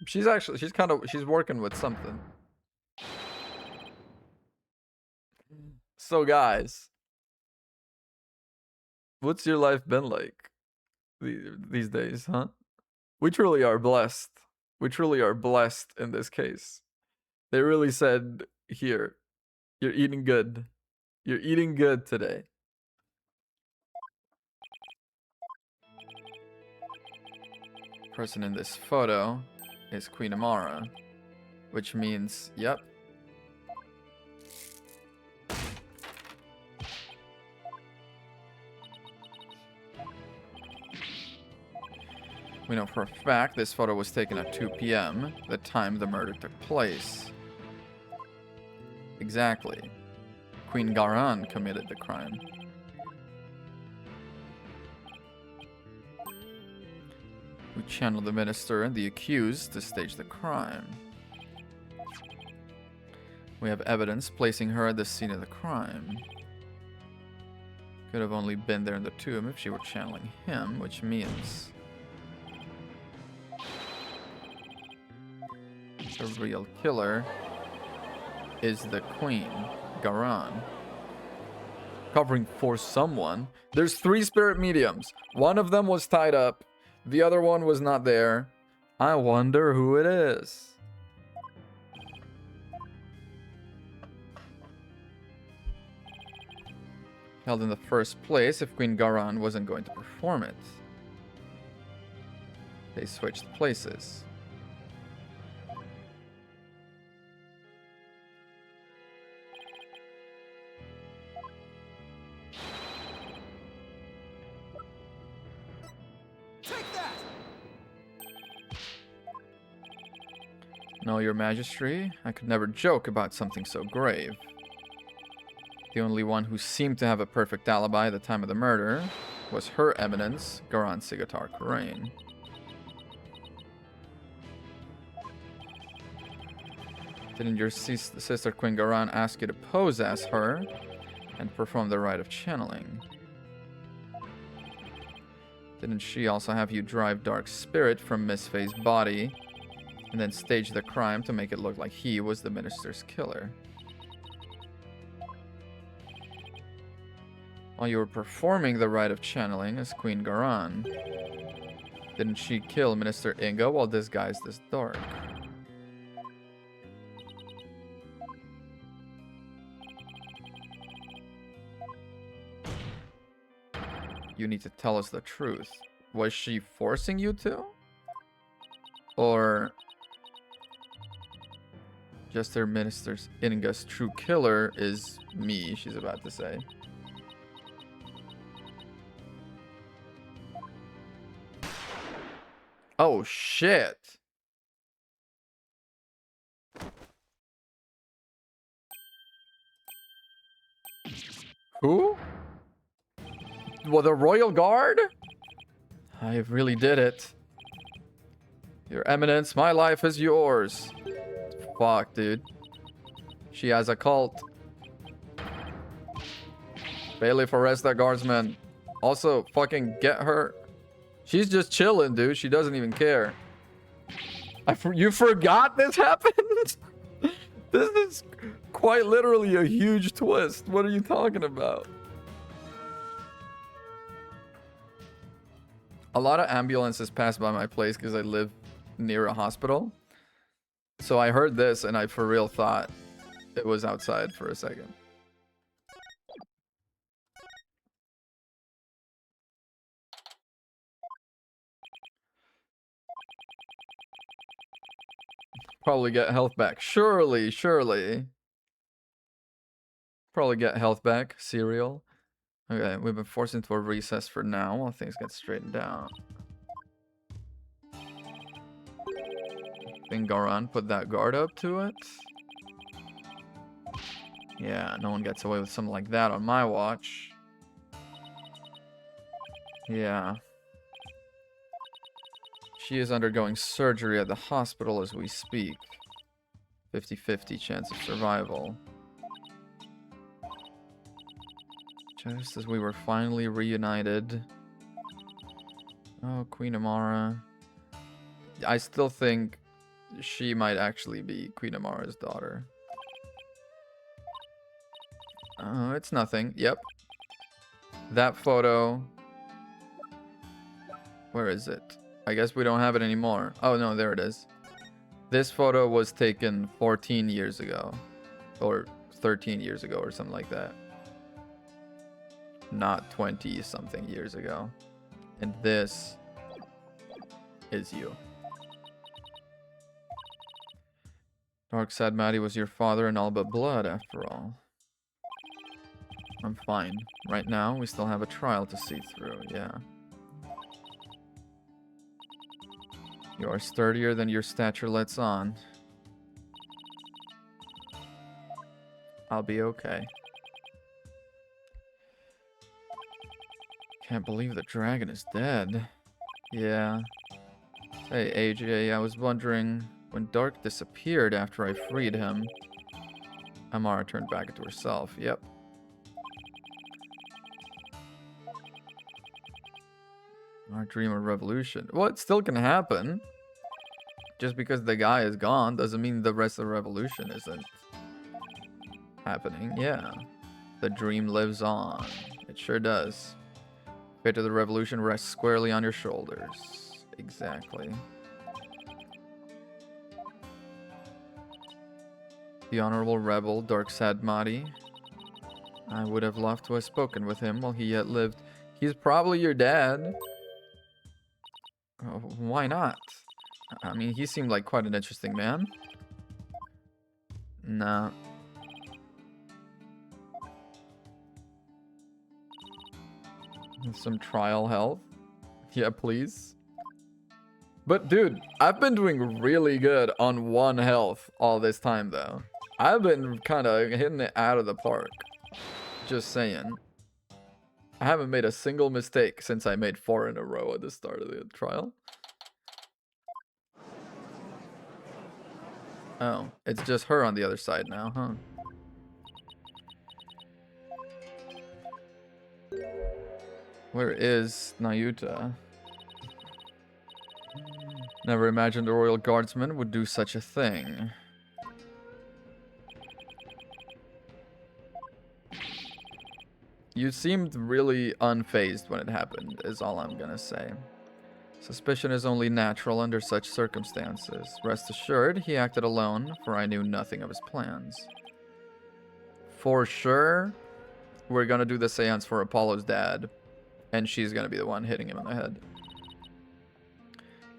She's working with something. So guys, what's your life been like these days, huh? We truly are blessed. We truly are blessed in this case. They really said here, you're eating good. You're eating good today. Person in this photo is Queen Amara, which means, yep. We know for a fact this photo was taken at 2 p.m., the time the murder took place. Exactly. Queen Garan committed the crime. We channeled the minister and the accused to stage the crime. We have evidence placing her at the scene of the crime. Could have only been there in the tomb if she were channeling him, which means the real killer is the Queen, Garan. Covering for someone. There's 3 spirit mediums. One of them was tied up. The other one was not there. I wonder who it is. Held in the first place if Queen Garan wasn't going to perform it. They switched places. No, your majesty, I could never joke about something so grave. The only one who seemed to have a perfect alibi at the time of the murder was Her Eminence, Garan Sigatar Karain. Didn't your sister Queen Garan ask you to pose as her and perform the rite of channeling? Didn't she also have you drive Dark Spirit from Miss Faye's body and then stage the crime to make it look like he was the minister's killer? While you were performing the rite of channeling as Queen Garan, didn't she kill Minister Inga while disguised as Dark? You need to tell us the truth. Was she forcing you to? Or just their ministers. Inga's true killer is me, she's about to say. Oh, shit. Who? Well, the Royal Guard? I really did it. Your Eminence, my life is yours. Fuck, dude. She has a cult. Bailiff, arrest that guardsman. Also, fucking get her. She's just chilling, dude. She doesn't even care. You forgot this happened? This is quite literally a huge twist. What are you talking about? A lot of ambulances pass by my place because I live near a hospital. So I heard this and I for real thought it was outside for a second. Probably get health back. Surely, surely. Probably get health back. Cereal. Okay, we've been forced into a recess for now while things get straightened out. Bingaran, put that guard up to it. Yeah, no one gets away with something like that on my watch. Yeah. She is undergoing surgery at the hospital as we speak. 50-50 chance of survival. Just as we were finally reunited. Oh, Queen Amara. I still think she might actually be Queen Amara's daughter. Oh, it's nothing. Yep. That photo. Where is it? I guess we don't have it anymore. Oh, no, there it is. This photo was taken 14 years ago. Or 13 years ago or something like that. Not 20-something years ago. And this is you. Dark Sad Maddie was your father and all but blood, after all. I'm fine. Right now, we still have a trial to see through, yeah. You are sturdier than your stature lets on. I'll be okay. Can't believe the dragon is dead. Yeah. Hey, AJ, I was wondering, when Dark disappeared after I freed him, Amara turned back into herself. Yep. Our dream of revolution. Well, it still can happen. Just because the guy is gone doesn't mean the rest of the revolution isn't happening. Yeah. The dream lives on. It sure does. Fate of the revolution rests squarely on your shoulders. Exactly. The honorable rebel, Dark Sad Mahdi. I would have loved to have spoken with him while he yet lived. He's probably your dad. Oh, why not? I mean, he seemed like quite an interesting man. Nah. Some trial health. Yeah, please. But dude, I've been doing really good on 1 health all this time though. I've been kind of hitting it out of the park. Just saying. I haven't made a single mistake since I made 4 in a row at the start of the trial. Oh, it's just her on the other side now, huh? Where is Nayuta? Never imagined a royal guardsman would do such a thing. You seemed really unfazed when it happened, is all I'm gonna say. Suspicion is only natural under such circumstances. Rest assured, he acted alone, for I knew nothing of his plans. For sure, we're gonna do the seance for Apollo's dad, and she's gonna be the one hitting him in the head.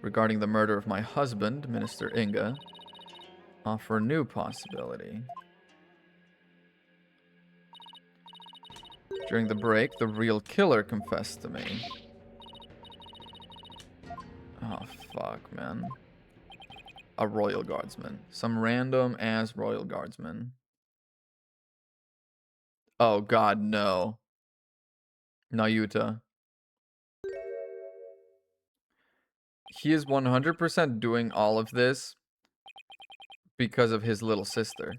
Regarding the murder of my husband, Minister Inga, offer new possibility. During the break, the real killer confessed to me. Oh, fuck, man. A royal guardsman. Some random ass royal guardsman. Oh, God, no. Nayuta. He is 100% doing all of this because of his little sister.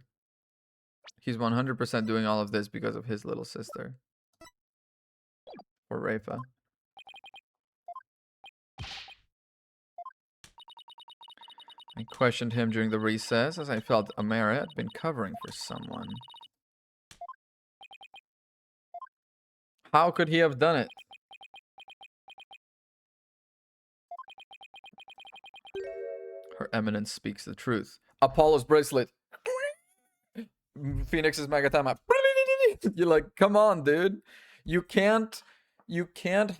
He's 100% doing all of this because of his little sister. Or Rafa. I questioned him during the recess as I felt Amara had been covering for someone. How could he have done it? Her Eminence speaks the truth. Apollo's bracelet. Phoenix's Magatama. You're like, come on, dude. You can't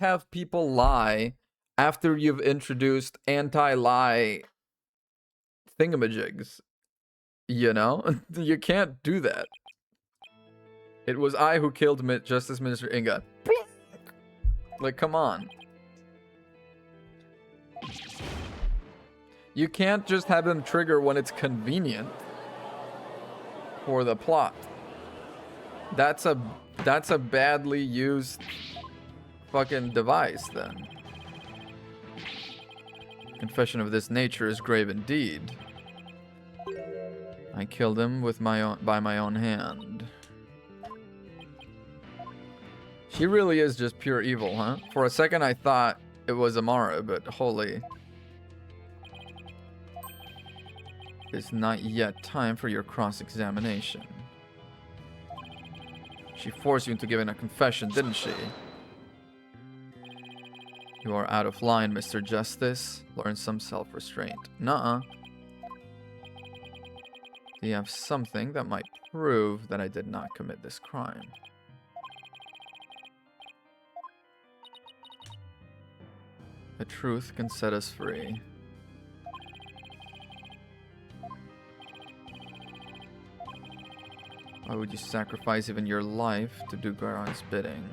have people lie after you've introduced anti-lie thingamajigs. You know? You can't do that. It was I who killed Justice Minister Inga. Like, come on. You can't just have him trigger when it's convenient for the plot. That's a badly used fucking device then. Confession of this nature is grave indeed. I killed him with by my own hand. She really is just pure evil, huh? For a second I thought it was Amara, but holy. It's not yet time for your cross-examination. She forced you into giving a confession, didn't she? You are out of line, Mr. Justice. Learn some self-restraint. Nuh-uh. Do you have something that might prove that I did not commit this crime? The truth can set us free. Why would you sacrifice even your life to do Garon's bidding?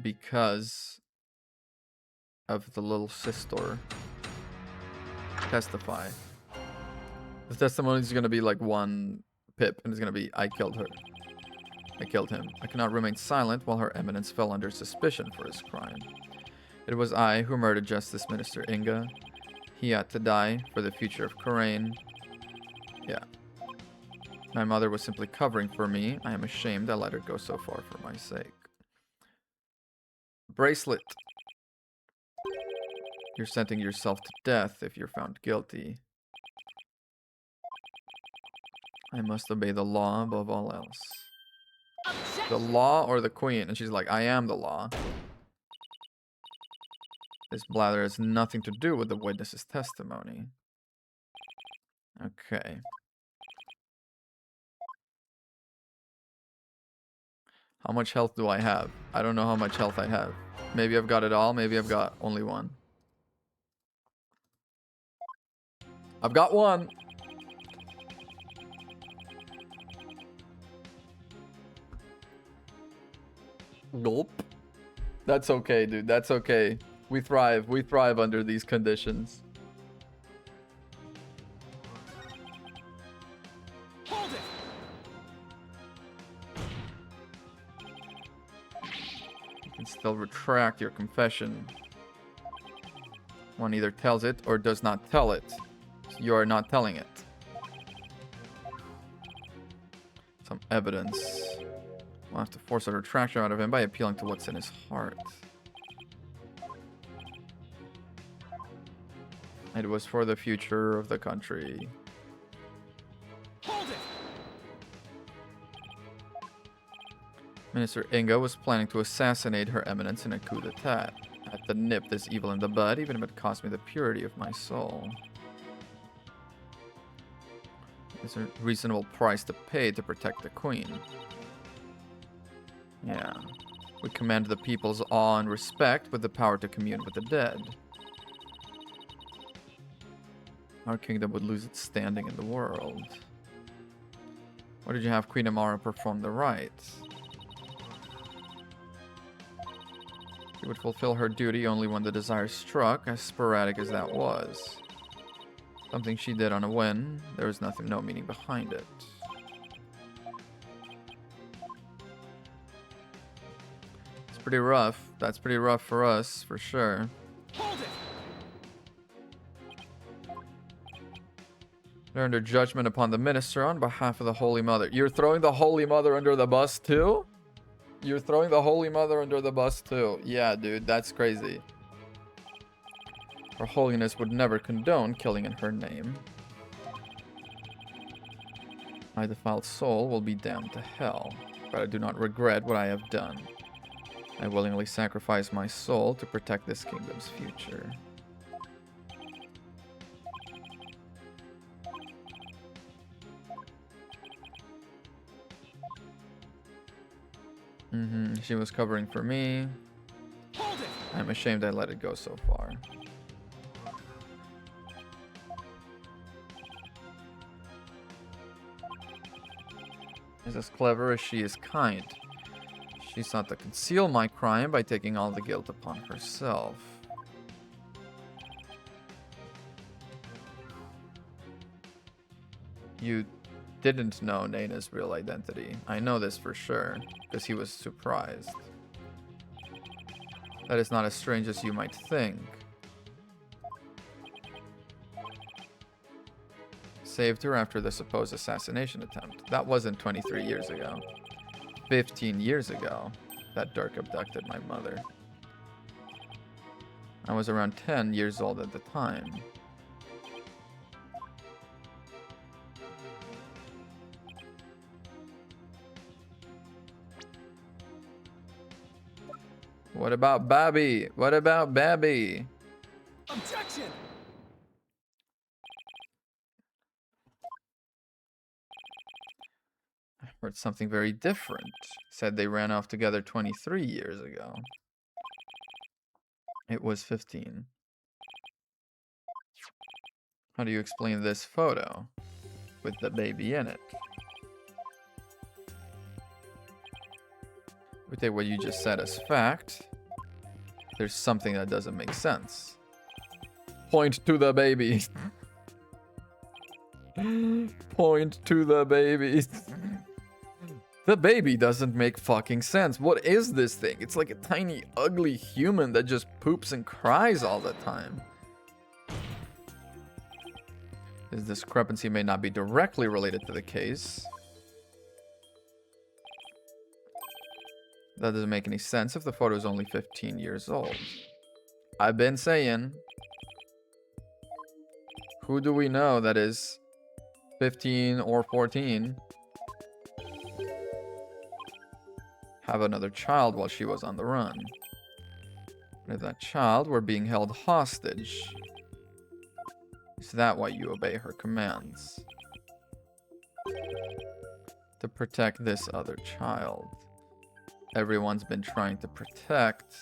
Because of the little sister. Testify. The testimony is going to be like one pip, and it's going to be, I killed her. I killed him. I cannot remain silent while Her Eminence fell under suspicion for his crime. It was I who murdered Justice Minister Inga. He had to die for the future of Karain. Yeah. My mother was simply covering for me. I am ashamed I let her go so far for my sake. Bracelet. You're sentencing yourself to death if you're found guilty. I must obey the law above all else. The law or the queen? And she's like, I am the law. This blather has nothing to do with the witness's testimony. Okay. How much health do I have? I don't know how much health I have. Maybe I've got it all. Maybe I've got only one. I've got one. Gulp. That's okay, dude. That's okay. We thrive. We thrive under these conditions. Hold it! You can still retract your confession. One either tells it or does not tell it. You are not telling it. Some evidence. We'll have to force a retraction out of him by appealing to what's in his heart. It was for the future of the country. Hold it! Minister Inga was planning to assassinate Her Eminence in a coup d'etat. I had to nip this evil in the bud, even if it cost me the purity of my soul. It's a reasonable price to pay to protect the queen. Yeah. We command the people's awe and respect with the power to commune with the dead. Our kingdom would lose its standing in the world. Why did you have Queen Amara perform the rites? She would fulfill her duty only when the desire struck, as sporadic as that was. Something she did on a whim. There was nothing, no meaning behind it. It's pretty rough. That's pretty rough for us, for sure. Hold it! They're under judgment upon the minister on behalf of the Holy Mother. You're throwing the Holy Mother under the bus too? You're throwing the Holy Mother under the bus too. Yeah, dude, that's crazy. Her Holiness would never condone killing in her name. My defiled soul will be damned to hell, but I do not regret what I have done. I willingly sacrifice my soul to protect this kingdom's future. She was covering for me. Hold it! I'm ashamed I let it go so far. Is as clever as she is kind. She sought to conceal my crime by taking all the guilt upon herself. You didn't know Naina's real identity. I know this for sure, because he was surprised. That is not as strange as you might think. Saved her after the supposed assassination attempt. That wasn't 23 years ago. 15 years ago, that Dirk abducted my mother. I was around 10 years old at the time. What about Babby? What about Babby? Objection! I heard something very different. Said they ran off together 23 years ago. It was 15. How do you explain this photo with the baby in it? We take what you just said as fact. There's something that doesn't make sense. Point to the baby. Point to the baby. The baby doesn't make fucking sense. What is this thing? It's like a tiny, ugly human that just poops and cries all the time. This discrepancy may not be directly related to the case. That doesn't make any sense if the photo is only 15 years old. I've been saying, who do we know that is 15 or 14 have another child while she was on the run? And if that child were being held hostage, is that why you obey her commands? To protect this other child. Everyone's been trying to protect.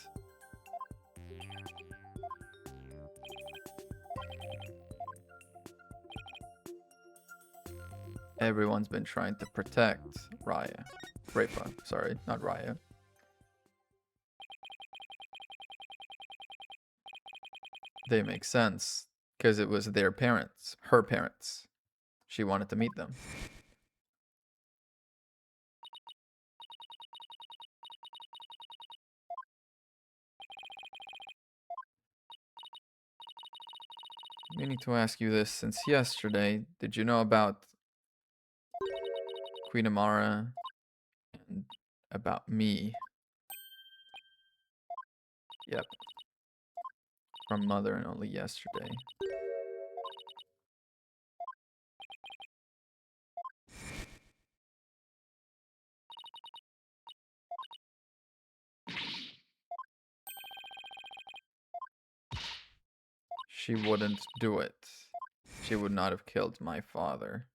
Everyone's been trying to protect Raya. Raypa, sorry, not Raya. They make sense, because it was their parents, her parents. She wanted to meet them. Meaning to ask you this since yesterday. Did you know about Queen Amara and about me? Yep. From Mother and only yesterday. She wouldn't do it. She would not have killed my father.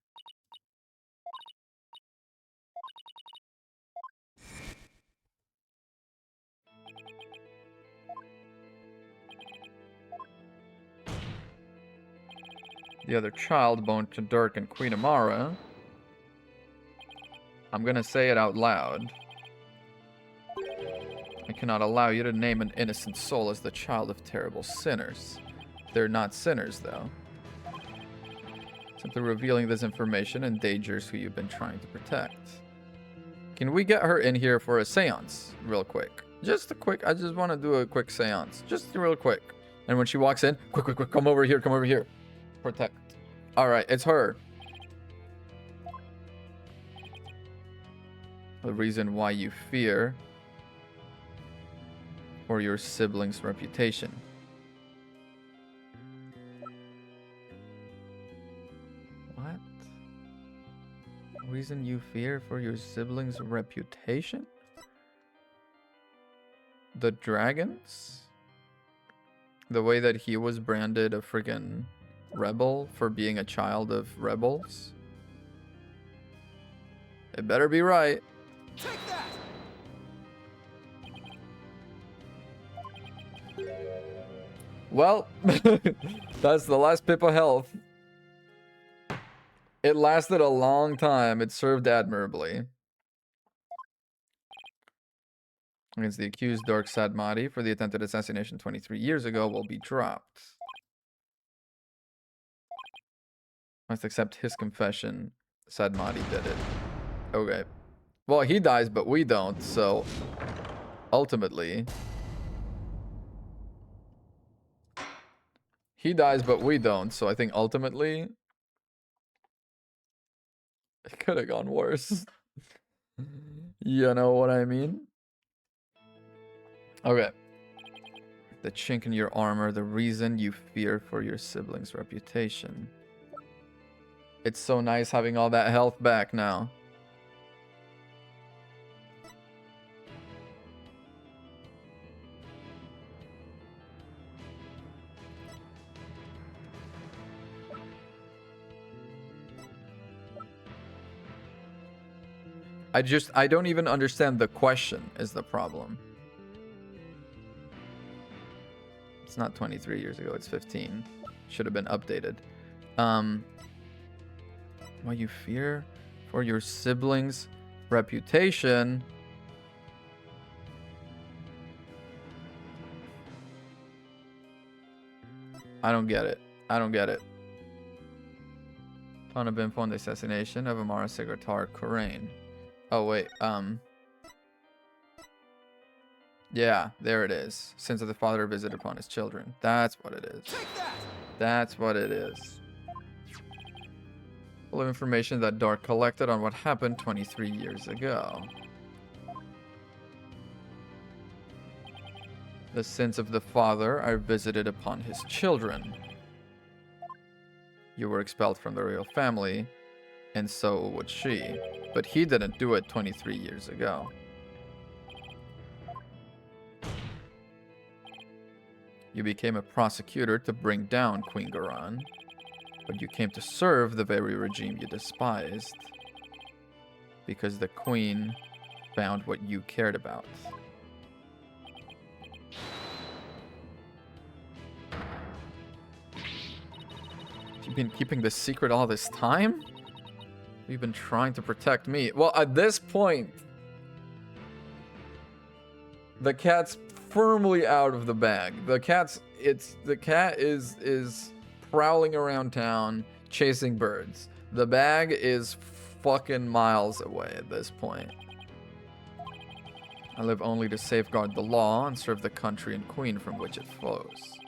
the other child born to Dirk and Queen Amara. I'm gonna say it out loud. I cannot allow you to name an innocent soul as the child of terrible sinners. They're not sinners, though. Simply revealing this information endangers who you've been trying to protect. Can we get her in here for a seance real quick? Just a quick, I just want to do a quick seance. Just real quick. And when she walks in, quick, quick, quick, come over here, come over here. Protect. All right, it's her. The reason why you fear for your sibling's reputation. What? Reason you fear for your sibling's reputation? The dragons? The way that he was branded a friggin' rebel for being a child of rebels? It better be right. Take that! Well, that's the last pip of health. It lasted a long time. It served admirably. Against the accused Dark Sadmati for the attempted assassination 23 years ago will be dropped. Must accept his confession. Sadmati did it. Okay. Well, he dies, but we don't, so ultimately... He dies, but we don't, so I think ultimately... It could have gone worse. You know what I mean? Okay. The chink in your armor, the reason you fear for your sibling's reputation. It's so nice having all that health back now. I don't even understand the question is the problem. It's not 23 years ago, it's 15. Should have been updated. Why you fear for your siblings' reputation? I don't get it. I don't get it. Tana Binfo on the assassination of Amara Secretary Kurain. Oh, wait, yeah, there it is. Sins of the father visited upon his children. That's what it is. That's what it is. Full of information that Dark collected on what happened 23 years ago. The sins of the father are visited upon his children. You were expelled from the royal family, and so would she. But he didn't do it 23 years ago. You became a prosecutor to bring down Queen Garan, but you came to serve the very regime you despised, because the queen found what you cared about. You've been keeping this secret all this time? You've been trying to protect me. Well, at this point, the cat's firmly out of the bag. The cat is prowling around town chasing birds. The bag is fucking miles away at this point. I live only to safeguard the law and serve the country and queen from which it flows.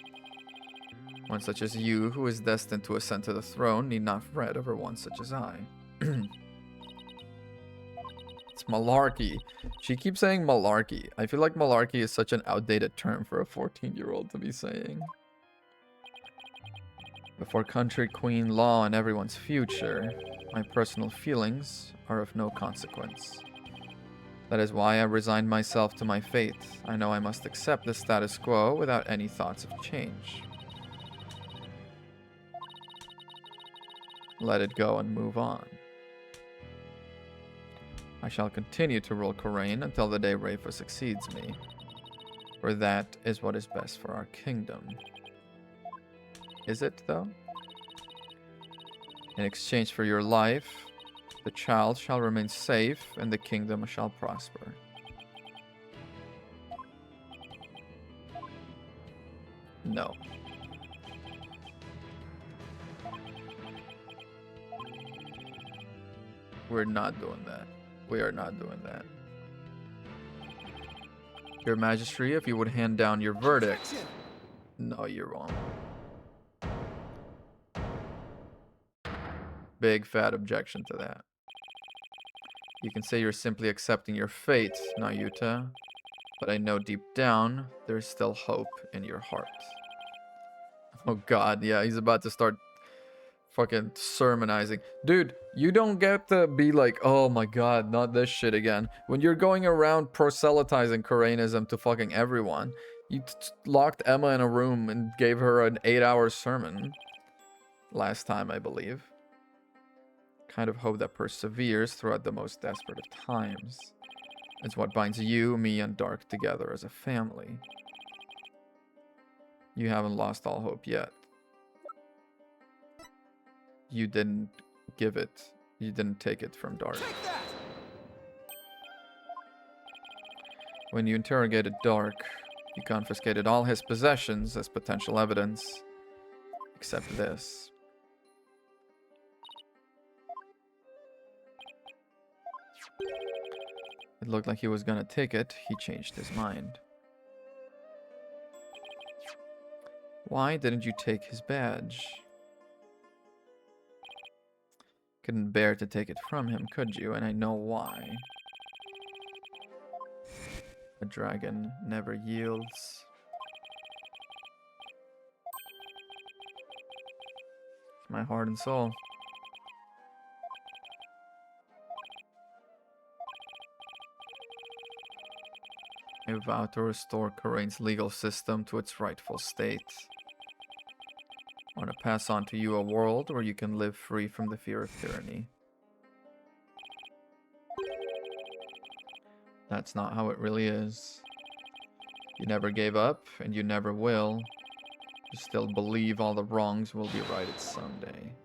One such as you, who is destined to ascend to the throne, need not fret over one such as I. It's malarkey. She keeps saying malarkey. I feel like malarkey is such an outdated term for a 14-year-old to be saying. Before country, queen, law, and everyone's future, my personal feelings are of no consequence. That is why I resigned myself to my fate. I know I must accept the status quo without any thoughts of change. Let it go and move on. I shall continue to rule Kurain until the day Rafa succeeds me, for that is what is best for our kingdom. Is it, though? In exchange for your life, the child shall remain safe and the kingdom shall prosper. No. We're not doing that. We are not doing that. Your Majesty, if you would hand down your verdict. No, you won't. Big fat objection to that. You can say you're simply accepting your fate, Nayuta, but I know deep down there's still hope in your heart. Oh god, yeah, he's about to start fucking sermonizing. Dude, you don't get to be like, oh my god, not this shit again. When you're going around proselytizing Koreanism to fucking everyone, you locked Emma in a room and gave her an 8-hour sermon last time, I believe. Kind of hope that perseveres throughout the most desperate of times. It's what binds you, me, and Dark together as a family. You haven't lost all hope yet. You didn't give it. You didn't take it from Dark. When you interrogated Dark, you confiscated all his possessions as potential evidence, except this. It looked like he was gonna take it. He changed his mind. Why didn't you take his badge? Couldn't bear to take it from him, could you? And I know why. A dragon never yields. It's my heart and soul. I vow to restore Korean's legal system to its rightful state. I want to pass on to you a world where you can live free from the fear of tyranny. That's not how it really is. You never gave up, and you never will. You still believe all the wrongs will be righted someday.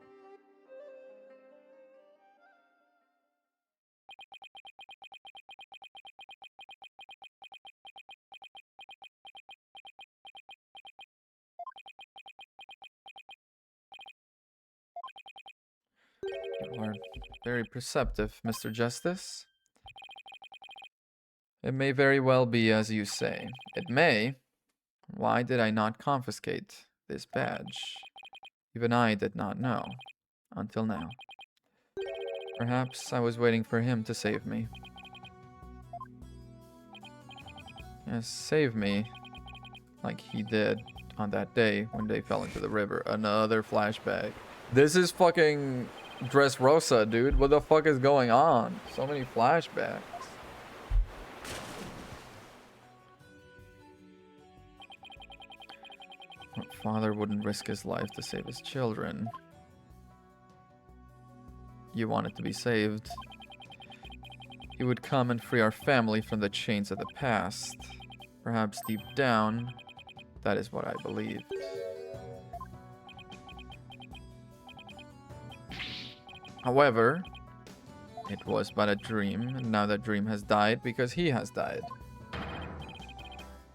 You are very perceptive, Mr. Justice. It may very well be as you say. It may. Why did I not confiscate this badge? Even I did not know. Until now. Perhaps I was waiting for him to save me. Yes, save me. Like he did on that day when they fell into the river. Another flashback. This is fucking Dressrosa, dude. What the fuck is going on? So many flashbacks. What father wouldn't risk his life to save his children? You wanted to be saved. He would come and free our family from the chains of the past. Perhaps deep down, that is what I believed. However, it was but a dream, and now that dream has died because he has died.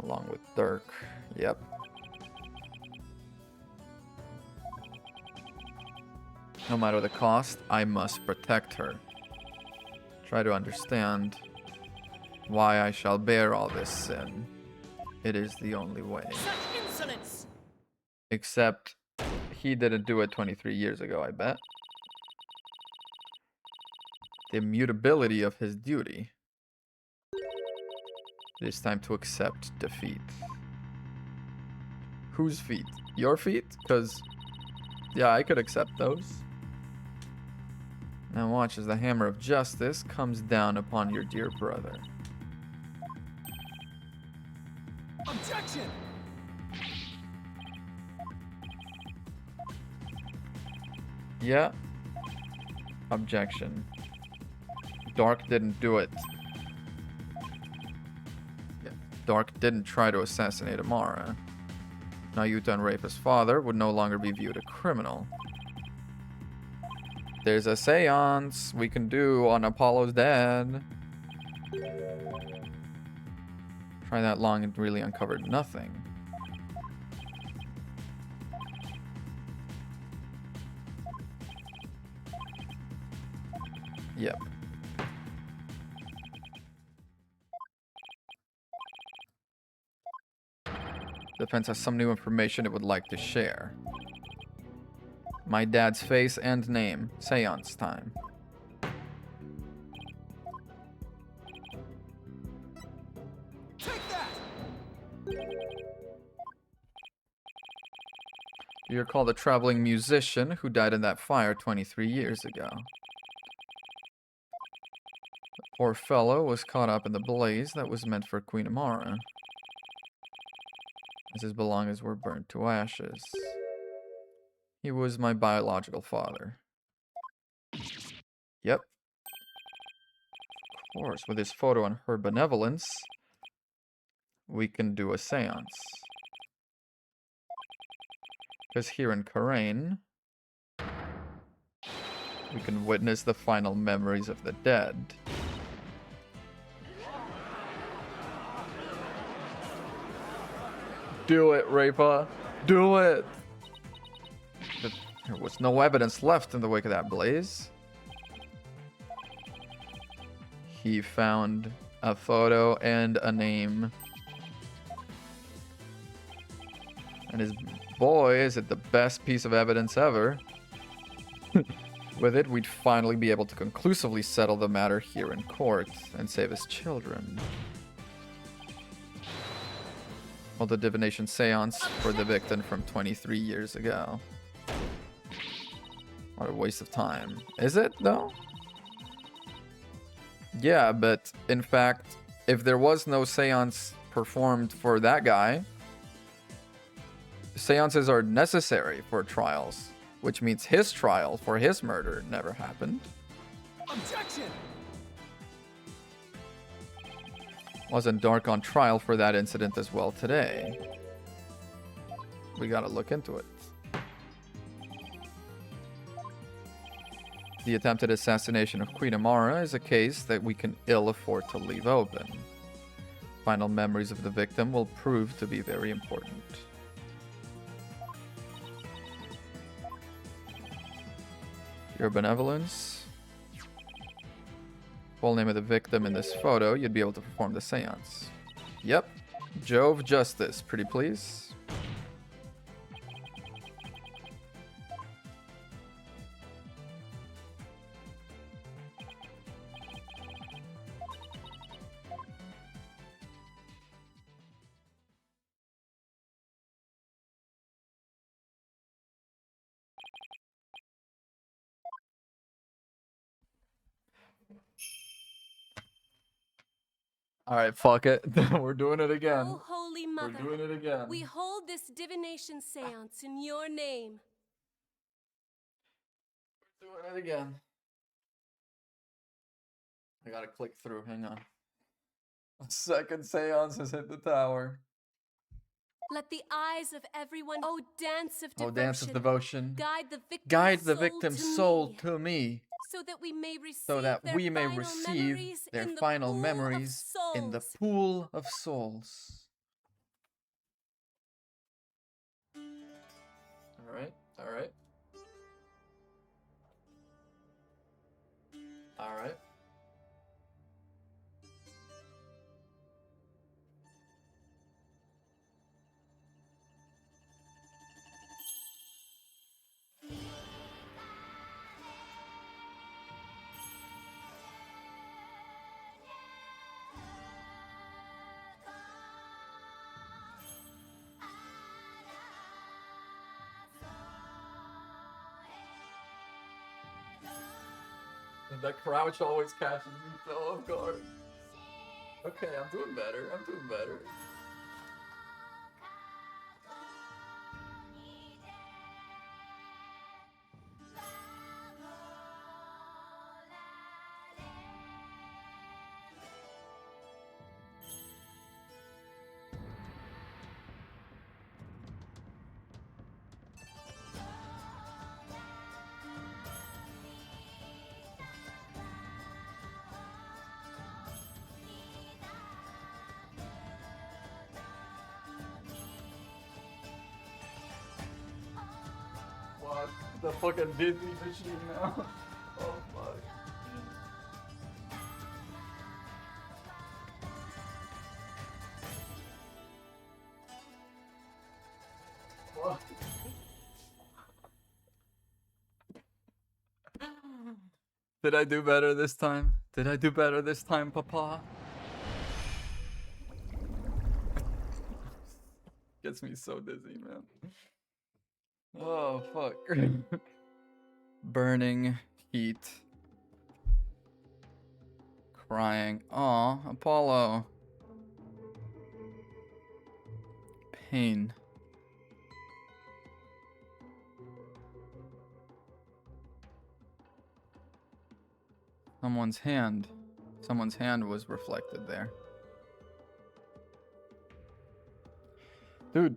Along with Dirk. Yep. No matter the cost, I must protect her. Try to understand why I shall bear all this sin. It is the only way. Such insolence! Except he didn't do it 23 years ago, I bet. The immutability of his duty. It is time to accept defeat. Whose feet? Your feet? Because, yeah, I could accept those. Now watch as the hammer of justice comes down upon your dear brother. Objection! Yeah. Objection. Dark didn't do it. Yeah. Dark didn't try to assassinate Amara. Nayuta and Rapa's father would no longer be viewed a criminal. There's a seance we can do on Apollo's dad. Try that long and really uncovered nothing. Yep. Defense has some new information it would like to share. My dad's face and name. Seance time. Take that! Do you recall the traveling musician who died in that fire 23 years ago? The poor fellow was caught up in the blaze that was meant for Queen Amara, as his belongings were burnt to ashes. He was my biological father. Yep. Of course, with his photo and her benevolence, we can do a seance. Because here in Karain, we can witness the final memories of the dead. Do it, Rapa. Do it! There was no evidence left in the wake of that blaze. He found a photo and a name. And his boy, is it the best piece of evidence ever. With it, we'd finally be able to conclusively settle the matter here in court and save his children. Hold the divination seance for the victim from 23 years ago. What a waste of time. Is it, though? Yeah, but in fact, if there was no seance performed for that guy, seances are necessary for trials, which means his trial for his murder never happened. Objection! Wasn't Dark on trial for that incident as well today? We gotta look into it. The attempted assassination of Queen Amara is a case that we can ill afford to leave open. Final memories of the victim will prove to be very important. Your benevolence. Full name of the victim in this photo, you'd be able to perform the seance. Yep. Jove Justice, pretty please. Alright, fuck it. We're doing it again. Oh, Holy Mother, We're doing it again. we hold this divination seance in your name. We're doing it again. I gotta click through, hang on. Second seance has hit the tower. Let the eyes of everyone, oh dance of Oh, devotion, dance of devotion. guide Guide the victim's the soul victim's to soul me, to me, so that we may receive so that their we may final receive memories their in the final pool of memories in the souls. pool of souls. Alright, alright. Alright. The crouch always catches me so off guard. Okay, I'm doing better. I'm doing better. god. The fucking Disney machine now. Oh fuck. Fuck. Did I do better this time? Did I do better this time, Papa? Gets me so dizzy, man. Oh, fuck. Burning, heat. Crying. Aw, Apollo. Pain. Someone's hand. Someone's hand was reflected there. Dude,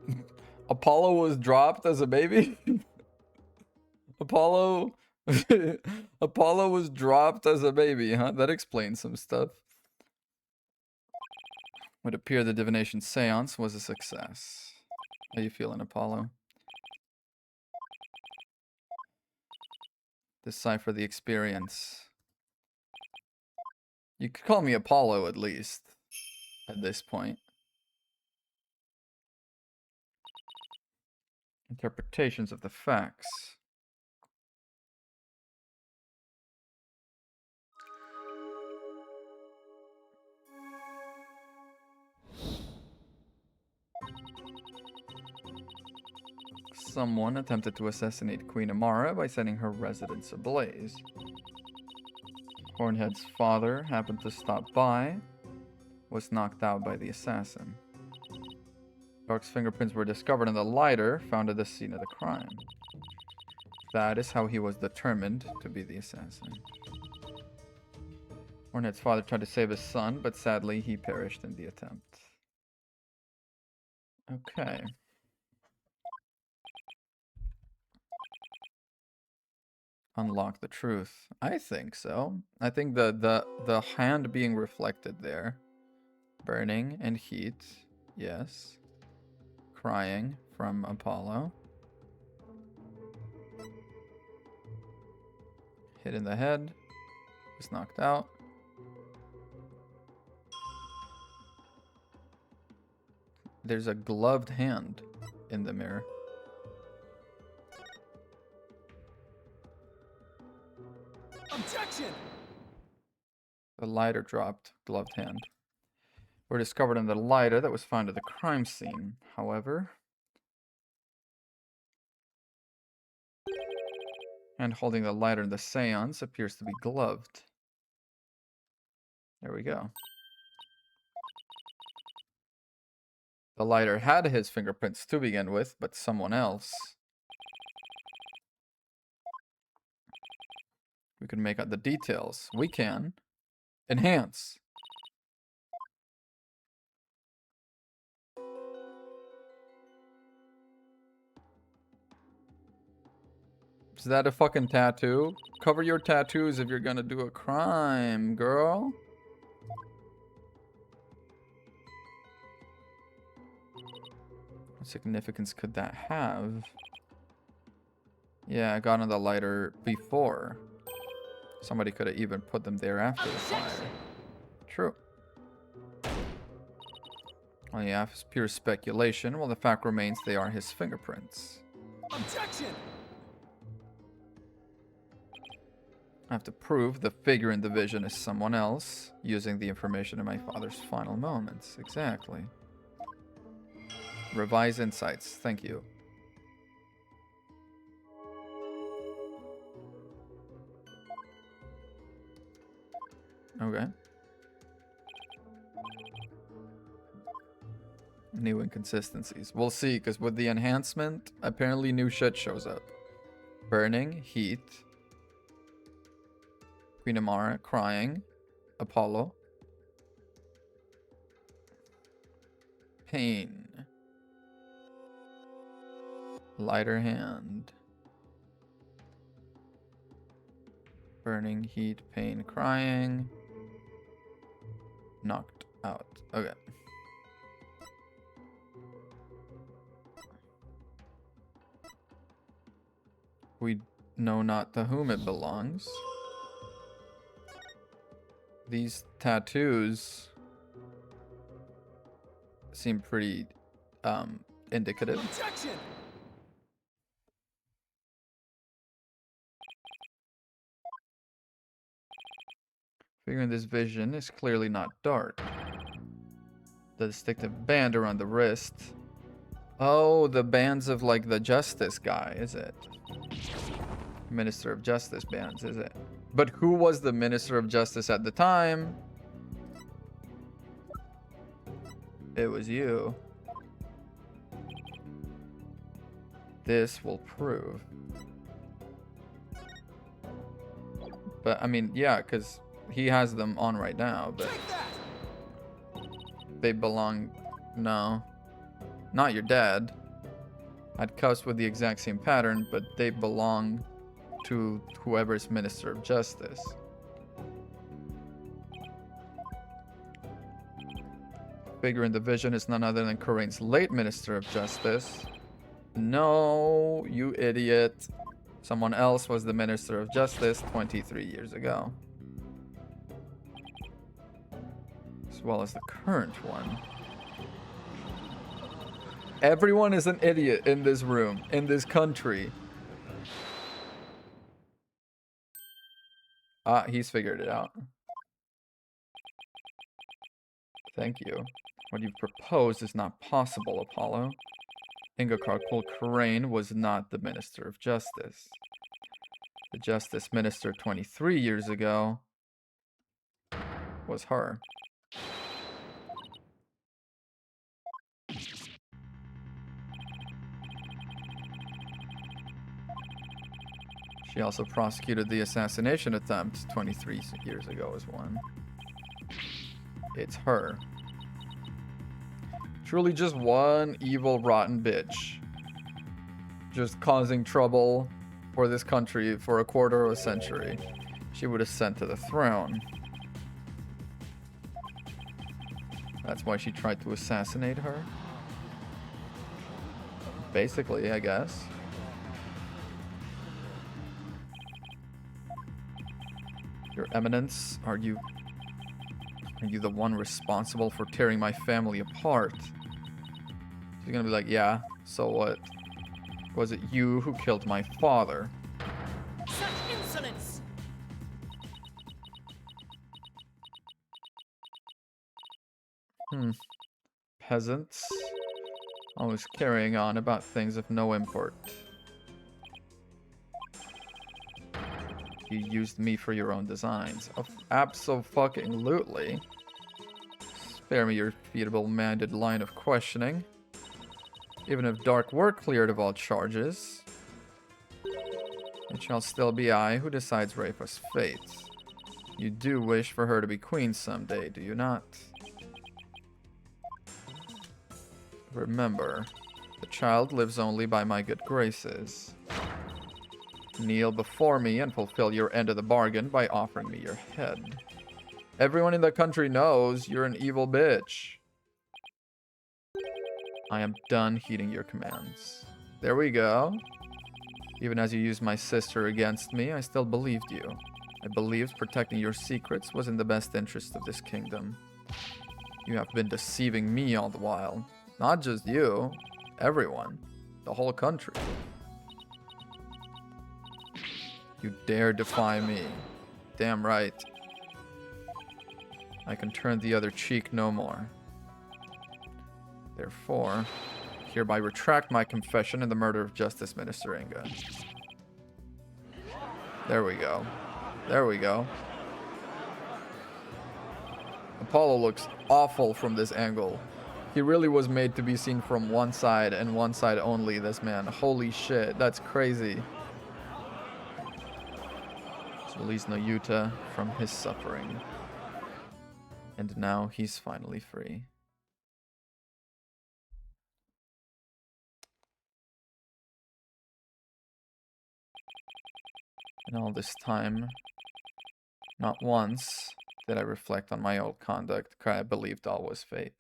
Apollo was dropped as a baby? Apollo Apollo was dropped as a baby, huh? That explains some stuff. Would appear the divination seance was a success. How you feeling, Apollo? Decipher the experience. You could call me Apollo at least at this point. Interpretations of the facts. Someone attempted to assassinate Queen Amara by setting her residence ablaze. Hornhead's father happened to stop by, was knocked out by the assassin. Dark's fingerprints were discovered in the lighter found at the scene of the crime. That is how he was determined to be the assassin. Hornhead's father tried to save his son, but sadly he perished in the attempt. Okay. Unlock the truth. I think so. I think the hand being reflected there. Burning and heat. Yes. Crying from Apollo. Hit in the head. Was knocked out. There's a gloved hand in the mirror. Objection! The lighter dropped. Gloved hand. Were discovered in the lighter that was found at the crime scene. However, hand holding the lighter in the seance appears to be gloved. There we go. The lighter had his fingerprints to begin with, but someone else. We can make out the details. We can. Enhance. Is that a fucking tattoo? Cover your tattoos if you're gonna do a crime, girl. What significance could that have? Yeah, I got on the lighter before. Somebody could have even put them there after the fire. True. Well, yeah, it's pure speculation. Well, the fact remains they are his fingerprints. Objection! I have to prove the figure in the vision is someone else, using the information in my father's final moments. Exactly. Revise insights. Thank you. Okay. New inconsistencies. We'll see, because with the enhancement, apparently new shit shows up. Burning, heat, Queen Amara, crying, Apollo, pain, lighter hand, burning, heat, pain, crying, knocked out. Okay. know not to whom it belongs. These tattoos seem pretty indicative. Objection! Figuring this vision is clearly not dark. The distinctive band around the wrist. Oh, the bands of like the Justice guy, is it? Minister of Justice bands, is it? But who was the Minister of Justice at the time? It was you. This will prove. But I mean, yeah, because he has them on right now, but they belong. No, not your dad. Had cuffs with the exact same pattern, but they belong to whoever's Minister of Justice. Figure in the vision is none other than Corain's late Minister of Justice. No, you idiot. Someone else was the Minister of Justice 23 years ago. As well as the current one. Everyone is an idiot in this room, in this country. Ah, he's figured it out. Thank you. What you've proposed is not possible, Apollo. Ingokar Corain was not the Minister of Justice. The Justice Minister 23 years ago was her. She also prosecuted the assassination attempt 23 years ago as one. It's her. Truly just one evil, rotten bitch. Just causing trouble for this country for a quarter of a century. She would ascend to the throne. That's why she tried to assassinate her. Basically, I guess. Your Eminence, are you the one responsible for tearing my family apart? She's gonna be like, yeah, so what? Was it you who killed my father? Such insolence! Peasants. Always carrying on about things of no import. You used me for your own designs. Abso-fucking-lutely. Spare me your feeble-minded line of questioning. Even if Dark were cleared of all charges, it shall still be I who decides Rayfa's fate. You do wish for her to be queen someday, do you not? Remember, the child lives only by my good graces. Kneel before me and fulfill your end of the bargain by offering me your head. Everyone in the country knows you're an evil bitch. I am done heeding your commands. There we go. Even as you used my sister against me, I still believed you. I believed protecting your secrets was in the best interest of this kingdom. You have been deceiving me all the while. Not just you. Everyone. The whole country. You dare defy me. Damn right. I can turn the other cheek no more. Therefore, hereby retract my confession in the murder of Justice Minister Inga. There we go. There we go. Apollo looks awful from this angle. He really was made to be seen from one side and one side only, this man. Holy shit, that's crazy. To release Noyuta from his suffering. And now he's finally free. And all this time, not once did I reflect on my old conduct, for I believed all was fate.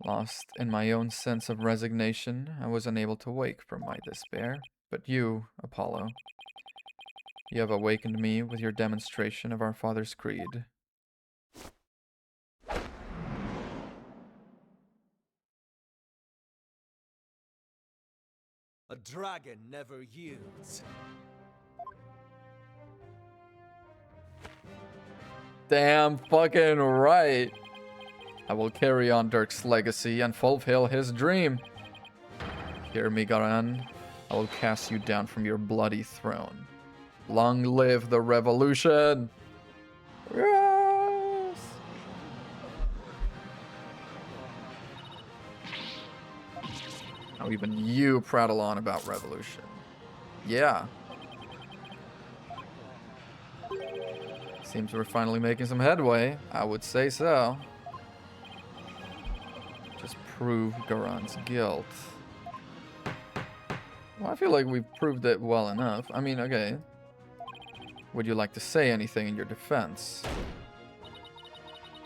Lost in my own sense of resignation, I was unable to wake from my despair. But you, Apollo, you have awakened me with your demonstration of our father's creed. A dragon never yields. Damn fucking right. I will carry on Dirk's legacy and fulfill his dream. Hear me, Garan. I will cast you down from your bloody throne. Long live the revolution! Yes! Now even you prattle on about revolution. Yeah. Seems we're finally making some headway. I would say so. Just prove Garan's guilt. Well, I feel like we've proved it well enough. I mean, okay. Would you like to say anything in your defense?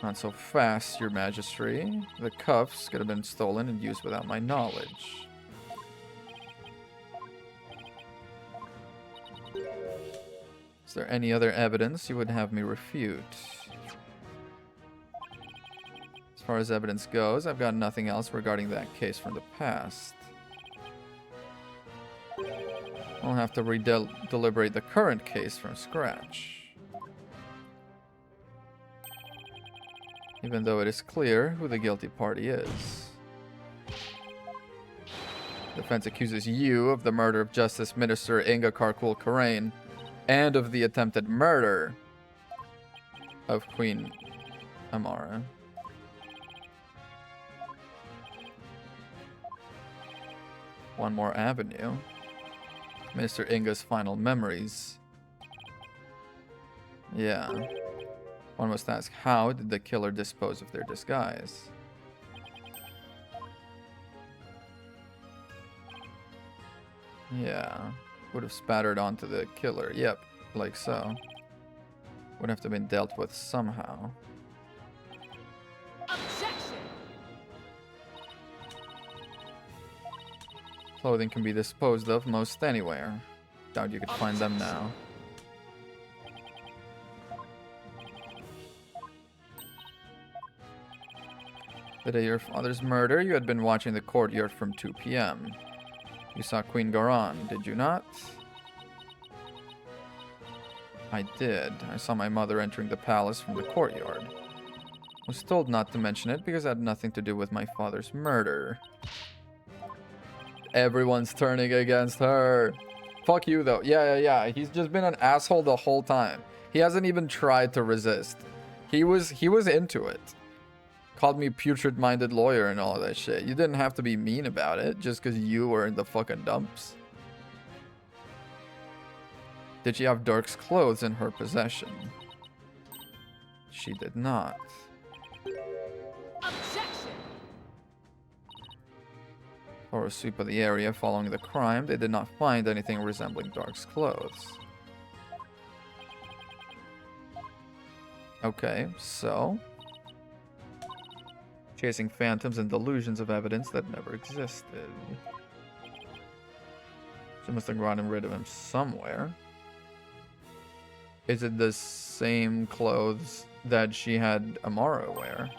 Not so fast, your majesty. The cuffs could have been stolen and used without my knowledge. Is there any other evidence you would have me refute? As far as evidence goes, I've got nothing else regarding that case from the past. I'll have to deliberate the current case from scratch. Even though it is clear who the guilty party is. Defense accuses you of the murder of Justice Minister Inga Karkul Karain and of the attempted murder of Queen Amara. One more avenue. Minister Inga's final memories. Yeah. One must ask, how did the killer dispose of their disguise? Yeah. Would have spattered onto the killer. Yep, like so. Would have to been dealt with somehow. Objection! Clothing can be disposed of most anywhere. Doubt you could find them now. The day of your father's murder, you had been watching the courtyard from 2 p.m. You saw Queen Garan, did you not? I did. I saw my mother entering the palace from the courtyard. Was told not to mention it because it had nothing to do with my father's murder. Everyone's turning against her. Fuck you, though. Yeah. He's just been an asshole the whole time. He hasn't even tried to resist. He was into it. Called me putrid-minded lawyer and all that shit. You didn't have to be mean about it just because you were in the fucking dumps. Did she have Dirk's clothes in her possession? She did not. Objection! For a sweep of the area following the crime, they did not find anything resembling Dirk's clothes. Okay, so... chasing phantoms and delusions of evidence that never existed. She must have gotten rid of him somewhere. Is it the same clothes that she had Amara wear?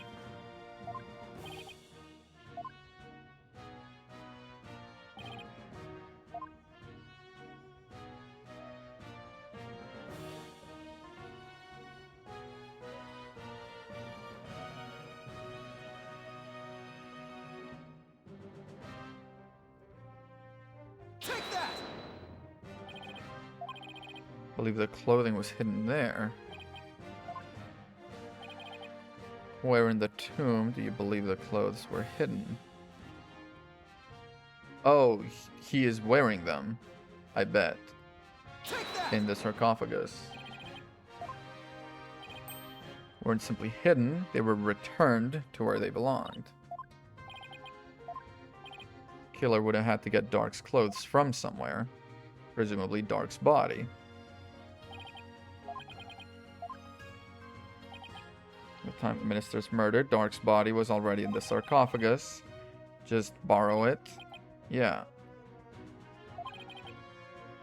I believe the clothing was hidden there. Where in the tomb do you believe the clothes were hidden? Oh, he is wearing them, I bet. In the sarcophagus. Weren't simply hidden, they were returned to where they belonged. Killer would have had to get Dark's clothes from somewhere. Presumably Dark's body. At the time the minister's murdered, Dark's body was already in the sarcophagus. Just borrow it. Yeah.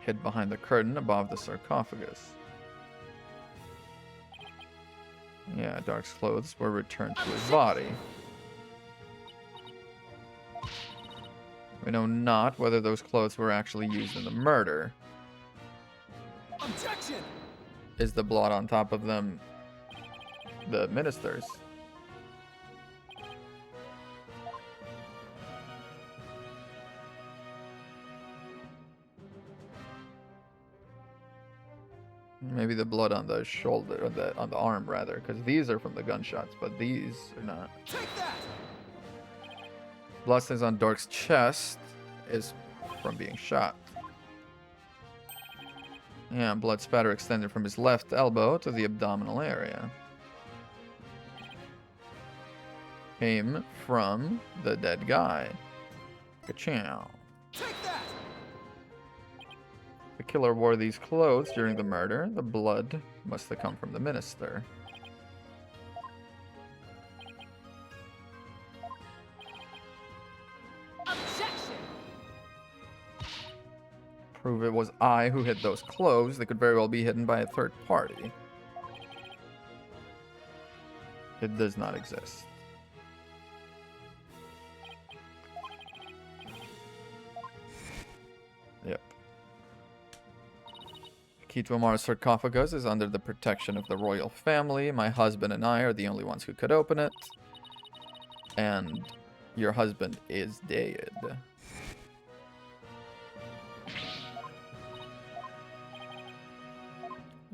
hid behind the curtain above the sarcophagus. Yeah, Dark's clothes were returned to his body. We know not whether those clothes were actually used in the murder. Objection! Is the blood on top of them the minister's? Maybe the blood on the shoulder, or on the arm rather, because these are from the gunshots, but these are not. Take that! Blood stains on Dork's chest is from being shot. Yeah, blood spatter extended from his left elbow to the abdominal area. Came from the dead guy. Ka-chow. Take that! The killer wore these clothes during the murder. The blood must have come from the minister. Objection! Prove it was I who hid those clothes. They could very well be hidden by a third party. It does not exist. Yep. Key to Amara's sarcophagus is under the protection of the royal family. My husband and I are the only ones who could open it. And your husband is dead.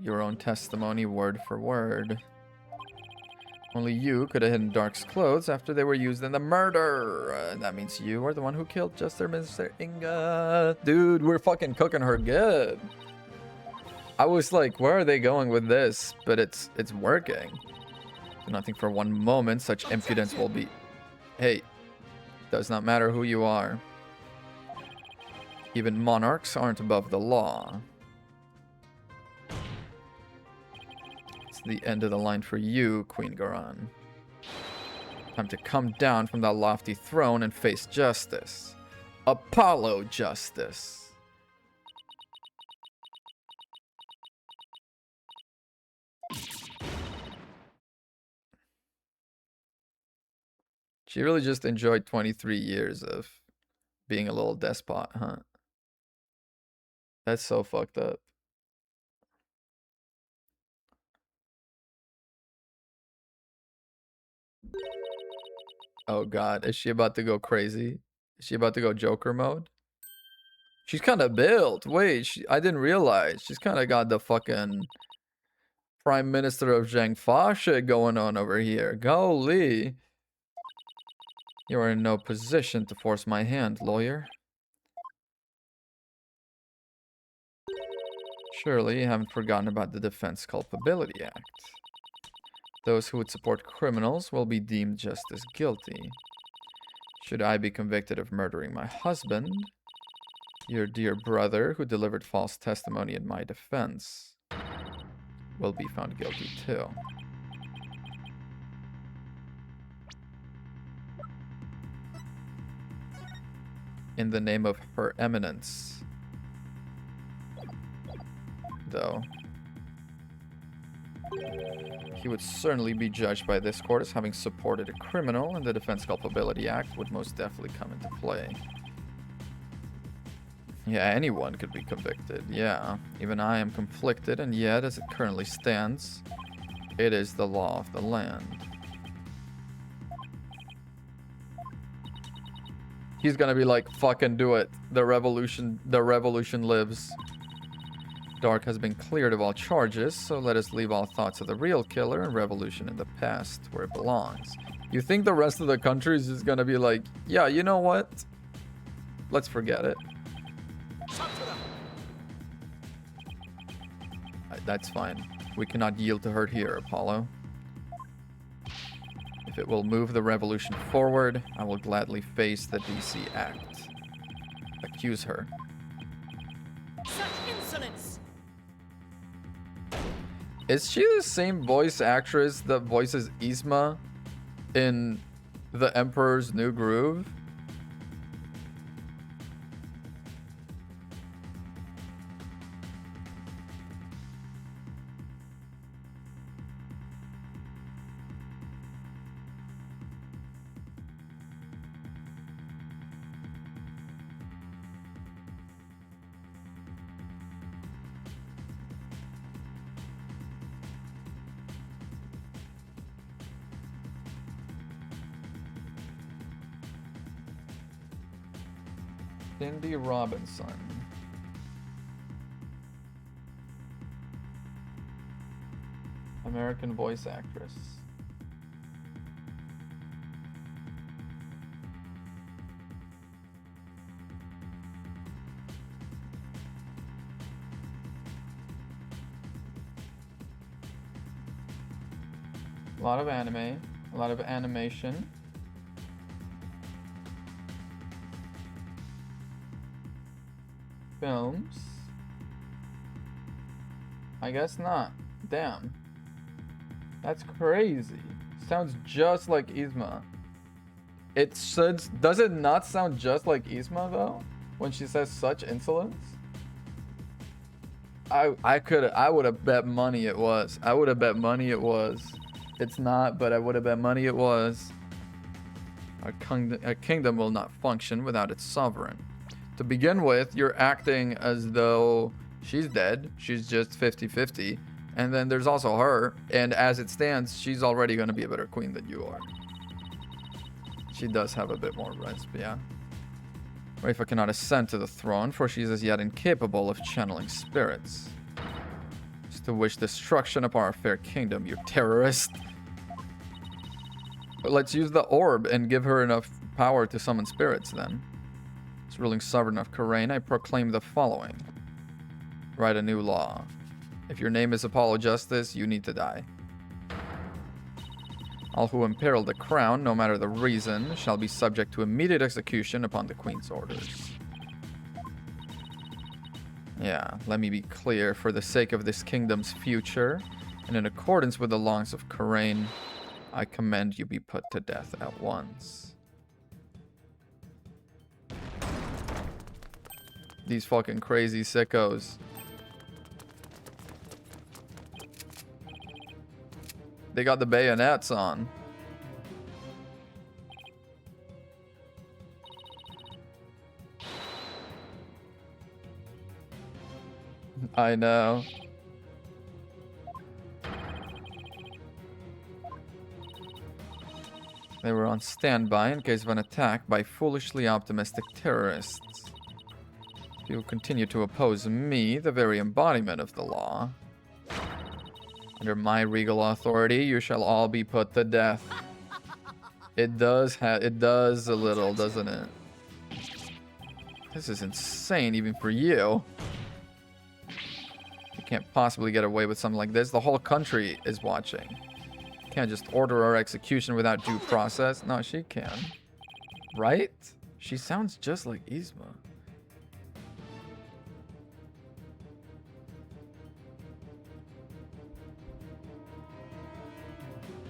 Your own testimony, word for word. Only you could have hidden Dark's clothes after they were used in the murder. That means you are the one who killed Jester Mr. Inga. Dude, we're fucking cooking her good. I was like, where are they going with this? But it's working. Do not think for one moment such impudence will be... Hey, does not matter who you are. Even monarchs aren't above the law. It's the end of the line for you, Queen Garan. Time to come down from that lofty throne and face justice. Apollo justice. She really just enjoyed 23 years of being a little despot, huh? That's so fucked up. Oh god, is she about to go crazy? Is she about to go Joker mode? She's kind of built. Wait, I didn't realize. She's kind of got the fucking Prime Minister of Zhangfa shit going on over here. Golly. You are in no position to force my hand, lawyer. Surely you haven't forgotten about the Defense Culpability Act. Those who would support criminals will be deemed just as guilty. Should I be convicted of murdering my husband, your dear brother who delivered false testimony in my defense will be found guilty too. In the name of Her Eminence, though, he would certainly be judged by this court as having supported a criminal, and the Defense Culpability Act would most definitely come into play. Yeah, anyone could be convicted, yeah. Even I am conflicted, and yet, as it currently stands, it is the law of the land. He's gonna be like, fucking do it. The revolution lives. Dark has been cleared of all charges, so let us leave all thoughts of the real killer and revolution in the past, where it belongs. You think the rest of the country is just gonna be like, yeah, you know what? Let's forget it. That's fine. We cannot yield to her here, Apollo. If it will move the revolution forward, I will gladly face the DC Act. Accuse her. Such insolence! Is she the same voice actress that voices Yzma in The Emperor's New Groove? Cindy Robinson. American voice actress. A lot of anime, a lot of animation. Films. I guess not. Damn. That's crazy. Sounds just like Yzma. It should. Does it not sound just like Yzma though? When she says such insolence? I would have bet money it was. I would have bet money it was. It's not, but I would have bet money it was. A kingdom will not function without its sovereign. To begin with, you're acting as though she's dead. She's just 50-50. And then there's also her. And as it stands, she's already going to be a better queen than you are. She does have a bit more resp, yeah. Rafa cannot ascend to the throne, for she is as yet incapable of channeling spirits. Just to wish destruction upon our fair kingdom, you terrorist. But let's use the orb and give her enough power to summon spirits then. As ruling sovereign of Kharain, I proclaim the following. Write a new law. If your name is Apollo Justice, you need to die. All who imperil the crown, no matter the reason, shall be subject to immediate execution upon the Queen's orders. Yeah, let me be clear. For the sake of this kingdom's future, and in accordance with the laws of Kharain, I command you be put to death at once. These fucking crazy sickos. They got the bayonets on. I know. They were on standby in case of an attack by foolishly optimistic terrorists. If you continue to oppose me, the very embodiment of the law, under my regal authority, you shall all be put to death. It does a little, doesn't it? This is insane, even for you. You can't possibly get away with something like this. The whole country is watching. You can't just order our execution without due process. No, she can. Right? She sounds just like Yzma.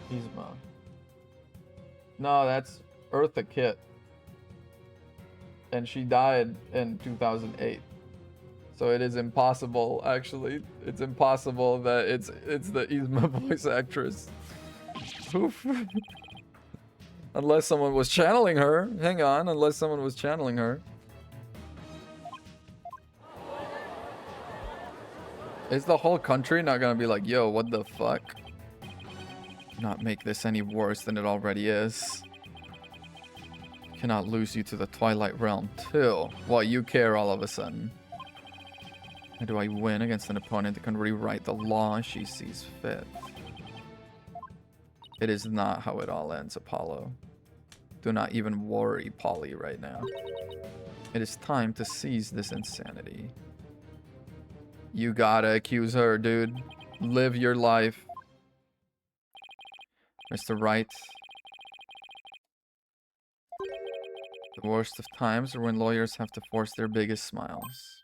Yzma. No, that's Eartha Kitt. And she died in 2008. So it is impossible, actually. It's impossible that it's the Yzma voice actress. Oof. Unless someone was channeling her. Hang on, unless someone was channeling her. Is the whole country not gonna be like, yo, what the fuck? Not make this any worse than it already is. Cannot lose you to the Twilight Realm too. Well, you care all of a sudden. How do I win against an opponent that can rewrite the law she sees fit? It is not how it all ends, Apollo. Do not even worry, Polly, right now. It is time to seize this insanity. You gotta accuse her, dude. Live your life. Mr. Wright. The worst of times are when lawyers have to force their biggest smiles.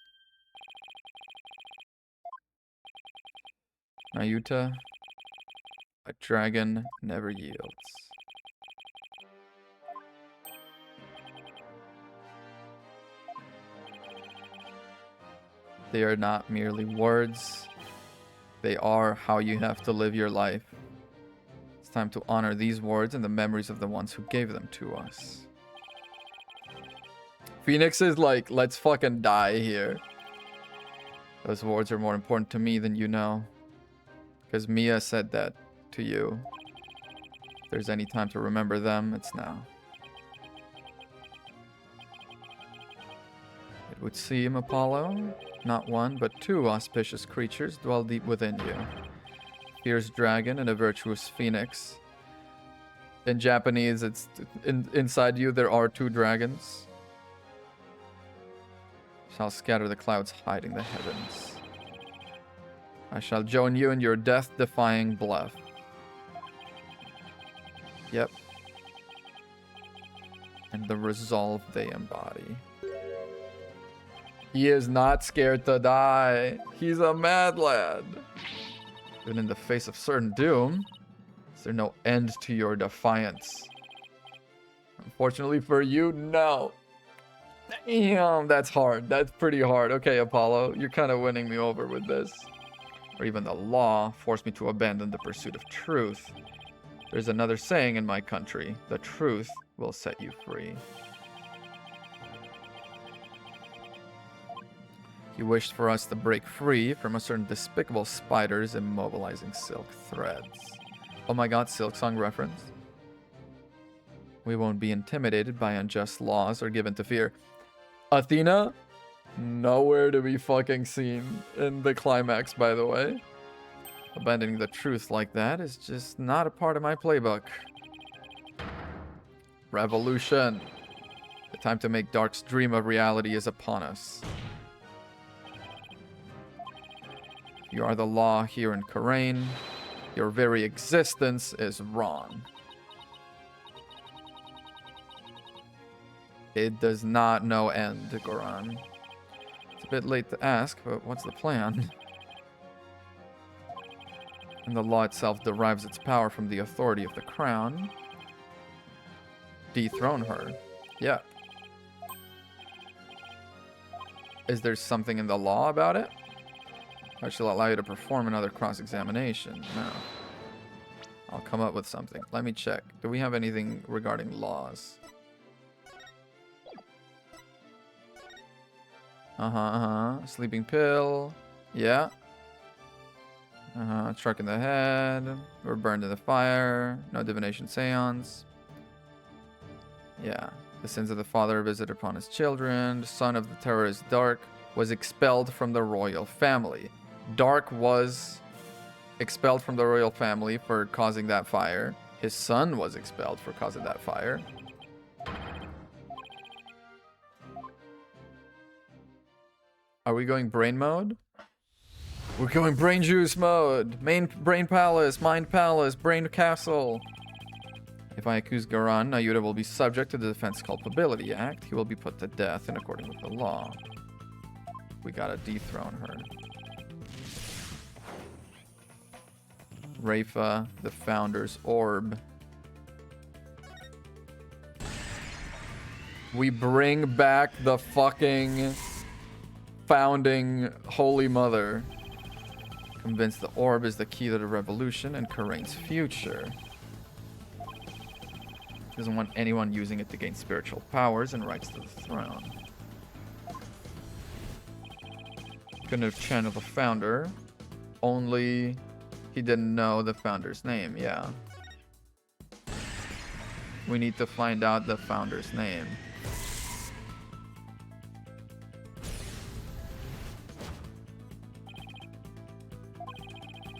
Nayuta, a dragon never yields. They are not merely words. They are how you have to live your life. It's time to honor these words and the memories of the ones who gave them to us. Phoenix is like, let's fucking die here. Those words are more important to me than you know. Because Mia said that to you. If there's any time to remember them, it's now. would seem, Apollo, not one, but two auspicious creatures dwell deep within you. Fierce dragon and a virtuous phoenix. In Japanese, it's inside you there are two dragons. Shall scatter the clouds hiding the heavens. I shall join you in your death-defying bluff. Yep. And the resolve they embody. He is not scared to die. He's a mad lad. Even in the face of certain doom, is there no end to your defiance? Unfortunately for you, no. Damn, that's hard. That's pretty hard. Okay, Apollo, you're kind of winning me over with this. Or even the law forced me to abandon the pursuit of truth. There's another saying in my country, the truth will set you free. You wished for us to break free from a certain despicable spiders immobilizing silk threads. Oh my god, Silk Song reference. We won't be intimidated by unjust laws or given to fear. Athena? Nowhere to be fucking seen in the climax, by the way. Abandoning the truth like that is just not a part of my playbook. Revolution. The time to make Dark's dream of reality is upon us. You are the law here in Karain. Your very existence is wrong. It does not know end, Goran. It's a bit late to ask, but what's the plan? And the law itself derives its power from the authority of the crown. Dethrone her. Yeah. Is there something in the law about it? I shall allow you to perform another cross-examination. No. I'll come up with something. Let me check. Do we have anything regarding laws? Sleeping pill. Yeah. Truck in the head. We're burned in the fire. No divination seance. Yeah. The sins of the father are visited upon his children. The son of the terrorist Dark was expelled from the royal family. Dark was expelled from the royal family for causing that fire. His son was expelled for causing that fire. Are we going brain mode? We're going brain juice mode. Main brain palace, mind palace, brain castle. If I accuse Garan, Nayuda will be subject to the Defense Culpability Act. He will be put to death in accordance with the law. We gotta dethrone her. Rafa, the Founder's Orb. We bring back the fucking founding Holy Mother. Convinced the orb is the key to the revolution and Karain's future. Doesn't want anyone using it to gain spiritual powers and rights to the throne. Couldn't have channeled the founder. Only he didn't know the founder's name, yeah. We need to find out the founder's name.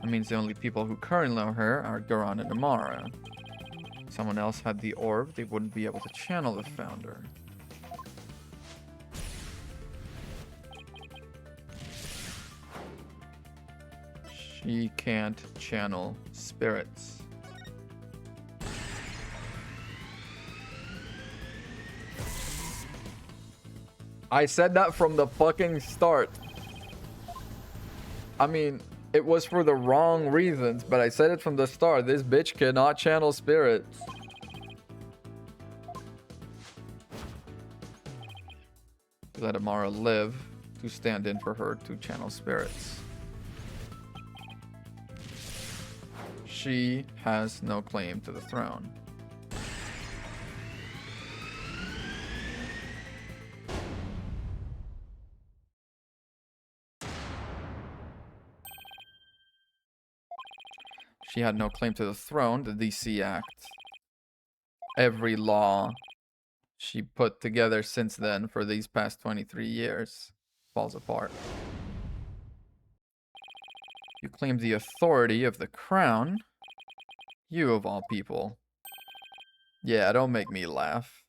That means the only people who currently know her are Garan and Amara. If someone else had the orb, they wouldn't be able to channel the founder. She can't channel spirits. I said that from the fucking start. I mean, it was for the wrong reasons, but I said it from the start. This bitch cannot channel spirits. Let Amara live to stand in for her to channel spirits. She has no claim to the throne. She had no claim to the throne, the DC Act. Every law she put together since then for these past 23 years falls apart. You claim the authority of the crown. You of all people. Yeah, don't make me laugh.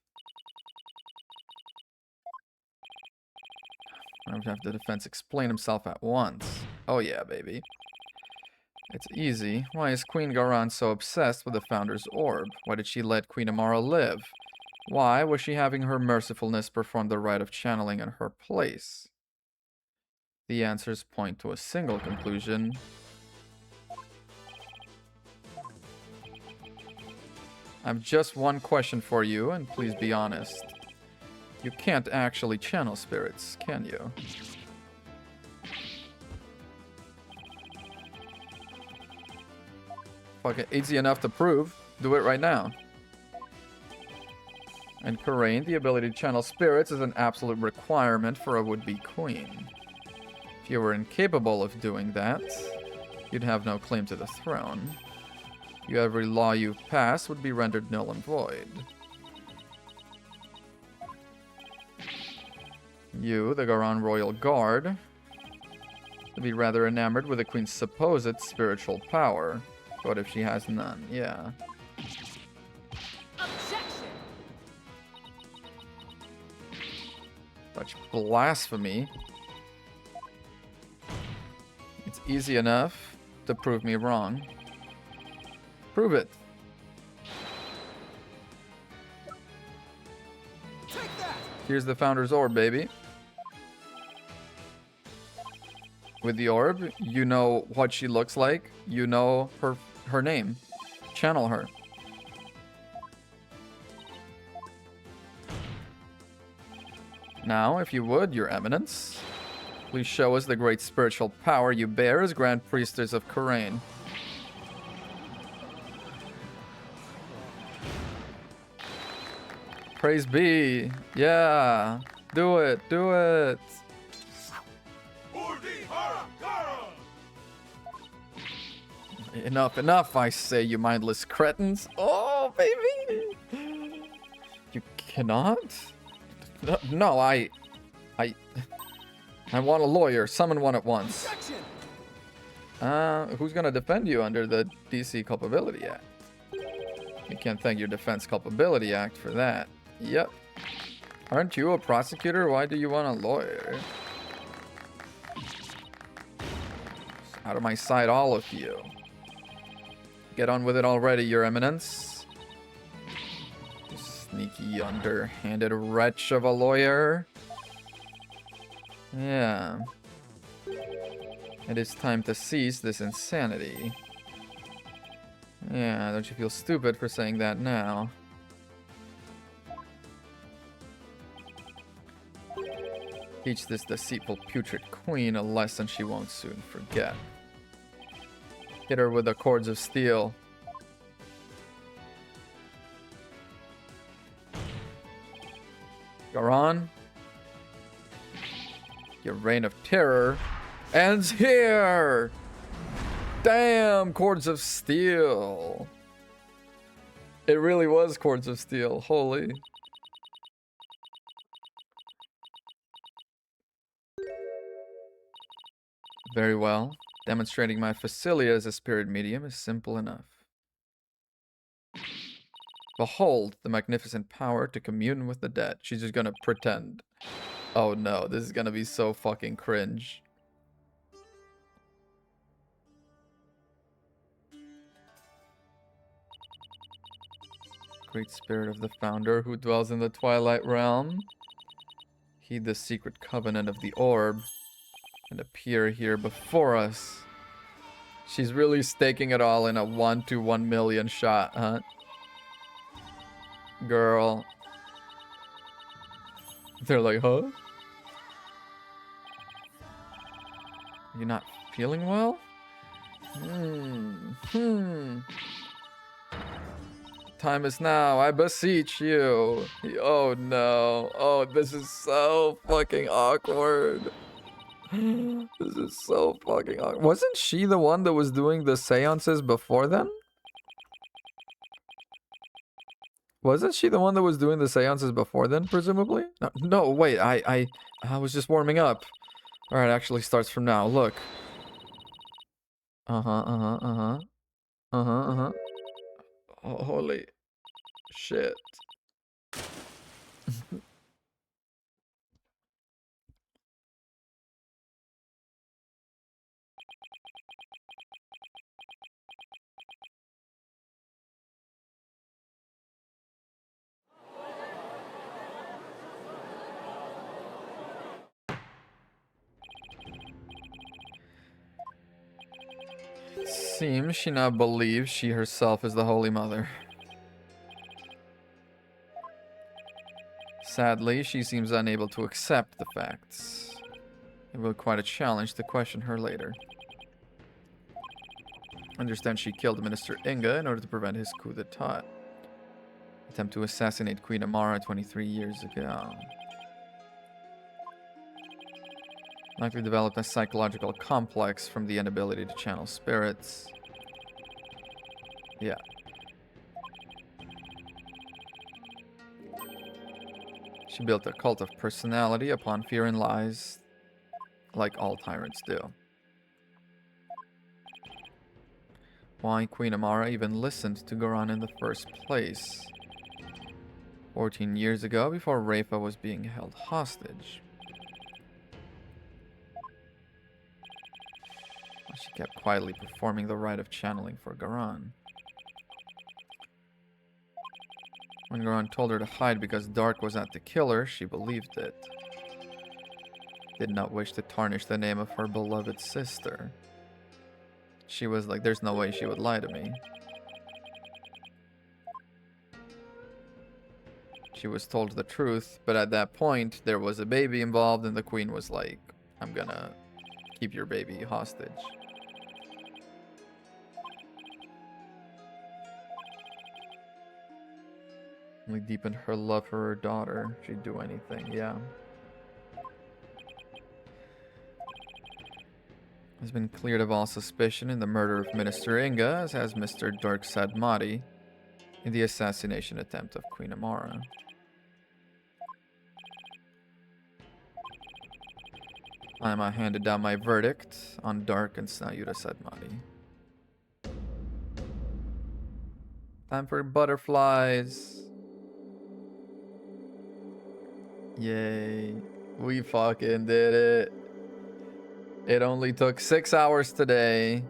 I would have the defense explain himself at once. Oh yeah, baby. It's easy. Why is Queen Garan so obsessed with the Founder's Orb? Why did she let Queen Amara live? Why was she having her mercifulness perform the rite of channeling in her place? The answers point to a single conclusion. I have just one question for you, and please be honest. You can't actually channel spirits, can you? Fucking easy enough to prove. Do it right now. And Karain, the ability to channel spirits is an absolute requirement for a would-be queen. If you were incapable of doing that, you'd have no claim to the throne. Every law you pass would be rendered null and void. You, the Garan Royal Guard, would be rather enamored with the Queen's supposed spiritual power. What if she has none? Yeah. Objection! Such blasphemy. It's easy enough to prove me wrong. Prove it. Take that! Here's the Founder's Orb, baby. With the orb, you know what she looks like. You know her name. Channel her. Now, if you would, Your Eminence, please show us the great spiritual power you bear as Grand Priestess of Karain. Praise be. Yeah. Do it. Do it. Enough, enough, I say, you mindless cretins. Oh, baby. You cannot? No, I want a lawyer. Summon one at once. Who's gonna defend you under the DC Culpability Act? You can't thank your Defense Culpability Act for that. Yep. Aren't you a prosecutor? Why do you want a lawyer? Out of my sight, all of you. Get on with it already, Your Eminence. You sneaky, underhanded wretch of a lawyer. Yeah. It is time to cease this insanity. Yeah, don't you feel stupid for saying that now? Teach this deceitful, putrid queen a lesson she won't soon forget. Hit her with the cords of steel. Garan, your reign of terror ends here! Damn, cords of steel. It really was cords of steel, holy. Very well. Demonstrating my facility as a spirit medium is simple enough. Behold the magnificent power to commune with the dead. She's just gonna pretend. Oh no, this is gonna be so fucking cringe. Great spirit of the founder who dwells in the Twilight Realm. Heed the secret covenant of the orb and appear here before us. She's really staking it all in a 1 to 1 million shot, huh? Girl. They're like, huh? You're not feeling well? Time is now, I beseech you. Oh no. Oh, this is so fucking awkward. This is so fucking awkward. Wasn't she the one that was doing the seances before then? Wasn't she the one that was doing the seances before then, presumably? No, no, wait, I was just warming up. Alright, actually starts from now. Look. Uh-huh, uh-huh, uh-huh. Uh-huh, uh-huh. Oh, holy shit. Seems she now believes she herself is the Holy Mother. Sadly, she seems unable to accept the facts. It will be quite a challenge to question her later. Understand she killed Minister Inga in order to prevent his coup d'etat. Attempt to assassinate Queen Amara 23 years ago. Likely developed a psychological complex from the inability to channel spirits. Yeah. She built a cult of personality upon fear and lies, like all tyrants do. Why Queen Amara even listened to Goran in the first place. 14 years ago, before Rafa was being held hostage. She kept quietly performing the rite of channeling for Goran. When Goran told her to hide because Dark was out to kill her, she believed it. Did not wish to tarnish the name of her beloved sister. She was like, there's no way she would lie to me. She was told the truth, but at that point, there was a baby involved, and the queen was like, I'm gonna keep your baby hostage. Only deepened her love for her daughter. She'd do anything, yeah. Has been cleared of all suspicion in the murder of Minister Inga, as has Mr. Dirk Sadmati in the assassination attempt of Queen Amara. I handed down my verdict on Dark and Snayuta Sadmati. Time for butterflies. Yay. We fucking did it. It only took 6 hours today.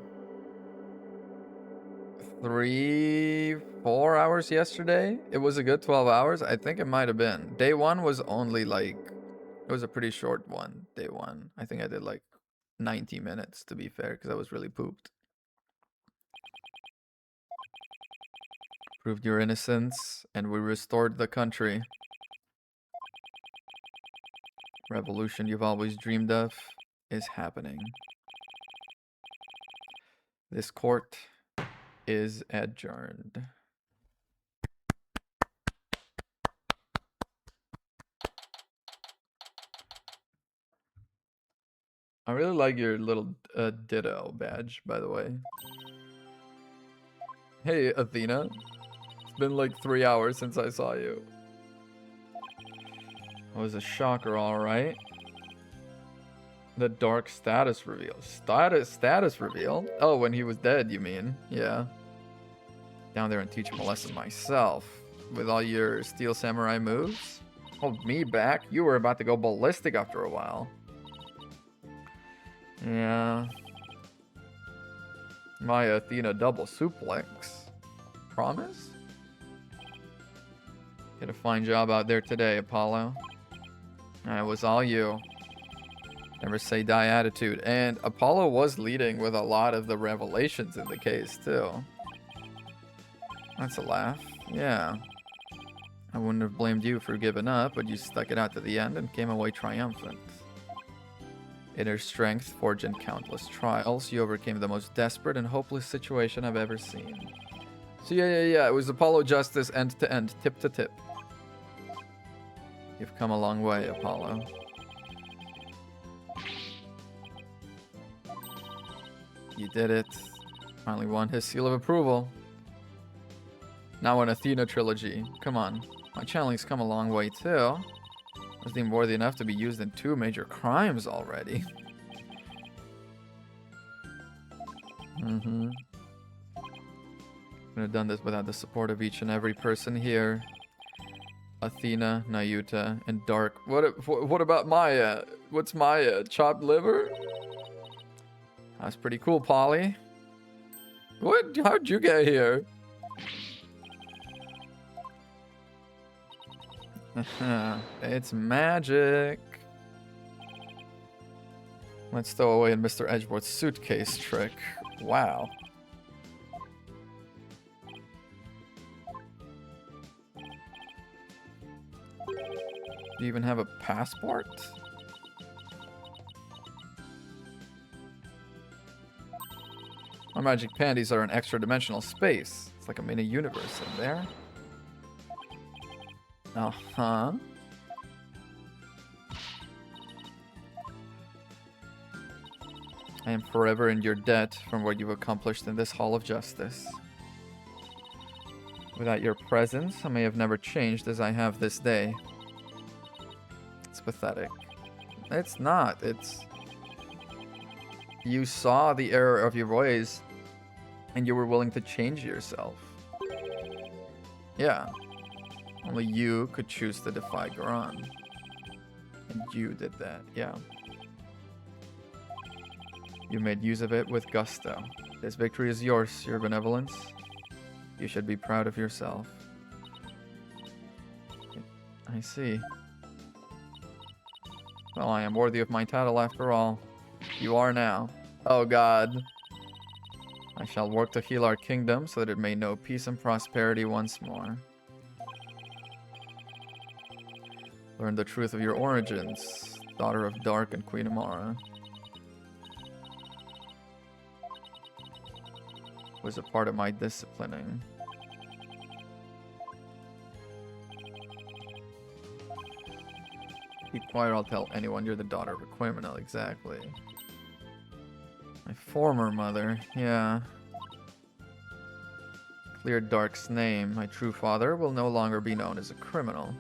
3, 4 hours yesterday. It was a good 12 hours. I think it might have been. Day 1 was only like, it was a pretty short one. Day 1. I think I did like 90 minutes to be fair, because I was really pooped. Proved your innocence, and we restored the country. Revolution you've always dreamed of is happening. This court is adjourned. I really like your little ditto badge, by the way. Hey, Athena. It's been like 3 hours since I saw you. It was a shocker, alright. The dark status reveal. Status reveal? Oh, when he was dead, you mean? Yeah. Down there and teach him a lesson myself. With all your Steel Samurai moves? Hold me back? You were about to go ballistic after a while. Yeah. My Athena double suplex. Promise? Did a fine job out there today, Apollo. It was all you. Never say die attitude. And Apollo was leading with a lot of the revelations in the case, too. That's a laugh. Yeah. I wouldn't have blamed you for giving up, but you stuck it out to the end and came away triumphant. Inner strength forged in countless trials, you overcame the most desperate and hopeless situation I've ever seen. So yeah, it was Apollo Justice end to end, tip to tip. You've come a long way, Apollo. You did it. Finally won his seal of approval. Now an Athena trilogy. Come on. My channeling's come a long way too. Wasn't even worthy enough to be used in 2 major crimes already. Couldn't have done this without the support of each and every person here. Athena, Nayuta, and Dark. What about my what's my chopped liver? That's pretty cool, Polly. What? How'd you get here? It's magic. Let's stow away in Mr. Edgeworth's suitcase trick. Wow. Do you even have a passport? My magic panties are an extra-dimensional space. It's like a mini universe in there. Uh-huh. I am forever in your debt from what you've accomplished in this Hall of Justice. Without your presence, I may have never changed as I have this day. It's pathetic. It's not. It's... You saw the error of your ways, and you were willing to change yourself. Yeah. Only you could choose to defy Garan. And you did that, yeah. You made use of it with gusto. This victory is yours, your benevolence. You should be proud of yourself. I see. Well, I am worthy of my title after all. You are now. Oh god. I shall work to heal our kingdom so that it may know peace and prosperity once more. Learn the truth of your origins, daughter of Dark and Queen Amara. Was a part of my disciplining. Be quiet, I'll tell anyone you're the daughter of a criminal, exactly. My former mother, yeah. Cleared Dark's name. My true father will no longer be known as a criminal.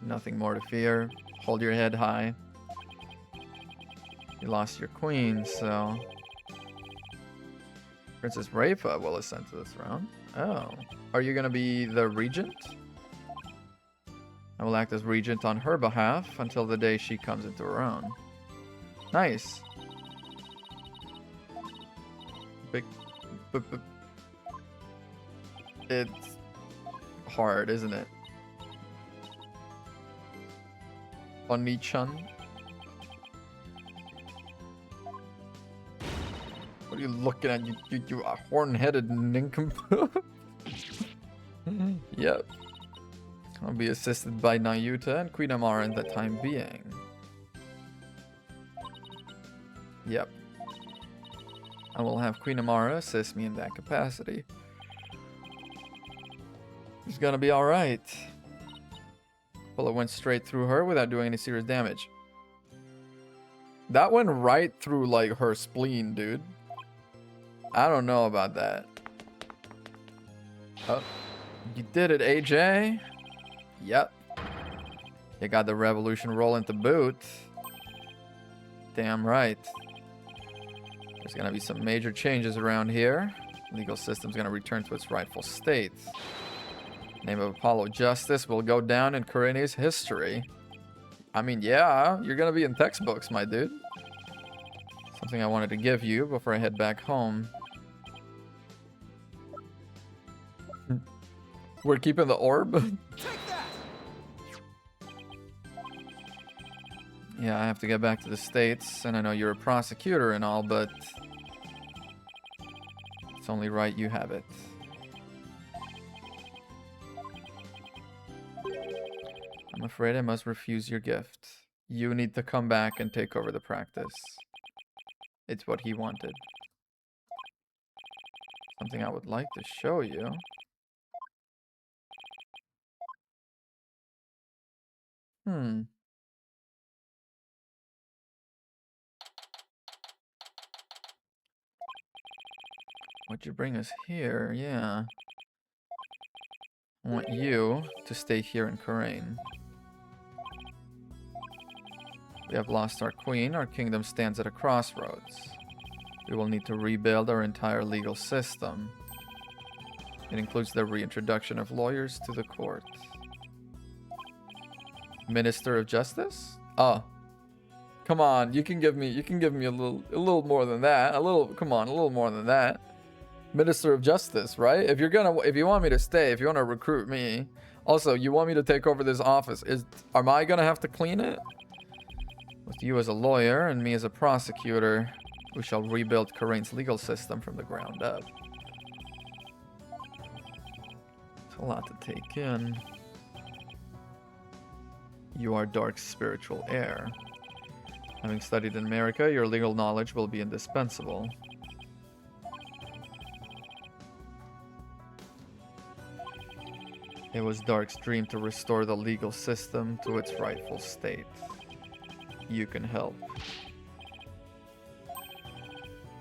Nothing more to fear. Hold your head high. You lost your queen, so... Princess Raifa will ascend to the throne. Oh. Are you gonna be the regent? I will act as regent on her behalf until the day she comes into her own. Nice. It's hard, isn't it? Oni-chan. What are you looking at? You horn-headed nincompoop. Yep. I'll be assisted by Nayuta and Queen Amara in the time being. Yep. I will have Queen Amara assist me in that capacity. It's gonna be alright. Bullet went straight through her without doing any serious damage. That went right through, like, her spleen, dude. I don't know about that. Oh, you did it, AJ. Yep. You got the revolution rolling to boot. Damn right. There's gonna be some major changes around here. Legal system's gonna return to its rightful state. Name of Apollo Justice will go down in Korene's history. I mean, yeah, you're gonna be in textbooks, my dude. Something I wanted to give you before I head back home. We're keeping the orb? Yeah, I have to get back to the States, and I know you're a prosecutor and all, but it's only right you have it. I'm afraid I must refuse your gift. You need to come back and take over the practice. It's what he wanted. Something I would like to show you. What'd you bring us here? Yeah. I want you to stay here in Karain. We have lost our queen. Our kingdom stands at a crossroads. We will need to rebuild our entire legal system. It includes the reintroduction of lawyers to the court. Minister of Justice? Oh. Come on, you can give me a little more than that. A little more than that. Minister of Justice, right? If you want me to stay, if you want to recruit me. Also, you want me to take over this office. Am I gonna have to clean it? With you as a lawyer and me as a prosecutor, we shall rebuild Karain's legal system from the ground up. It's a lot to take in. You are Dark's spiritual heir. Having studied in America, your legal knowledge will be indispensable. It was Dark's dream to restore the legal system to its rightful state. You can help.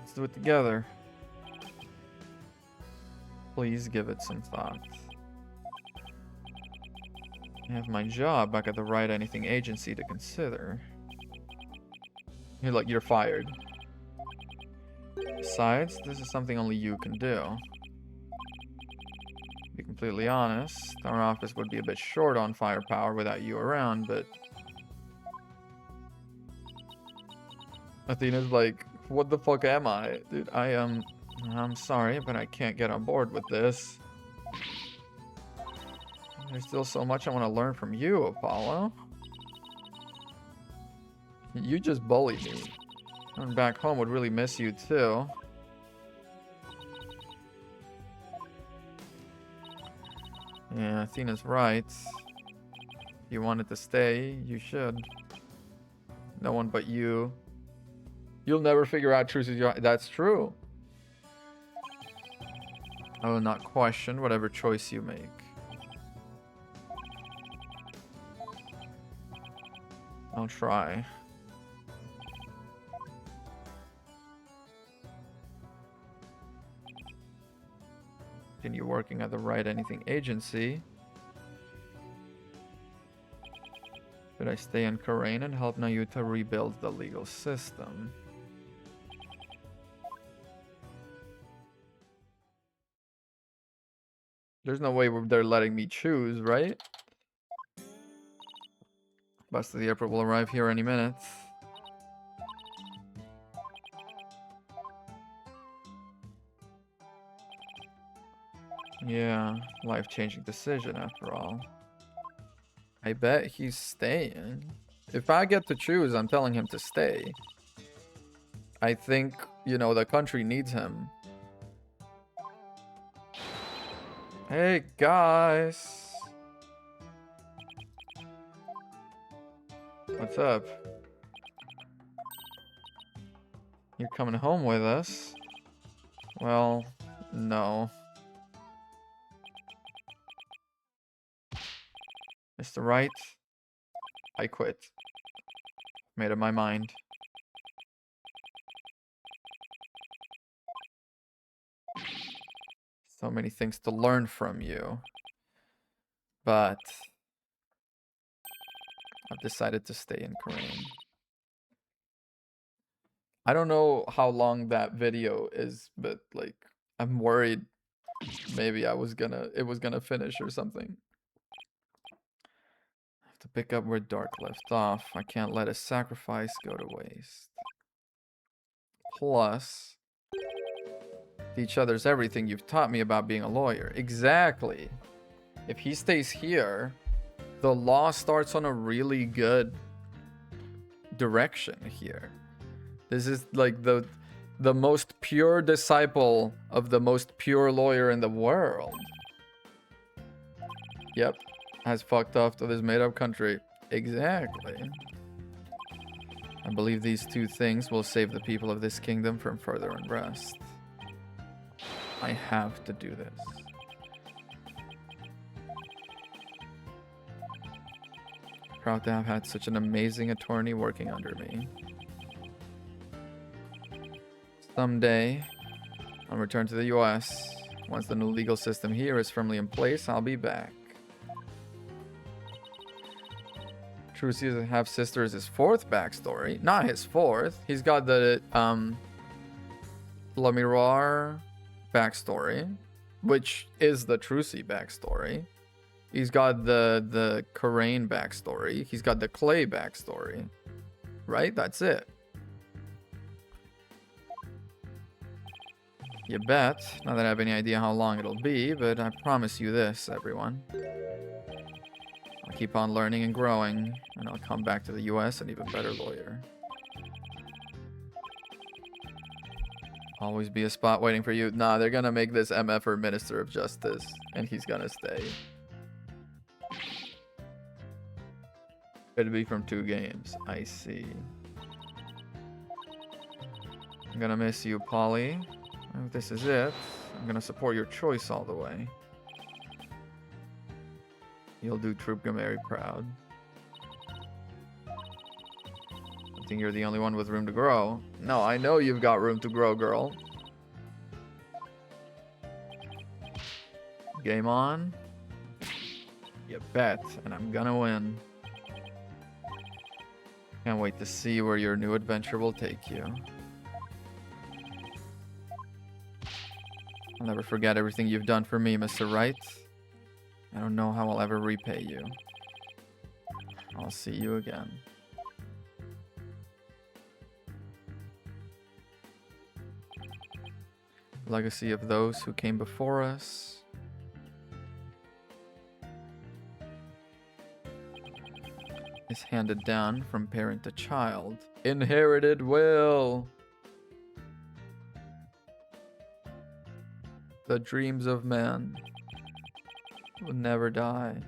Let's do it together. Please give it some thought. I have my job back at the Write Anything agency to consider. You're fired. Besides, this is something only you can do. To be completely honest, our office would be a bit short on firepower without you around, but Athena's like, what the fuck am I? Dude, I'm sorry, but I can't get on board with this. There's still so much I want to learn from you, Apollo. You just bullied me. Going back home would really miss you too. Yeah, Athena's right. If you wanted to stay, you should. No one but you. You'll never figure out truth is your... That's true. I will not question whatever choice you make. I'll try. Continue working at the Write Anything agency. Should I stay in Karain and help Nayuta rebuild the legal system? There's no way they're letting me choose, right? Bus to the airport will arrive here any minute. Yeah, life-changing decision after all. I bet he's staying. If I get to choose, I'm telling him to stay. I think, you know, the country needs him. Hey, guys. What's up? You're coming home with us? Well, no. Mr. Wright, I quit. Made up my mind. So many things to learn from you. But I've decided to stay in Karain. I don't know how long that video is, but like I'm worried maybe it was gonna finish or something. I have to pick up where Dark left off. I can't let his sacrifice go to waste. Plus, each other's everything you've taught me about being a lawyer. Exactly. If he stays here, the law starts on a really good direction here. This is like the most pure disciple of the most pure lawyer in the world. Yep. Has fucked off to this made-up country. Exactly. I believe these two things will save the people of this kingdom from further unrest. I have to do this. Proud to have had such an amazing attorney working under me. Someday, I'll return to the US Once the new legal system here is firmly in place, I'll be back. Trucy's half-sister is his fourth backstory. Not his fourth. He's got the La Miroir backstory, which is the Trucy backstory. He's got the Karain backstory. He's got the Clay backstory. Right? That's it. You bet. Not that I have any idea how long it'll be, but I promise you this, everyone. I'll keep on learning and growing, and I'll come back to the US an even better lawyer. Always be a spot waiting for you. Nah, they're gonna make this MF or Minister of Justice, and he's gonna stay. It'll be from 2 games. I see. I'm gonna miss you, Polly. If this is it, I'm gonna support your choice all the way. You'll do Troop Gameri proud. I think you're the only one with room to grow. No, I know you've got room to grow, girl. Game on. You bet, and I'm gonna win. Can't wait to see where your new adventure will take you. I'll never forget everything you've done for me, Mr. Wright. I don't know how I'll ever repay you. I'll see you again. Legacy of those who came before us. Is handed down from parent to child. Inherited will. The dreams of man will never die.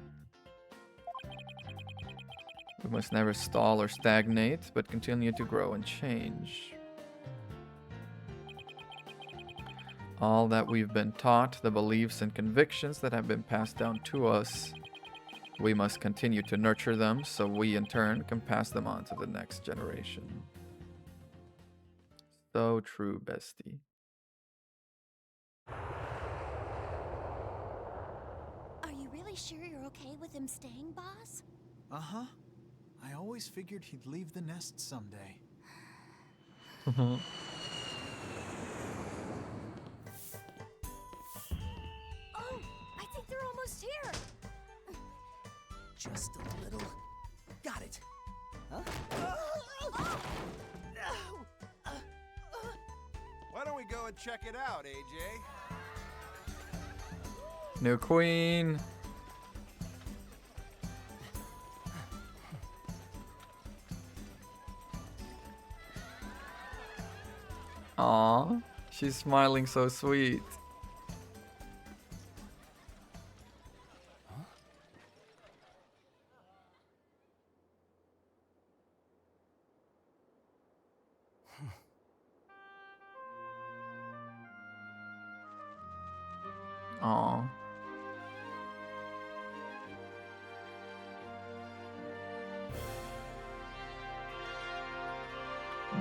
We must never stall or stagnate, but continue to grow and change. All that we've been taught, the beliefs and convictions that have been passed down to us, we must continue to nurture them so we in turn can pass them on to the next generation. So true, bestie. Are you really sure you're okay with him staying, boss? Uh-huh. I always figured he'd leave the nest someday. Oh, I think they're almost here. Just a little. Got it. Huh? Why don't we go and check it out, AJ? New queen. Aw, she's smiling so sweet. Aw.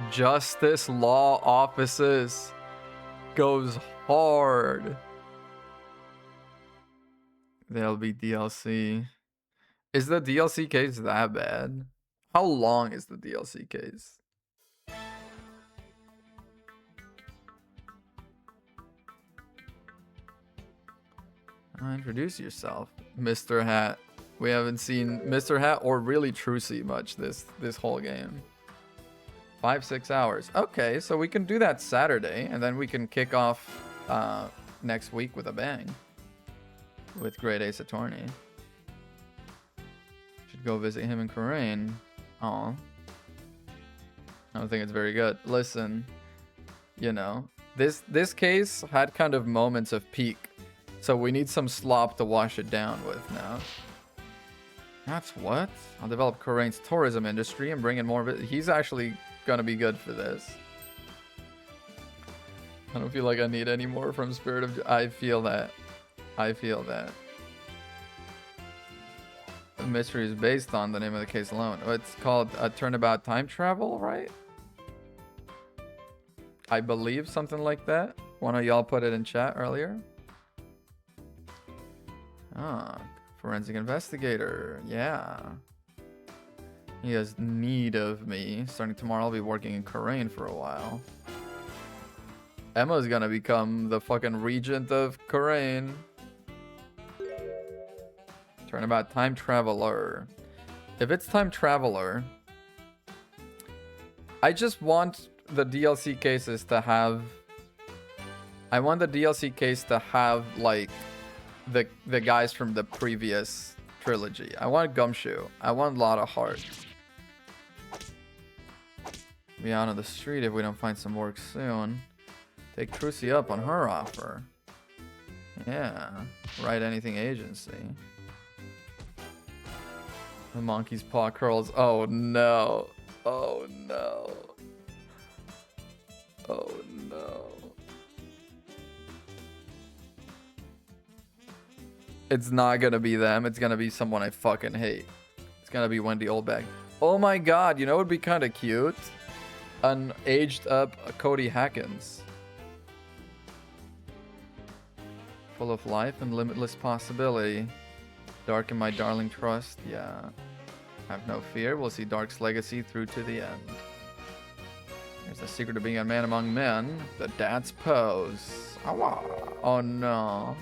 Justice Law Offices goes hard. There'll be DLC. Is the DLC case that bad? How long is the DLC case? Introduce yourself, Mr. Hat. We haven't seen Mr. Hat or really Trucy much this whole game. 5-6 hours. Okay, so we can do that Saturday, and then we can kick off next week with a bang. With Great Ace Attorney. Should go visit him in Karain. Aw. I don't think it's very good. Listen, you know, this case had kind of moments of peak. So we need some slop to wash it down with now. That's what? I'll develop Karain's tourism industry and bring in more of it. He's actually gonna be good for this. I don't feel like I need any more from Spirit of... I feel that. I feel that. The mystery is based on the name of the case alone. It's called a Turnabout Time Travel, right? I believe something like that. One of y'all put it in chat earlier. Ah, forensic investigator. Yeah. He has need of me. Starting tomorrow, I'll be working in Khura'in for a while. Emma's gonna become the fucking regent of Khura'in. Turnabout time traveler. If it's time traveler, I just want the DLC cases to have. I want the DLC case to have like the guys from the previous trilogy. I want Gumshoe. I want Lotta Heart. Be out on the street if we don't find some work soon. Take Trucy up on her offer. Yeah. Write anything agency. The monkey's paw curls. Oh no. Oh no. Oh no. It's not gonna be them. It's gonna be someone I fucking hate. It's gonna be Wendy Oldbag. Oh my god, you know what would be kind of cute? An aged up Cody Hackins. Full of life and limitless possibility. Dark in my darling trust. Yeah. Have no fear. We'll see Dark's legacy through to the end. There's the secret of being a man among men. The dad's pose. Oh no.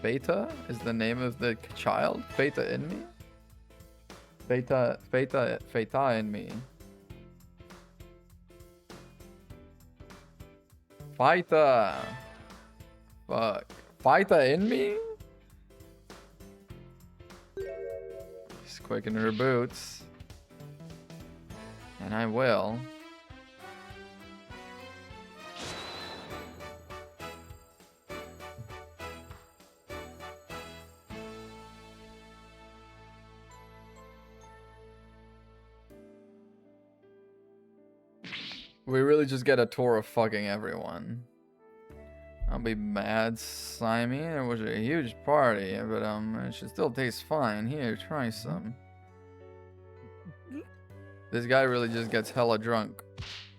Beta is the name of the child? Beta in me? Beta in me. Fita. Fuck. Fita in me? She's quick in her boots. And I will. We really just get a tour of fucking everyone. I'll be mad, Simey. It was a huge party, but it should still taste fine. Here, try some. This guy really just gets hella drunk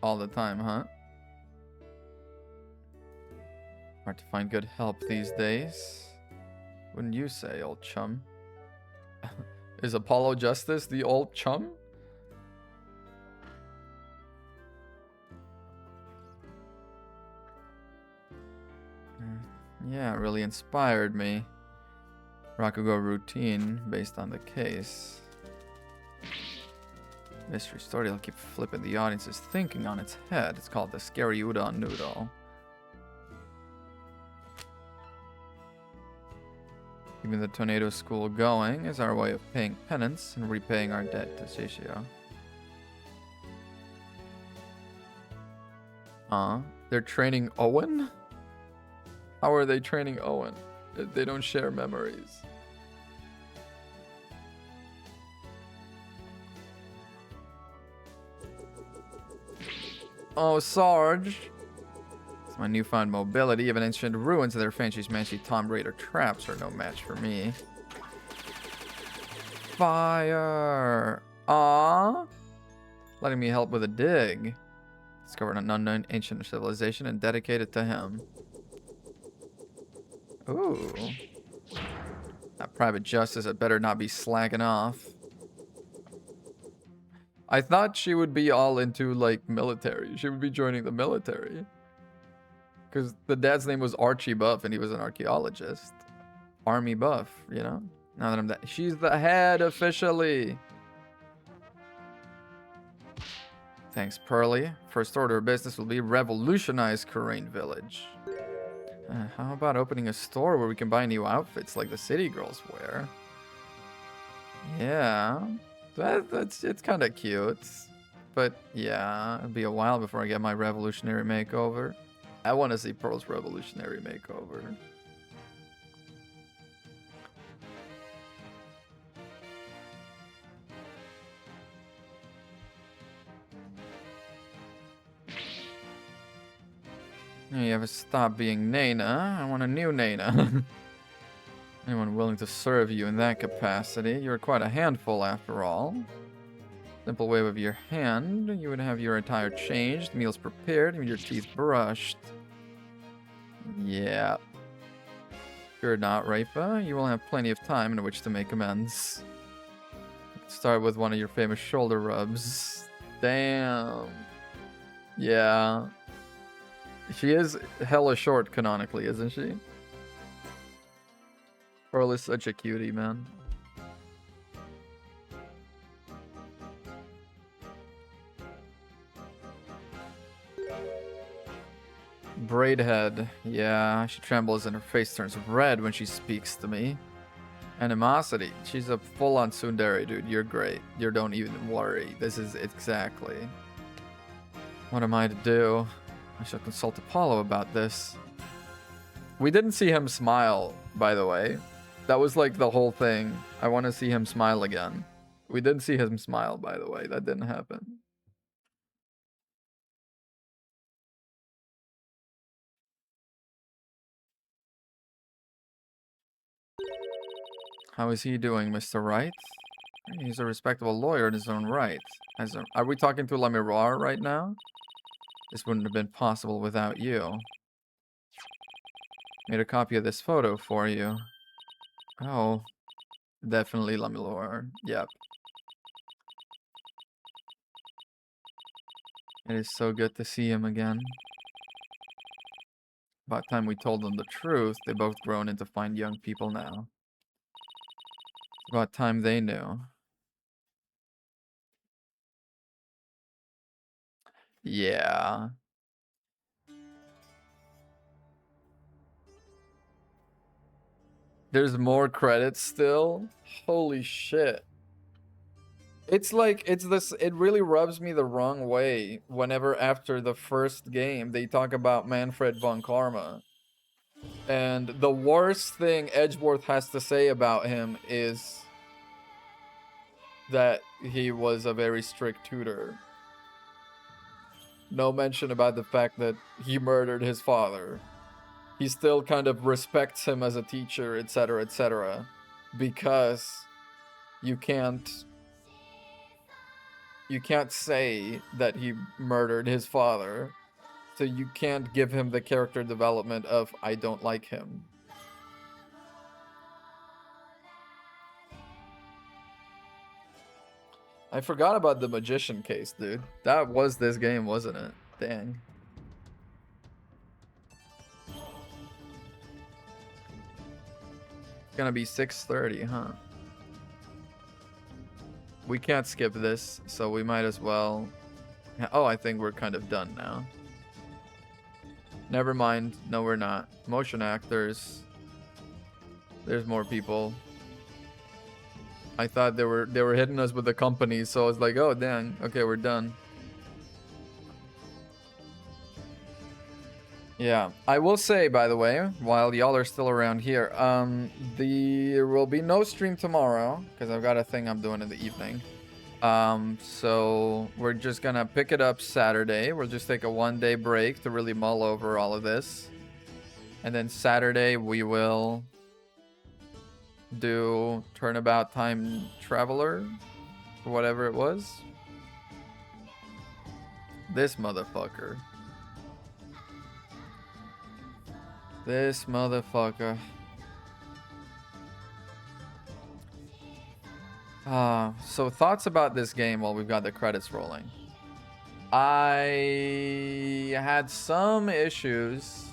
all the time, huh? Hard to find good help these days. Wouldn't you say, old chum? Is Apollo Justice the old chum? Yeah, it really inspired me. Rakugo routine based on the case. Mystery story will keep flipping the audience's thinking on its head. It's called the Scary Udon Noodle. Keeping the tornado school going is our way of paying penance and repaying our debt to Shishio. They're training Owen? How are they training Owen? They don't share memories. Oh, Sarge. It's my newfound mobility. Even ancient ruins of their fancy Tomb Raider traps are no match for me. Fire. Ah. Letting me help with a dig. Discovered an unknown ancient civilization and dedicated to him. Ooh. That private justice had better not be slacking off. I thought she would be all into, like, military. She would be joining the military. Because the dad's name was Archie Buff, and he was an archaeologist. Army Buff, you know? Now that I'm that... She's the head, officially! Thanks, Pearly. First order of business will be revolutionize Khura'in Village. How about opening a store where we can buy new outfits like the city girls wear? Yeah... it's kind of cute, but yeah, it'll be a while before I get my revolutionary makeover. I want to see Pearl's revolutionary makeover. You ever stop being Nana? I want a new Nana. Anyone willing to serve you in that capacity? You're quite a handful after all. Simple wave of your hand, you would have your attire changed, meals prepared, and your teeth brushed. Yeah. Fear not, Raipa. You will have plenty of time in which to make amends. Start with one of your famous shoulder rubs. Damn. Yeah. She is hella short canonically, isn't she? Pearl is such a cutie, man. Braidhead. Yeah, she trembles and her face turns red when she speaks to me. Animosity. She's a full-on tsundere, dude. You're great. You don't even worry. This is exactly. What am I to do? I shall consult Apollo about this. We didn't see him smile, by the way. That was like the whole thing. I want to see him smile again. We didn't see him smile, by the way. That didn't happen. How is he doing, Mr. Wright? He's a respectable lawyer in his own right. Are we talking to La Miroir right now? This wouldn't have been possible without you. Made a copy of this photo for you. Oh, definitely La Miroir. Yep. It is so good to see him again. About time we told them the truth. They both grown into fine young people now. About time they knew. Yeah. There's more credits still? Holy shit. It's like, it really rubs me the wrong way whenever after the first game they talk about Manfred von Karma. And the worst thing Edgeworth has to say about him is that he was a very strict tutor. No mention about the fact that he murdered his father. He still kind of respects him as a teacher, etc., etc. Because you can't say that he murdered his father. So you can't give him the character development of I don't like him. I forgot about the magician case, dude. That was this game, wasn't it? Dang. It's gonna be 6:30, huh? We can't skip this, so we might as well... Oh, I think we're kind of done now. Never mind. No, we're not. Motion actors. There's more people. I thought they were hitting us with the companies, so I was like, oh dang, okay, we're done. Yeah, I will say, by the way, while y'all are still around here, there will be no stream tomorrow because I've got a thing I'm doing in the evening. So we're just gonna pick it up Saturday. We'll just take a 1-day break to really mull over all of this, and then Saturday we will do Turnabout Time Traveler, or whatever it was. This motherfucker. This motherfucker. So thoughts about this game while we've got the credits rolling. I had some issues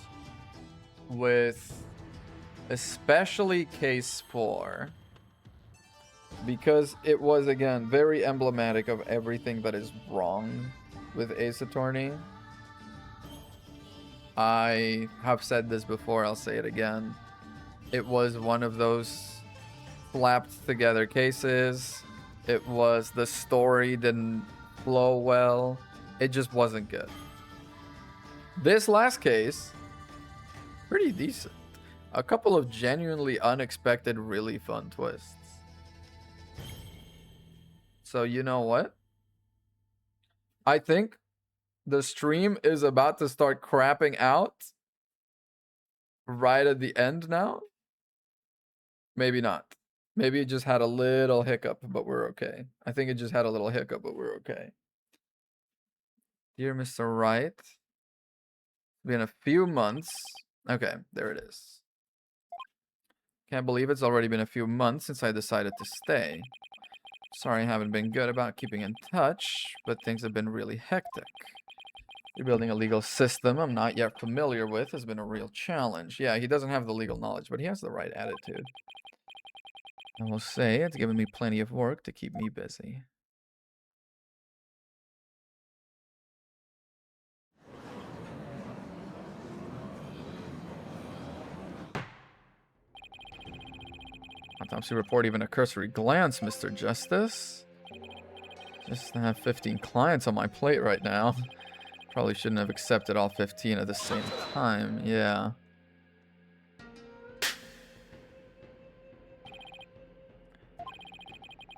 with especially case 4 because it was, again, very emblematic of everything that is wrong with Ace Attorney. I have said this before, I'll say it again. It was one of those slapped together cases. It was, the story didn't flow well. It just wasn't good. This last case, pretty decent. A couple of genuinely unexpected, really fun twists. So you know what? I think the stream is about to start crapping out right at the end now. Maybe not. Maybe it just had a little hiccup, but we're okay. I think it just had a little hiccup, but we're okay. Dear Mr. Wright, it's been a few months. Okay, there it is. Can't believe it's already been a few months since I decided to stay. Sorry I haven't been good about keeping in touch, but things have been really hectic. Rebuilding a legal system I'm not yet familiar with has been a real challenge. Yeah, he doesn't have the legal knowledge, but he has the right attitude. I will say it's given me plenty of work to keep me busy. Autopsy report, even a cursory glance, Mr. Justice. Just have 15 clients on my plate right now. Probably shouldn't have accepted all 15 at the same time. Yeah.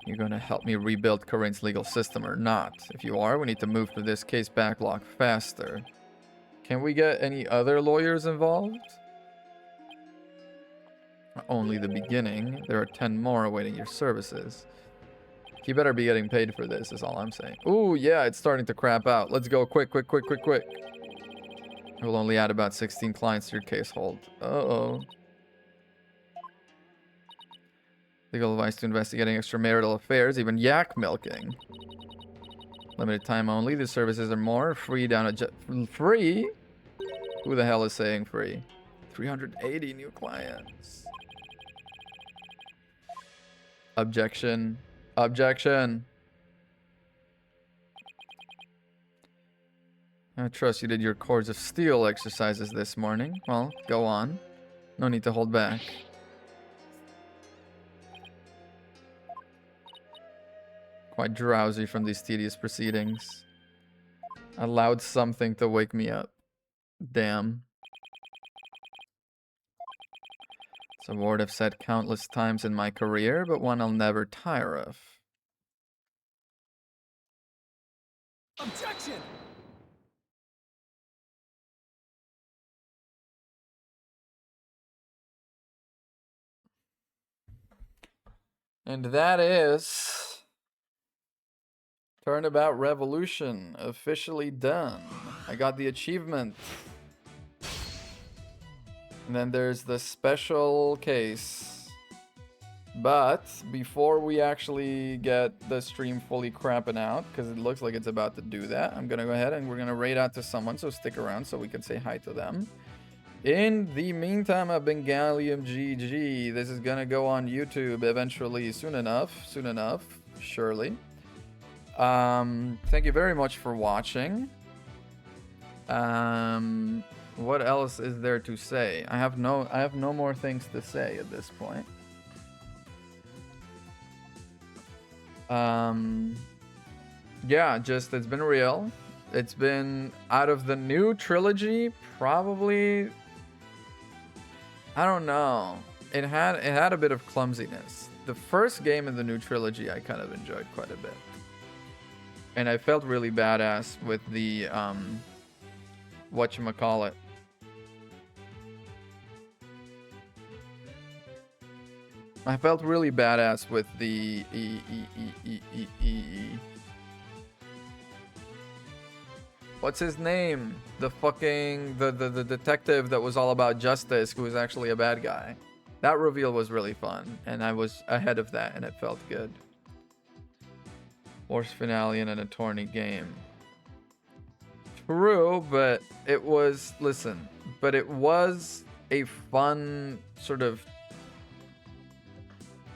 You're gonna help me rebuild Corinne's legal system or not? If you are, we need to move through this case backlog faster. Can we get any other lawyers involved? Only the beginning. There are 10 more awaiting your services. You better be getting paid for this, is all I'm saying. Ooh, yeah, it's starting to crap out. Let's go quick, quick, quick, quick, quick. We'll only add about 16 clients to your case hold. Uh-oh. Legal advice to investigating extramarital affairs, even yak milking. Limited time only. The services are more free down a free? Who the hell is saying free? 380 new clients. Objection. Objection. I trust you did your Cords of Steel exercises this morning. Well, go on. No need to hold back. Quite drowsy from these tedious proceedings. Allowed something to wake me up. Damn. It's a word I've said countless times in my career, but one I'll never tire of. Objection! And that is Turnabout Revolution officially done. I got the achievement. And then there's the special case. But before we actually get the stream fully crapping out, because it looks like it's about to do that, I'm going to go ahead and we're going to raid out to someone, so stick around so we can say hi to them. In the meantime, I've been Gallium GG. This is going to go on YouTube eventually, soon enough, surely. Thank you very much for watching. What else is there to say? I have no more things to say at this point. Yeah, just it's been real. It's been out of the new trilogy, probably. I don't know. It had a bit of clumsiness. The first game in the new trilogy I kind of enjoyed quite a bit. And I felt really badass with the whatchamacallit. I felt really badass with the what's his name? The fucking the detective that was all about justice, who was actually a bad guy. That reveal was really fun, and I was ahead of that, and it felt good. Worst finale in an attorney game. True, but it was but it was a fun sort of,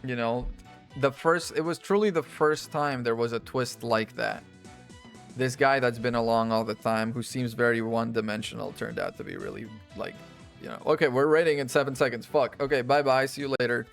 you know, it was truly the first time there was a twist like that. This guy that's been along all the time, who seems very one-dimensional, turned out to be really, like, you know, okay, we're rating in 7 seconds. Fuck. Okay, bye-bye. See you later.